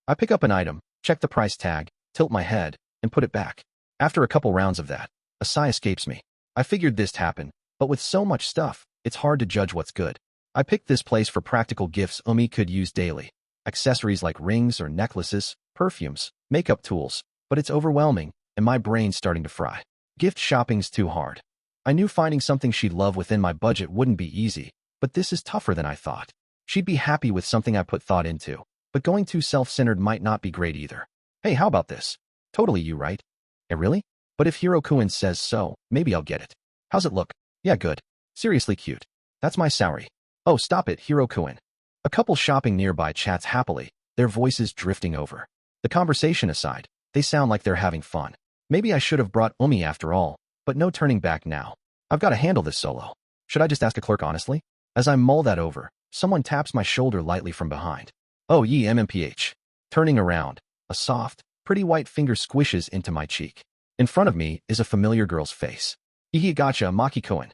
I pick up an item, check the price tag, tilt my head, and put it back. After a couple rounds of that, a sigh escapes me. I figured this'd happen, but with so much stuff, it's hard to judge what's good. I picked this place for practical gifts Umi could use daily. Accessories like rings or necklaces, perfumes, makeup tools, but it's overwhelming, and my brain's starting to fry. Gift shopping's too hard. I knew finding something she'd love within my budget wouldn't be easy, but this is tougher than I thought. She'd be happy with something I put thought into, but going too self-centered might not be great either. Hey, how about this? Totally you, right? Eh, really? But if Hiro-kun says so, maybe I'll get it. How's it look? Yeah, good. Seriously cute. That's my salary. Oh, stop it, Hiro-kun. A couple shopping nearby chats happily, their voices drifting over. The conversation aside, they sound like they're having fun. Maybe I should have brought Umi after all, but no turning back now. I've got to handle this solo. Should I just ask a clerk honestly? As I mull that over, someone taps my shoulder lightly from behind. Oh, ye MMPH. Turning around, a soft, pretty white finger squishes into my cheek. In front of me is a familiar girl's face. Hihi gotcha, Maki-kun.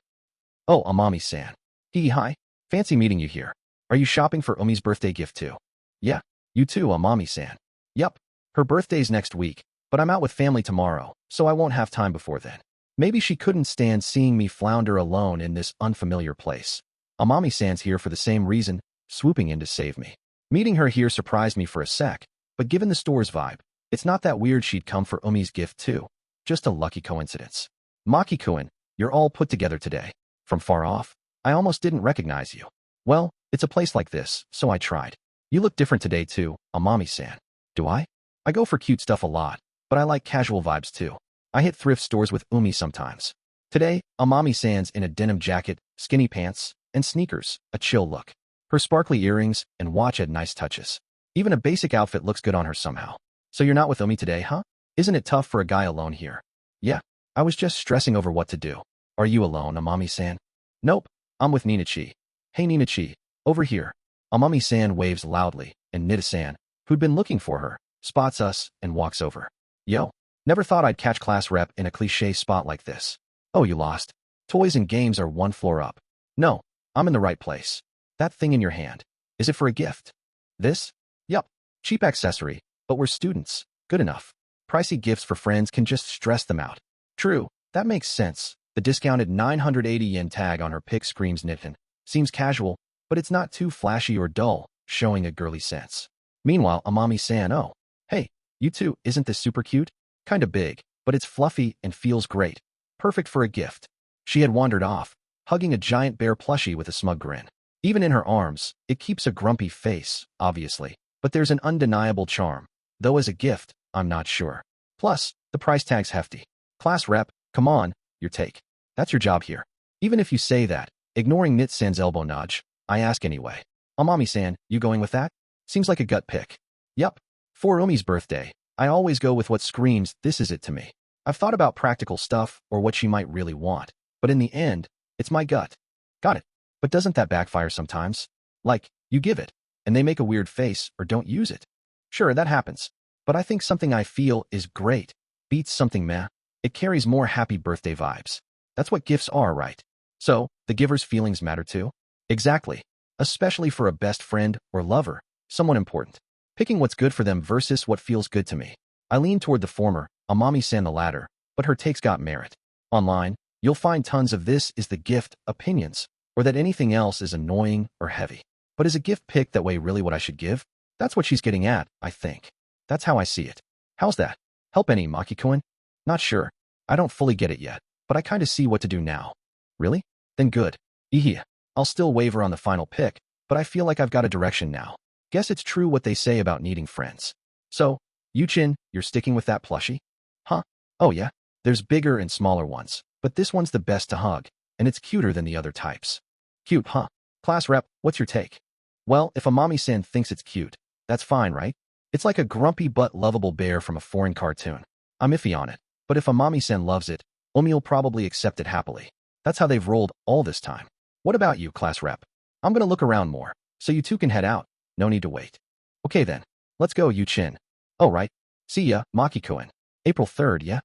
Oh, Amami-san. Hihi hi. Fancy meeting you here. Are you shopping for Umi's birthday gift too? Yeah, you too, Amami-san. Yup. Her birthday's next week, but I'm out with family tomorrow, so I won't have time before then. Maybe she couldn't stand seeing me flounder alone in this unfamiliar place. Amami-san's here for the same reason, swooping in to save me. Meeting her here surprised me for a sec, but given the store's vibe, it's not that weird she'd come for Umi's gift too. Just a lucky coincidence. Maki-kun, you're all put together today. From far off, I almost didn't recognize you. Well, it's a place like this, so I tried. You look different today too, Amami-san. Do I? I go for cute stuff a lot, but I like casual vibes too. I hit thrift stores with Umi sometimes. Today, Amami-san's in a denim jacket, skinny pants, and sneakers, a chill look. Her sparkly earrings and watch had nice touches. Even a basic outfit looks good on her somehow. So you're not with Umi today, huh? Isn't it tough for a guy alone here? Yeah, I was just stressing over what to do. Are you alone, Amami-san? Nope, I'm with Ninachi. Hey Ninachi, over here. Amami-san waves loudly, and Nita-san, who'd been looking for her, spots us and walks over. Yo, never thought I'd catch class rep in a cliché spot like this. Oh, you lost. Toys and games are one floor up. No, I'm in the right place. That thing in your hand. Is it for a gift? This? Yup. Cheap accessory, but we're students. Good enough. Pricey gifts for friends can just stress them out. True, that makes sense. The discounted 980 yen tag on her pic screams Nitin. Seems casual, but it's not too flashy or dull, showing a girly sense. Meanwhile, Amami-san, oh, hey, you too, isn't this super cute? Kinda big, but it's fluffy and feels great. Perfect for a gift. She had wandered off, hugging a giant bear plushie with a smug grin. Even in her arms, it keeps a grumpy face, obviously, but there's an undeniable charm. Though as a gift, I'm not sure. Plus, the price tag's hefty. Class rep, come on, your take. That's your job here. Even if you say that, ignoring Nit-san's elbow nudge, I ask anyway. Amami-san, you going with that? Seems like a gut pick. Yup. For Umi's birthday, I always go with what screams, this is it to me. I've thought about practical stuff or what she might really want, but in the end, it's my gut. Got it. But doesn't that backfire sometimes? Like, you give it, and they make a weird face or don't use it. Sure, that happens. But I think something I feel is great beats something meh. It carries more happy birthday vibes. That's what gifts are, right? So, the giver's feelings matter too? Exactly. Especially for a best friend or lover, someone important. Picking what's good for them versus what feels good to me. I lean toward the former, Amami-san the latter, but her takes got merit. Online, you'll find tons of this is the gift opinions, or that anything else is annoying or heavy. But is a gift picked that way really what I should give? That's what she's getting at, I think. That's how I see it. How's that? Help any, Maki-kun? Not sure. I don't fully get it yet, but I kinda see what to do now. Really? Then good. I'll still waver on the final pick, but I feel like I've got a direction now. Guess it's true what they say about needing friends. So, Yuchin, you're sticking with that plushie? Huh? Oh yeah, there's bigger and smaller ones, but this one's the best to hug, and it's cuter than the other types. Cute, huh? Class rep, what's your take? Well, if Amami-san thinks it's cute, that's fine, right? It's like a grumpy but lovable bear from a foreign cartoon. I'm iffy on it, but if Amami-san loves it, Omi'll probably accept it happily. That's how they've rolled all this time. What about you, class rep? I'm gonna look around more, so you two can head out. No need to wait. Okay then, let's go, Yuchin. Oh right. See ya, Maki-kun. April 3rd, yeah?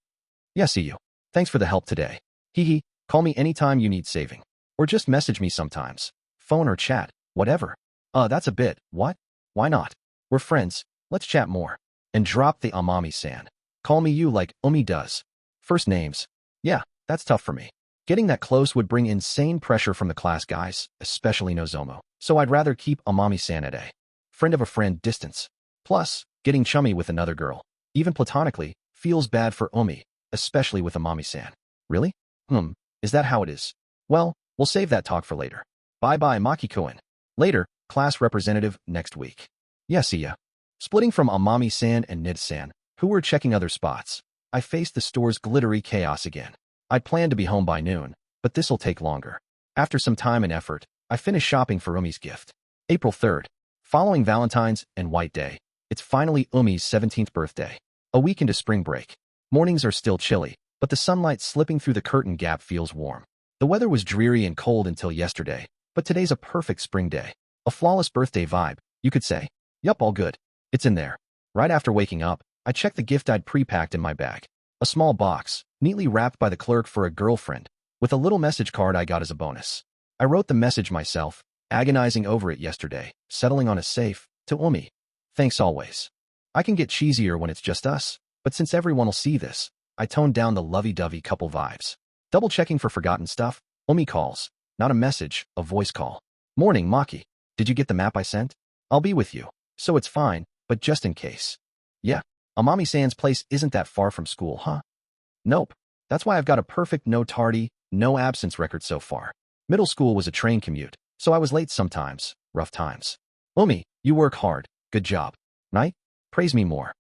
Yeah, see you. Thanks for the help today. Hee hee, call me anytime you need saving. Or just message me sometimes. Phone or chat, whatever. That's a bit, what? Why not? We're friends, let's chat more. And drop the Amami-san. Call me you like Omi does. First names. Yeah, that's tough for me. Getting that close would bring insane pressure from the class guys, especially Nozomu. So I'd rather keep Amami-san at a friend of a friend distance. Plus, getting chummy with another girl, even platonically, feels bad for Omi, especially with Amami-san. Really? Is that how it is? Well, we'll save that talk for later. Bye-bye, Maki-kun. Later, class representative next week. Yeah, see ya. Splitting from Amami-san and Nid-san, who were checking other spots, I faced the store's glittery chaos again. I'd planned to be home by noon, but this'll take longer. After some time and effort, I finished shopping for Umi's gift. April 3rd, following Valentine's and White Day, it's finally Umi's 17th birthday. A week into spring break. Mornings are still chilly, but the sunlight slipping through the curtain gap feels warm. The weather was dreary and cold until yesterday, but today's a perfect spring day. A flawless birthday vibe, you could say. Yup, all good. It's in there. Right after waking up, I checked the gift I'd pre-packed in my bag. A small box, neatly wrapped by the clerk for a girlfriend, with a little message card I got as a bonus. I wrote the message myself, agonizing over it yesterday, settling on a safe, to Umi. Thanks always. I can get cheesier when it's just us, but since everyone will see this, I toned down the lovey-dovey couple vibes. Double-checking for forgotten stuff, Umi calls. Not a message, a voice call. Morning, Maki. Did you get the map I sent? I'll be with you, so it's fine, but just in case. Yeah, Amami-san's place isn't that far from school, huh? Nope. That's why I've got a perfect no tardy, no absence record so far. Middle school was a train commute, so I was late sometimes. Rough times. Umi, you work hard. Good job. Night? Praise me more.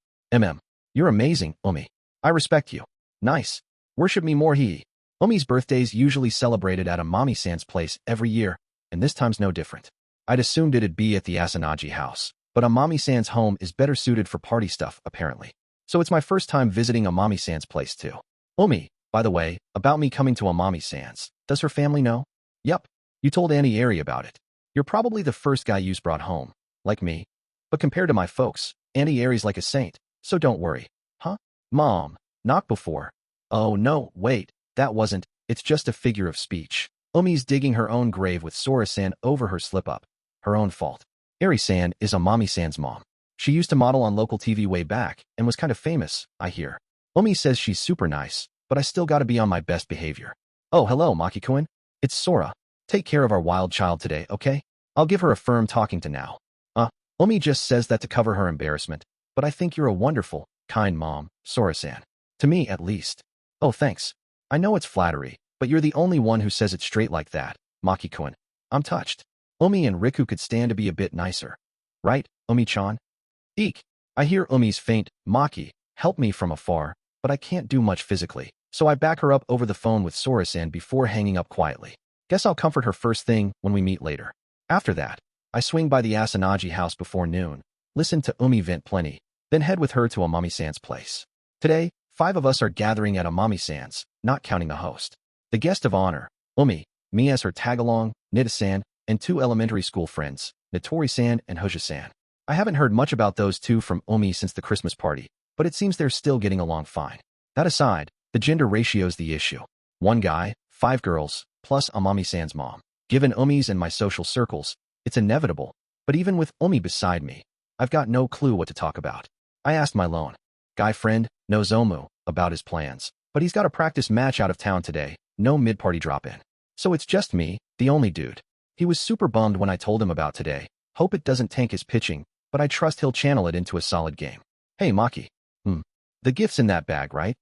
You're amazing, Umi. I respect you. Nice. Worship me more, he. Umi's birthday's usually celebrated at Amami-san's place every year, and this time's no different. I'd assumed it'd be at the Asanagi house, but Amami-san's home is better suited for party stuff, apparently. So it's my first time visiting Amami-san's place too. Umi, by the way, about me coming to Amami-san's, does her family know? Yup. You told Auntie Ari about it. You're probably the first guy you's brought home, like me. But compared to my folks, Auntie Ari's like a saint, so don't worry. Huh? Mom, not before. Oh no, wait, that wasn't, it's just a figure of speech. Umi's digging her own grave with Sora-san over her slip-up. Her own fault. Ari-san is Amami-san's mom. She used to model on local TV way back, and was kind of famous, I hear. Umi says she's super nice, but I still gotta be on my best behavior. Oh, hello, Maki-kun. It's Sora. Take care of our wild child today, okay? I'll give her a firm talking to now. Umi just says that to cover her embarrassment, but I think you're a wonderful, kind mom, Sora-san. To me, at least. Oh, thanks. I know it's flattery, but you're the only one who says it straight like that, Maki-kun. I'm touched. Umi and Riku could stand to be a bit nicer. Right, Umi-chan? Eek. I hear Umi's faint, Maki, help me from afar, but I can't do much physically, so I back her up over the phone with Sora-san before hanging up quietly. Guess I'll comfort her first thing when we meet later. After that, I swing by the Asanagi house before noon, listen to Umi vent plenty, then head with her to Amami-san's place. Today, 5 of us are gathering at Amami-san's, not counting the host. The guest of honor, Umi, me as her tag-along, Nida-san, and 2 elementary school friends, Notori-san and Hoja-san. I haven't heard much about those 2 from Umi since the Christmas party, but it seems they're still getting along fine. That aside, the gender ratio's the issue. 1 guy, 5 girls, plus Amami-san's mom. Given Umi's and my social circles, it's inevitable, but even with Umi beside me, I've got no clue what to talk about. I asked my lone guy friend, Nozomu, about his plans, but he's got a practice match out of town today, no mid-party drop-in. So it's just me, the only dude. He was super bummed when I told him about today. Hope it doesn't tank his pitching, but I trust he'll channel it into a solid game. Hey, Maki. The gift's in that bag, right?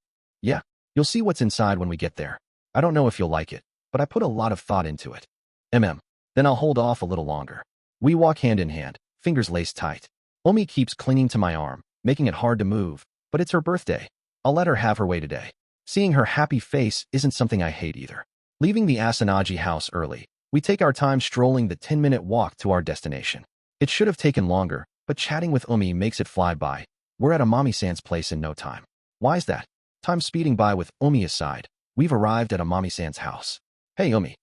Yeah. You'll see what's inside when we get there. I don't know if you'll like it, but I put a lot of thought into it. Then I'll hold off a little longer. We walk hand in hand, fingers laced tight. Omi keeps clinging to my arm, making it hard to move, but it's her birthday. I'll let her have her way today. Seeing her happy face isn't something I hate either. Leaving the Asanagi house early, we take our time strolling the 10-minute walk to our destination. It should have taken longer, but chatting with Omi makes it fly by. We're at Amami-san's place in no time. Why's that? Time speeding by with Omi aside. We've arrived at Amami-san's house. Hey, Omi.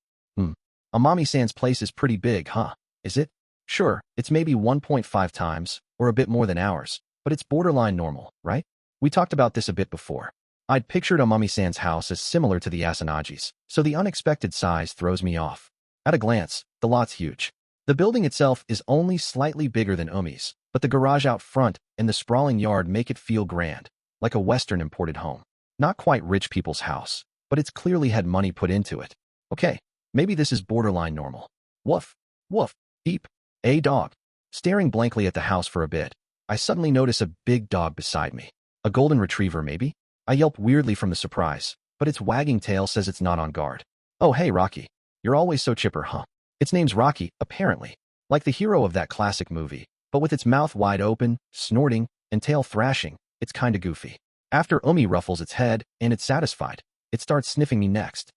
Amami-san's place is pretty big, huh? Is it? Sure, it's maybe 1.5 times, or a bit more than ours, but it's borderline normal, right? We talked about this a bit before. I'd pictured Amami-san's house as similar to the Asanagi's, so the unexpected size throws me off. At a glance, the lot's huge. The building itself is only slightly bigger than Omi's, but the garage out front and the sprawling yard make it feel grand, like a Western imported home. Not quite rich people's house, but it's clearly had money put into it. Okay, maybe this is borderline normal. Woof, woof, beep. A dog. Staring blankly at the house for a bit, I suddenly notice a big dog beside me. A golden retriever, maybe? I yelp weirdly from the surprise, but its wagging tail says it's not on guard. Oh, hey, Rocky. You're always so chipper, huh? Its name's Rocky, apparently. Like the hero of that classic movie, but with its mouth wide open, snorting, and tail thrashing, it's kinda goofy. After Omi ruffles its head, and it's satisfied, it starts sniffing me next.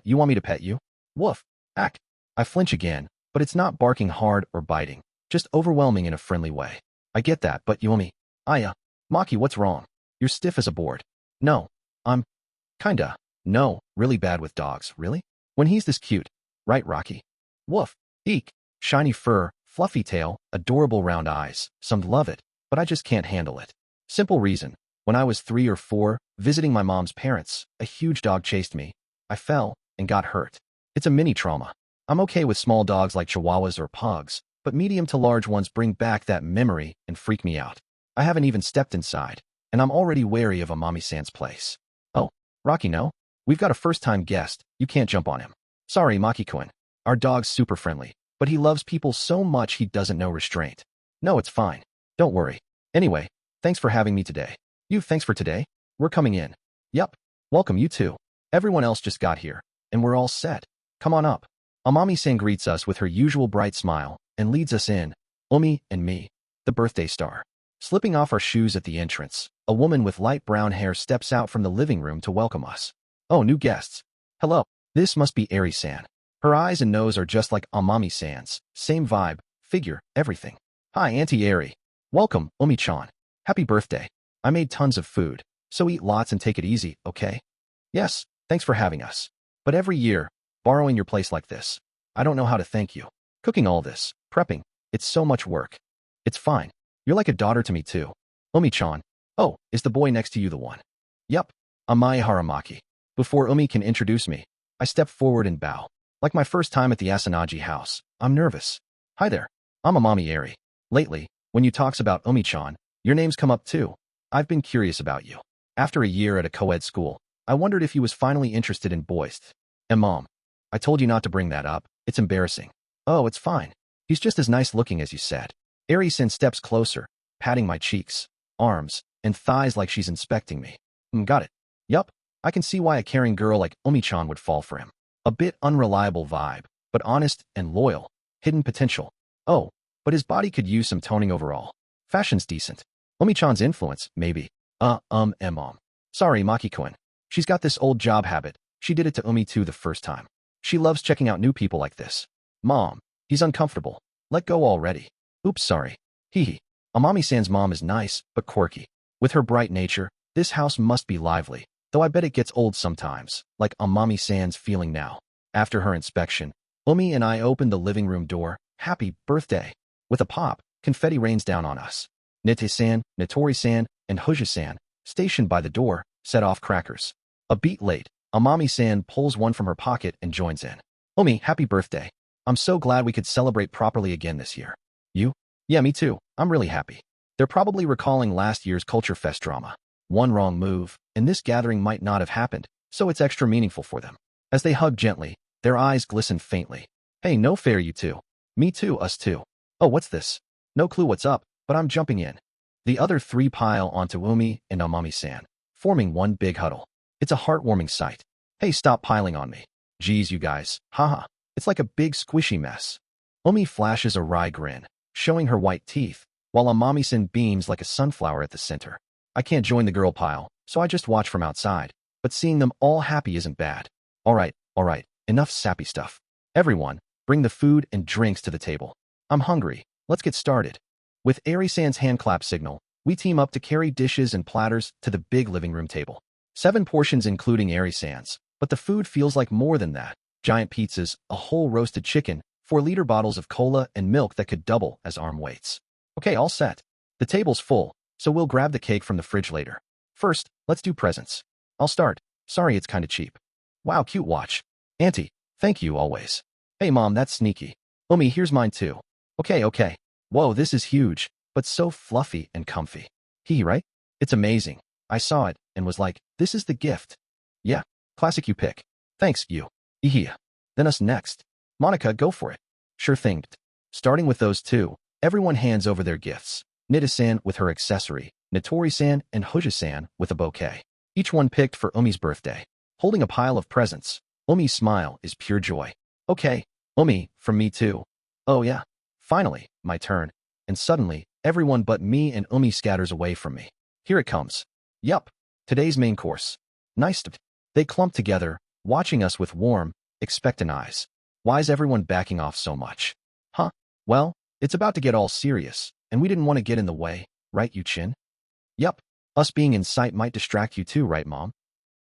You want me to pet you? Woof. Ack. I flinch again, but it's not barking hard or biting, just overwhelming in a friendly way. I get that, but Omi. Maki, what's wrong? You're stiff as a board. No. I'm kinda. No, really bad with dogs, really? When he's this cute. Right, Rocky? Woof. Eek. Shiny fur, fluffy tail, adorable round eyes. Some love it, but I just can't handle it. Simple reason. When I was 3 or 4, visiting my mom's parents, a huge dog chased me. I fell and got hurt. It's a mini trauma. I'm okay with small dogs like chihuahuas or pugs, but medium to large ones bring back that memory and freak me out. I haven't even stepped inside, and I'm already wary of Amami-san's place. Oh, Rocky, no? We've got a first-time guest. You can't jump on him. Sorry, Maki-kun. Our dog's super friendly, but he loves people so much he doesn't know restraint. No, it's fine. Don't worry. Anyway, thanks for having me today. Thanks for today? We're coming in. Yup. Welcome, you too. Everyone else just got here, and we're all set. Come on up. Amami-san greets us with her usual bright smile and leads us in, Omi and me, the birthday star. Slipping off our shoes at the entrance, a woman with light brown hair steps out from the living room to welcome us. Oh, new guests. Hello. This must be Eri-san. Her eyes and nose are just like Amami-san's. Same vibe, figure, everything. Hi, Auntie Eri. Welcome, Omi-chan. Happy birthday. I made tons of food, so eat lots and take it easy, okay? Yes, thanks for having us. But every year, borrowing your place like this, I don't know how to thank you. Cooking all this, prepping, it's so much work. It's fine. You're like a daughter to me too. Omi-chan. Oh, is the boy next to you the one? Yup. I'm Maehara Maki. Before Omi can introduce me, I step forward and bow. Like my first time at the Asanagi house, I'm nervous. Hi there. I'm Amami Eri. Lately, when you talks about Omi-chan, your name's come up too. I've been curious about you. After a year at a co-ed school, I wondered if you was finally interested in boys. And Mom, I told you not to bring that up. It's embarrassing. Oh, it's fine. He's just as nice looking as you said. Eri-san steps closer, patting my cheeks, arms, and thighs like she's inspecting me. Got it. Yup. I can see why a caring girl like Omi-chan would fall for him. A bit unreliable vibe, but honest and loyal. Hidden potential. Oh, but his body could use some toning overall. Fashion's decent. Omi-chan's influence, maybe. Mom. Sorry, Maki-kun. She's got this old job habit. She did it to Omi too the first time. She loves checking out new people like this. Mom, he's uncomfortable. Let go already. Oops, sorry. Hee. Amami-san's mom is nice, but quirky. With her bright nature, this house must be lively, though I bet it gets old sometimes, like Amami-san's feeling now. After her inspection, Omi and I open the living room door. Happy birthday. With a pop, confetti rains down on us. Nite-san, Notori-san, and Hoja-san, stationed by the door, set off crackers. A beat late, Amami-san pulls one from her pocket and joins in. Omi, happy birthday. I'm so glad we could celebrate properly again this year. You? Yeah, me too. I'm really happy. They're probably recalling last year's Culture Fest drama. One wrong move, and this gathering might not have happened, so it's extra meaningful for them. As they hug gently, their eyes glisten faintly. Hey, no fair, you two. Me too, us too. Oh, what's this? No clue what's up, but I'm jumping in. The other three pile onto Omi and Amami-san, forming one big huddle. It's a heartwarming sight. Hey, stop piling on me. Geez, you guys. Haha. It's like a big squishy mess. Omi flashes a wry grin. showing her white teeth, while Amami-san beams like a sunflower at the center. I can't join the girl pile, so I just watch from outside, but seeing them all happy isn't bad. All right, enough sappy stuff. Everyone, bring the food and drinks to the table. I'm hungry, let's get started. With Ari-san's hand clap signal, we team up to carry dishes and platters to the big living room table. 7 portions including Ari-san's, but the food feels like more than that. Giant pizzas, a whole roasted chicken, 4-liter bottles of cola and milk that could double as arm weights. Okay, all set. The table's full, so we'll grab the cake from the fridge later. First, let's do presents. I'll start. Sorry it's kinda cheap. Wow, cute watch. Auntie, thank you always. Hey mom, that's sneaky. Umi, here's mine too. Okay. Whoa, this is huge, but so fluffy and comfy. Hee, right? It's amazing. I saw it and was like, this is the gift. Yeah, classic you pick. Thanks, you. Yeah. Then us next. Monica, go for it. Sure thing. Starting with those two, everyone hands over their gifts. Nita-san with her accessory, Natori-san and Hoja-san with a bouquet. Each one picked for Umi's birthday. Holding a pile of presents, Umi's smile is pure joy. Okay, Umi, from me too. Oh yeah. Finally, my turn. And suddenly, everyone but me and Umi scatters away from me. Here it comes. Yup, today's main course. Nice. They clump together, watching us with warm, expectant eyes. Why's everyone backing off so much? Huh? Well, it's about to get all serious, and we didn't want to get in the way, right, Yu-chin? Yup, us being in sight might distract you too, right, Mom?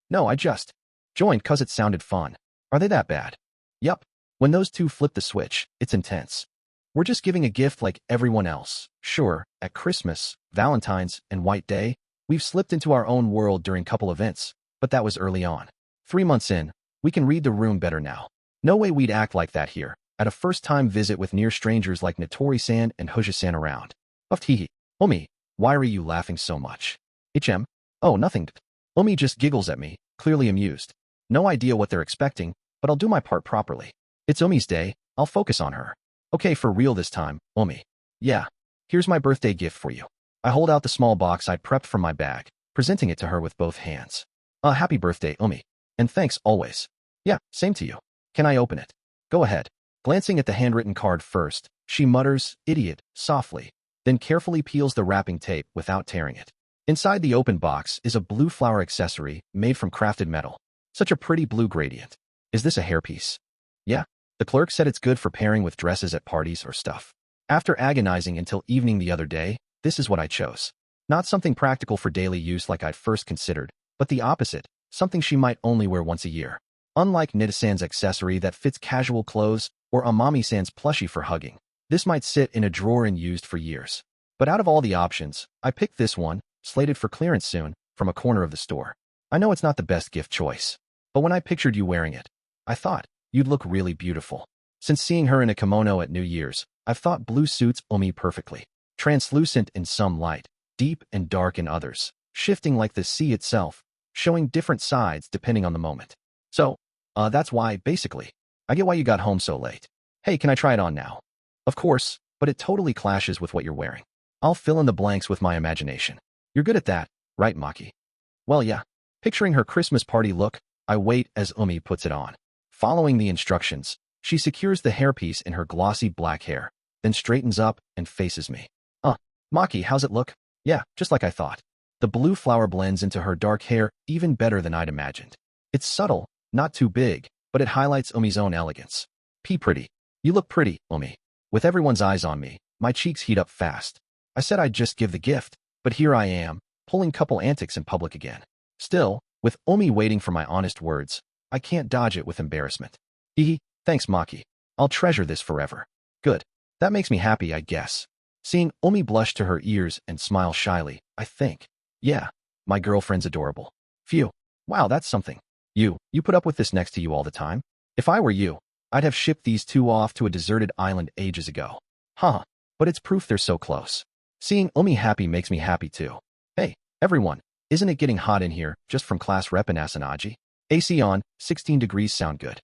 No, I just joined 'cause it sounded fun. Are they that bad? Yup, when those two flip the switch, it's intense. We're just giving a gift like everyone else. Sure, at Christmas, Valentine's, and White Day, we've slipped into our own world during couple events, but that was early on. 3 months in, we can read the room better now. No way we'd act like that here, at a first-time visit with near strangers like Natori-san and Hoja-san around. Hee. Umi, why are you laughing so much? HM? Oh, nothing. Umi just giggles at me, clearly amused. No idea what they're expecting, but I'll do my part properly. It's Umi's day, I'll focus on her. Okay, for real this time, Umi. Yeah, here's my birthday gift for you. I hold out the small box I'd prepped from my bag, presenting it to her with both hands. Happy birthday, Umi. And thanks always. Yeah, same to you. Can I open it? Go ahead. Glancing at the handwritten card first, she mutters, idiot, softly, then carefully peels the wrapping tape without tearing it. Inside the open box is a blue flower accessory made from crafted metal. Such a pretty blue gradient. Is this a hairpiece? Yeah. The clerk said it's good for pairing with dresses at parties or stuff. After agonizing until evening the other day, this is what I chose. Not something practical for daily use like I'd first considered, but the opposite, something she might only wear once a year. Unlike Nita-san's accessory that fits casual clothes or Amami-san's plushie for hugging, this might sit in a drawer and used for years. But out of all the options, I picked this one, slated for clearance soon, from a corner of the store. I know it's not the best gift choice, but when I pictured you wearing it, I thought, you'd look really beautiful. Since seeing her in a kimono at New Year's, I've thought blue suits Umi perfectly. Translucent in some light, deep and dark in others, shifting like the sea itself, showing different sides depending on the moment. So, that's why, basically. I get why you got home so late. Hey, can I try it on now? Of course, but it totally clashes with what you're wearing. I'll fill in the blanks with my imagination. You're good at that, right, Maki? Well, yeah. Picturing her Christmas party look, I wait as Umi puts it on. Following the instructions, she secures the hairpiece in her glossy black hair, then straightens up and faces me. Maki, how's it look? Yeah, just like I thought. The blue flower blends into her dark hair even better than I'd imagined. It's subtle, not too big, but it highlights Umi's own elegance. Pretty. You look pretty, Umi. With everyone's eyes on me, my cheeks heat up fast. I said I'd just give the gift, but here I am, pulling couple antics in public again. Still, with Umi waiting for my honest words, I can't dodge it with embarrassment. Thanks, Maki. I'll treasure this forever. Good. That makes me happy, I guess. Seeing Umi blush to her ears and smile shyly, I think, yeah, my girlfriend's adorable. Phew. Wow, that's something. You put up with this next to you all the time? If I were you, I'd have shipped these two off to a deserted island ages ago. Huh, but it's proof they're so close. Seeing Umi happy makes me happy too. Hey, everyone, isn't it getting hot in here just from class rep in Asanagi? AC on, 16 degrees sound good.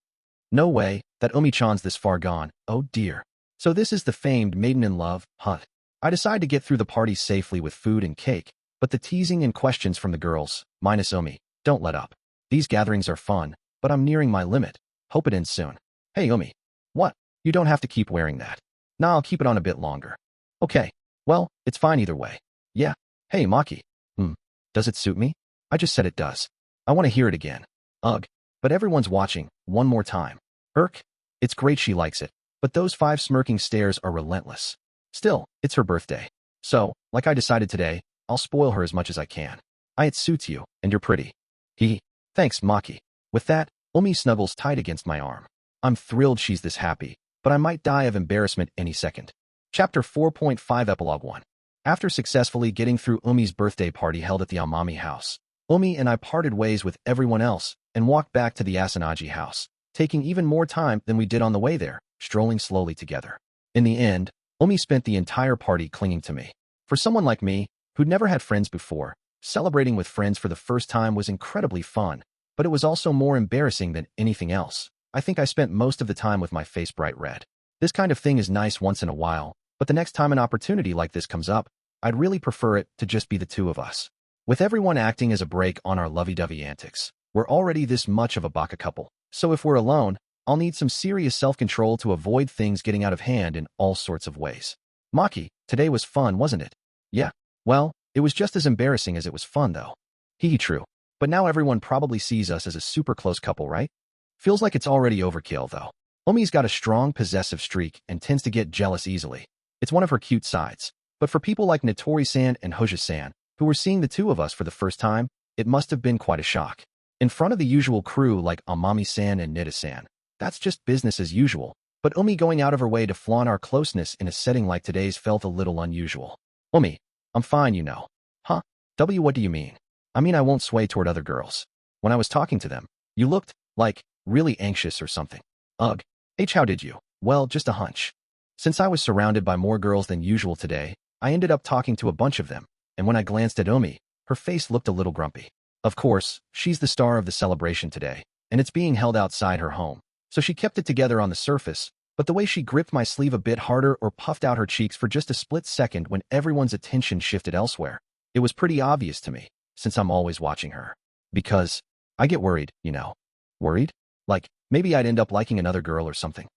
No way, that Umi-chan's this far gone, oh dear. So this is the famed maiden in love, huh? I decide to get through the party safely with food and cake, but the teasing and questions from the girls, minus Umi, don't let up. These gatherings are fun, but I'm nearing my limit. Hope it ends soon. Hey Umi. What? You don't have to keep wearing that. Nah, I'll keep it on a bit longer. Okay, well, it's fine either way. Yeah. Hey, Maki. Does it suit me? I just said it does. I want to hear it again. Ugh. But everyone's watching. One more time. Irk. It's great she likes it. But those 5 smirking stares are relentless. Still, it's her birthday. So, like I decided today, I'll spoil her as much as I can. It suits you, and you're pretty. Thanks, Maki. With that, Umi snuggles tight against my arm. I'm thrilled she's this happy, but I might die of embarrassment any second. Chapter 4.5 Epilogue 1. After successfully getting through Umi's birthday party held at the Amami house, Umi and I parted ways with everyone else and walked back to the Asanagi house, taking even more time than we did on the way there, strolling slowly together. In the end, Umi spent the entire party clinging to me. For someone like me, who'd never had friends before, celebrating with friends for the first time was incredibly fun, but it was also more embarrassing than anything else. I think I spent most of the time with my face bright red. This kind of thing is nice once in a while, but the next time an opportunity like this comes up, I'd really prefer it to just be the two of us. With everyone acting as a break on our lovey-dovey antics, we're already this much of a baka couple, so if we're alone, I'll need some serious self-control to avoid things getting out of hand in all sorts of ways. Maki, today was fun, wasn't it? Yeah. Well, it was just as embarrassing as it was fun, though. True. But now everyone probably sees us as a super close couple, right? Feels like it's already overkill, though. Omi's got a strong possessive streak and tends to get jealous easily. It's one of her cute sides. But for people like Natori-san and Hoja-san, who were seeing the two of us for the first time, it must have been quite a shock. In front of the usual crew like Amami-san and Nida-san, that's just business as usual, but Umi going out of her way to flaunt our closeness in a setting like today's felt a little unusual. Umi, I'm fine, you know. Huh? What do you mean? I mean I won't sway toward other girls. When I was talking to them, you looked, like, really anxious or something. Ugh. How did you? Well, just a hunch. Since I was surrounded by more girls than usual today, I ended up talking to a bunch of them, and when I glanced at Umi, her face looked a little grumpy. Of course, she's the star of the celebration today, and it's being held outside her home, so she kept it together on the surface, but the way she gripped my sleeve a bit harder or puffed out her cheeks for just a split second when everyone's attention shifted elsewhere, it was pretty obvious to me, since I'm always watching her. Because I get worried, you know. Worried? Like, maybe I'd end up liking another girl or something.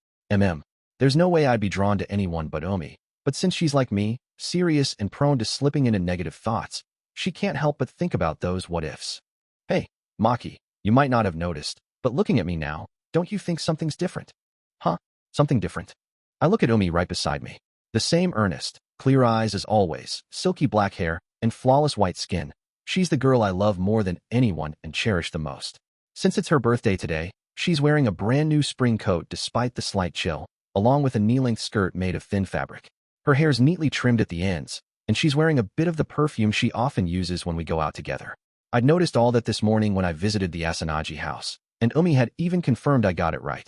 There's no way I'd be drawn to anyone but Umi, but since she's like me, serious and prone to slipping into negative thoughts, she can't help but think about those what-ifs. Hey, Maki, you might not have noticed, but looking at me now, don't you think something's different? Huh? Something different? I look at Umi right beside me. The same earnest, clear eyes as always, silky black hair, and flawless white skin. She's the girl I love more than anyone and cherish the most. Since it's her birthday today, she's wearing a brand new spring coat despite the slight chill, along with a knee-length skirt made of thin fabric. Her hair's neatly trimmed at the ends, and she's wearing a bit of the perfume she often uses when we go out together. I'd noticed all that this morning when I visited the Asanagi house, and Umi had even confirmed I got it right.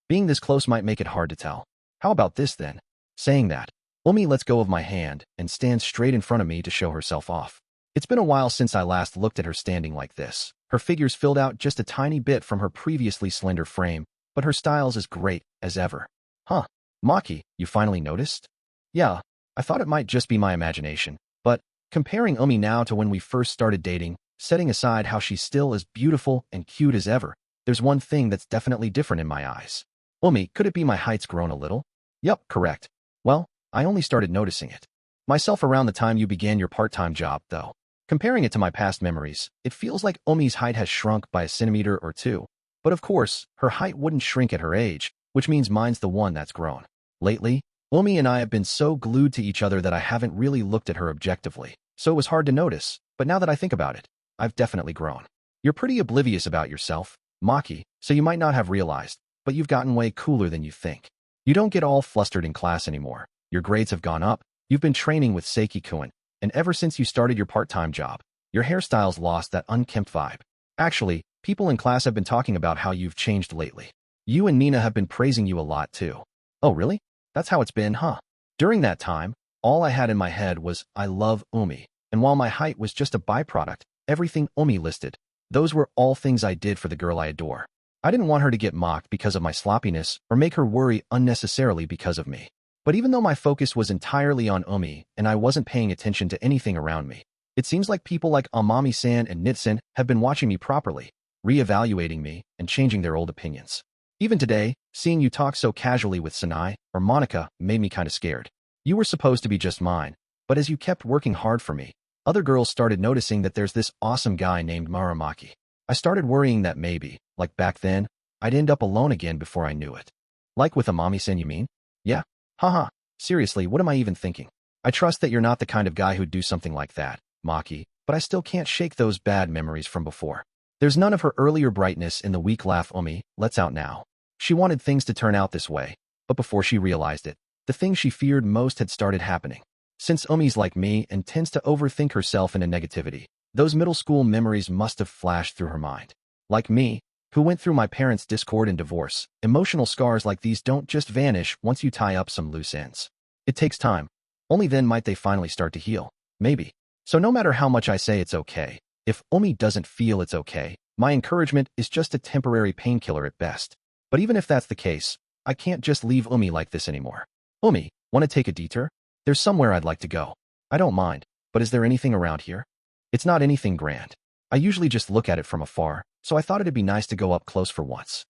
Being this close might make it hard to tell. How about this then? Saying that, Umi lets go of my hand and stands straight in front of me to show herself off. It's been a while since I last looked at her standing like this. Her figure's filled out just a tiny bit from her previously slender frame, but her style's as great as ever. Huh, Maki, you finally noticed? Yeah, I thought it might just be my imagination, but comparing Umi now to when we first started dating, setting aside how she's still as beautiful and cute as ever, there's one thing that's definitely different in my eyes. Umi, could it be my height's grown a little? Yup, correct. Well, I only started noticing it myself around the time you began your part-time job, though. Comparing it to my past memories, it feels like Umi's height has shrunk by a centimeter or two. But of course, her height wouldn't shrink at her age, which means mine's the one that's grown. Lately, Umi and I have been so glued to each other that I haven't really looked at her objectively, so it was hard to notice, but now that I think about it, I've definitely grown. You're pretty oblivious about yourself, Maki, so you might not have realized, but you've gotten way cooler than you think. You don't get all flustered in class anymore. Your grades have gone up, you've been training with Seiki-kun, and ever since you started your part-time job, your hairstyle's lost that unkempt vibe. Actually, people in class have been talking about how you've changed lately. You and Nina have been praising you a lot too. Oh really? That's how it's been, huh? During that time, all I had in my head was, I love Umi, and while my height was just a byproduct, everything Umi listed, those were all things I did for the girl I adore. I didn't want her to get mocked because of my sloppiness or make her worry unnecessarily because of me. But even though my focus was entirely on Umi and I wasn't paying attention to anything around me, it seems like people like Amami-san and Nitsan have been watching me properly, re-evaluating me and changing their old opinions. Even today, seeing you talk so casually with Sanai or Monica made me kinda scared. You were supposed to be just mine, but as you kept working hard for me, other girls started noticing that there's this awesome guy named Maehara Maki. I started worrying that maybe, like back then, I'd end up alone again before I knew it. Like with Amami-san, you mean? Yeah. Haha. Seriously, what am I even thinking? I trust that you're not the kind of guy who'd do something like that, Maki, but I still can't shake those bad memories from before. There's none of her earlier brightness in the weak laugh. Umi, let's out now. She wanted things to turn out this way, but before she realized it, the thing she feared most had started happening. Since Umi's like me and tends to overthink herself into negativity, those middle school memories must have flashed through her mind. Like me, who went through my parents' discord and divorce, emotional scars like these don't just vanish once you tie up some loose ends. It takes time. Only then might they finally start to heal. Maybe. So no matter how much I say it's okay, if Umi doesn't feel it's okay, my encouragement is just a temporary painkiller at best. But even if that's the case, I can't just leave Umi like this anymore. Umi, want to take a detour? There's somewhere I'd like to go. I don't mind, but is there anything around here? It's not anything grand. I usually just look at it from afar, so I thought it'd be nice to go up close for once.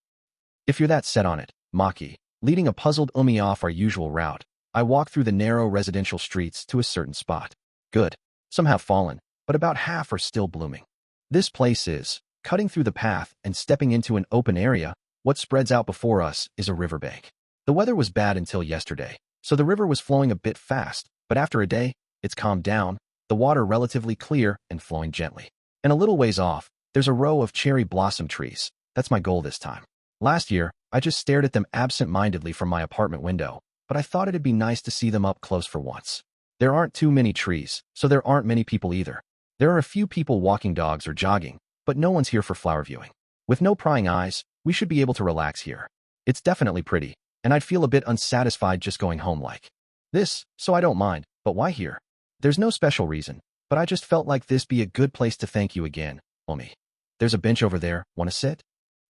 If you're that set on it, Maki, leading a puzzled Umi off our usual route, I walk through the narrow residential streets to a certain spot. Good. Some have fallen, but about half are still blooming. This place is, cutting through the path and stepping into an open area, what spreads out before us is a riverbank. The weather was bad until yesterday, so the river was flowing a bit fast, but after a day, it's calmed down, the water relatively clear and flowing gently. And a little ways off, there's a row of cherry blossom trees. That's my goal this time. Last year, I just stared at them absent-mindedly from my apartment window, but I thought it'd be nice to see them up close for once. There aren't too many trees, so there aren't many people either. There are a few people walking dogs or jogging, but no one's here for flower viewing. With no prying eyes, we should be able to relax here. It's definitely pretty, and I'd feel a bit unsatisfied just going home like this, so I don't mind, but why here? There's no special reason, but I just felt like this be a good place to thank you again, Umi. There's a bench over there, wanna sit?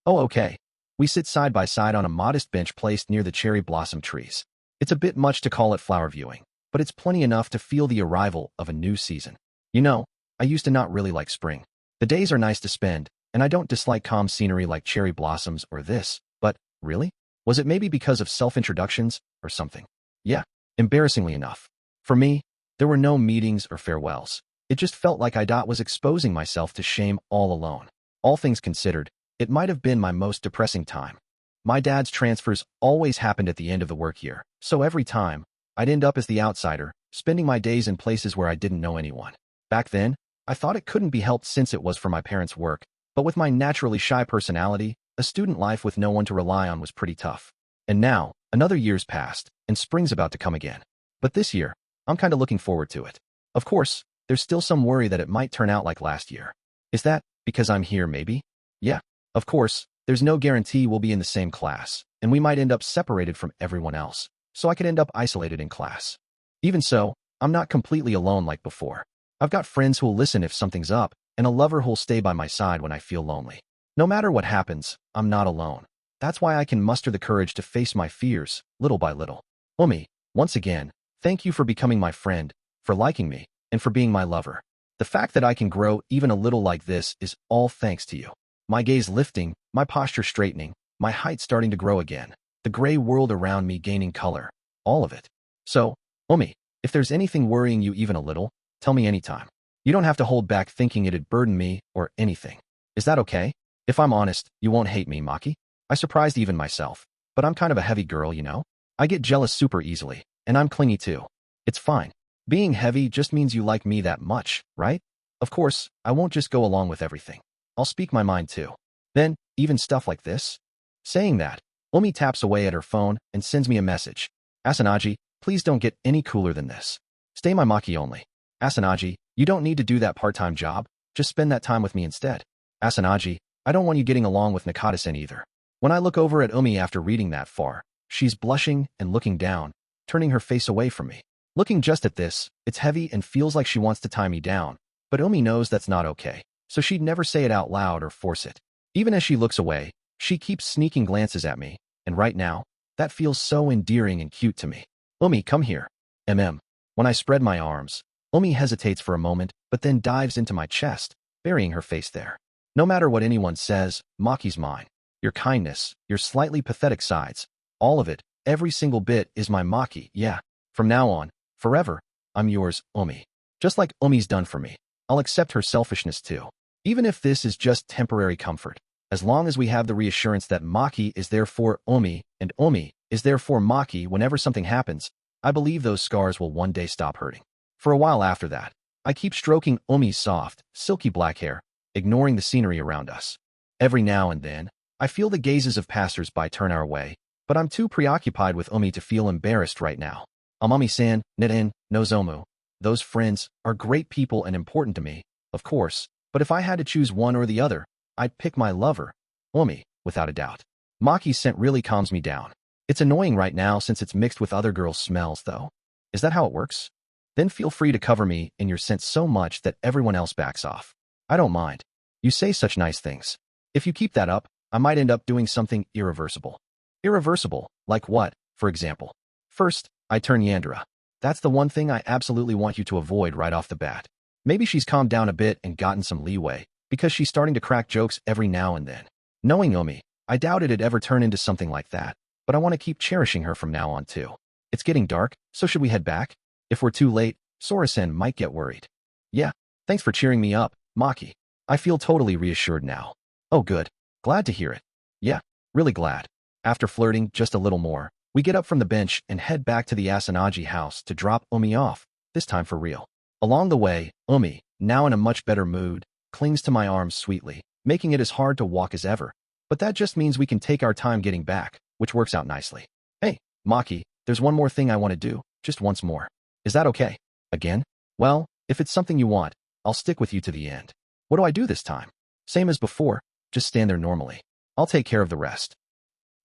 Oh, okay. We sit side by side on a modest bench placed near the cherry blossom trees. It's a bit much to call it flower viewing, but it's plenty enough to feel the arrival of a new season. You know, I used to not really like spring. The days are nice to spend, and I don't dislike calm scenery like cherry blossoms or this, but, really? Was it maybe because of self-introductions or something? Yeah, embarrassingly enough. For me, there were no meetings or farewells. It just felt like I was exposing myself to shame all alone. All things considered, it might have been my most depressing time. My dad's transfers always happened at the end of the work year, so every time, I'd end up as the outsider, spending my days in places where I didn't know anyone. Back then, I thought it couldn't be helped since it was for my parents' work, but with my naturally shy personality, a student life with no one to rely on was pretty tough. And now, another year's passed, and spring's about to come again. But this year, I'm kinda looking forward to it. Of course, there's still some worry that it might turn out like last year. Is that because I'm here maybe? Yeah, of course, there's no guarantee we'll be in the same class, and we might end up separated from everyone else, so I could end up isolated in class. Even so, I'm not completely alone like before. I've got friends who'll listen if something's up, and a lover who'll stay by my side when I feel lonely. No matter what happens, I'm not alone. That's why I can muster the courage to face my fears, little by little. Umi, once again, thank you for becoming my friend, for liking me, and for being my lover. The fact that I can grow even a little like this is all thanks to you. My gaze lifting, my posture straightening, my height starting to grow again, the gray world around me gaining color, all of it. So, Umi, if there's anything worrying you even a little, tell me anytime. You don't have to hold back thinking it'd burden me or anything. Is that okay? If I'm honest, you won't hate me, Maki. I surprised even myself, but I'm kind of a heavy girl, you know? I get jealous super easily, and I'm clingy too. It's fine. Being heavy just means you like me that much, right? Of course, I won't just go along with everything. I'll speak my mind too. Then, even stuff like this? Saying that, Umi taps away at her phone and sends me a message. Asanagi, please don't get any cooler than this. Stay my Maki only. Asanagi, you don't need to do that part-time job. Just spend that time with me instead. Asanagi, I don't want you getting along with Nakata-sen either. When I look over at Umi after reading that far, she's blushing and looking down, turning her face away from me. Looking just at this, it's heavy and feels like she wants to tie me down, but Umi knows that's not okay, so she'd never say it out loud or force it. Even as she looks away, she keeps sneaking glances at me, and right now, that feels so endearing and cute to me. Umi, come here. When I spread my arms, Umi hesitates for a moment, but then dives into my chest, burying her face there. No matter what anyone says, Maki's mine. Your kindness, your slightly pathetic sides, all of it, every single bit is my Maki, yeah. From now on, forever, I'm yours, Omi. Just like Omi's done for me, I'll accept her selfishness too. Even if this is just temporary comfort. As long as we have the reassurance that Maki is there for Omi and Omi is there for Maki whenever something happens, I believe those scars will one day stop hurting. For a while after that, I keep stroking Omi's soft, silky black hair, ignoring the scenery around us. Every now and then, I feel the gazes of passers-by turn our way, but I'm too preoccupied with Omi to feel embarrassed right now. Amami-san, Niten, Nozomu. Those friends are great people and important to me, of course, but if I had to choose one or the other, I'd pick my lover, Omi, without a doubt. Maki's scent really calms me down. It's annoying right now since it's mixed with other girls' smells, though. Is that how it works? Then feel free to cover me in your scent so much that everyone else backs off. I don't mind. You say such nice things. If you keep that up, I might end up doing something irreversible. Irreversible, like what, for example? First, I turn Yandere. That's the one thing I absolutely want you to avoid right off the bat. Maybe she's calmed down a bit and gotten some leeway, because she's starting to crack jokes every now and then. Knowing Omi, I doubt it'd ever turn into something like that, but I want to keep cherishing her from now on too. It's getting dark, so should we head back? If we're too late, Sora-sen might get worried. Yeah, thanks for cheering me up, Maki. I feel totally reassured now. Oh good, glad to hear it. Yeah, really glad. After flirting just a little more, we get up from the bench and head back to the Asanagi house to drop Omi off, this time for real. Along the way, Omi, now in a much better mood, clings to my arms sweetly, making it as hard to walk as ever. But that just means we can take our time getting back, which works out nicely. Hey, Maki, there's one more thing I want to do, just once more. Is that okay? Again? Well, if it's something you want, I'll stick with you to the end. What do I do this time? Same as before, just stand there normally. I'll take care of the rest.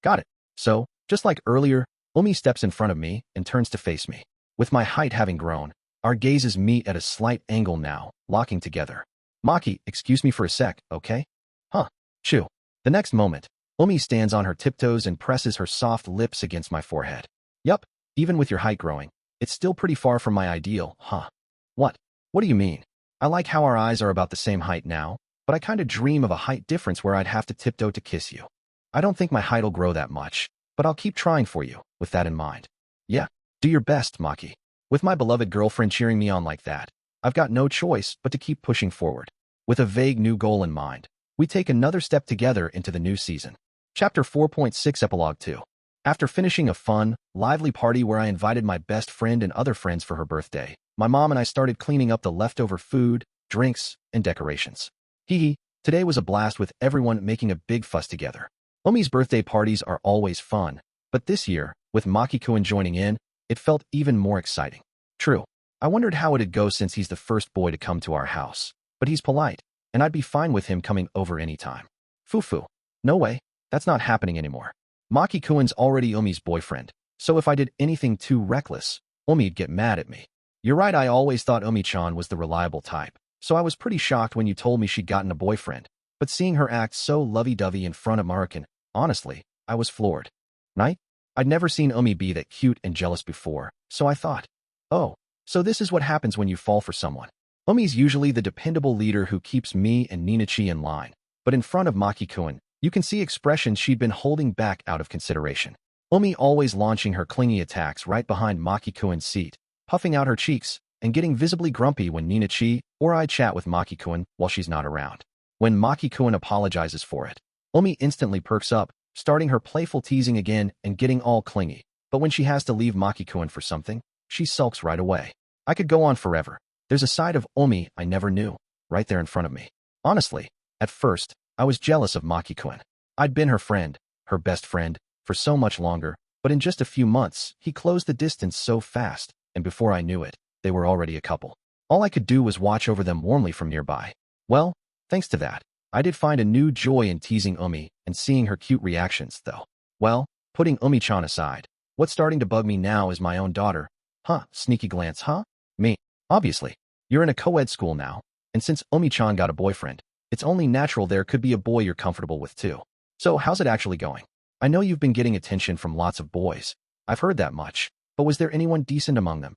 Got it. So, just like earlier, Omi steps in front of me and turns to face me. With my height having grown, our gazes meet at a slight angle now, locking together. Maki, excuse me for a sec, okay? Huh. Chew. The next moment, Omi stands on her tiptoes and presses her soft lips against my forehead. Yup, even with your height growing, it's still pretty far from my ideal, huh? What? What do you mean? I like how our eyes are about the same height now, but I kinda dream of a height difference where I'd have to tiptoe to kiss you. I don't think my height'll grow that much, but I'll keep trying for you, with that in mind. Yeah, do your best, Maki. With my beloved girlfriend cheering me on like that, I've got no choice but to keep pushing forward. With a vague new goal in mind, we take another step together into the new season. Chapter 4.6 Epilogue 2. After finishing a fun, lively party where I invited my best friend and other friends for her birthday, my mom and I started cleaning up the leftover food, drinks, and decorations. Hee, today was a blast with everyone making a big fuss together. Omi's birthday parties are always fun, but this year, with Maki-kun joining in, it felt even more exciting. True, I wondered how it'd go since he's the first boy to come to our house, but he's polite, and I'd be fine with him coming over anytime. Fufu. No way, that's not happening anymore. Maki-kun's already Omi's boyfriend, so if I did anything too reckless, Omi'd get mad at me. You're right, I always thought Omi-chan was the reliable type, so I was pretty shocked when you told me she'd gotten a boyfriend, but seeing her act so lovey-dovey in front of Marukan, honestly, I was floored. Right? I'd never seen Omi be that cute and jealous before, so I thought, oh, so this is what happens when you fall for someone. Omi's usually the dependable leader who keeps me and Ninachi in line, but in front of Maki-kun, you can see expressions she'd been holding back out of consideration. Omi always launching her clingy attacks right behind Maki-kun's seat, puffing out her cheeks, and getting visibly grumpy when Ninachi or I chat with Maki-kun while she's not around. When Maki-kun apologizes for it, Omi instantly perks up, starting her playful teasing again and getting all clingy. But when she has to leave Maki-kun for something, she sulks right away. I could go on forever. There's a side of Omi I never knew, right there in front of me. Honestly, at first, I was jealous of Maki-kun. I'd been her friend, her best friend, for so much longer, but in just a few months, he closed the distance so fast, and before I knew it, they were already a couple. All I could do was watch over them warmly from nearby. Well, thanks to that, I did find a new joy in teasing Omi and seeing her cute reactions, though. Well, putting Omi-chan aside, what's starting to bug me now is my own daughter. Huh, sneaky glance, huh? Me. Obviously, you're in a co-ed school now, and since Omi-chan got a boyfriend, it's only natural there could be a boy you're comfortable with too. So how's it actually going? I know you've been getting attention from lots of boys. I've heard that much, but was there anyone decent among them?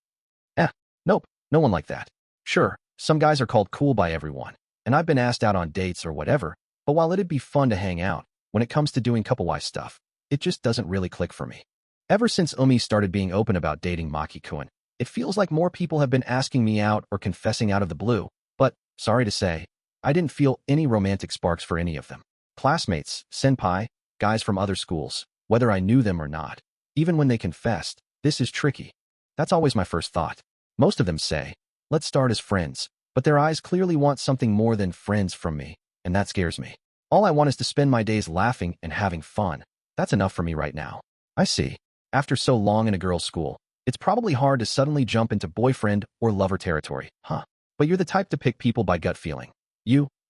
Nope, no one like that. Sure, some guys are called cool by everyone, and I've been asked out on dates or whatever, but while it'd be fun to hang out, when it comes to doing couple-wise stuff, it just doesn't really click for me. Ever since Umi started being open about dating Maki-kun, it feels like more people have been asking me out or confessing out of the blue, but, sorry to say, I didn't feel any romantic sparks for any of them. Classmates, senpai, guys from other schools, whether I knew them or not. Even when they confessed, this is tricky. That's always my first thought. Most of them say, let's start as friends, but their eyes clearly want something more than friends from me, and that scares me. All I want is to spend my days laughing and having fun. That's enough for me right now. I see. After so long in a girl's school, it's probably hard to suddenly jump into boyfriend or lover territory, huh? But you're the type to pick people by gut feeling.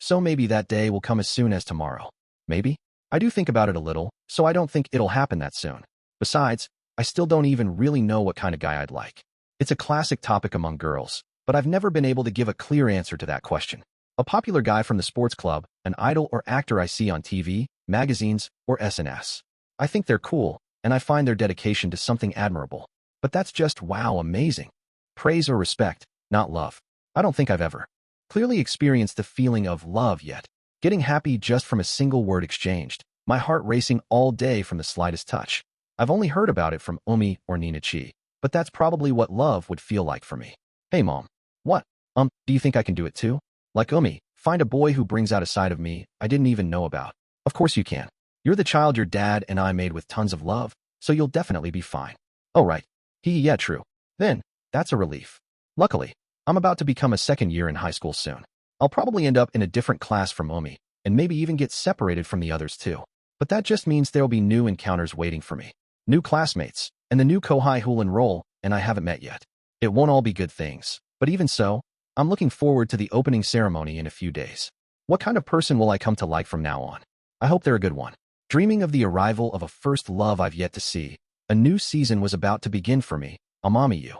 So maybe that day will come as soon as tomorrow. Maybe? I do think about it a little, so I don't think it'll happen that soon. Besides, I still don't even really know what kind of guy I'd like. It's a classic topic among girls, but I've never been able to give a clear answer to that question. A popular guy from the sports club, an idol or actor I see on TV, magazines, or SNS. I think they're cool, and I find their dedication to something admirable. But that's just, wow, amazing. Praise or respect, not love. I don't think I've ever clearly experienced the feeling of love yet. Getting happy just from a single word exchanged, my heart racing all day from the slightest touch. I've only heard about it from Umi or Nina-chi, but that's probably what love would feel like for me. Hey mom. What? Do you think I can do it too? Like Umi, find a boy who brings out a side of me I didn't even know about. Of course you can. You're the child your dad and I made with tons of love, so you'll definitely be fine. Oh right. Yeah, true. Then, that's a relief. Luckily, I'm about to become a second year in high school soon. I'll probably end up in a different class from Umi, and maybe even get separated from the others too. But that just means there'll be new encounters waiting for me. New classmates, and the new Kohai who'll enroll, and I haven't met yet. It won't all be good things, but even so, I'm looking forward to the opening ceremony in a few days. What kind of person will I come to like from now on? I hope they're a good one. Dreaming of the arrival of a first love I've yet to see, a new season was about to begin for me, Amami.